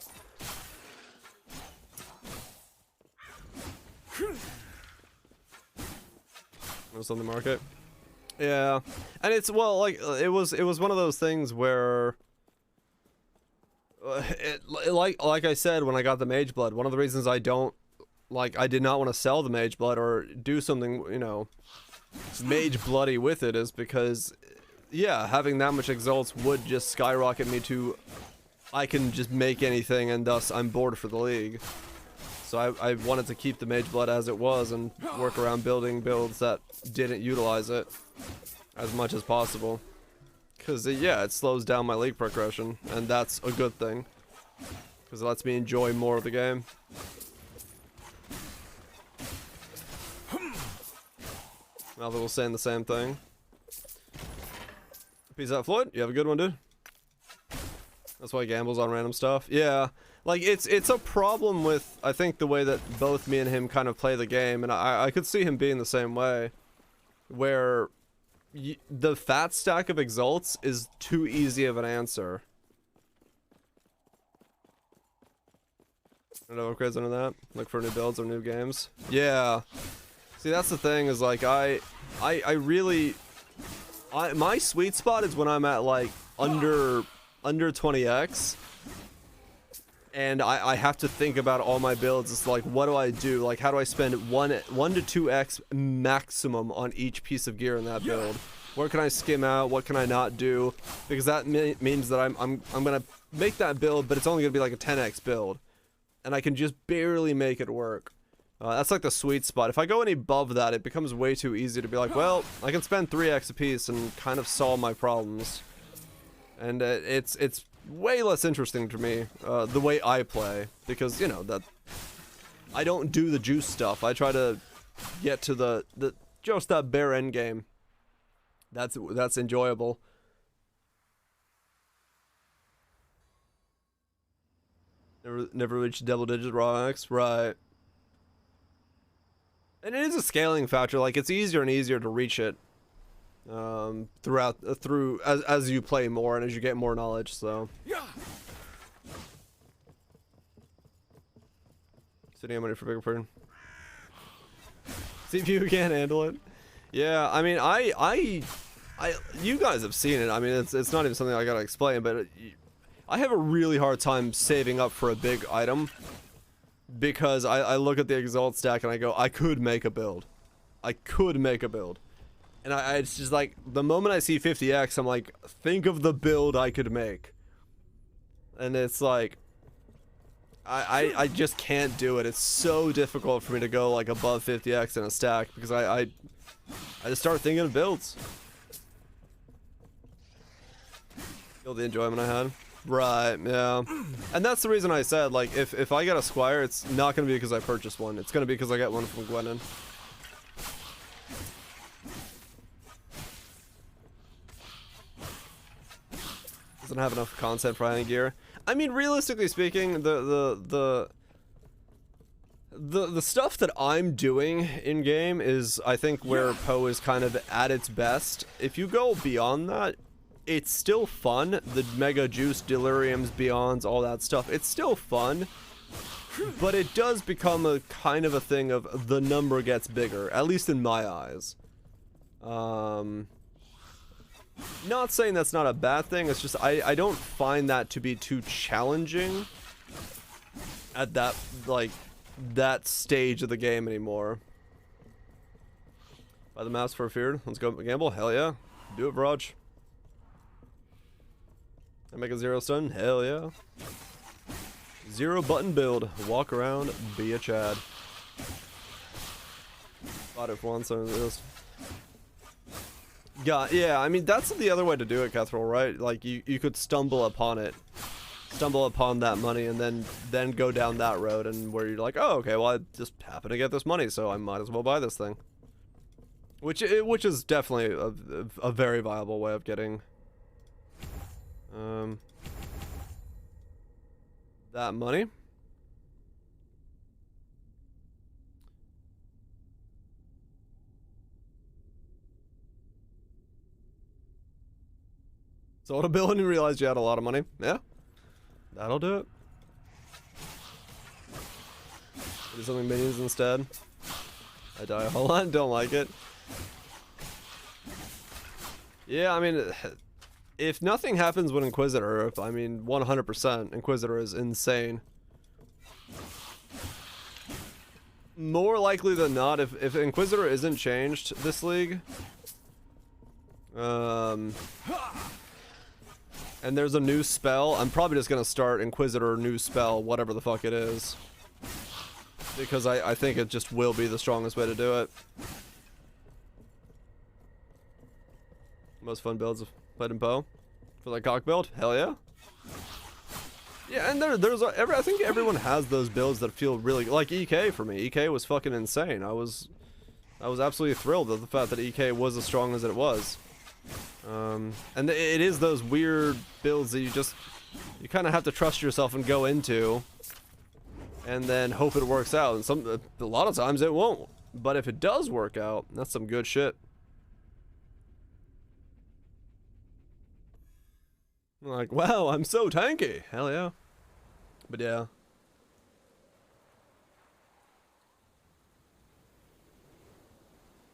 Was on the market. Yeah, and it's, well, like, it was one of those things where, like I said when I got the Mage Blood, one of the reasons I did not want to sell the Mage Blood or do something, you know, Mage Bloody with it is because, yeah, having that much exalts would just skyrocket me to, I can just make anything and thus I'm bored for the league. So I wanted to keep the Mage Blood as it was and work around building builds that didn't utilize it as much as possible. Because, yeah, it slows down my league progression, and that's a good thing. Because it lets me enjoy more of the game. Now that we're saying the same thing. Peace out, Floyd. You have a good one, dude. That's why he gambles on random stuff. Yeah. Like, it's a problem with, I think, the way that both me and him kind of play the game, and I could see him being the same way, where the fat stack of exalts is too easy of an answer. I don't know upgrades under that. Look for new builds or new games. Yeah. See, that's the thing, is like, I really, My sweet spot is when I'm at like under 20x, and I have to think about all my builds. It's like, what do I do? Like, how do I spend 1 to 2x maximum on each piece of gear in that build? Where can I skim out? What can I not do? Because that means that I'm gonna make that build, but it's only gonna be like a 10x build, and I can just barely make it work. That's like the sweet spot. If I go any above that, it becomes way too easy to be like, well, I can spend 3x a piece and kind of solve my problems. And it's way less interesting to me, the way I play, because, you know, that I don't do the juice stuff. I try to get to the just that bare end game. That's enjoyable. Never reached double digit raw X, right? And it is a scaling factor. Like, it's easier and easier to reach it through as you play more and as you get more knowledge. So sitting on money for bigger person. CPU can't handle it. Yeah, I mean, I you guys have seen it. I mean, it's not even something I gotta explain, but I have a really hard time saving up for a big item, because I look at the exalt stack and I go, I could make a build. I could make a build. And it's just like, the moment I see 50x, I'm like, think of the build I could make. And it's like, I just can't do it. It's so difficult for me to go like above 50x in a stack, because I just start thinking of builds. Feel the enjoyment I had. Right, yeah. And that's the reason I said, like, if I get a Squire, it's not going to be because I purchased one. It's going to be because I get one from Gwennon. Doesn't have enough content for any gear. I mean, realistically speaking, the stuff that I'm doing in game is, I think, where Poe is kind of at its best. If you go beyond that, it's still fun. The Mega Juice, Deliriums, Beyonds, all that stuff. It's still fun, but it does become a kind of a thing of the number gets bigger, at least in my eyes. Not saying that's not a bad thing. It's just I don't find that to be too challenging at that, like, that stage of the game anymore. Buy the mouse for feared. Let's go gamble. Hell yeah. Do it, Raj. I make a 0 stun? Hell yeah. 0 button build. Walk around, be a Chad. Bought it for once, so this. Yeah, I mean, that's the other way to do it, Kethril, right? Like, you could stumble upon it. Stumble upon that money and then go down that road, and where you're like, oh, okay, well, I just happen to get this money, so I might as well buy this thing. Which is definitely a very viable way of getting that money. Sold a bill and you realized you had a lot of money. Yeah, that'll do it. Do something minions instead. I die a whole lot, don't like it. Yeah, I mean, if nothing happens with Inquisitor, I mean, 100% Inquisitor is insane. More likely than not, if Inquisitor isn't changed this league, and there's a new spell, I'm probably just gonna start Inquisitor new spell, whatever the fuck it is. Because I think it just will be the strongest way to do it. Most fun builds of Played in Poe. For that cock build? Hell yeah. Yeah, and I think everyone has those builds that feel really like EK for me. EK was fucking insane. I was absolutely thrilled at the fact that EK was as strong as it was. And it is those weird builds that you kind of have to trust yourself and go into, and then hope it works out. And a lot of times it won't. But if it does work out, that's some good shit. Like, wow, I'm so tanky. Hell yeah. But yeah.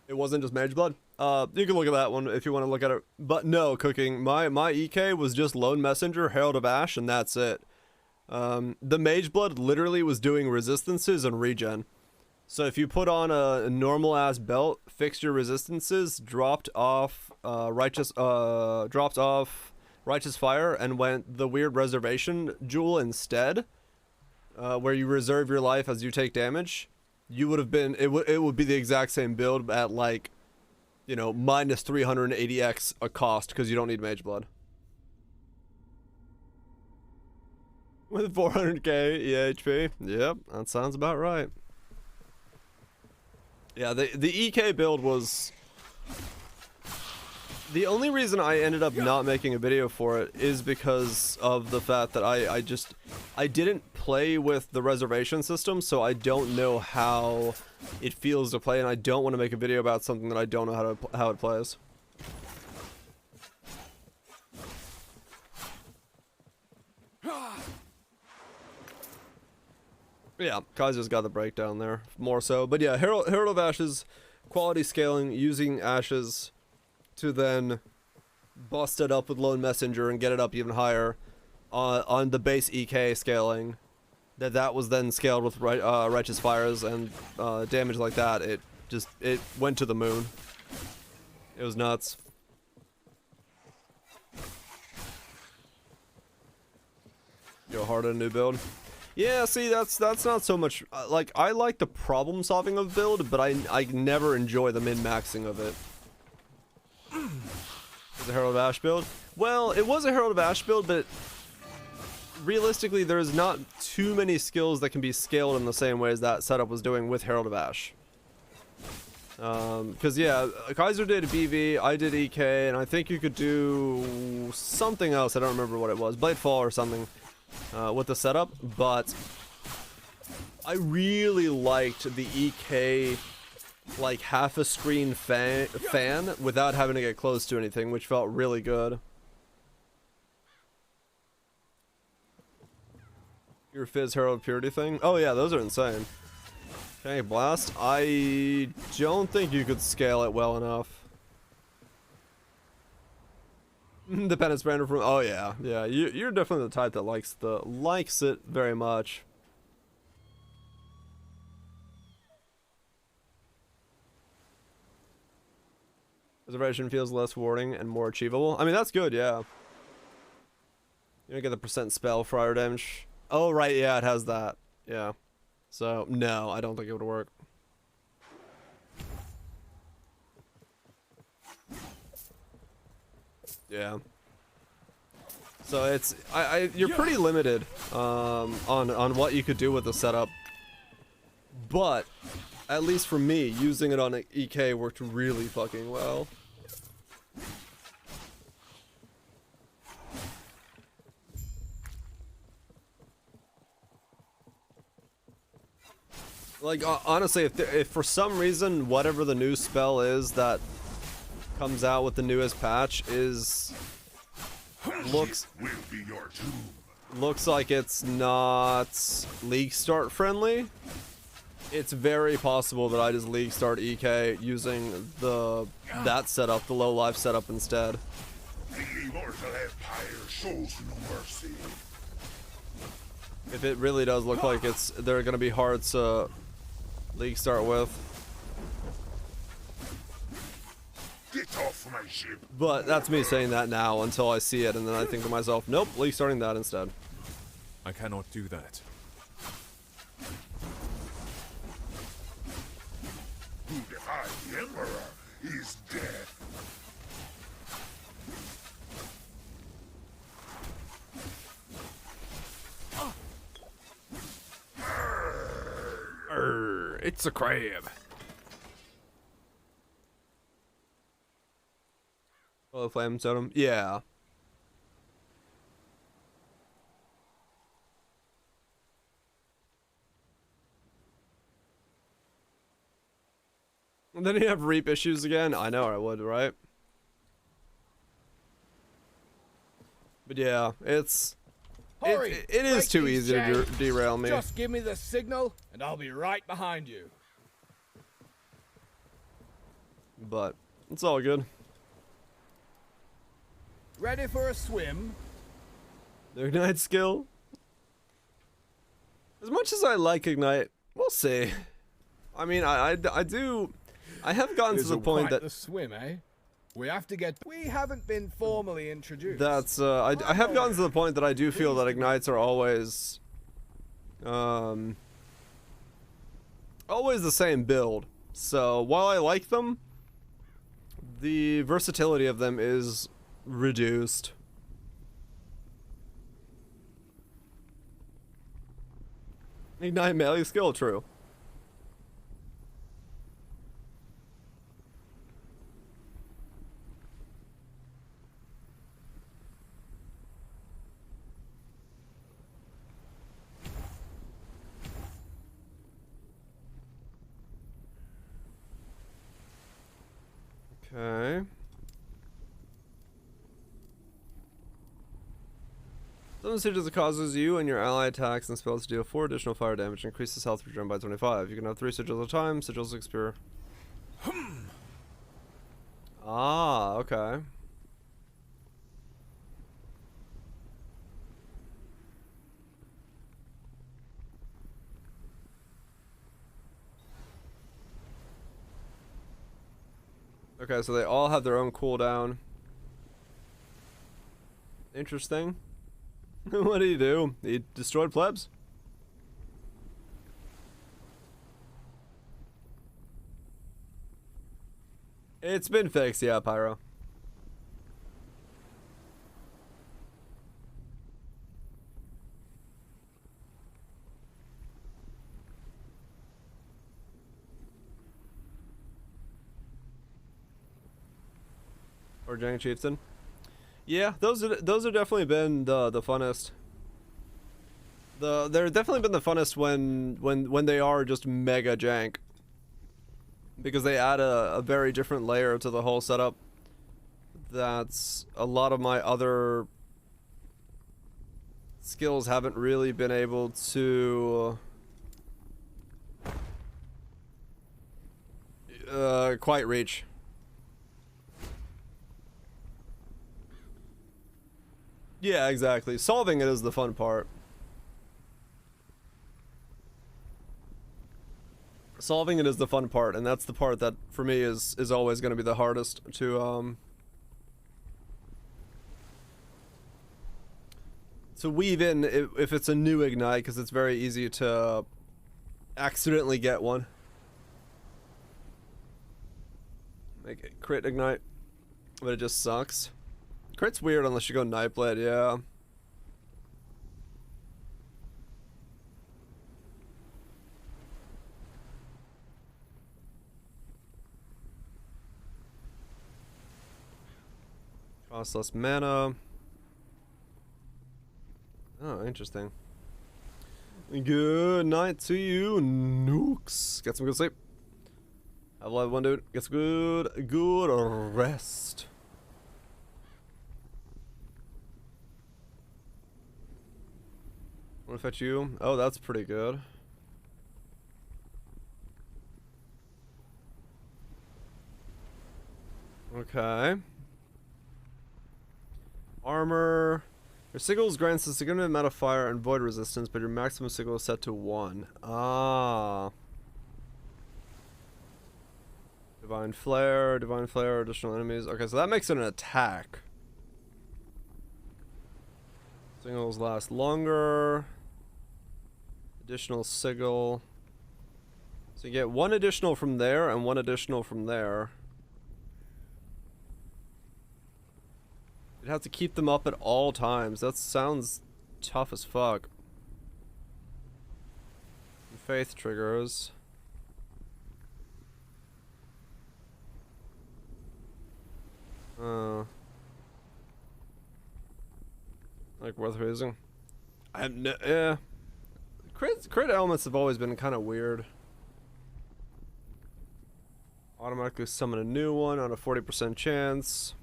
It wasn't just Mage Blood. You can look at that one if you want to look at it. But no, Cooking. My EK was just Lone Messenger, Herald of Ash, and that's it. The Mage Blood literally was doing resistances and regen. So if you put on a normal ass belt, fixed your resistances, dropped off Righteous Fire, and went the weird Reservation Jewel instead, where you reserve your life as you take damage, you would have been it would be the exact same build at like, you know, minus 380x a cost because you don't need Mage Blood. With 400k EHP, yep, that sounds about right. Yeah, the EK build was... The only reason I ended up not making a video for it is because of the fact that I didn't play with the reservation system, so I don't know how it feels to play, and I don't want to make a video about something that I don't know how it plays. Yeah, Kaiser's got the breakdown there, more so. But yeah, Herald of Ashes, quality scaling, using Ashes to then bust it up with Lone Messenger and get it up even higher on the base EK scaling. That was then scaled with Righteous Fires and damage like that. It went to the moon. It was nuts. Go hard on a new build. Yeah, see, that's not so much, like, I like the problem solving of build, but I never enjoy the min-maxing of it. Was it Herald of Ash build? Well, it was a Herald of Ash build, but realistically, there's not too many skills that can be scaled in the same way as that setup was doing with Herald of Ash. Because, yeah, Kaiser did BV, I did EK, and I think you could do something else, I don't remember what it was, Bladefall or something. With the setup, but I really liked the EK like half a screen fan without having to get close to anything, which felt really good. Your Fizz Herald Purity thing? Oh yeah, those are insane. Okay, Blast. I don't think you could scale it well enough. The penance brander from oh yeah, you're definitely the type that likes it very much. Reservation feels less warding and more achievable. I mean that's good, yeah. You don't get the percent spell fire damage. Oh right, yeah, it has that. Yeah. So no, I don't think it would work. Yeah. So it's you're pretty limited on what you could do with the setup. But at least for me, using it on EK worked really fucking well. Like honestly, if for some reason whatever the new spell is that comes out with the newest patch looks like it's not League Start friendly, it's very possible that I just League Start EK using that setup, the low life setup instead. The immortal empire shows no mercy. If it really does look like they're gonna be hard to League Start with. Get off my ship. But that's me saying that now until I see it, and then I think to myself, nope, League Starting that instead. I cannot do that. Who defies the Emperor is death. It's a crab. Oh, flame totem? Yeah. And then you have reap issues again? I know I would, right? But yeah, it is too easy to derail me. Just give me the signal, and I'll be right behind you. But It's all good. Ready for a swim? The Ignite skill. As much as I like Ignite, we'll see. I mean, I do. I have gotten to the point that the swim, eh? We have to get. We haven't been formally introduced. that's I have gotten to the point that I do feel that Ignites are always always the same build. So while I like them, the versatility of them is reduced. Ignite melee skill, true. Okay. Some stages it causes you and your ally attacks and spells to deal 4 additional fire damage, increases health regen by 25. You can have 3 sigils at a time. Sigils expire. Ah, okay. Okay, so they all have their own cooldown. Interesting. What do you do? He destroyed plebs? It's been fixed, yeah, Pyro. Or Giant Chieftain. Yeah, those are definitely been the funnest. They're definitely been the funnest when they are just mega jank. Because they add a very different layer to the whole setup. That's a lot of my other skills haven't really been able to quite reach. Yeah, exactly. Solving it is the fun part. Solving it is the fun part, and that's the part that for me is always going to be the hardest to weave in if it's a new Ignite, because it's very easy to accidentally get one. Make it crit Ignite, but it just sucks. Crit's weird unless you go Nightblade, yeah. Cost less mana. Oh, interesting. Good night to you, Nooks. Get some good sleep. Have a one, dude. Get some good rest. Wanna fetch you? Oh, that's pretty good. Okay. Armor. Your sigils grants a significant amount of fire and void resistance, but your maximum sigil is set to 1. Ah. Divine Flare, additional enemies. Okay, so that makes it an attack. Sigils last longer. Additional sigil. So you get 1 additional from there and 1 additional from there. You'd have to keep them up at all times. That sounds tough as fuck. Faith triggers. Like worth using. Yeah. Crit elements have always been kind of weird. Automatically summon a new one on a 40% chance.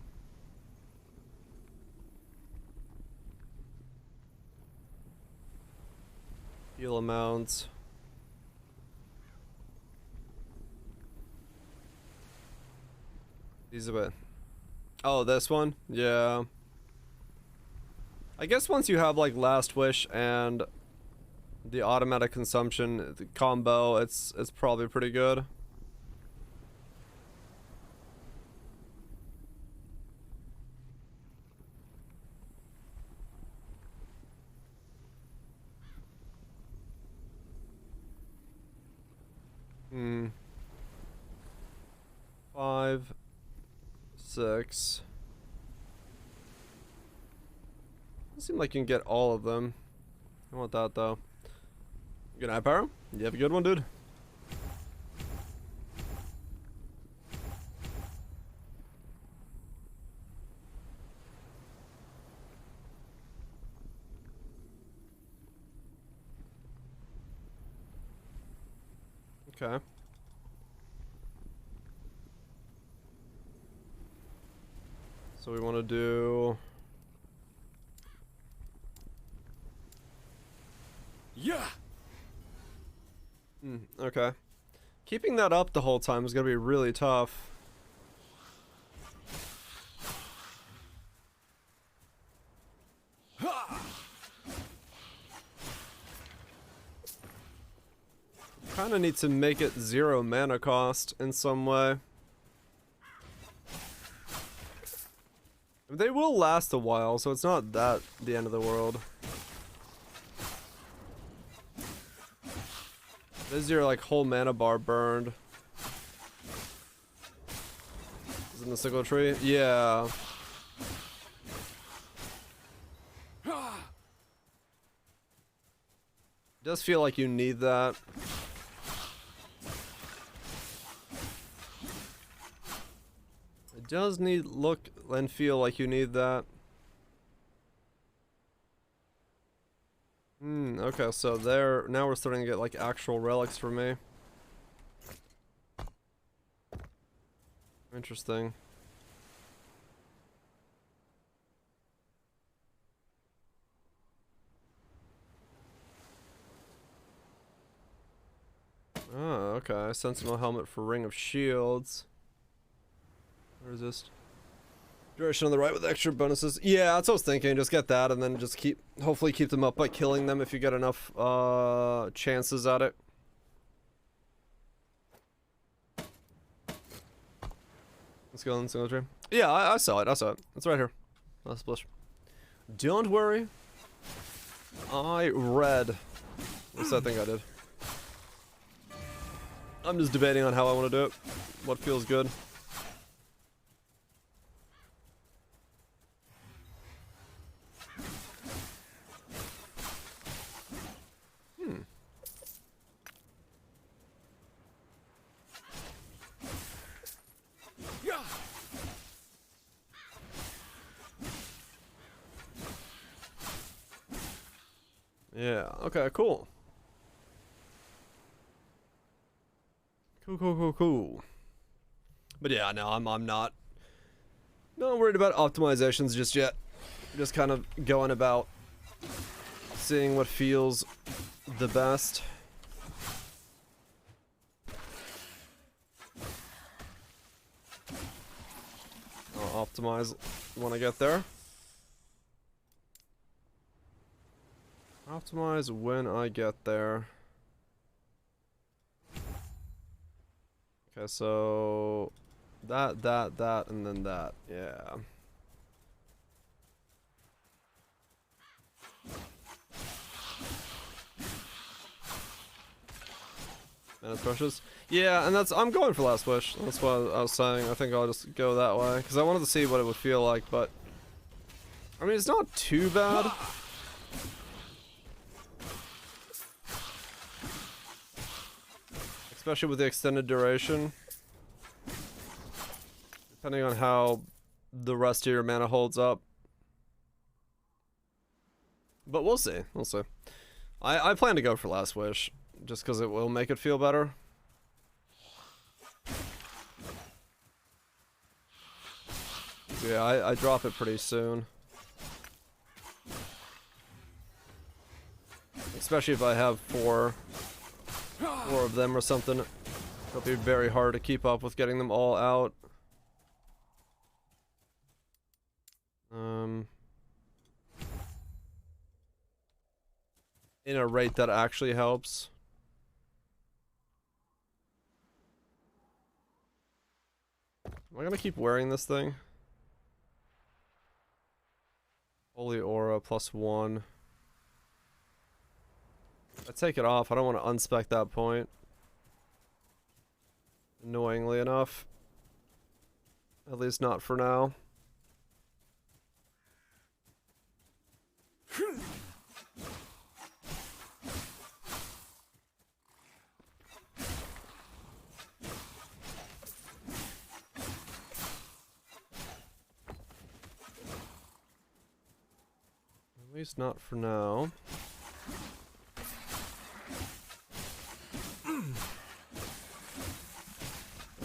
Heal amounts. These are it. Oh, this one? Yeah. I guess once you have like Last Wish and the automatic consumption the combo, it's probably pretty good. Hmm. 5, 6. Doesn't seem like you can get all of them. I want that though. Good night, Pyro. You have a good one, dude. Okay. So we want to do... Yeah. Okay. Keeping that up the whole time is gonna be really tough. Kinda need to make it 0 mana cost in some way. They will last a while, so it's not that the end of the world. This is your like whole mana bar burned. Is it in the sickle tree? Yeah. It does feel like you need that. It does need look and feel like you need that. Okay, so there, now we're starting to get like actual relics for me. Interesting. Oh, okay. Sentinel helmet for Ring of Shields. Resist. Duration on the right with extra bonuses. Yeah, that's what I was thinking. Just get that and then just hopefully keep them up by killing them if you get enough chances at it. Let's go on the single tree. Yeah, I saw it. I saw it. It's right here. Oh, splish. Don't worry. I read. At least I think I did. I'm just debating on how I want to do it. What feels good. Yeah, okay, cool. Cool. But yeah, no, I'm not worried about optimizations just yet. Just kind of going about seeing what feels the best. I'll optimize when I get there. Optimize when I get there. Okay, so that, and then that. Yeah. Mana brushes. Yeah, and I'm going for Last Wish. That's what I was saying. I think I'll just go that way because I wanted to see what it would feel like, but I mean, it's not too bad. Especially with the extended duration. Depending on how the rest of your mana holds up. But we'll see. We'll see. I plan to go for Last Wish. Just because it will make it feel better. Yeah, I drop it pretty soon. Especially if I have four of them or something. It'll be very hard to keep up with getting them all out. in a rate that actually helps. Am I gonna keep wearing this thing? Holy Aura +1. I take it off. I don't want to unspec that point. Annoyingly enough. At least not for now. At least not for now.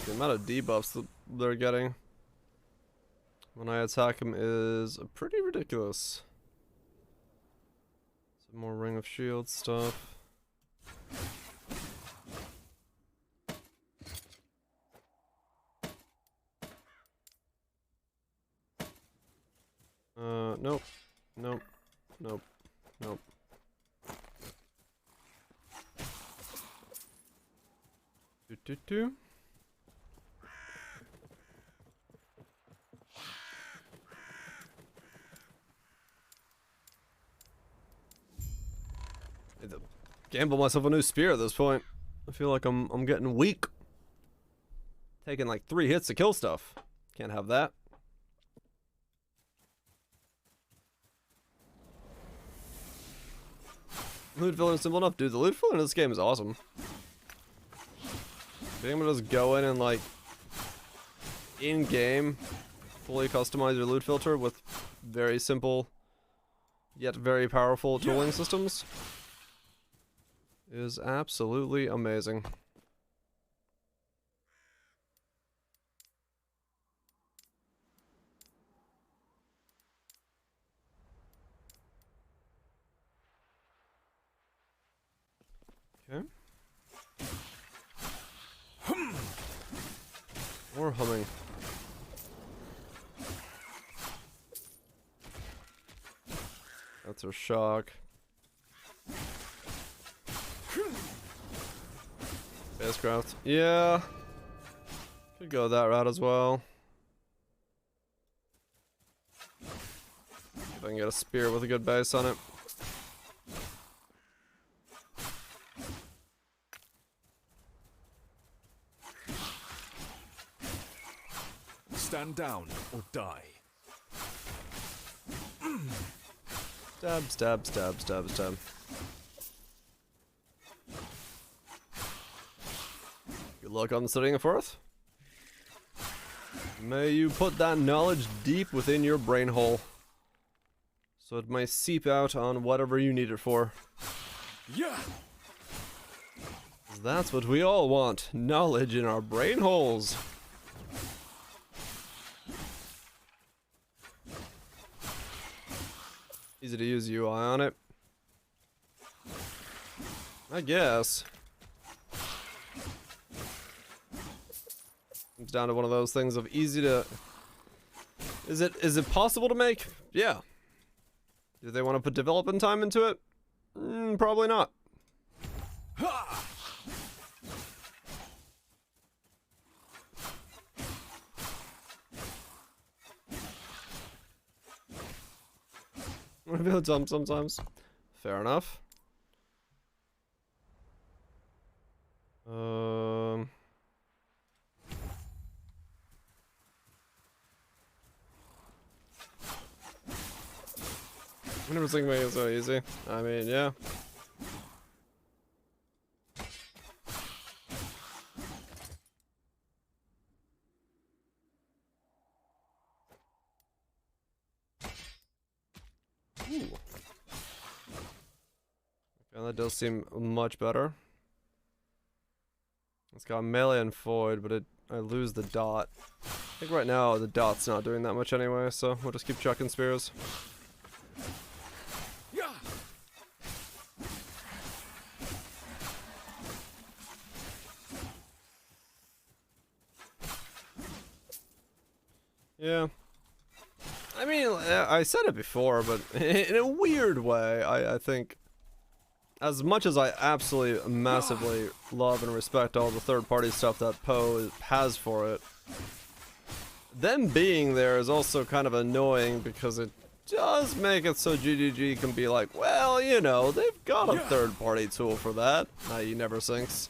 The amount of debuffs that they're getting when I attack him is pretty ridiculous. Some more Ring of Shield stuff. Nope. Nope. Nope. Nope. Do. Gamble myself a new spear at this point. I feel like I'm getting weak. Taking like 3 hits to kill stuff. Can't have that. Loot filling is simple enough, dude. The loot filling in this game is awesome. Being able to just go in and like in-game fully customize your loot filter with very simple yet very powerful tooling systems is absolutely amazing. Okay. More humming. That's her shock. Spacecraft. Yeah. Could go that route as well. If I can get a spear with a good base on it. Stand down or die. Stab, stab, stab, stab, stab. Good luck on studying a fourth. May you put that knowledge deep within your brain hole, so it may seep out on whatever you need it for. Yeah. 'Cause that's what we all want, knowledge in our brain holes. Easy to use UI on it, I guess. It's down to one of those things of easy to... Is it possible to make? Yeah. Do they want to put development time into it? Probably not. I feel dumb sometimes. Fair enough. I never think make it so easy. I mean, yeah. Ooh. Okay, that does seem much better. It's got melee and void, but I lose the dot. I think right now the dot's not doing that much anyway, so we'll just keep chucking spears. Yeah. I mean, I said it before, but in a weird way, I think as much as I absolutely massively love and respect all the third-party stuff that Poe has for it, them being there is also kind of annoying because it does make it so GGG can be like, well, you know, they've got a third-party tool for that, i.e. never syncs.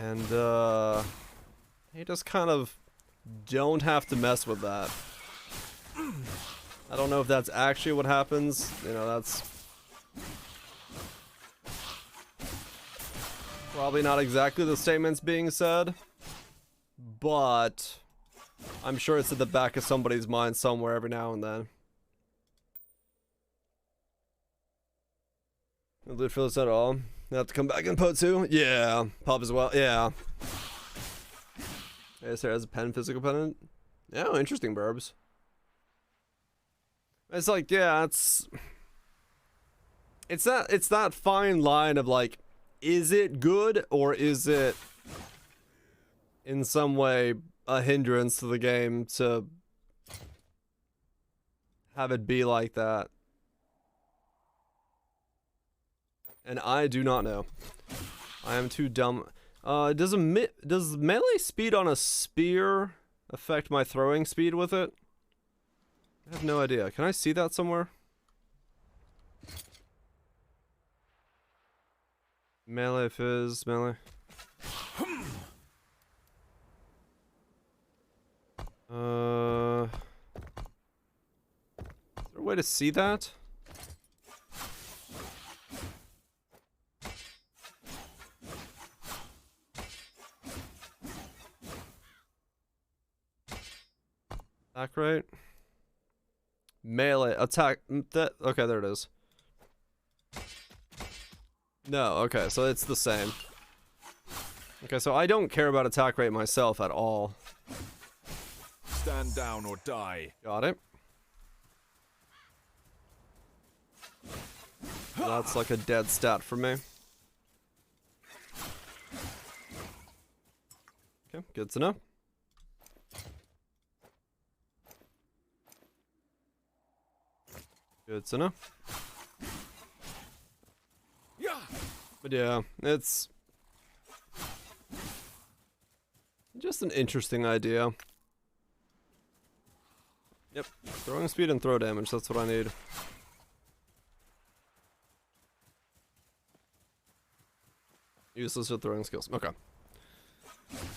And, you just kind of don't have to mess with that. I don't know if that's actually what happens, you know, that's probably not exactly the statements being said, but I'm sure it's at the back of somebody's mind somewhere every now and then. No loot for this at all. They have to come back in Poe 2? Yeah. Pop as well? Yeah. Hey, Sarah has a pen, physical pendant? Yeah, interesting, Burbs. It's like, yeah, it's that fine line of like, is it good or is it in some way a hindrance to the game to have it be like that? And I do not know. I am too dumb. Does melee speed on a spear affect my throwing speed with it? I have no idea. Can I see that somewhere? Melee fizz, melee. Is there a way to see that? Attack rate? Melee attack. Okay, there it is. No, okay, so it's the same. Okay, so I don't care about attack rate myself at all. Stand down or die. Got it. That's like a dead stat for me. Okay, good to know. Good to know. But yeah, it's just an interesting idea. Yep, throwing speed and throw damage, that's what I need. Useless with throwing skills, okay.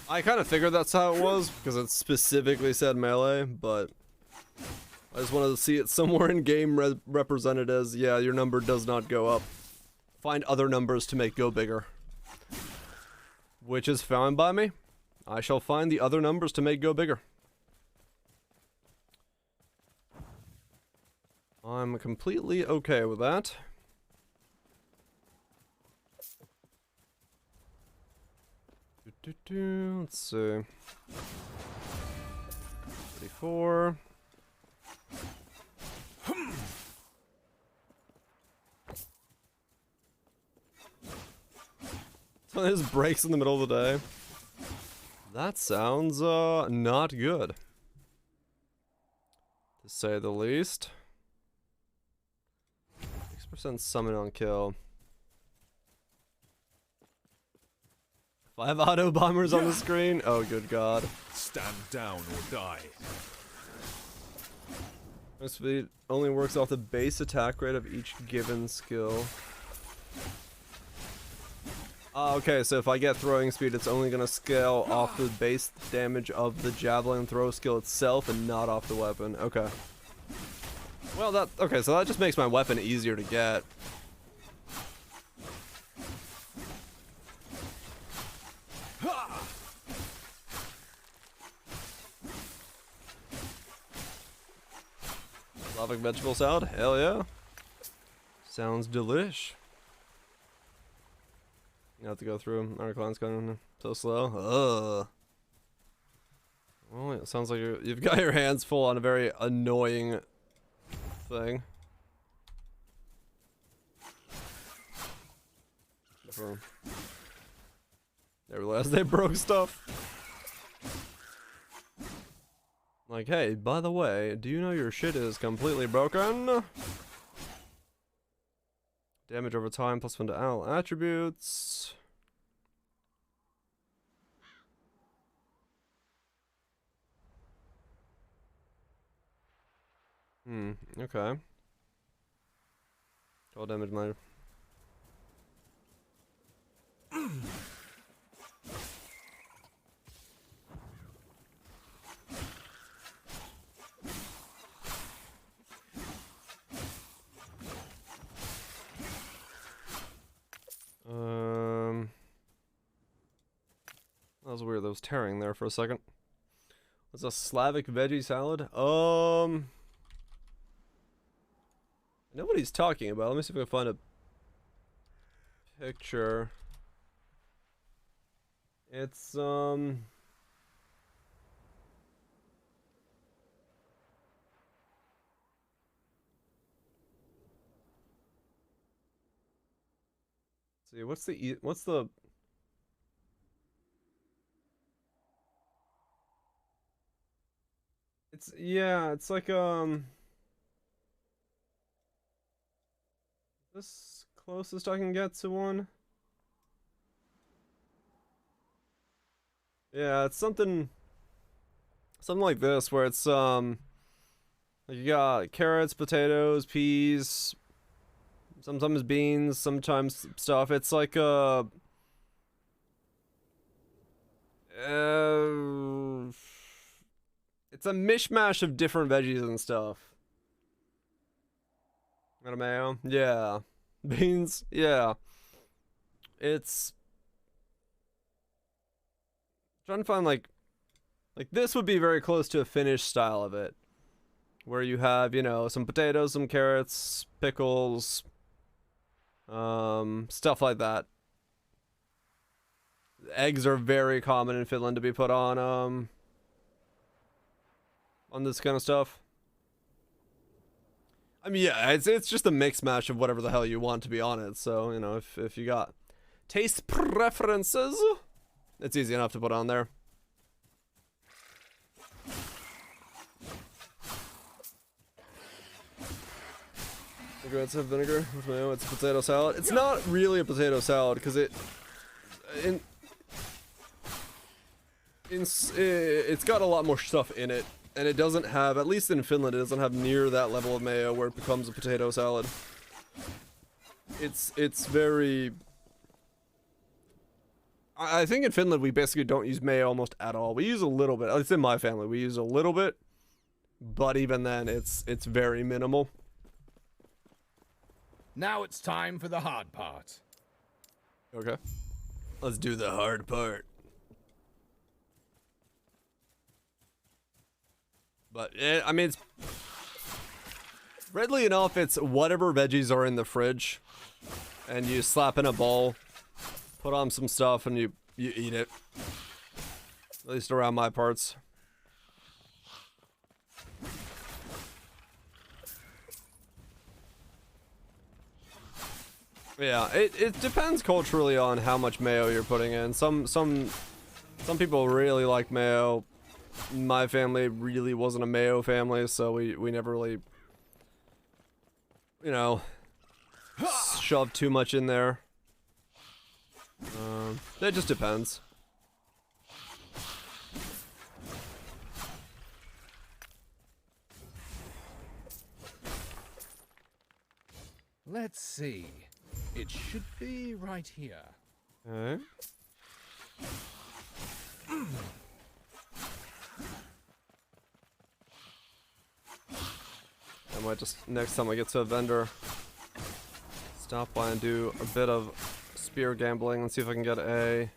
I kind of figured that's how it was, because it specifically said melee, but I just wanted to see it somewhere in game represented as, yeah, your number does not go up. Find other numbers to make go bigger. Which is fine by me. I shall find the other numbers to make go bigger. I'm completely okay with that. Let's see. 34. So this breaks in the middle of the day. That sounds not good, to say the least. 6% summon on kill. 5 auto bombers on the screen. Oh, good God. Stand down or die. This speed only works off the base attack rate of each given skill. Okay, so if I get throwing speed, it's only gonna scale off the base damage of the javelin throw skill itself and not off the weapon. Okay. Well, okay, so that just makes my weapon easier to get. Slavic vegetable salad? Hell yeah. Sounds delish. You have to go through them. Our client's going so slow. Ugh. Well, it sounds like you've got your hands full on a very annoying thing. They realized they broke stuff. Like, hey, by the way, do you know your shit is completely broken? Damage over time, +1 to all attributes. Okay. All damage minor. That was weird. That was tearing there for a second. What's a Slavic veggie salad? I know what he's talking about. Let me see if I can find a picture. It's let's see, what's the it's like this closest I can get to one. Yeah, it's something like this where it's like you got carrots, potatoes, peas, sometimes beans, sometimes stuff. It's like it's a mishmash of different veggies and stuff. Got a mayo? Yeah. Beans? Yeah. It's trying to find like this would be very close to a finished style of it. Where you have, you know, some potatoes, some carrots, pickles, stuff like that. Eggs are very common in Finland to be put on this kind of stuff. I mean, yeah, it's just a mix mash of whatever the hell you want to be on it. So, you know, if you got taste preferences, it's easy enough to put on there. Regrets have vinegar with mayo. It's a potato salad. It's not really a potato salad because it's got a lot more stuff in it, and it doesn't have, at least in Finland, it doesn't have near that level of mayo where it becomes a potato salad. It's very. I think in Finland we basically don't use mayo almost at all. We use a little bit. At least in my family, we use a little bit, but even then, it's very minimal. Now it's time for the hard part. Okay. Let's do the hard part. But, I mean, it's... readily enough, it's whatever veggies are in the fridge. And you slap in a bowl, put on some stuff, and you eat it. At least around my parts. Yeah, it depends culturally on how much mayo you're putting in. Some people really like mayo. My family really wasn't a mayo family, so we never really, you know, shoved too much in there. It just depends. Let's see. It should be right here. Okay. I might just, next time I get to a vendor, stop by and do a bit of spear gambling and see if I can get a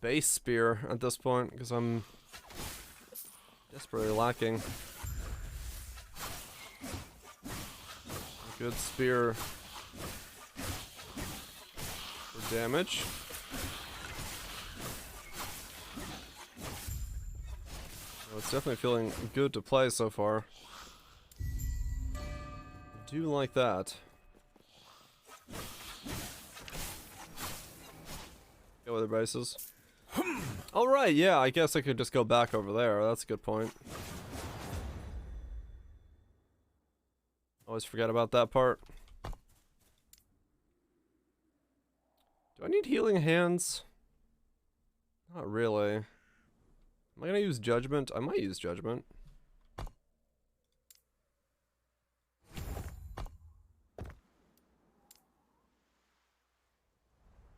base spear at this point, because I'm desperately lacking a good spear for damage. Well, it's definitely feeling good to play so far. I do like that. Go with the braces. Alright, yeah, I guess I could just go back over there. That's a good point. Always forget about that part. need healing hands? Not really. Am I gonna use judgment? I might use judgment.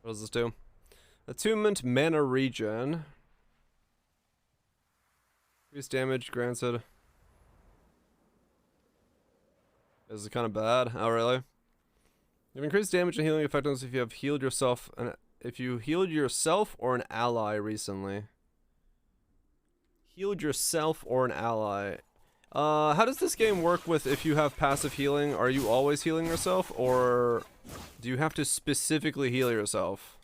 What does this do? Attunement mana regen. Increased damage granted. This is kind of bad. Oh, really? You have increased damage and healing effectiveness if you have healed yourself, and if you healed yourself or an ally recently. Healed yourself or an ally. How does this game work with if you have passive healing? Are you always healing yourself, or do you have to specifically heal yourself?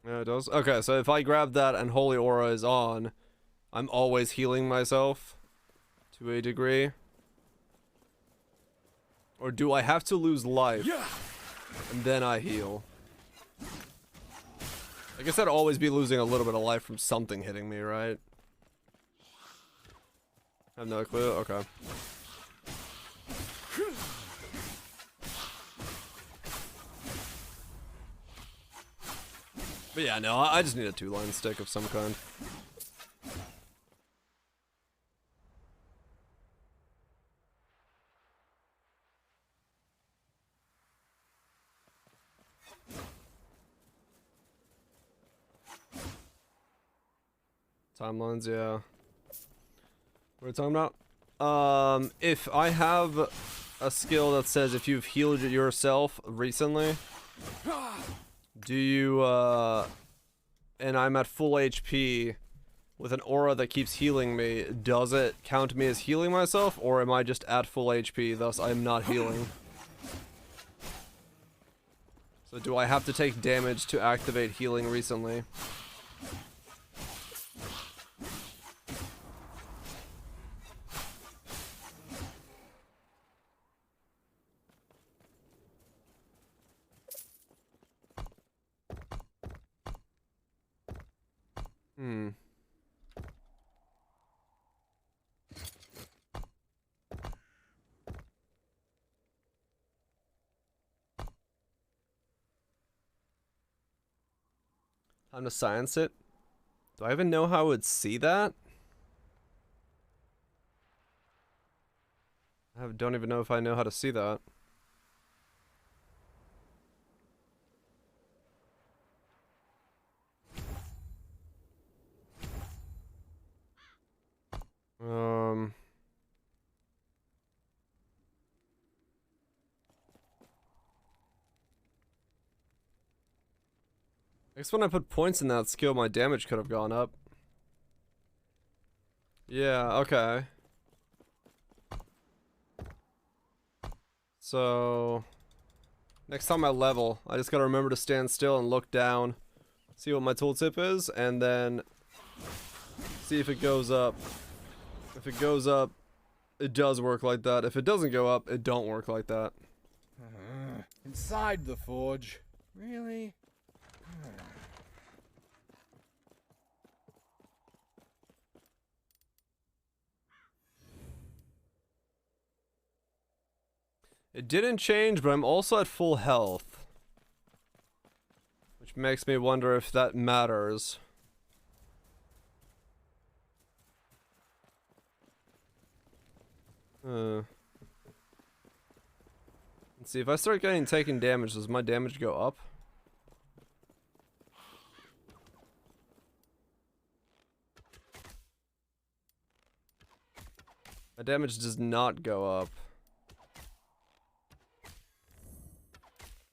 Yeah, it does. Okay, so if I grab that and Holy Aura is on, I'm always healing myself to a degree. Or do I have to lose life and then I heal? I guess I'd always be losing a little bit of life from something hitting me, right? I have no clue. Okay. But yeah, no, I just need a 2-line stick of some kind. Timelines, yeah. What are we talking about? If I have a skill that says if you've healed yourself recently, do you, and I'm at full HP with an aura that keeps healing me, does it count me as healing myself, or am I just at full HP, thus I'm not healing? So do I have to take damage to activate healing recently? Time to science it. Do I even know how I would see that? Don't even know if I know how to see that. I guess when I put points in that skill, my damage could have gone up. Yeah, okay. So, next time I level, I just gotta remember to stand still and look down, see what my tooltip is, and then see if it goes up. If it goes up, it does work like that. If it doesn't go up, it don't work like that. Inside the forge. Really? It didn't change, but I'm also at full health. Which makes me wonder if that matters. Let's see, if I start taking damage, does my damage go up? My damage does not go up.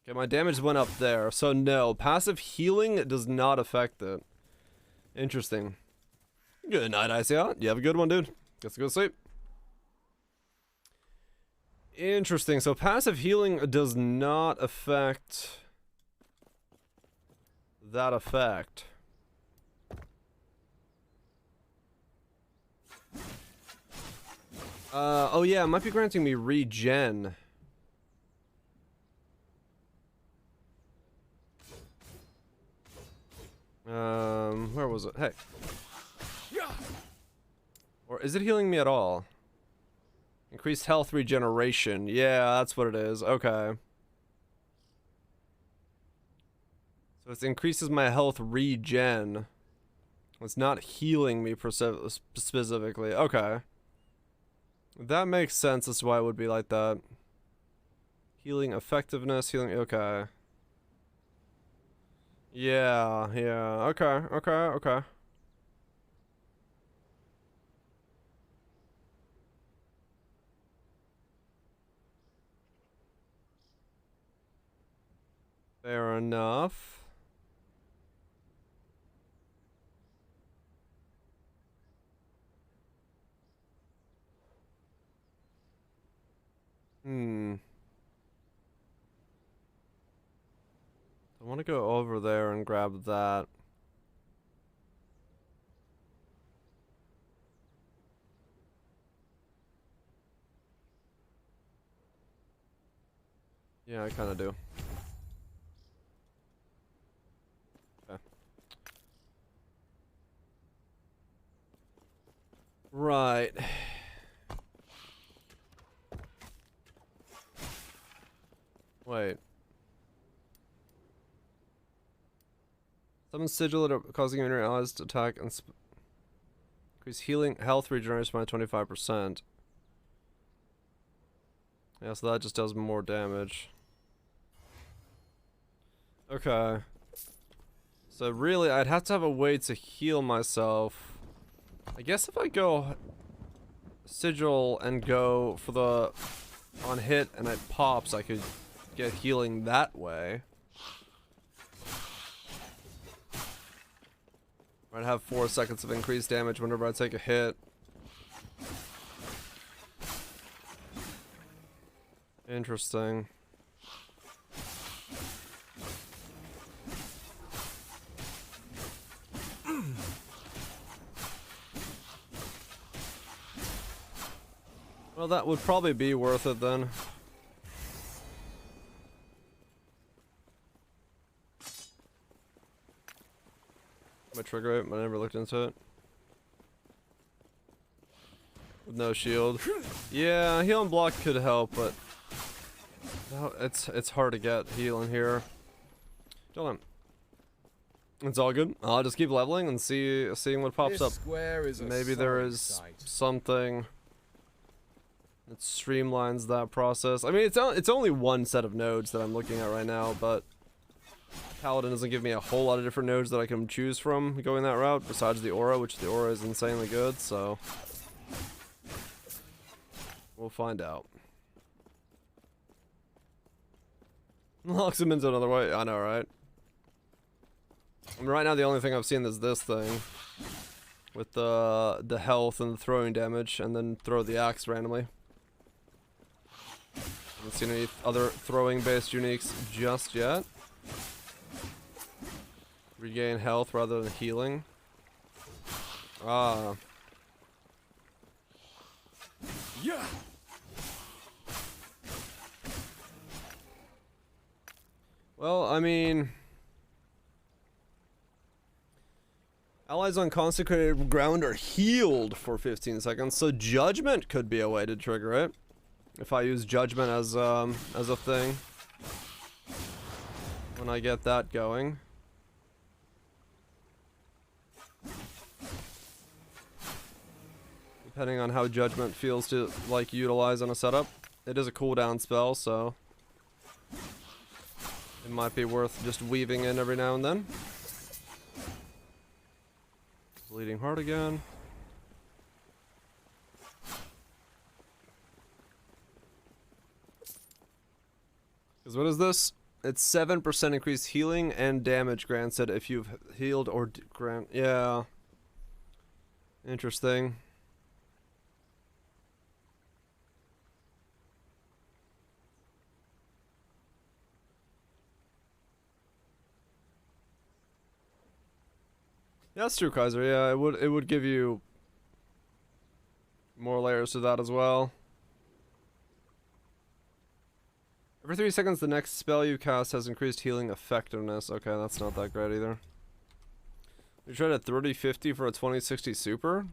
Okay, my damage went up there, so no, passive healing does not affect it. Interesting. Good night, ICR. You have a good one, dude. Guess go to sleep. Interesting, so passive healing does not affect that effect. Oh yeah, it might be granting me regen. Where was it? Hey. Or is it healing me at all? Increased health regeneration. Yeah, that's what it is. Okay. So it increases my health regen. It's not healing me specifically. Okay. That makes sense. That's why it would be like that. Healing effectiveness, healing. Okay. Yeah, yeah. Okay. Fair enough. I want to go over there and grab that. Yeah, I kind of do. Okay. Right. Wait. Summon sigil causing your allies to attack and increase healing health regeneration by 25%. Yeah, so that just does more damage. Okay. So really, I'd have to have a way to heal myself. I guess if I go sigil and go for the on hit and it pops, I could get healing that way. I'd have 4 seconds of increased damage whenever I take a hit. Interesting. Well, that would probably be worth it then. My trigger it, but I never looked into it. With no shield. Yeah, heal and block could help, but no, it's hard to get healing here. Don't know. It's all good. I'll just keep leveling and seeing what pops up. Maybe there is something that streamlines that process. I mean, it's only one set of nodes that I'm looking at right now, but Paladin doesn't give me a whole lot of different nodes that I can choose from going that route, besides the aura, which the aura is insanely good, so we'll find out. Locks him into another way. I know, right? I mean, right now the only thing I've seen is this thing with the health and the throwing damage, and then throw the axe randomly. Haven't seen any other throwing based uniques just yet. Regain health rather than healing. Ah. Yeah. Well, I mean, allies on consecrated ground are healed for 15 seconds, so judgment could be a way to trigger it. If I use judgment as a thing when I get that going. Depending on how judgment feels to like utilize on a setup. It is a cooldown spell, so it might be worth just weaving in every now and then. Bleeding heart again. Because what is this? It's 7% increased healing and damage granted if you've healed or grant. Yeah. Interesting. Yeah, that's true, Kaiser. Yeah, it would give you more layers to that as well. Every 3 seconds, the next spell you cast has increased healing effectiveness. Okay, that's not that great either. We tried a 30-50 for a 20-60 super.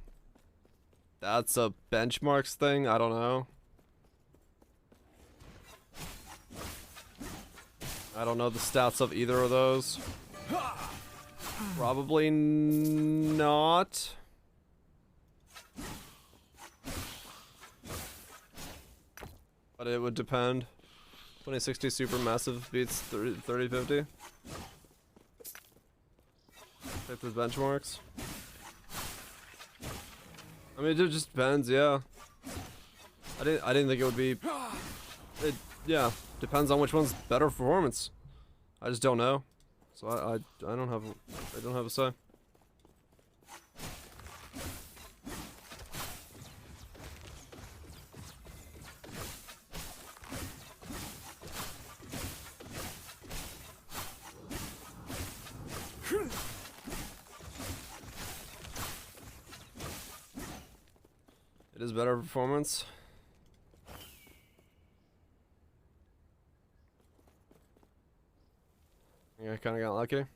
That's a benchmarks thing. I don't know. I don't know the stats of either of those. Probably not. But it would depend. 2060 Supermassive beats 3050. Take those benchmarks. I mean, it just depends, yeah. I didn't think it would be. Yeah, depends on which one's better performance. I just don't know, so I don't have a say. It is better performance. Yeah, I kind of got lucky.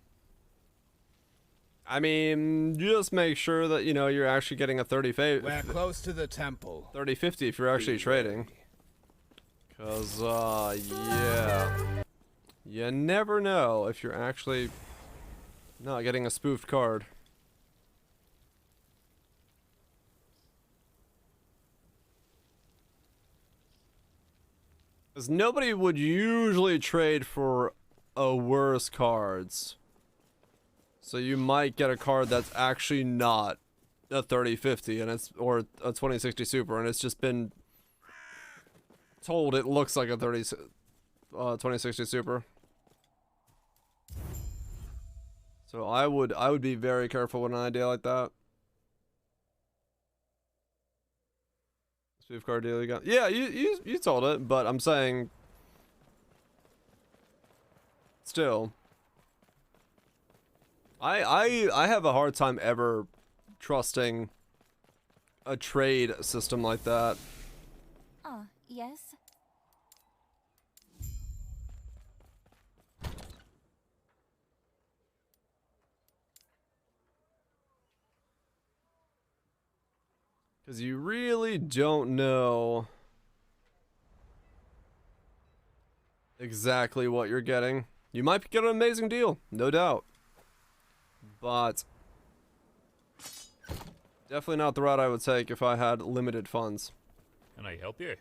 I mean, just make sure that, you know, you're actually getting a 30 We're close to the temple. 30-50 if you're actually trading. Cause, yeah. You never know if you're actually not getting a spoofed card. Because nobody would usually trade for worse cards. So you might get a card that's actually not a 30-50 and it's or a 2060 super and it's just been told it looks like a 2060 super. So I would be very careful with an idea like that. Spoof card deal you got. Yeah, you told it, but I'm saying still I have a hard time ever trusting a trade system like that. Yes? Because you really don't know exactly what you're getting. You might get an amazing deal, no doubt. But definitely not the route I would take if I had limited funds. Can I help you?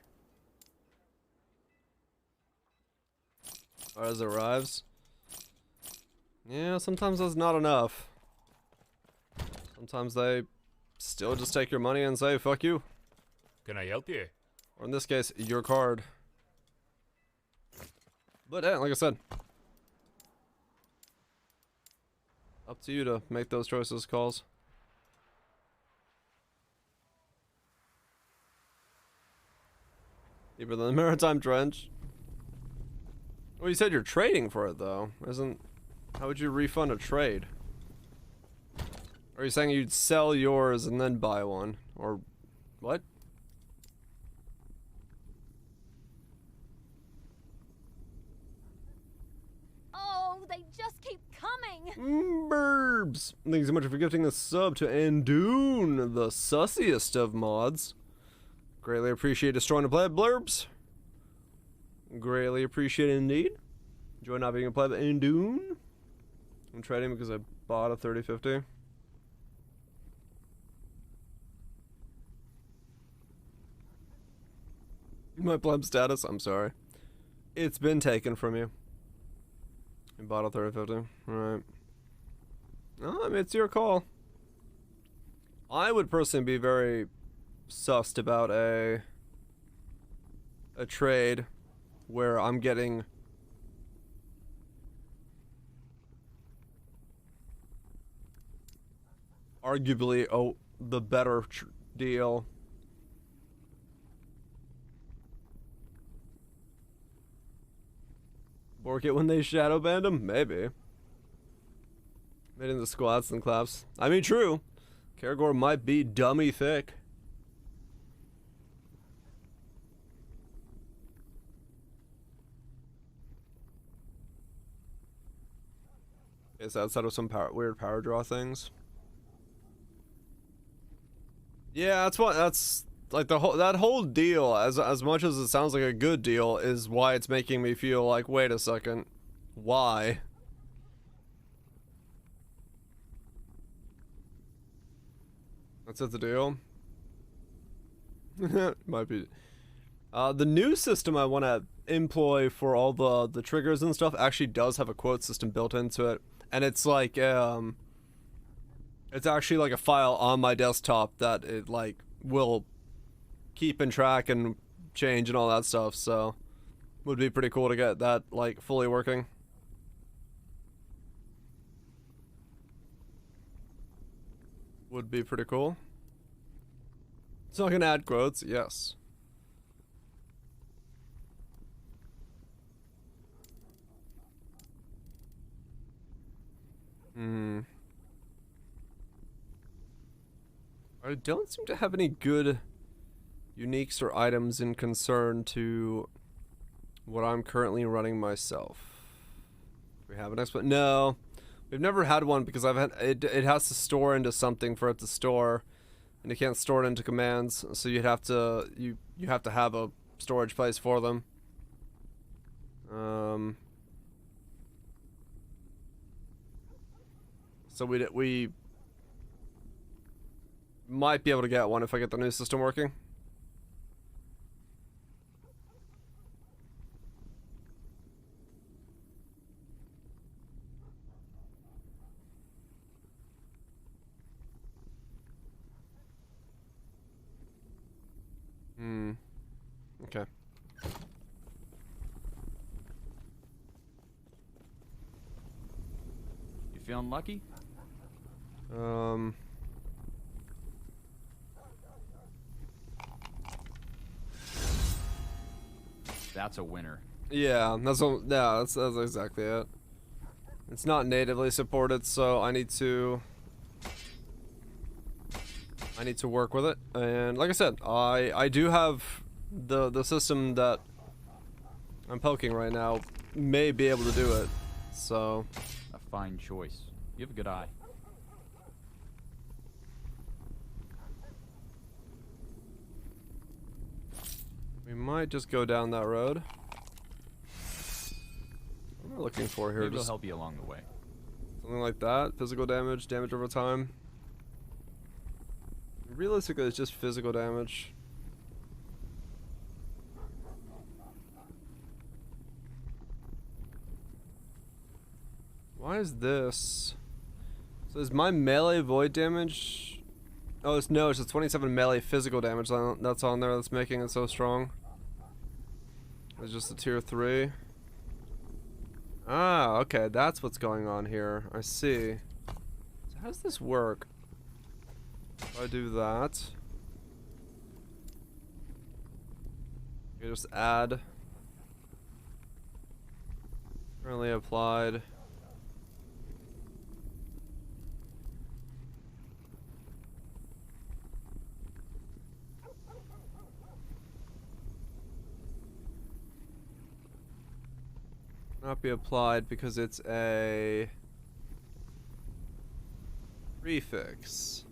As it arrives. Yeah, sometimes that's not enough. Sometimes they still just take your money and say, fuck you. Can I help you? Or in this case, your card. But like I said, up to you to make those choices, calls. Deeper than the Maritime Trench. Well, you said you're trading for it, though. How would you refund a trade? Or are you saying you'd sell yours and then buy one? Or what? Oh, they just keep coming! Burbs! Thank you so much for gifting a sub to Andoon, the sussiest of mods. Greatly appreciate destroying the pleb, blurbs. Greatly appreciate it indeed. Enjoy not being a pleb, Andoon. I'm trading because I bought a 3050. My pleb status, I'm sorry. It's been taken from you. You bought a 3050. Alright. I mean, it's your call. I would personally be very sussed about a trade where I'm getting arguably the better deal. Work it when they shadow banned him? Maybe. Made into squats and claps. I mean, true. Karagor might be dummy thick. It's outside of some weird power draw things. Yeah, that's like that whole deal, as much as it sounds like a good deal, is why it's making me feel like, wait a second, Why? That's it the deal. Might be. The new system I want to employ for all the triggers and stuff actually does have a quote system built into it, and it's like it's actually like a file on my desktop that it like will keep in track and change and all that stuff. So would be pretty cool to get that like fully working. Would be pretty cool. So I can add quotes, yes. I don't seem to have any good uniques or items in concern to what I'm currently running myself. We have an expert? No, we've never had one because I've had it has to store into something for it to store, and you can't store it into commands. So you'd have to you have to have a storage place for them. So we might be able to get one if I get the new system working. Okay. You feeling lucky? That's a winner. Yeah, that's exactly it. It's not natively supported, so I need to work with it. And like I said, I do have the system that I'm poking right now may be able to do it. So a fine choice. You have a good eye. We might just go down that road. What am I looking for here? Maybe it'll Just help you along the way. something like that. Physical damage, damage over time. Realistically, it's just physical damage. Why is this? So is my melee void damage? Oh, it's just 27 melee physical damage that's on there that's making it so strong. It's just a tier 3. Ah, okay, that's what's going on here. I see. So how does this work? If I do that, you just add. Currently applied. Not be applied because it's a prefix.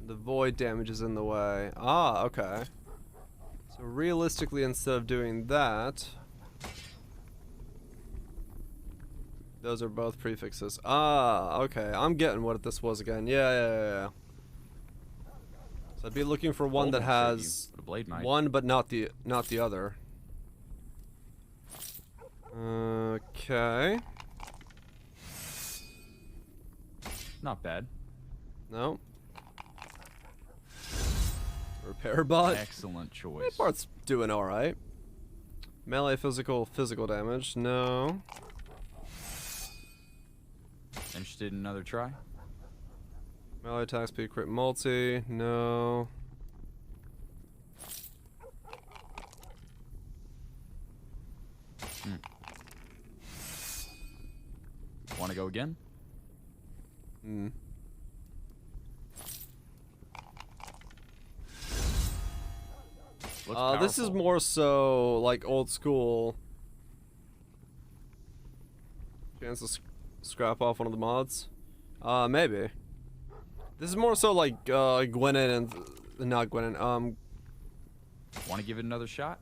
The void damage is in the way. Ah, okay. So realistically, instead of doing that, those are both prefixes. Ah, okay. I'm getting what this was again. Yeah. So I'd be looking for one that has one, but not the other. Okay. Not bad. No. Repair bot. Excellent choice. That part's doing alright. Melee physical damage. No. Interested in another try? Melee attack speed crit multi. No. Want to go again? This is more so like old school. Chance to scrap off one of the mods. Maybe. This is more so like Gwenin and not Gwenin. Want to give it another shot?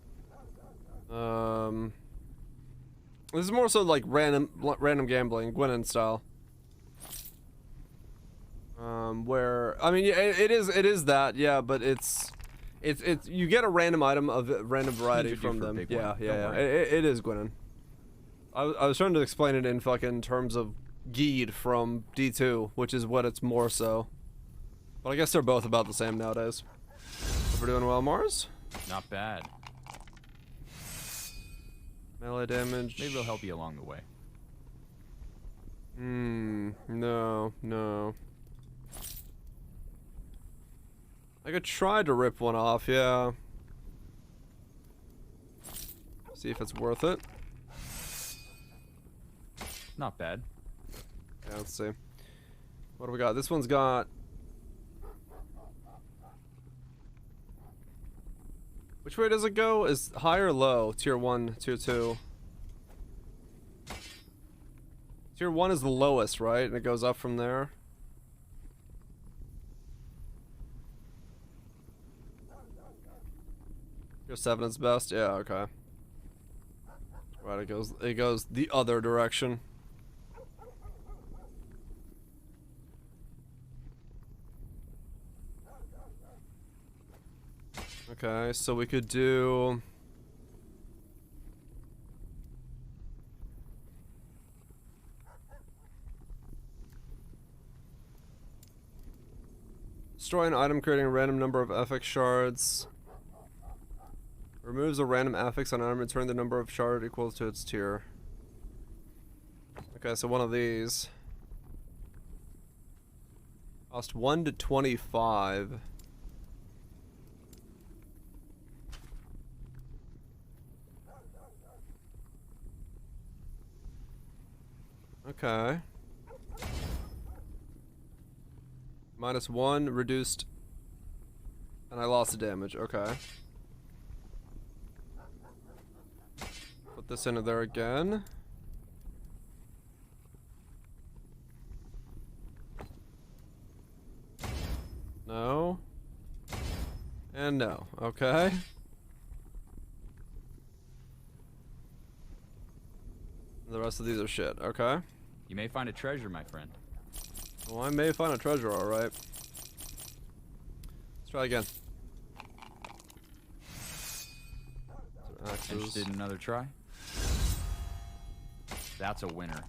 This is more so like random gambling, Gwenin style. Where I mean, yeah, it is that, yeah, but it's you get a random item of random variety from them. Yeah, it is Gwenin. I was trying to explain it in fucking terms of Geed from D2, which is what it's more so. But I guess they're both about the same nowadays. Hope we're doing well, Mars. Not bad. Melee damage. Maybe they'll help you along the way. No. I could try to rip one off, yeah. See if it's worth it. Not bad. Yeah, let's see. What do we got? This one's got... Which way does it go? Is high or low? Tier 1, Tier 2. Tier 1 is the lowest, right? And it goes up from there. Tier 7 is best? Yeah, okay. Right, it goes the other direction. Okay, so we could do... Destroy an item creating a random number of affix shards. Removes a random affix on an item, return the number of shard equals to its tier. Okay, so one of these. Cost 1 to 25. Okay. -1 reduced, and I lost the damage. Okay. Put this into there again. No. And no. Okay. The rest of these are shit. Okay. You may find a treasure, my friend. Well, I may find a treasure, alright. Let's try again. Interested in another try? That's a winner.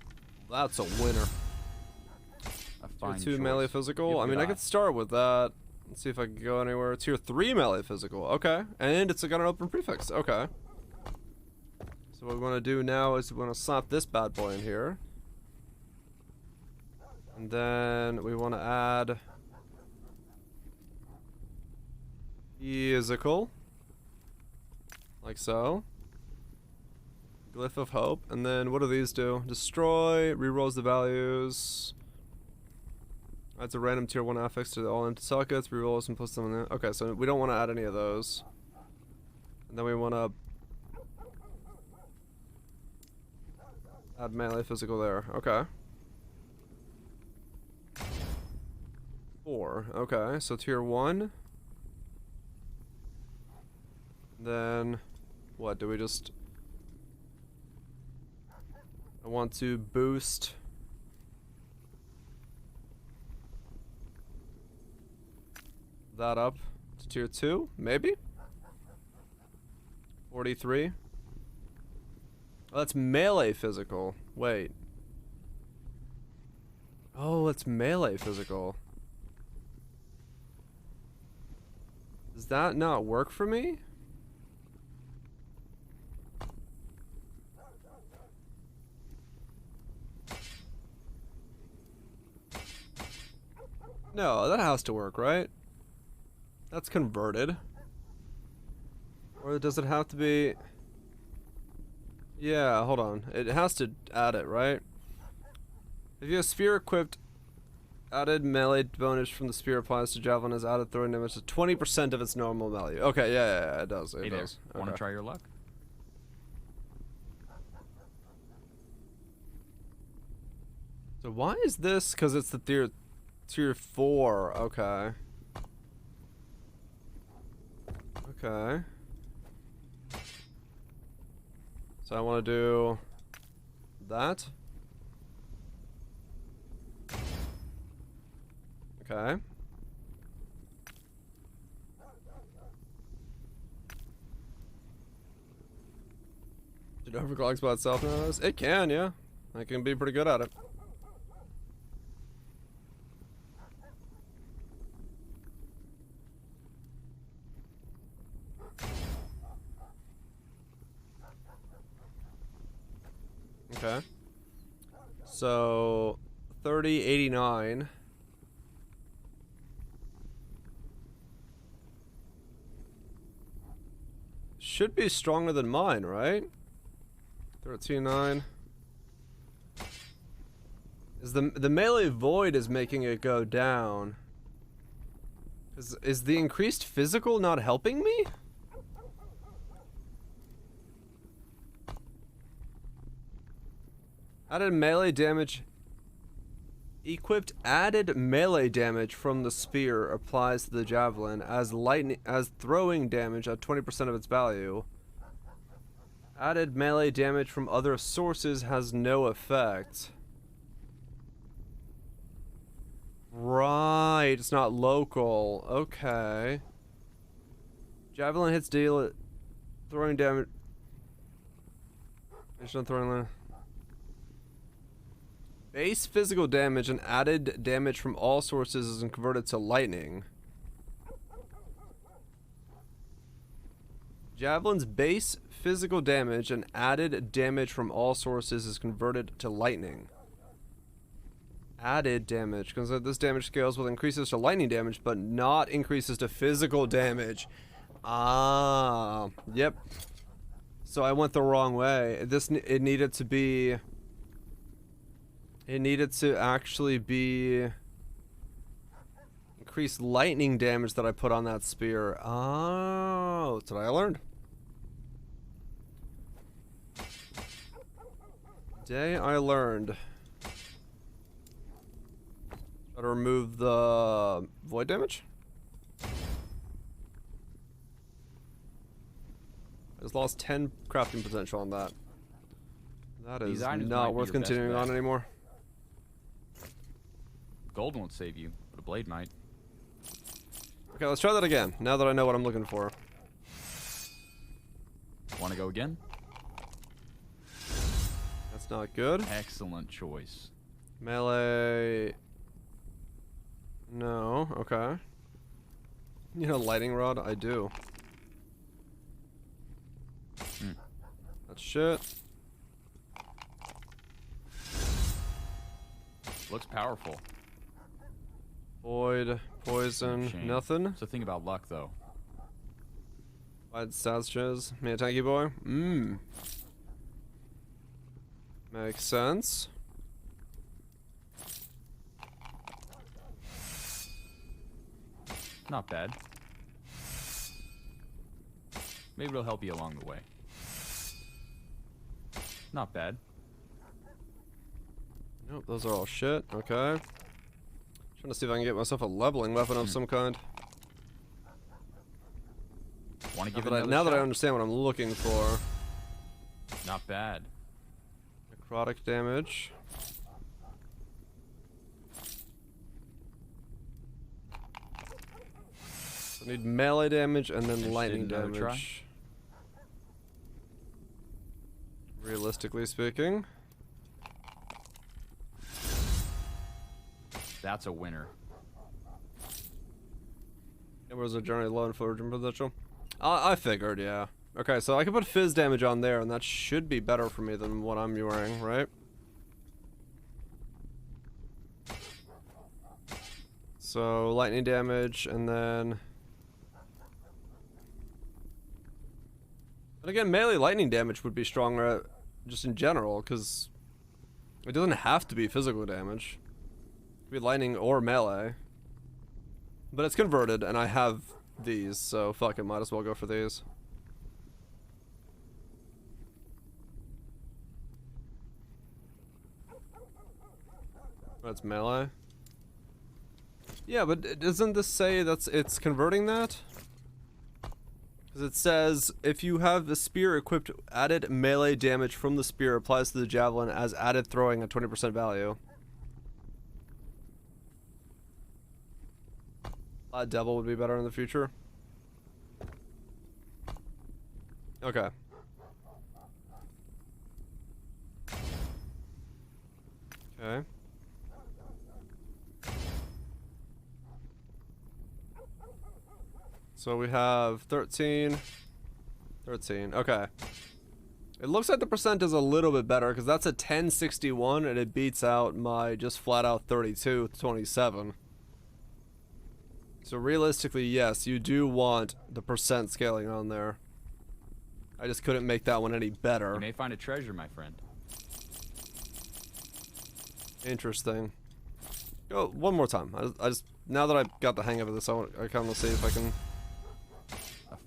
That's a winner. A fine Tier 2 choice. melee physical. Give I it mean, a I could start with that. Let's see if I can go anywhere. Tier 3 melee physical. Okay. And it's got an open prefix. Okay. So what we want to do now is we want to slap this bad boy in here. And then we want to add physical, like so. Glyph of Hope, and then what do these do? Destroy, rerolls the values. Adds a random tier 1 affix to all empty sockets, rerolls and puts them in there. Okay, so we don't want to add any of those. And then we want to add melee physical there. Okay. 4. Okay, so tier 1. Then, what, do we just... I want to boost... that up to tier 2, maybe? 43. Oh, that's melee physical. Wait. Oh, it's melee physical. Does that not work for me? No, that has to work, right? That's converted. Or does it have to be... Yeah, hold on. It has to add it, right? If you have sphere equipped, added melee bonus from the spear applies to javelin is added throwing damage to 20% of its normal value. Okay, yeah, it does. It does. There. Want to try your luck? So why is this? Because it's the tier 4. Okay. Okay. So I want to do that. Okay. Did it overclocks by itself nowadays? It can, yeah. I can be pretty good at it. Okay. So 3089. Should be stronger than mine, right? 13.9. Is the melee void is making it go down? Is the increased physical not helping me? Added melee damage. Equipped added melee damage from the spear applies to the javelin as throwing damage at 20% of its value. Added melee damage from other sources has no effect. Right, it's not local. Okay. Javelin hits deal throwing damage. Base physical damage and added damage from all sources is converted to lightning. Javelin's base physical damage and added damage from all sources is converted to lightning. Added damage, because this damage scales with increases to lightning damage, but not increases to physical damage. Ah, yep. So I went the wrong way. It needed to be. It needed to actually be increased lightning damage that I put on that spear. Oh, that's what I learned. Day I learned. Try to remove the void damage. I just lost 10 crafting potential on that. That is not worth continuing on anymore. Gold won't save you, but a blade might. Okay, let's try that again, now that I know what I'm looking for. Want to go again? That's not good. Excellent choice. Melee. No, okay. You know, lightning rod? I do. That's shit. Looks powerful. Void, poison, nothing. So think about luck, though. Wide stats chiz. Me a tanky boy? Makes sense. Not bad. Maybe it'll help you along the way. Not bad. Nope, those are all shit. Okay. Trying to see if I can get myself a leveling weapon of some kind. Want to give it now that I understand what I'm looking for. Not bad. Necrotic damage. I need melee damage and then lightning damage. Realistically speaking. That's a winner. It was a journey low in foraging potential. I figured, yeah. Okay, so I can put fizz damage on there, and that should be better for me than what I'm wearing, right? So lightning damage, and then. And again, melee lightning damage would be stronger, just in general, because it doesn't have to be physical damage. It could be lightning or melee. But it's converted, and I have these, so fuck it, might as well go for these. That's melee. Yeah, but doesn't this say it's converting that? Because it says, if you have the spear equipped, added melee damage from the spear applies to the javelin as added throwing at 20% value. Devil would be better in the future. Okay. Okay. So we have 13. 13. Okay. It looks like the percent is a little bit better because that's a 1061 and it beats out my just flat out 32 27. So realistically, yes, you do want the percent scaling on there. I just couldn't make that one any better. You may find a treasure, my friend. Interesting. Go one more time. I just now that I've got the hang of this, I kind of want to see if I can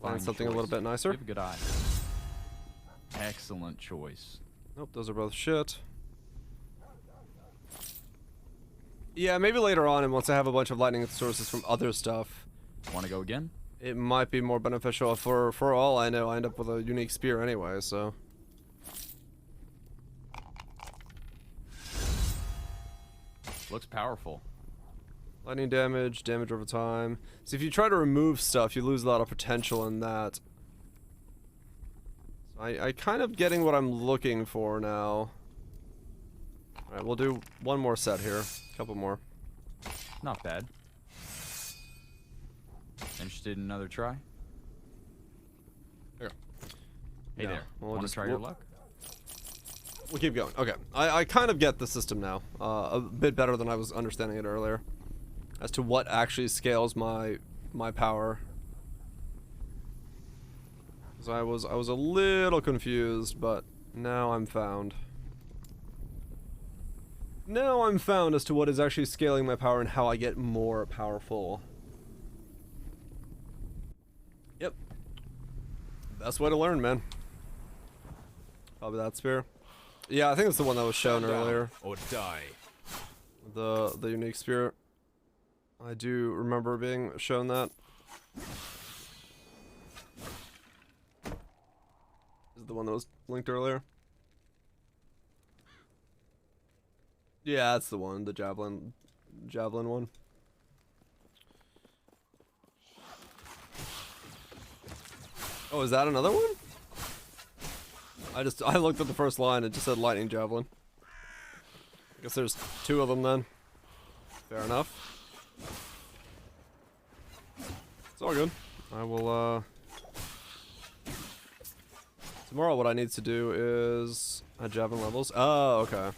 find something a little bit nicer. You have a good eye. Excellent choice. Nope, those are both shit. Yeah, maybe later on, and once I have a bunch of lightning sources from other stuff. Want to go again? It might be more beneficial. For all I know, I end up with a unique spear anyway, so. Looks powerful. Lightning damage, damage over time. See, if you try to remove stuff, you lose a lot of potential in that. So I kind of getting what I'm looking for now. Alright, we'll do one more set here. A couple more. Not bad. Interested in another try? Here. Hey No, there. we'll Want to just- try your luck? We'll keep going. Okay. I kind of get the system now. A bit better than I was understanding it earlier. As to what actually scales my power. Because I was a little confused, but now I'm found. Now I'm found as to what is actually scaling my power and how I get more powerful. Yep. Best way to learn, man. Probably that spear. Yeah, I think it's the one that was shown earlier. Or die. The unique spear. I do remember being shown that. Is it the one that was linked earlier? Yeah, that's the one, the javelin one. Oh, is that another one? I looked at the first line, it just said lightning javelin. I guess there's two of them then. Fair enough. It's all good. I will, tomorrow what I need to do is add javelin levels. Oh, okay.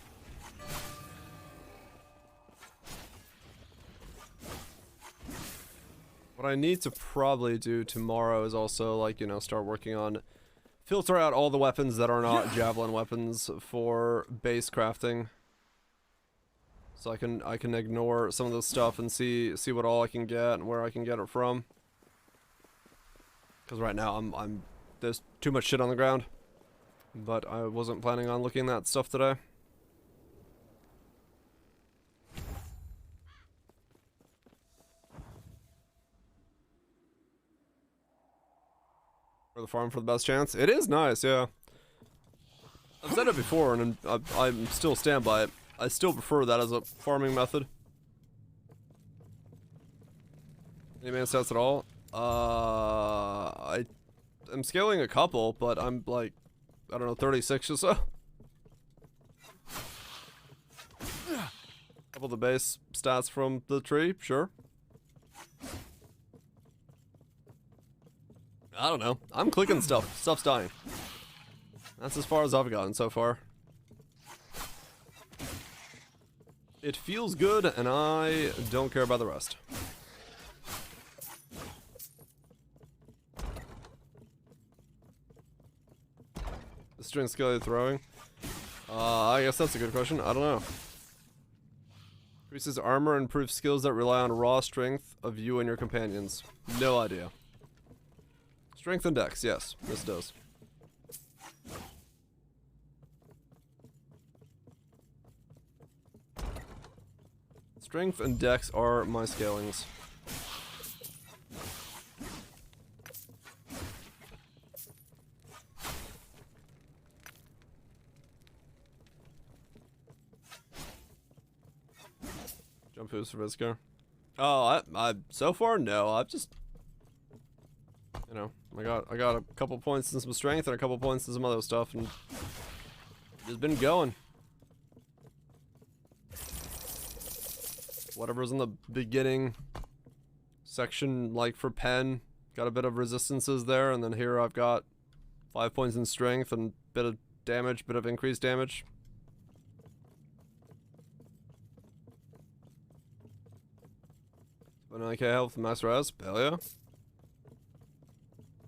What I need to probably do tomorrow is also, like, you know, start working on filter out all the weapons that are not javelin weapons for base crafting. So I can ignore some of this stuff and see what all I can get and where I can get it from. Because right now I'm there's too much shit on the ground. But I wasn't planning on looking at that stuff today. For the farm for the best chance. It is nice, yeah. I've said it before, and I'm still stand by it. I still prefer that as a farming method. Any man stats at all? I'm scaling a couple, but I'm like, I don't know, 36 or so. Couple of the base stats from the tree, sure. I don't know. I'm clicking stuff. Stuff's dying. That's as far as I've gotten so far. It feels good, and I don't care about the rest. The string skill you're throwing? I guess that's a good question. I don't know. Increases armor and improves skills that rely on raw strength of you and your companions. No idea. Strength and dex, yes, this does. Strength and dex are my scalings. Jump boost for Viscar. Oh, I so far no. I've just, you know, I got a couple points in some strength and a couple points in some other stuff, and just been going. Whatever's in the beginning section, like for pen, got a bit of resistances there, and then here I've got 5 points in strength and bit of damage, bit of increased damage. But 9k health, max res, hell yeah.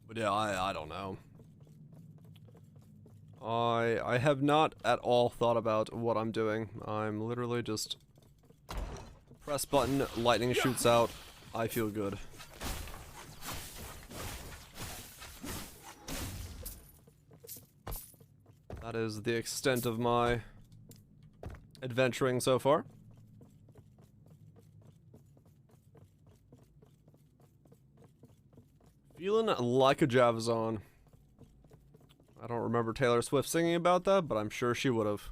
But yeah, I don't know. I have not at all thought about what I'm doing. I'm literally just press button, lightning shoots out, I feel good. That is the extent of my adventuring so far. Feeling like a Javazon. I don't remember Taylor Swift singing about that, but I'm sure she would have.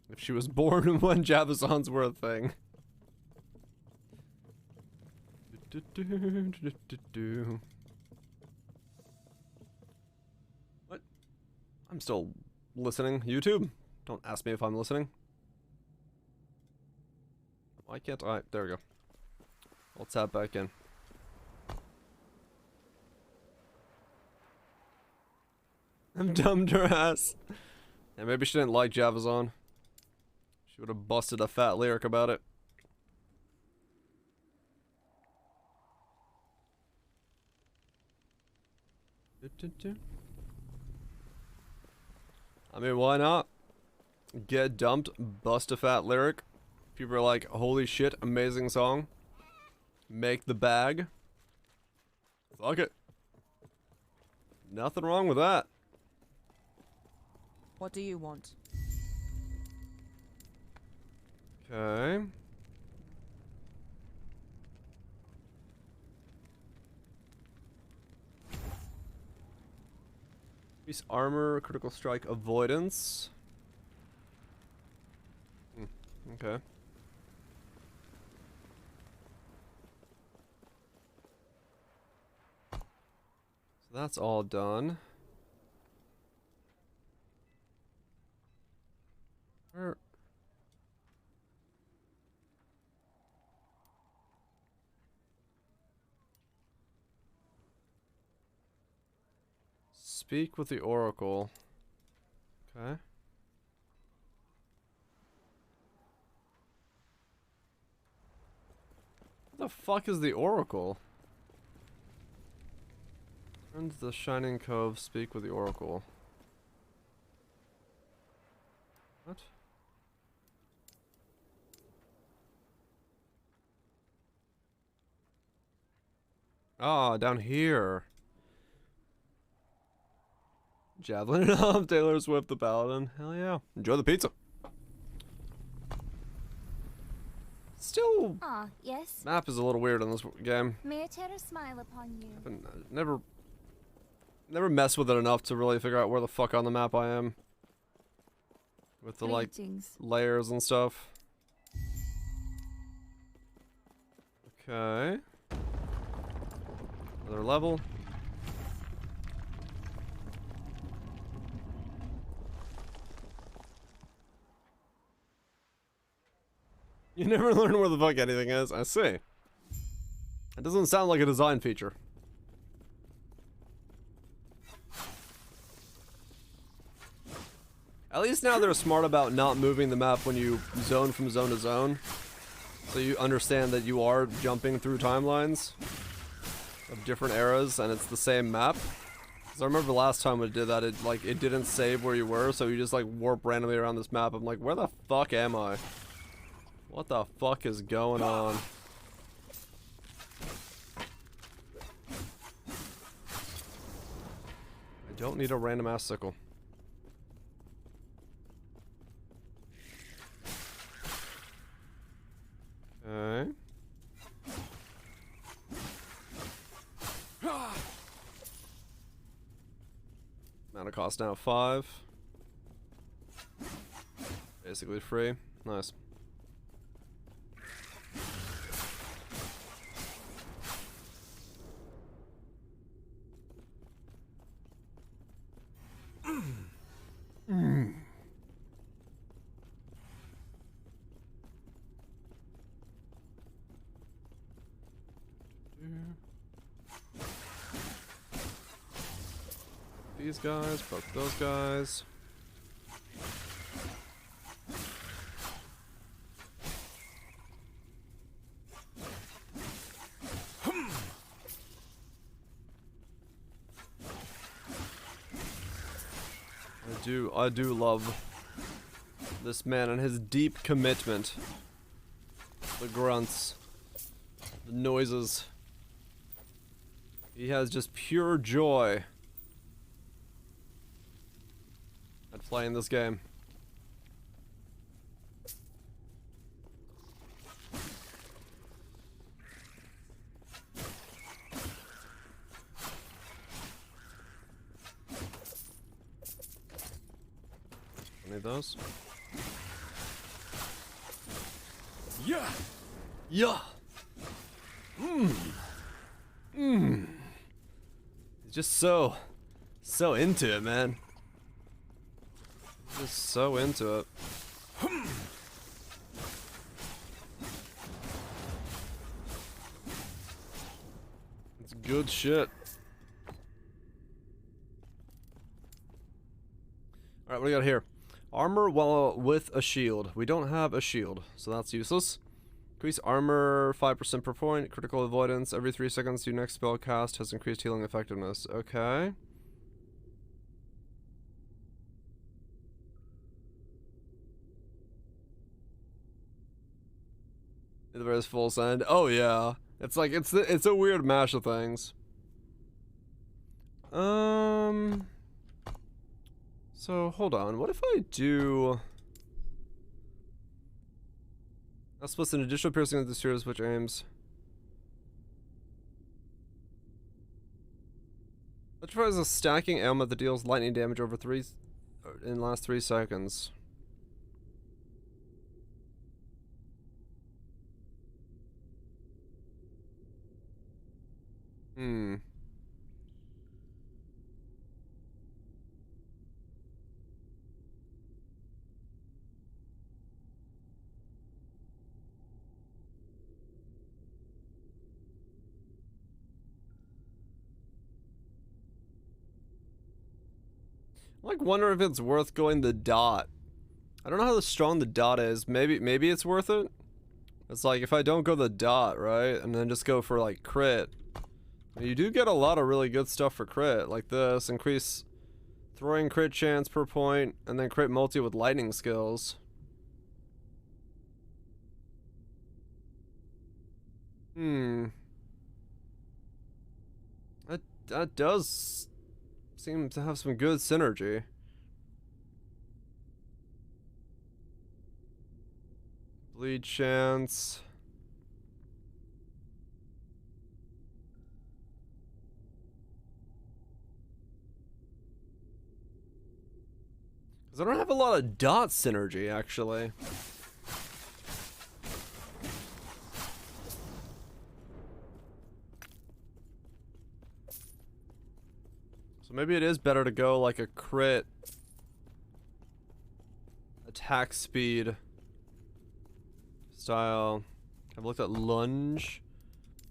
If she was born when Javazons were a thing. What? I'm still listening. YouTube? Don't ask me if I'm listening. Why can't I? There we go. I'll tap back in. I'm dumbed her ass. Yeah, maybe she didn't like Javazon. She would have busted a fat lyric about it. I mean, why not? Get dumped, bust a fat lyric. People are like, holy shit, amazing song. Make the bag. Fuck it. Nothing wrong with that. What do you want? Okay. Increase armor, critical strike avoidance. Okay. So that's all done. Speak with the Oracle. Okay. What the fuck is the Oracle? Turn to the Shining Cove, speak with the Oracle. What? Ah, down here. Javelin it up, Taylor Swift the Paladin. Hell yeah. Enjoy the pizza. Still, yes. map is a little weird in this game. May a terror smile upon you. Never messed with it enough to really figure out where the fuck on the map I am. With the like layers and stuff. Okay. Another level. You never learn where the fuck anything is. I see. It doesn't sound like a design feature. At least now they're smart about not moving the map when you zone from zone to zone. So you understand that you are jumping through timelines of different eras and it's the same map. Because I remember last time it did that, it didn't save where you were, so you just like warp randomly around this map. I'm like, where the fuck am I? What the fuck is going on? I don't need a random ass sickle. Okay. Mana cost now 5. Basically free. Nice. these guys, poke those guys. I do love this man and his deep commitment. The grunts, the noises. He has just pure joy at playing this game. Need those? Yeah. Yeah. He's just so into it, man. Just so into it. It's good shit. Alright, what do we got here? Armor while with a shield. We don't have a shield, so that's useless. Increase armor 5% per point. Critical avoidance every 3 seconds. Your next spell cast has increased healing effectiveness. Okay. There is full send. Oh yeah. It's like it's a weird mash of things. So hold on. What if I do? That splits an additional piercing of the spheres which aims. Electrify is a stacking ailment that deals lightning damage over in the last 3 seconds. I like wonder if it's worth going the dot. I don't know how strong the dot is. Maybe it's worth it. It's like if I don't go the dot, right, and then just go for like crit. You do get a lot of really good stuff for crit, like this. Increase throwing crit chance per point, and then crit multi with lightning skills. That does seem to have some good synergy. Bleed chance. Because I don't have a lot of dot synergy, actually. So maybe it is better to go like a crit attack speed style. I've looked at lunge.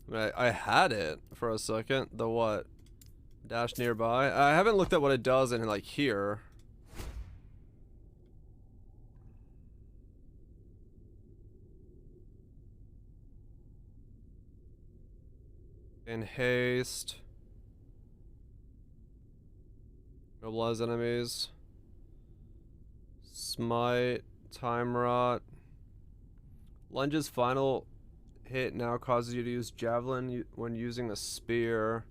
I mean, I had it for a second. The what? Dash nearby. I haven't looked at what it does in like here. In haste. Mobilize enemies. Smite. Time rot. Lunge's final hit now causes you to use javelin when using a spear.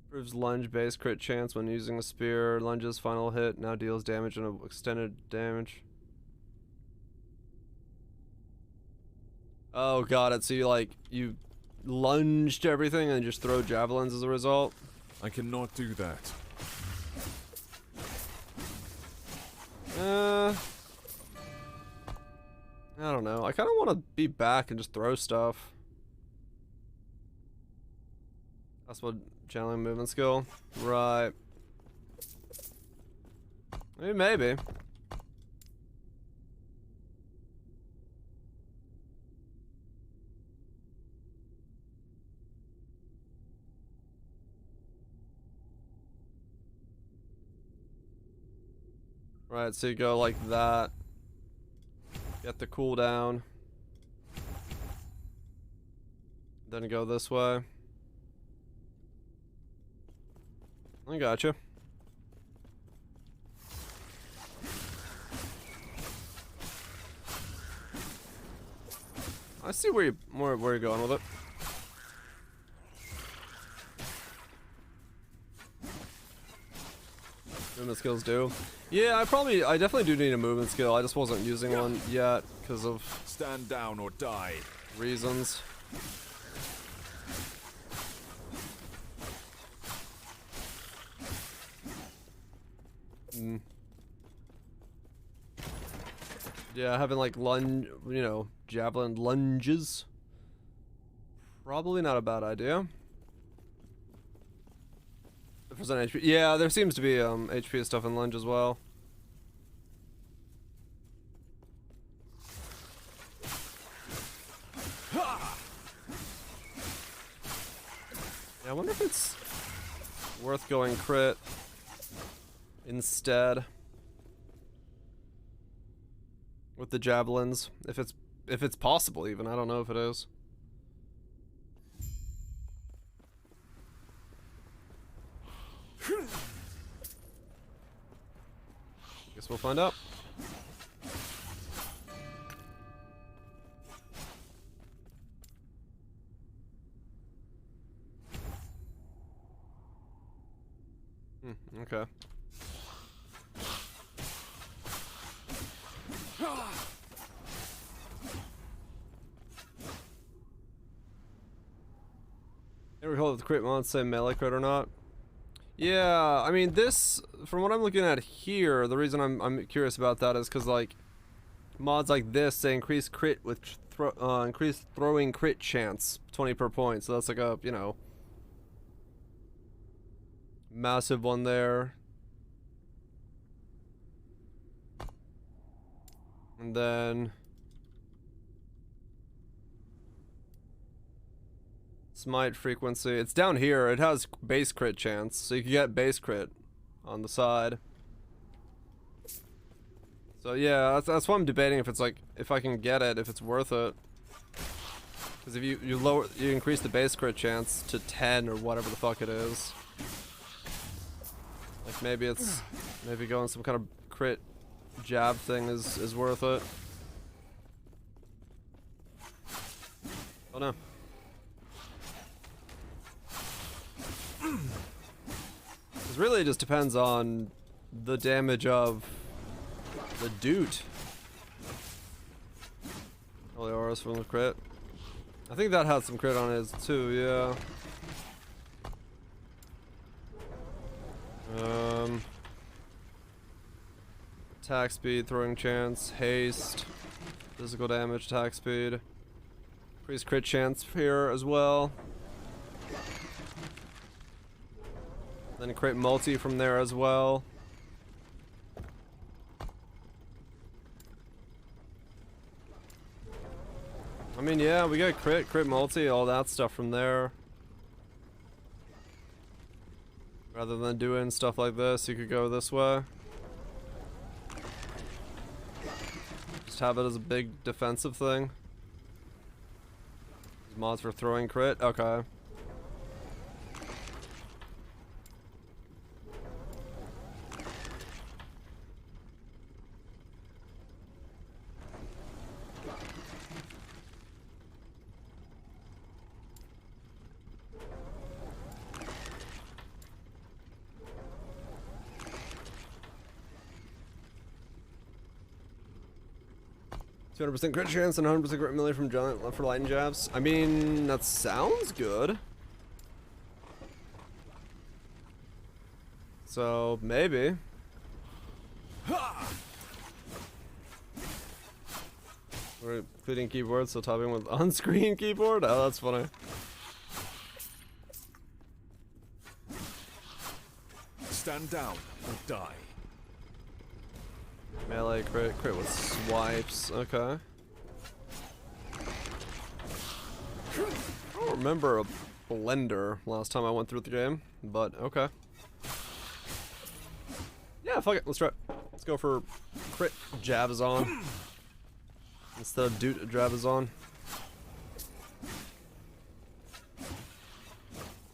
Improves lunge base crit chance when using a spear. Lunge's final hit now deals damage and extended damage. Oh, got it. So you lunge to everything and just throw javelins as a result? I cannot do that. I don't know. I kind of want to be back and just throw stuff. That's what channeling movement skill. Right. Maybe. Right, so you go like that. Get the cooldown. Then go this way. I gotcha. I see where you're going with it. Movement skills do. Yeah, I definitely do need a movement skill. I just wasn't using one yet because of stand down or die reasons. Yeah, having like javelin lunges. Probably not a bad idea. If there's an HP, yeah, there seems to be HP stuff in lunge as well. Yeah, I wonder if it's worth going crit instead with the javelins, if it's possible even. I don't know if it is. Guess we'll find out. Okay. Never recall if the crit mods say melee crit or not. Yeah, I mean this, from what I'm looking at here, the reason I'm curious about that is because like mods like this say increase crit with increased throwing crit chance 20 per point, so that's like a, you know, massive one there. And then smite frequency, it's down here. It has base crit chance, so you can get base crit on the side. So yeah, that's why I'm debating if it's like, if I can get it, if it's worth it. Because if you increase the base crit chance to 10 or whatever the fuck it is. Like maybe going some kind of crit jab thing is worth it. Oh no. Because really it just depends on the damage of the dude. All the auras from the crit. I think that had some crit on his too, yeah. Attack speed, throwing chance, haste, physical damage, attack speed. Increased crit chance here as well. Then crit multi from there as well. I mean, yeah, we got crit multi, all that stuff from there. Rather than doing stuff like this, you could go this way. Just have it as a big defensive thing. Mods for throwing crit? Okay. %% crit chance and 100% crit melee from giant left for lightning jabs. I mean, that sounds good. So maybe. We're including keyboard, so typing with on-screen keyboard. Oh, that's funny. Stand down or die. Melee crit with swipes. Okay. I don't remember a blender last time I went through the game, but okay. Yeah, fuck it. Let's try it. Let's go for crit Javazon instead of Doot Javazon.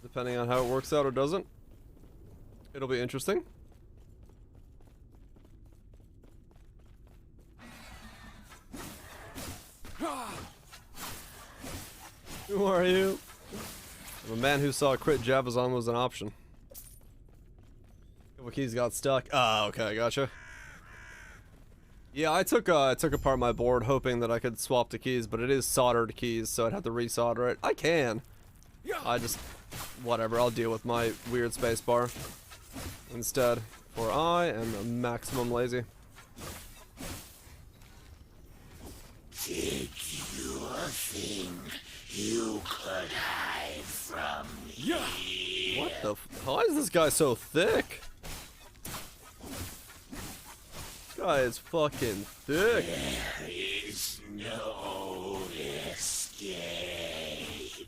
Depending on how it works out or doesn't. It'll be interesting. Who are you? I'm a man who saw crit Javazon was an option. Couple keys got stuck. Ah, okay, gotcha. Yeah, I took apart my board hoping that I could swap the keys, but it is soldered keys, so I'd have to resolder it. I can. I just, whatever, I'll deal with my weird spacebar instead, for I am maximum lazy. Did you think you could hide from me? What the why is this guy so thick? This guy is fucking thick. There is no escape.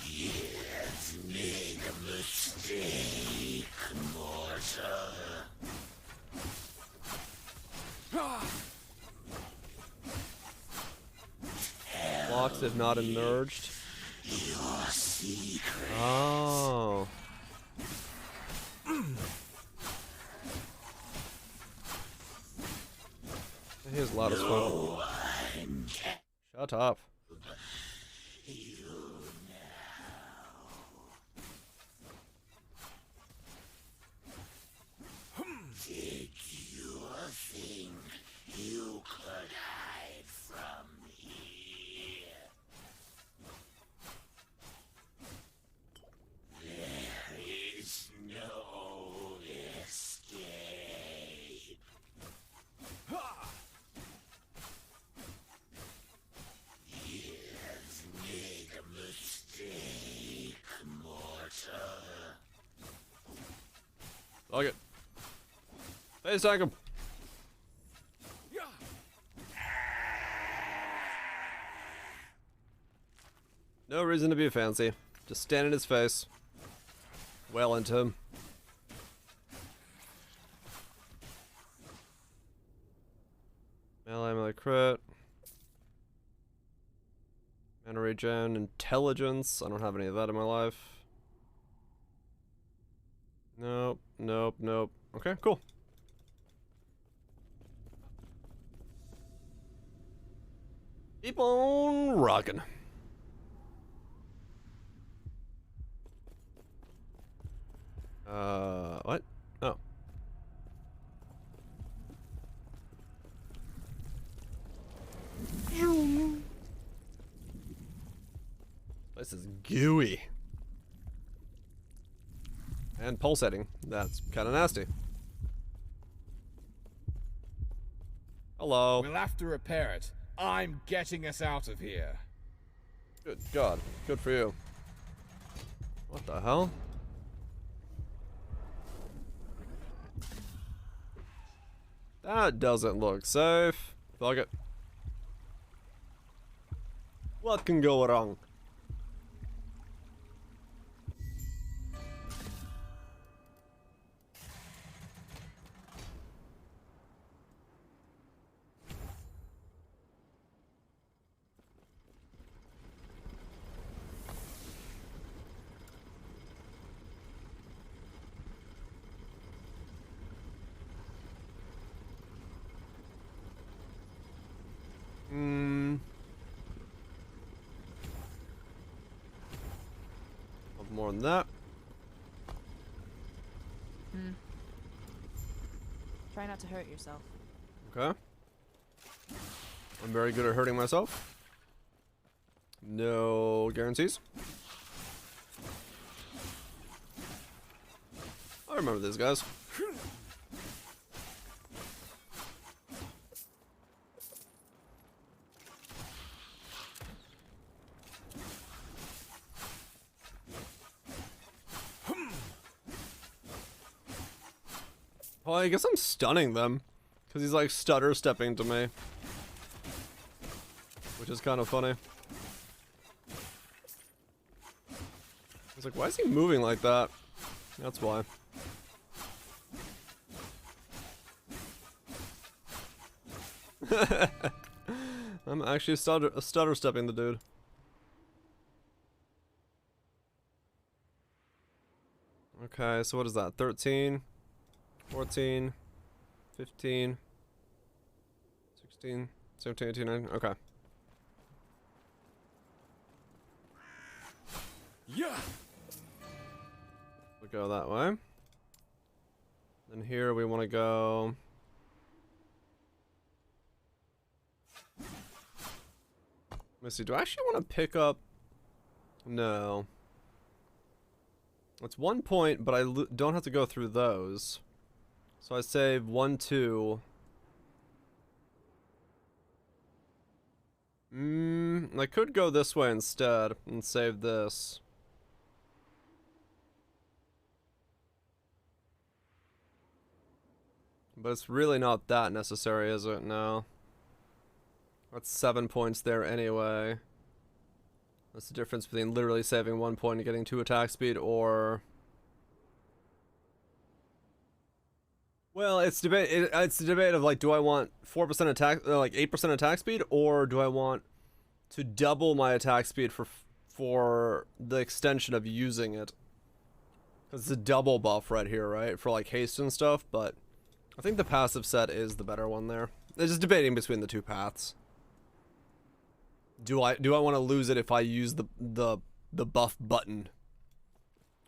You've made a mistake, mortal. Blocks have not emerged. Your secret. Oh. Here's loud as fuck. Shut up. Did you think you could hide from me? There is no escape. You've made a mistake, mortal. Fuck it. Face tag him. No reason to be fancy. Just stand in his face. Well into him. Melee crit. Mana regen, intelligence. I don't have any of that in my life. Nope, nope, nope. Okay, cool. Keep on rocking. What? Oh. This is gooey. And pulsating. That's kind of nasty. Hello. We'll have to repair it. I'm getting us out of here. Good God. Good for you. What the hell? That doesn't look safe. Fuck it. What can go wrong? More than that. Try not to hurt yourself. Okay. I'm very good at hurting myself. No guarantees. I remember these guys. Well, I guess I'm stunning them, because he's like stutter stepping to me, which is kind of funny. was like, why is he moving like that? That's why. I'm actually stutter stepping the dude. Okay, so what is that? 13, 14, 15, 16, 17, 18, 19. Okay. Yeah. We'll go that way. Then here we want to go. Let me see. Do I actually want to pick up? No. It's 1 point, but I don't have to go through those. So I save 1, 2. I could go this way instead and save this. But it's really not that necessary, is it? No. That's 7 points there anyway. That's the difference between literally saving 1 point and getting 2 attack speed, or... Well, it's it's the debate of like, do I want 4% attack, like 8% attack speed, or do I want to double my attack speed for the extension of using it? Because it's a double buff right here, right? For like haste and stuff, but I think the passive set is the better one there. It's just debating between the two paths. Do I want to lose it if I use the buff button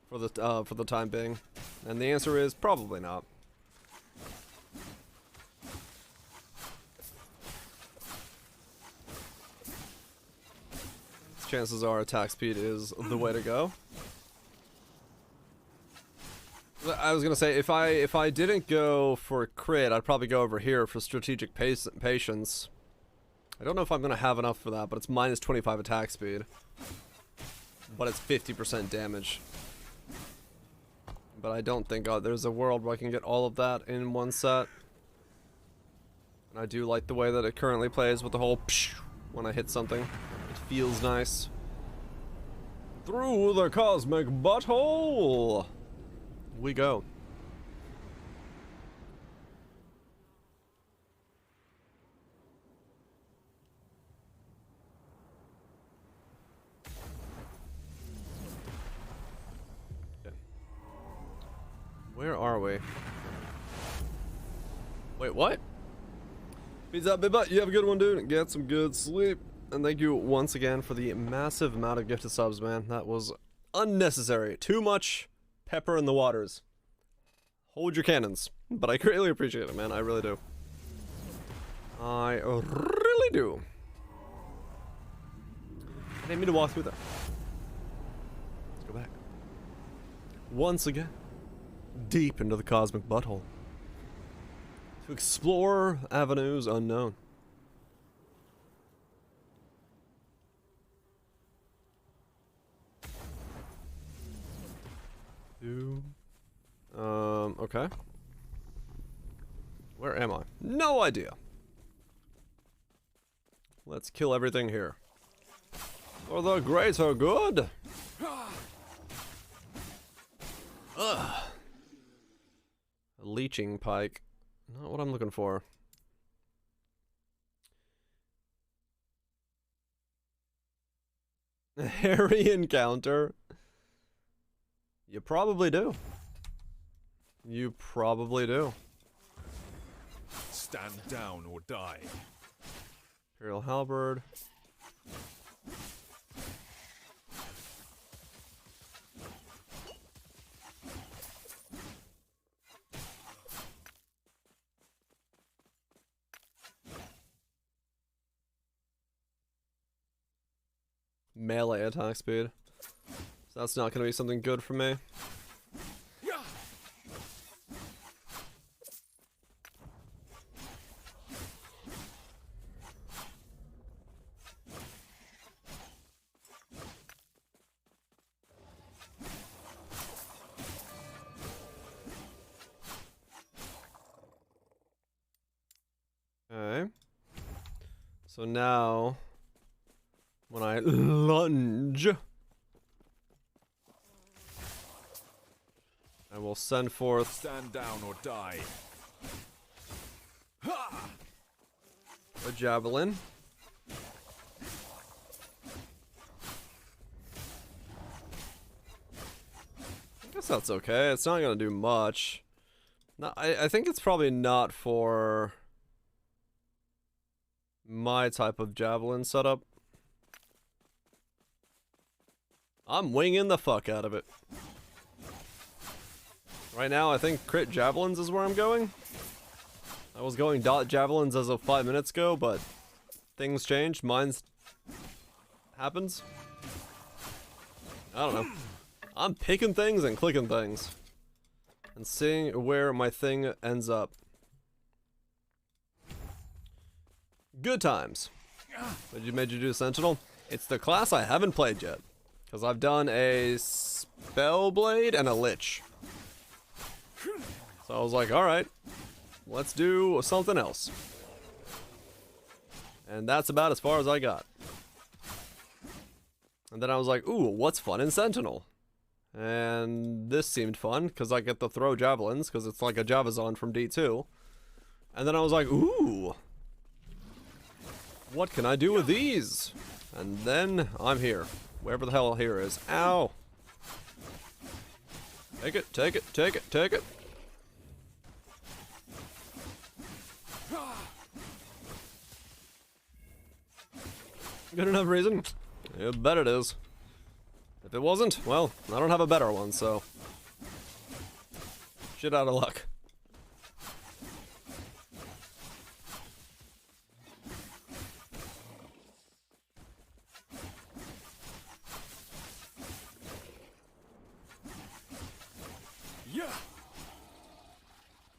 for the time being? And the answer is probably not. Chances are attack speed is the way to go. I was gonna say, if I didn't go for crit, I'd probably go over here for strategic patience. I don't know if I'm gonna have enough for that, but it's minus 25 attack speed. But it's 50% damage. But I don't think there's a world where I can get all of that in one set. And I do like the way that it currently plays with the whole psh when I hit something. It feels nice. Through the cosmic butthole we go. Okay. Where are we? Wait, what? Peace out, Bibba. You have a good one, dude. Get some good sleep. And thank you once again for the massive amount of gifted subs, man. That was unnecessary. Too much pepper in the waters. Hold your cannons. But I greatly appreciate it, man. I really do. I really do. I didn't mean to walk through there. Let's go back. Once again, deep into the cosmic butthole. To explore avenues unknown. Okay. Where am I? No idea. Let's kill everything here. For the greater good. Ugh. A leeching pike. Not what I'm looking for. A hairy encounter. You probably do. You probably do. Stand down or die. Imperial Halberd. Melee attack speed. So that's not going to be something good for me. Okay. So now, when I lunge, will send forth Stand down or die. a javelin. I guess that's okay. It's not gonna do much. No, I think it's probably not for my type of javelin setup. I'm winging the fuck out of it. Right now, I think crit javelins is where I'm going. I was going dot javelins as of 5 minutes ago, but things changed. Mine's happens. I don't know. I'm picking things and clicking things. And seeing where my thing ends up. Good times. What made you do Sentinel? It's the class I haven't played yet. Because I've done a Spellblade and a Lich. So I was like, alright, let's do something else. And that's about as far as I got. And then I was like, ooh, what's fun in Sentinel? And this seemed fun, because I get to throw javelins, because it's like a Javazon from D2. And then I was like, ooh, what can I do with these? And then I'm here. Wherever the hell here is. Ow! Take it, take it, take it, take it. Good enough reason? You bet it is. If it wasn't, well, I don't have a better one, so. Shit out of luck.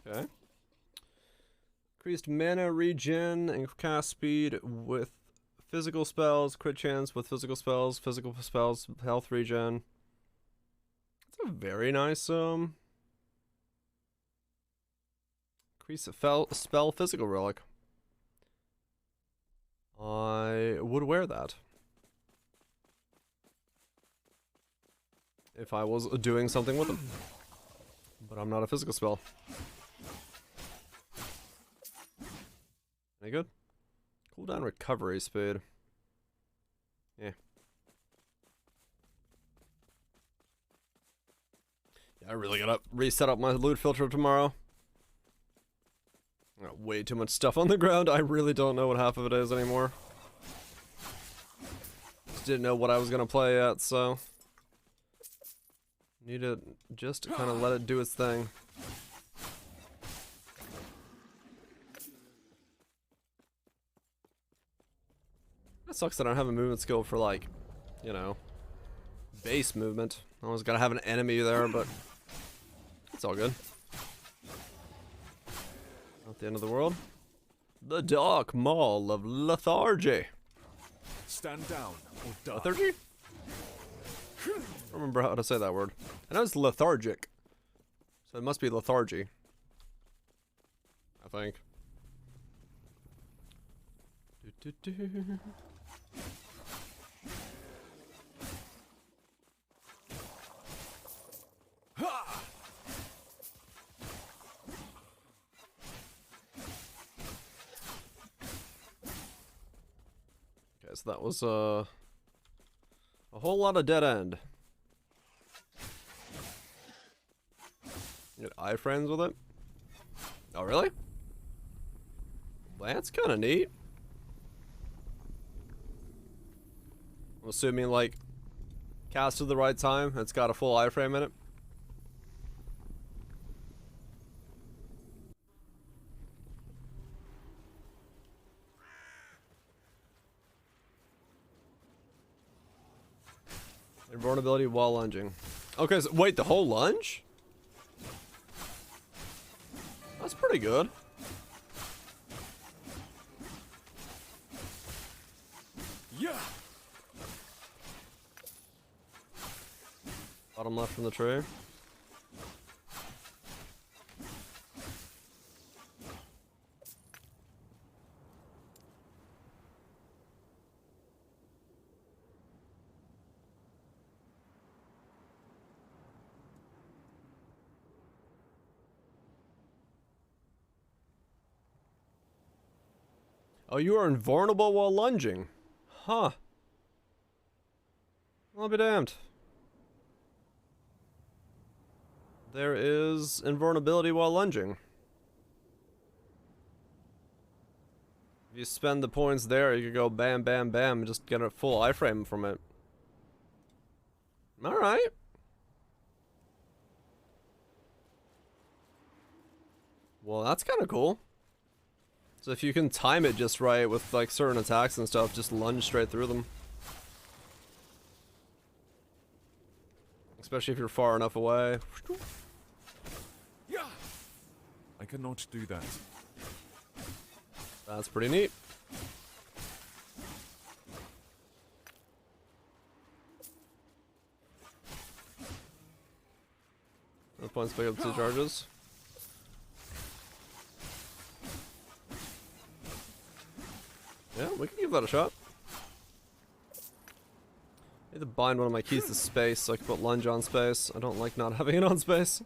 Okay. Increased mana regen and cast speed with physical spells, crit chance with physical spells, health regen. It's a very nice, increase spell physical relic. I would wear that. If I was doing something with them. But I'm not a physical spell. Any good? Cooldown recovery speed. Yeah. Yeah, I really gotta reset up my loot filter tomorrow. I got way too much stuff on the ground. I really don't know what half of it is anymore. Just didn't know what I was gonna play yet, so. Need to just kind of let it do its thing. That sucks that I don't have a movement skill for, like, you know, base movement. I always gotta have an enemy there, but it's all good. Not the end of the world. The Dark Maul of Lethargy. Stand down or die. Lethargy? I don't remember how to say that word. I know it's lethargic. So it must be lethargy. I think. Okay, so that was a whole lot of dead end. You get iframes with it? Oh, really? That's kind of neat. I'm assuming, like, cast at the right time. It's got a full iframe in it. Invulnerability while lunging. Okay, so wait, the whole lunge? That's pretty good. Yeah. Bottom left from the tray. Oh, you are invulnerable while lunging. Huh. I'll be damned. There is invulnerability while lunging. If you spend the points there, you could go bam, bam, bam, and just get a full iframe from it. Alright. Well, that's kind of cool. So if you can time it just right with like certain attacks and stuff, just lunge straight through them. Especially if you're far enough away. Yeah. I cannot do that. That's pretty neat. No points pick up 2 charges. Yeah, we can give that a shot. I need to bind one of my keys to space so I can put lunge on space. I don't like not having it on space.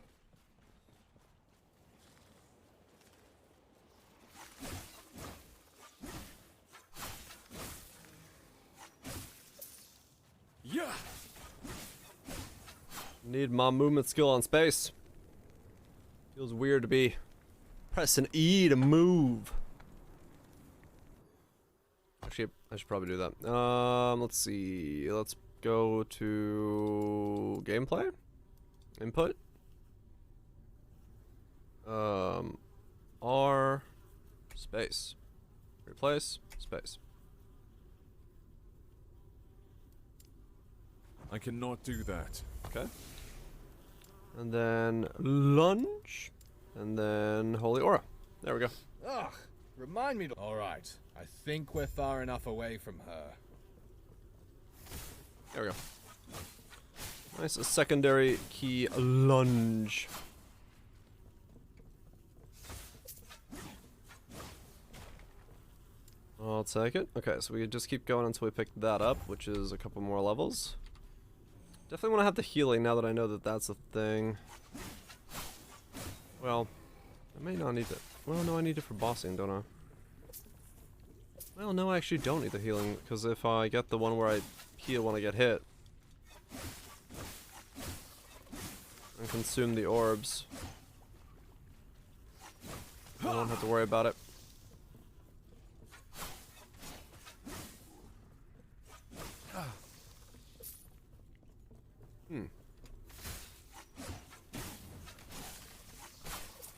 Yeah. Need my movement skill on space. Feels weird to be pressing E to move. Actually, I should probably do that. Let's see. Let's go to gameplay. Input. R space. Replace space. I cannot do that. Okay. And then lunge. And then holy aura. There we go. Ugh, remind me to... Alright, I think we're far enough away from her. There we go. Nice, a secondary key lunge. I'll take it. Okay, so we can just keep going until we pick that up, which is a couple more levels. Definitely want to have the healing now that I know that that's a thing. Well, I may not need it. Well, no, I need it for bossing, don't I? Well, no, I actually don't need the healing, because if I get the one where I heal when I get hit, and consume the orbs, I don't have to worry about it.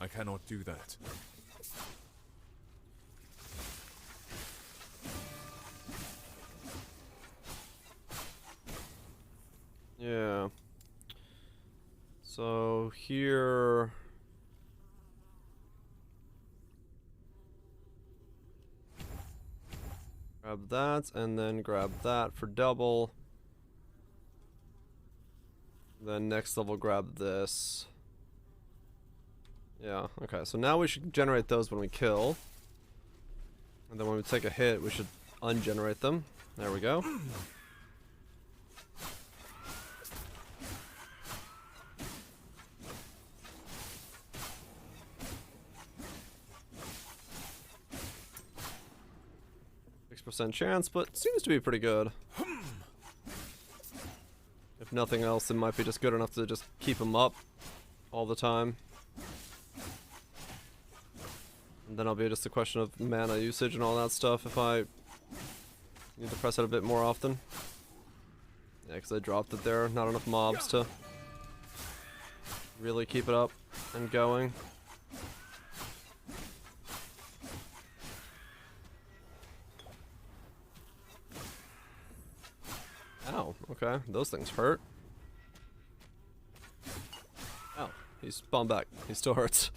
I cannot do that. Yeah. So here... grab that, and then grab that for double. Then next level grab this. Yeah, okay, so now we should generate those when we kill. And then when we take a hit, we should ungenerate them. There we go. % chance, but seems to be pretty good. If nothing else, it might be just good enough to just keep them up all the time. And then it'll be just a question of mana usage and all that stuff if I need to press it a bit more often. Yeah, because I dropped it there. Not enough mobs to really keep it up and going. Ow, okay. Those things hurt. Ow, he's spawned back. He still hurts.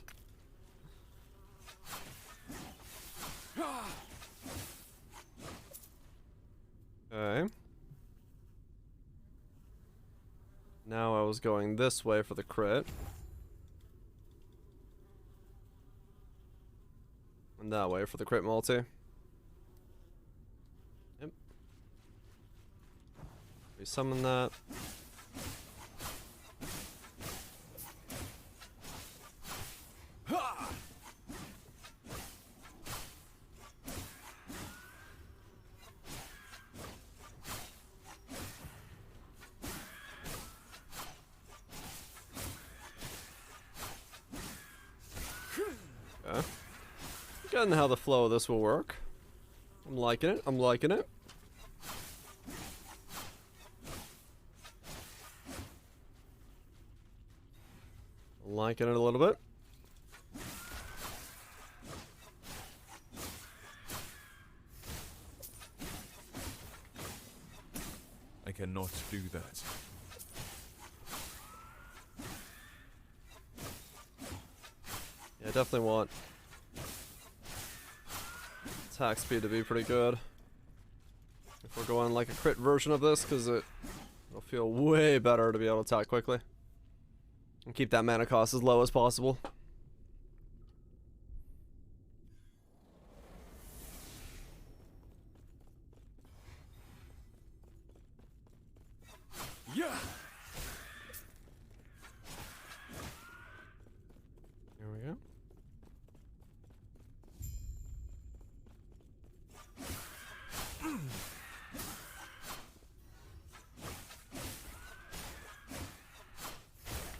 Okay. Now I was going this way for the crit. And that way for the crit multi. Yep. We summon that. getting how the flow of this will work. I'm liking it. I'm liking it. Liking it a little bit. I cannot do that. Yeah, definitely want attack speed to be pretty good. If we're going like a crit version of this, because it'll feel way better to be able to attack quickly. And keep that mana cost as low as possible. Yeah. Here we go.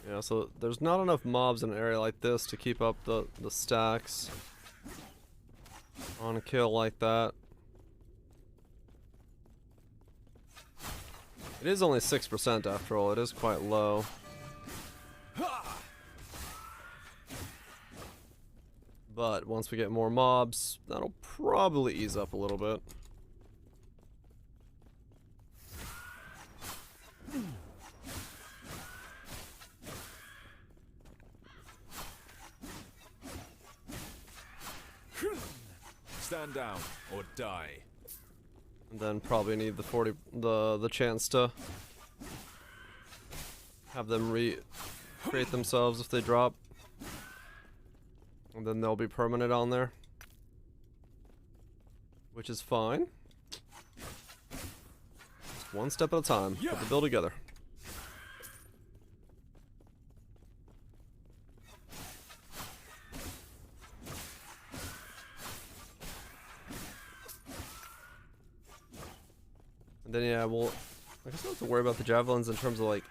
Yeah, so there's not enough mobs in an area like this to keep up the stacks on a kill like that. It is only 6% after all, it is quite low. But once we get more mobs, that'll probably ease up a little bit. Stand down or die. And then probably need the chance to have them create themselves if they drop. And then they'll be permanent on there. Which is fine. Just one step at a time. Put the build together. And then yeah, well, I guess I don't have to worry about the javelins in terms of like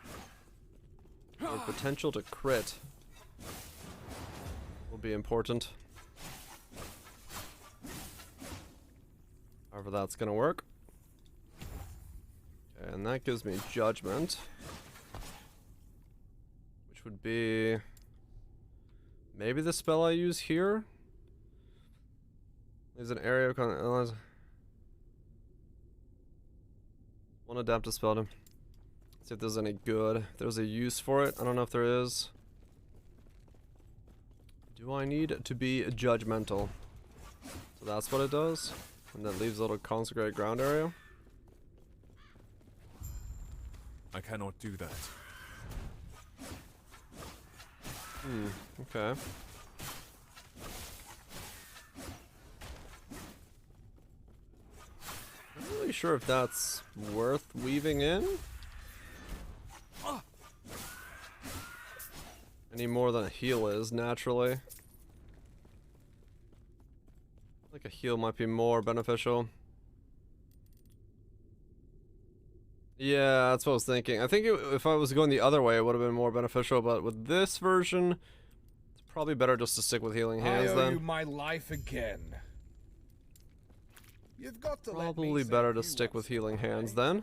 the potential to crit will be important. However that's gonna work. And that gives me judgment, which would be maybe the spell I use here. There's an area of one adaptive spell to see if there's any good. If there's a use for it. I don't know if there is. Do I need to be judgmental? So that's what it does. And that leaves a little consecrated ground area. I cannot do that. Okay. I'm not really sure if that's worth weaving in. Any more than a heal is, naturally. Like a heal might be more beneficial. Yeah, that's what I was thinking. I think if I was going the other way, it would have been more beneficial, but with this version, it's probably better just to stick with healing hands I owe then. you my life again. You've got to Probably better to stick with healing hands then.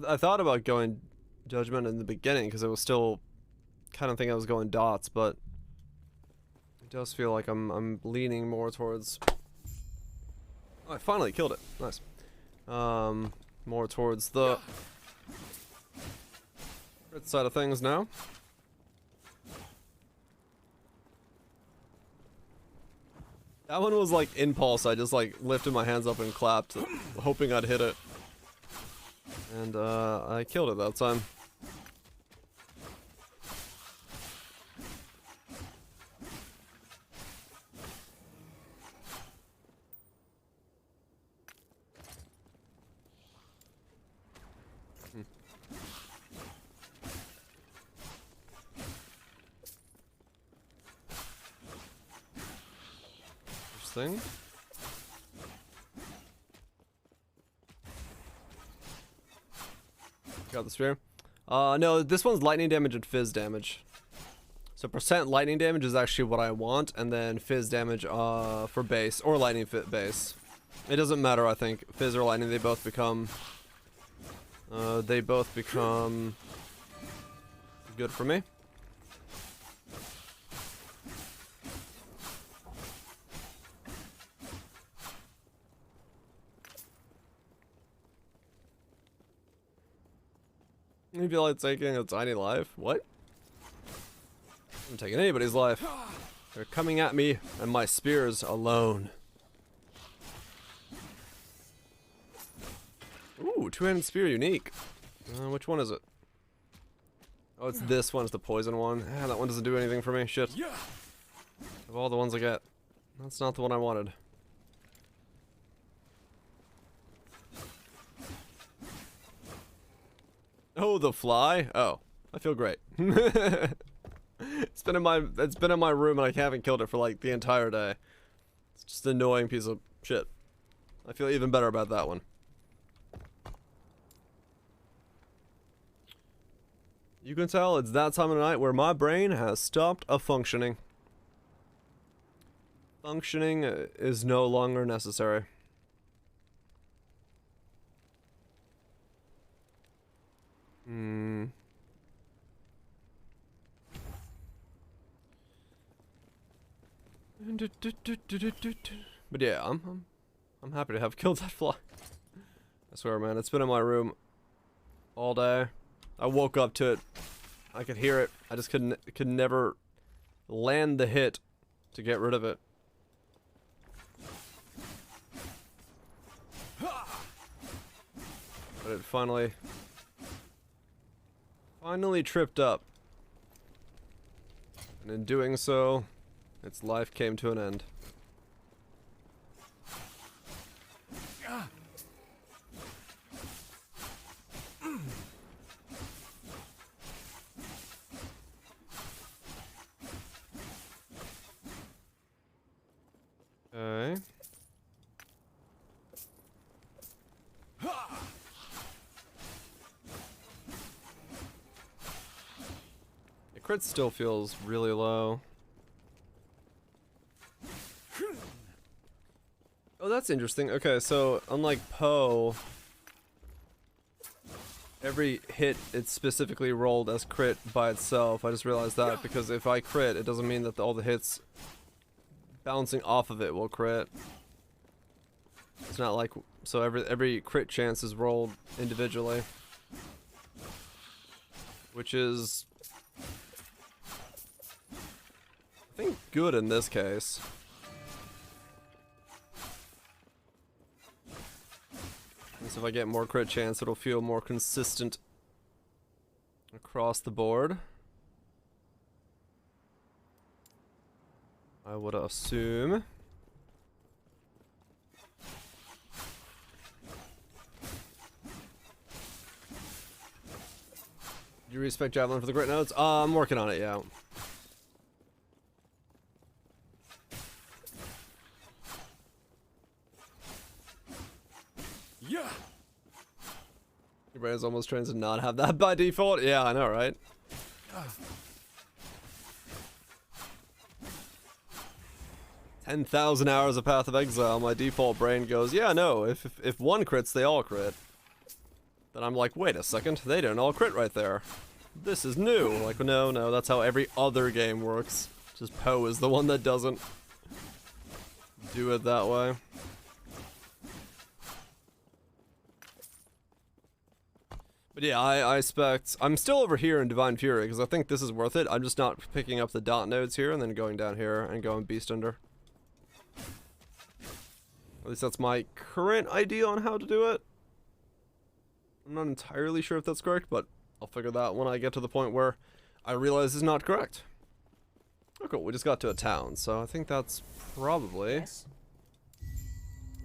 I thought about going judgment in the beginning because it was still kind of thinking I was going dots, but it does feel like I'm leaning more towards. Oh, I finally killed it. Nice. More towards the crit side of things now. That one was like impulse. I just like lifted my hands up and clapped, hoping I'd hit it. And I killed it that time. Thing. Got the spear. No, this one's lightning damage and fizz damage. So percent lightning damage is actually what I want, and then fizz damage for base, or lightning fit base. It doesn't matter, I think. Fizz or lightning, they both become good for me. You feel like taking a tiny life? What? I'm taking anybody's life. They're coming at me and my spears alone. Ooh, two-handed spear, unique. Which one is it? Oh, it's this one. It's the poison one. Ah, that one doesn't do anything for me. Shit. Of all the ones I get, that's not the one I wanted. Oh, the fly? Oh, I feel great. It's been in my room and I haven't killed it for like the entire day. It's just an annoying piece of shit. I feel even better about that one. You can tell it's that time of night where my brain has stopped functioning. Functioning is no longer necessary. But yeah, I'm happy to have killed that fly. I swear, man, it's been in my room all day. I woke up to it. I could hear it. I just could never land the hit to get rid of it. But it finally tripped up. And in doing so, its life came to an end. Okay. The crit still feels really low. Oh, that's interesting. Okay, so unlike Poe, every hit it's specifically rolled as crit by itself. I just realized that because if I crit, it doesn't mean that all the hits bouncing off of it will crit. It's not like, so every crit chance is rolled individually, which is, I think, good in this case. So if I get more crit chance, it'll feel more consistent across the board. I would assume. Do you respect Javelin for the crit notes? I'm working on it, yeah. Yeah. Your brain's almost trained to not have that by default. Yeah, I know, right? 10,000 hours of Path of Exile, my default brain goes, yeah, no, if one crits, they all crit. Then I'm like, wait a second, they don't all crit right there. This is new. Like, no, that's how every other game works. Just Poe is the one that doesn't do it that way. But yeah, I expect, I'm still over here in Divine Fury, because I think this is worth it. I'm just not picking up the dot nodes here, and then going down here and going Beast Under. At least that's my current idea on how to do it. I'm not entirely sure if that's correct, but I'll figure that out when I get to the point where I realize it's not correct. Oh cool, we just got to a town, so I think that's probably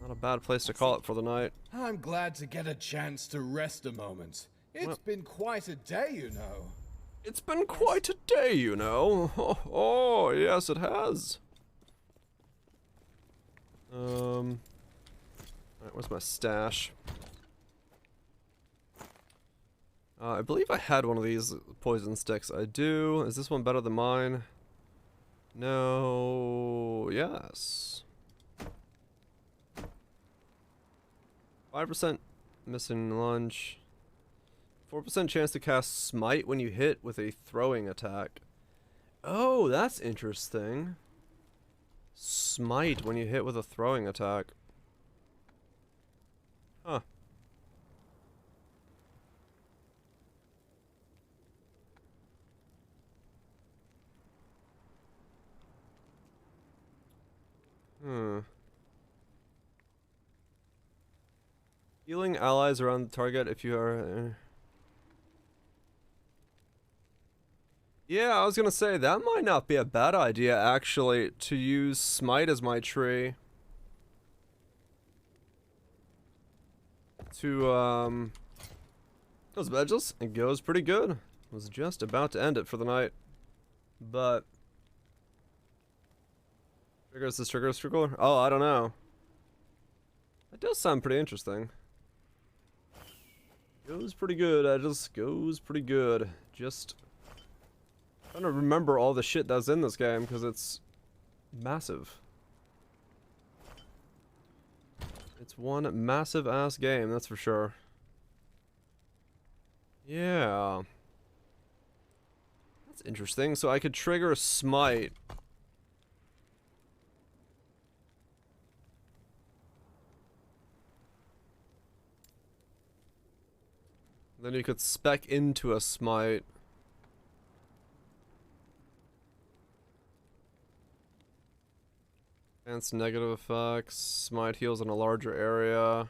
not a bad place to call it for the night. I'm glad to get a chance to rest a moment. It's been quite a day, you know. It's been quite a day, you know. Oh, yes, it has. Alright, where's my stash? I believe I had one of these poison sticks. I do. Is this one better than mine? No. Yes. 5% missing lunge. 4% chance to cast smite when you hit with a throwing attack. Oh, that's interesting. Smite when you hit with a throwing attack. Huh. Healing allies around the target if you are... Yeah, I was gonna say, that might not be a bad idea, actually, to use Smite as my tree. To, those edges, it goes pretty good. Was just about to end it for the night. But... Triggers this trigger? Oh, I don't know. That does sound pretty interesting. Goes pretty good, Edges. Goes pretty good. Just... trying to remember all the shit that's in this game, because it's massive. It's one massive ass game, that's for sure. Yeah. That's interesting. So I could trigger a smite. Then you could spec into a smite. Advanced negative effects. Smite heals in a larger area.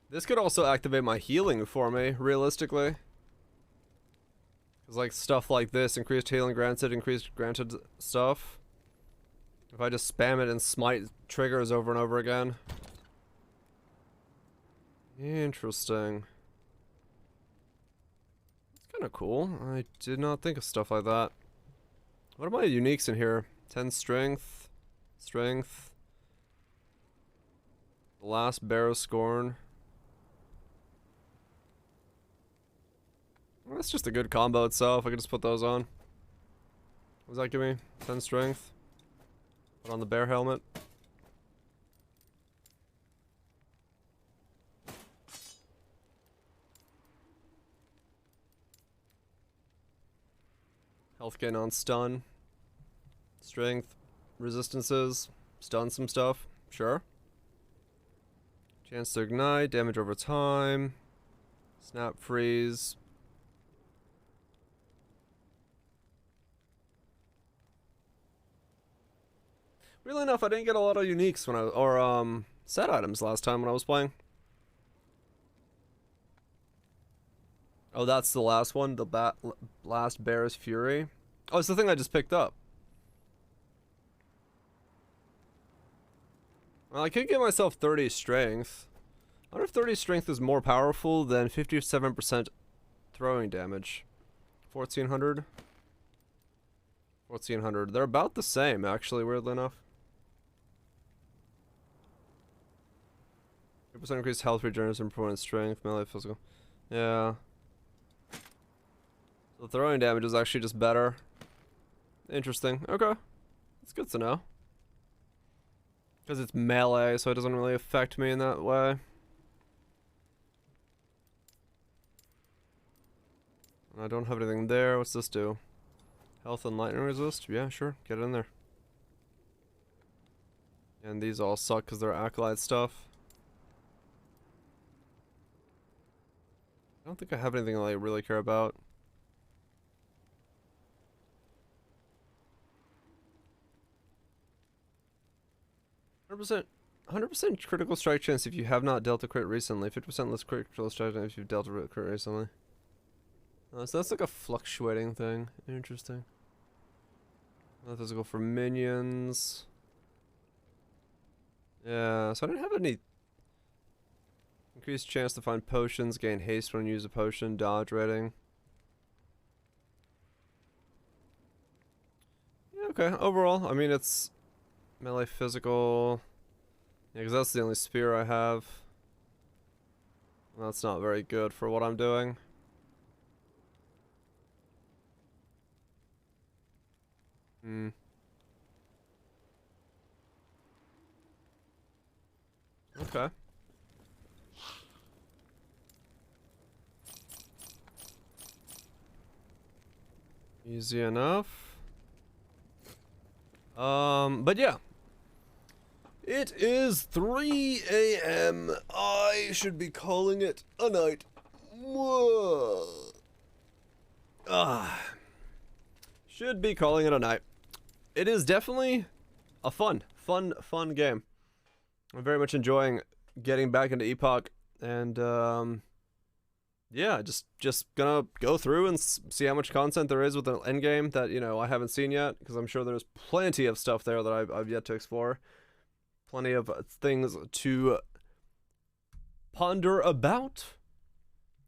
This could also activate my healing for me, realistically. Because like stuff like this, increased healing granted, increased granted stuff. If I just spam it and smite triggers over and over again. Interesting. It's kind of cool. I did not think of stuff like that. What are my uniques in here? 10 strength. Strength. The last Bear of Scorn. Well, that's just a good combo itself. I could just put those on. What does that give me? 10 strength. Put on the bear helmet. Health gain on stun. Strength. Resistances. Stun some stuff. Sure. Chance to ignite. Damage over time. Snap freeze. Really enough, I didn't get a lot of uniques when I or set items last time when I was playing. Oh, that's the last one, the last Bear's Fury. Oh, it's the thing I just picked up. Well, I could give myself 30 strength. I wonder if 30 strength is more powerful than 57% throwing damage. 1400. 1400. They're about the same, actually, weirdly enough. 2% increased health regeneration, performance, strength, melee, physical. Yeah. The throwing damage is actually just better. Interesting. Okay. That's good to know. Because it's melee, so it doesn't really affect me in that way. I don't have anything there. What's this do? Health and lightning resist? Yeah, sure. Get it in there. And these all suck because they're acolyte stuff. I don't think I have anything I really care about. 100% critical strike chance if you have not dealt a crit recently. 50% less critical strike chance if you've dealt a crit recently. So that's like a fluctuating thing. Interesting. Not physical for minions. Yeah, so I didn't have any. Increased chance to find potions, gain haste when you use a potion, dodge rating. Yeah, okay, overall, I mean, it's melee physical. Yeah, because that's the only spear I have. Well, that's not very good for what I'm doing. Okay. Easy enough. But yeah. It is 3 a.m. I should be calling it a night. Whoa. Should be calling it a night. It is definitely a fun game. I'm very much enjoying getting back into Epoch, and yeah, just gonna go through and see how much content there is with the end game that, you know, I haven't seen yet, because I'm sure there's plenty of stuff there that I've yet to explore. Plenty of things to ponder about.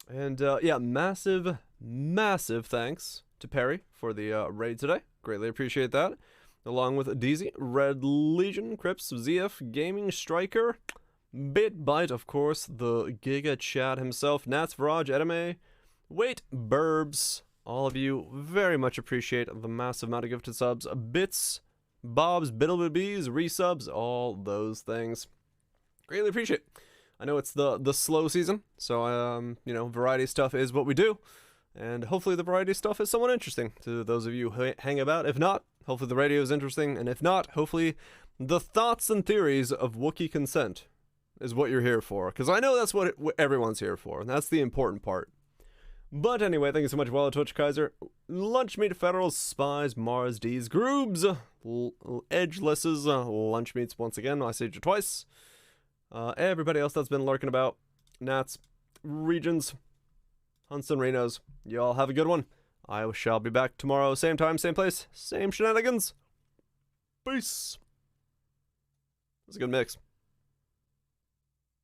And yeah, massive thanks to Perry for the raid today. Greatly appreciate that. Along with DZ, Red Legion, Crips, ZF, Gaming Striker, BitBite, of course, the Giga Chad himself, Nats, Viraj, Edame, Wait, Burbs. All of you very much appreciate the massive amount of gifted subs. Bits, Bobs, Biddlebees, resubs, all those things. Greatly appreciate. I know it's the slow season, so you know, variety stuff is what we do, and hopefully the variety stuff is somewhat interesting to those of you who hang about. If not, hopefully the radio is interesting, and if not, hopefully the thoughts and theories of Wookiee consent is what you're here for, because I know that's what everyone's here for, and that's the important part. But anyway, thank you so much, Wallow Twitch Kaiser, Lunch Meat Federals, Spies, Mars D's, Groobs, Edgelesses, Lunch Meats once again, I saved you twice. Everybody else that's been lurking about, Nats, Regions, Hunts and Renos, y'all have a good one. I shall be back tomorrow, same time, same place, same shenanigans. Peace. It's a good mix.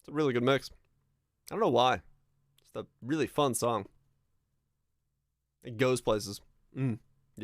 It's a really good mix. I don't know why. It's a really fun song. It goes places.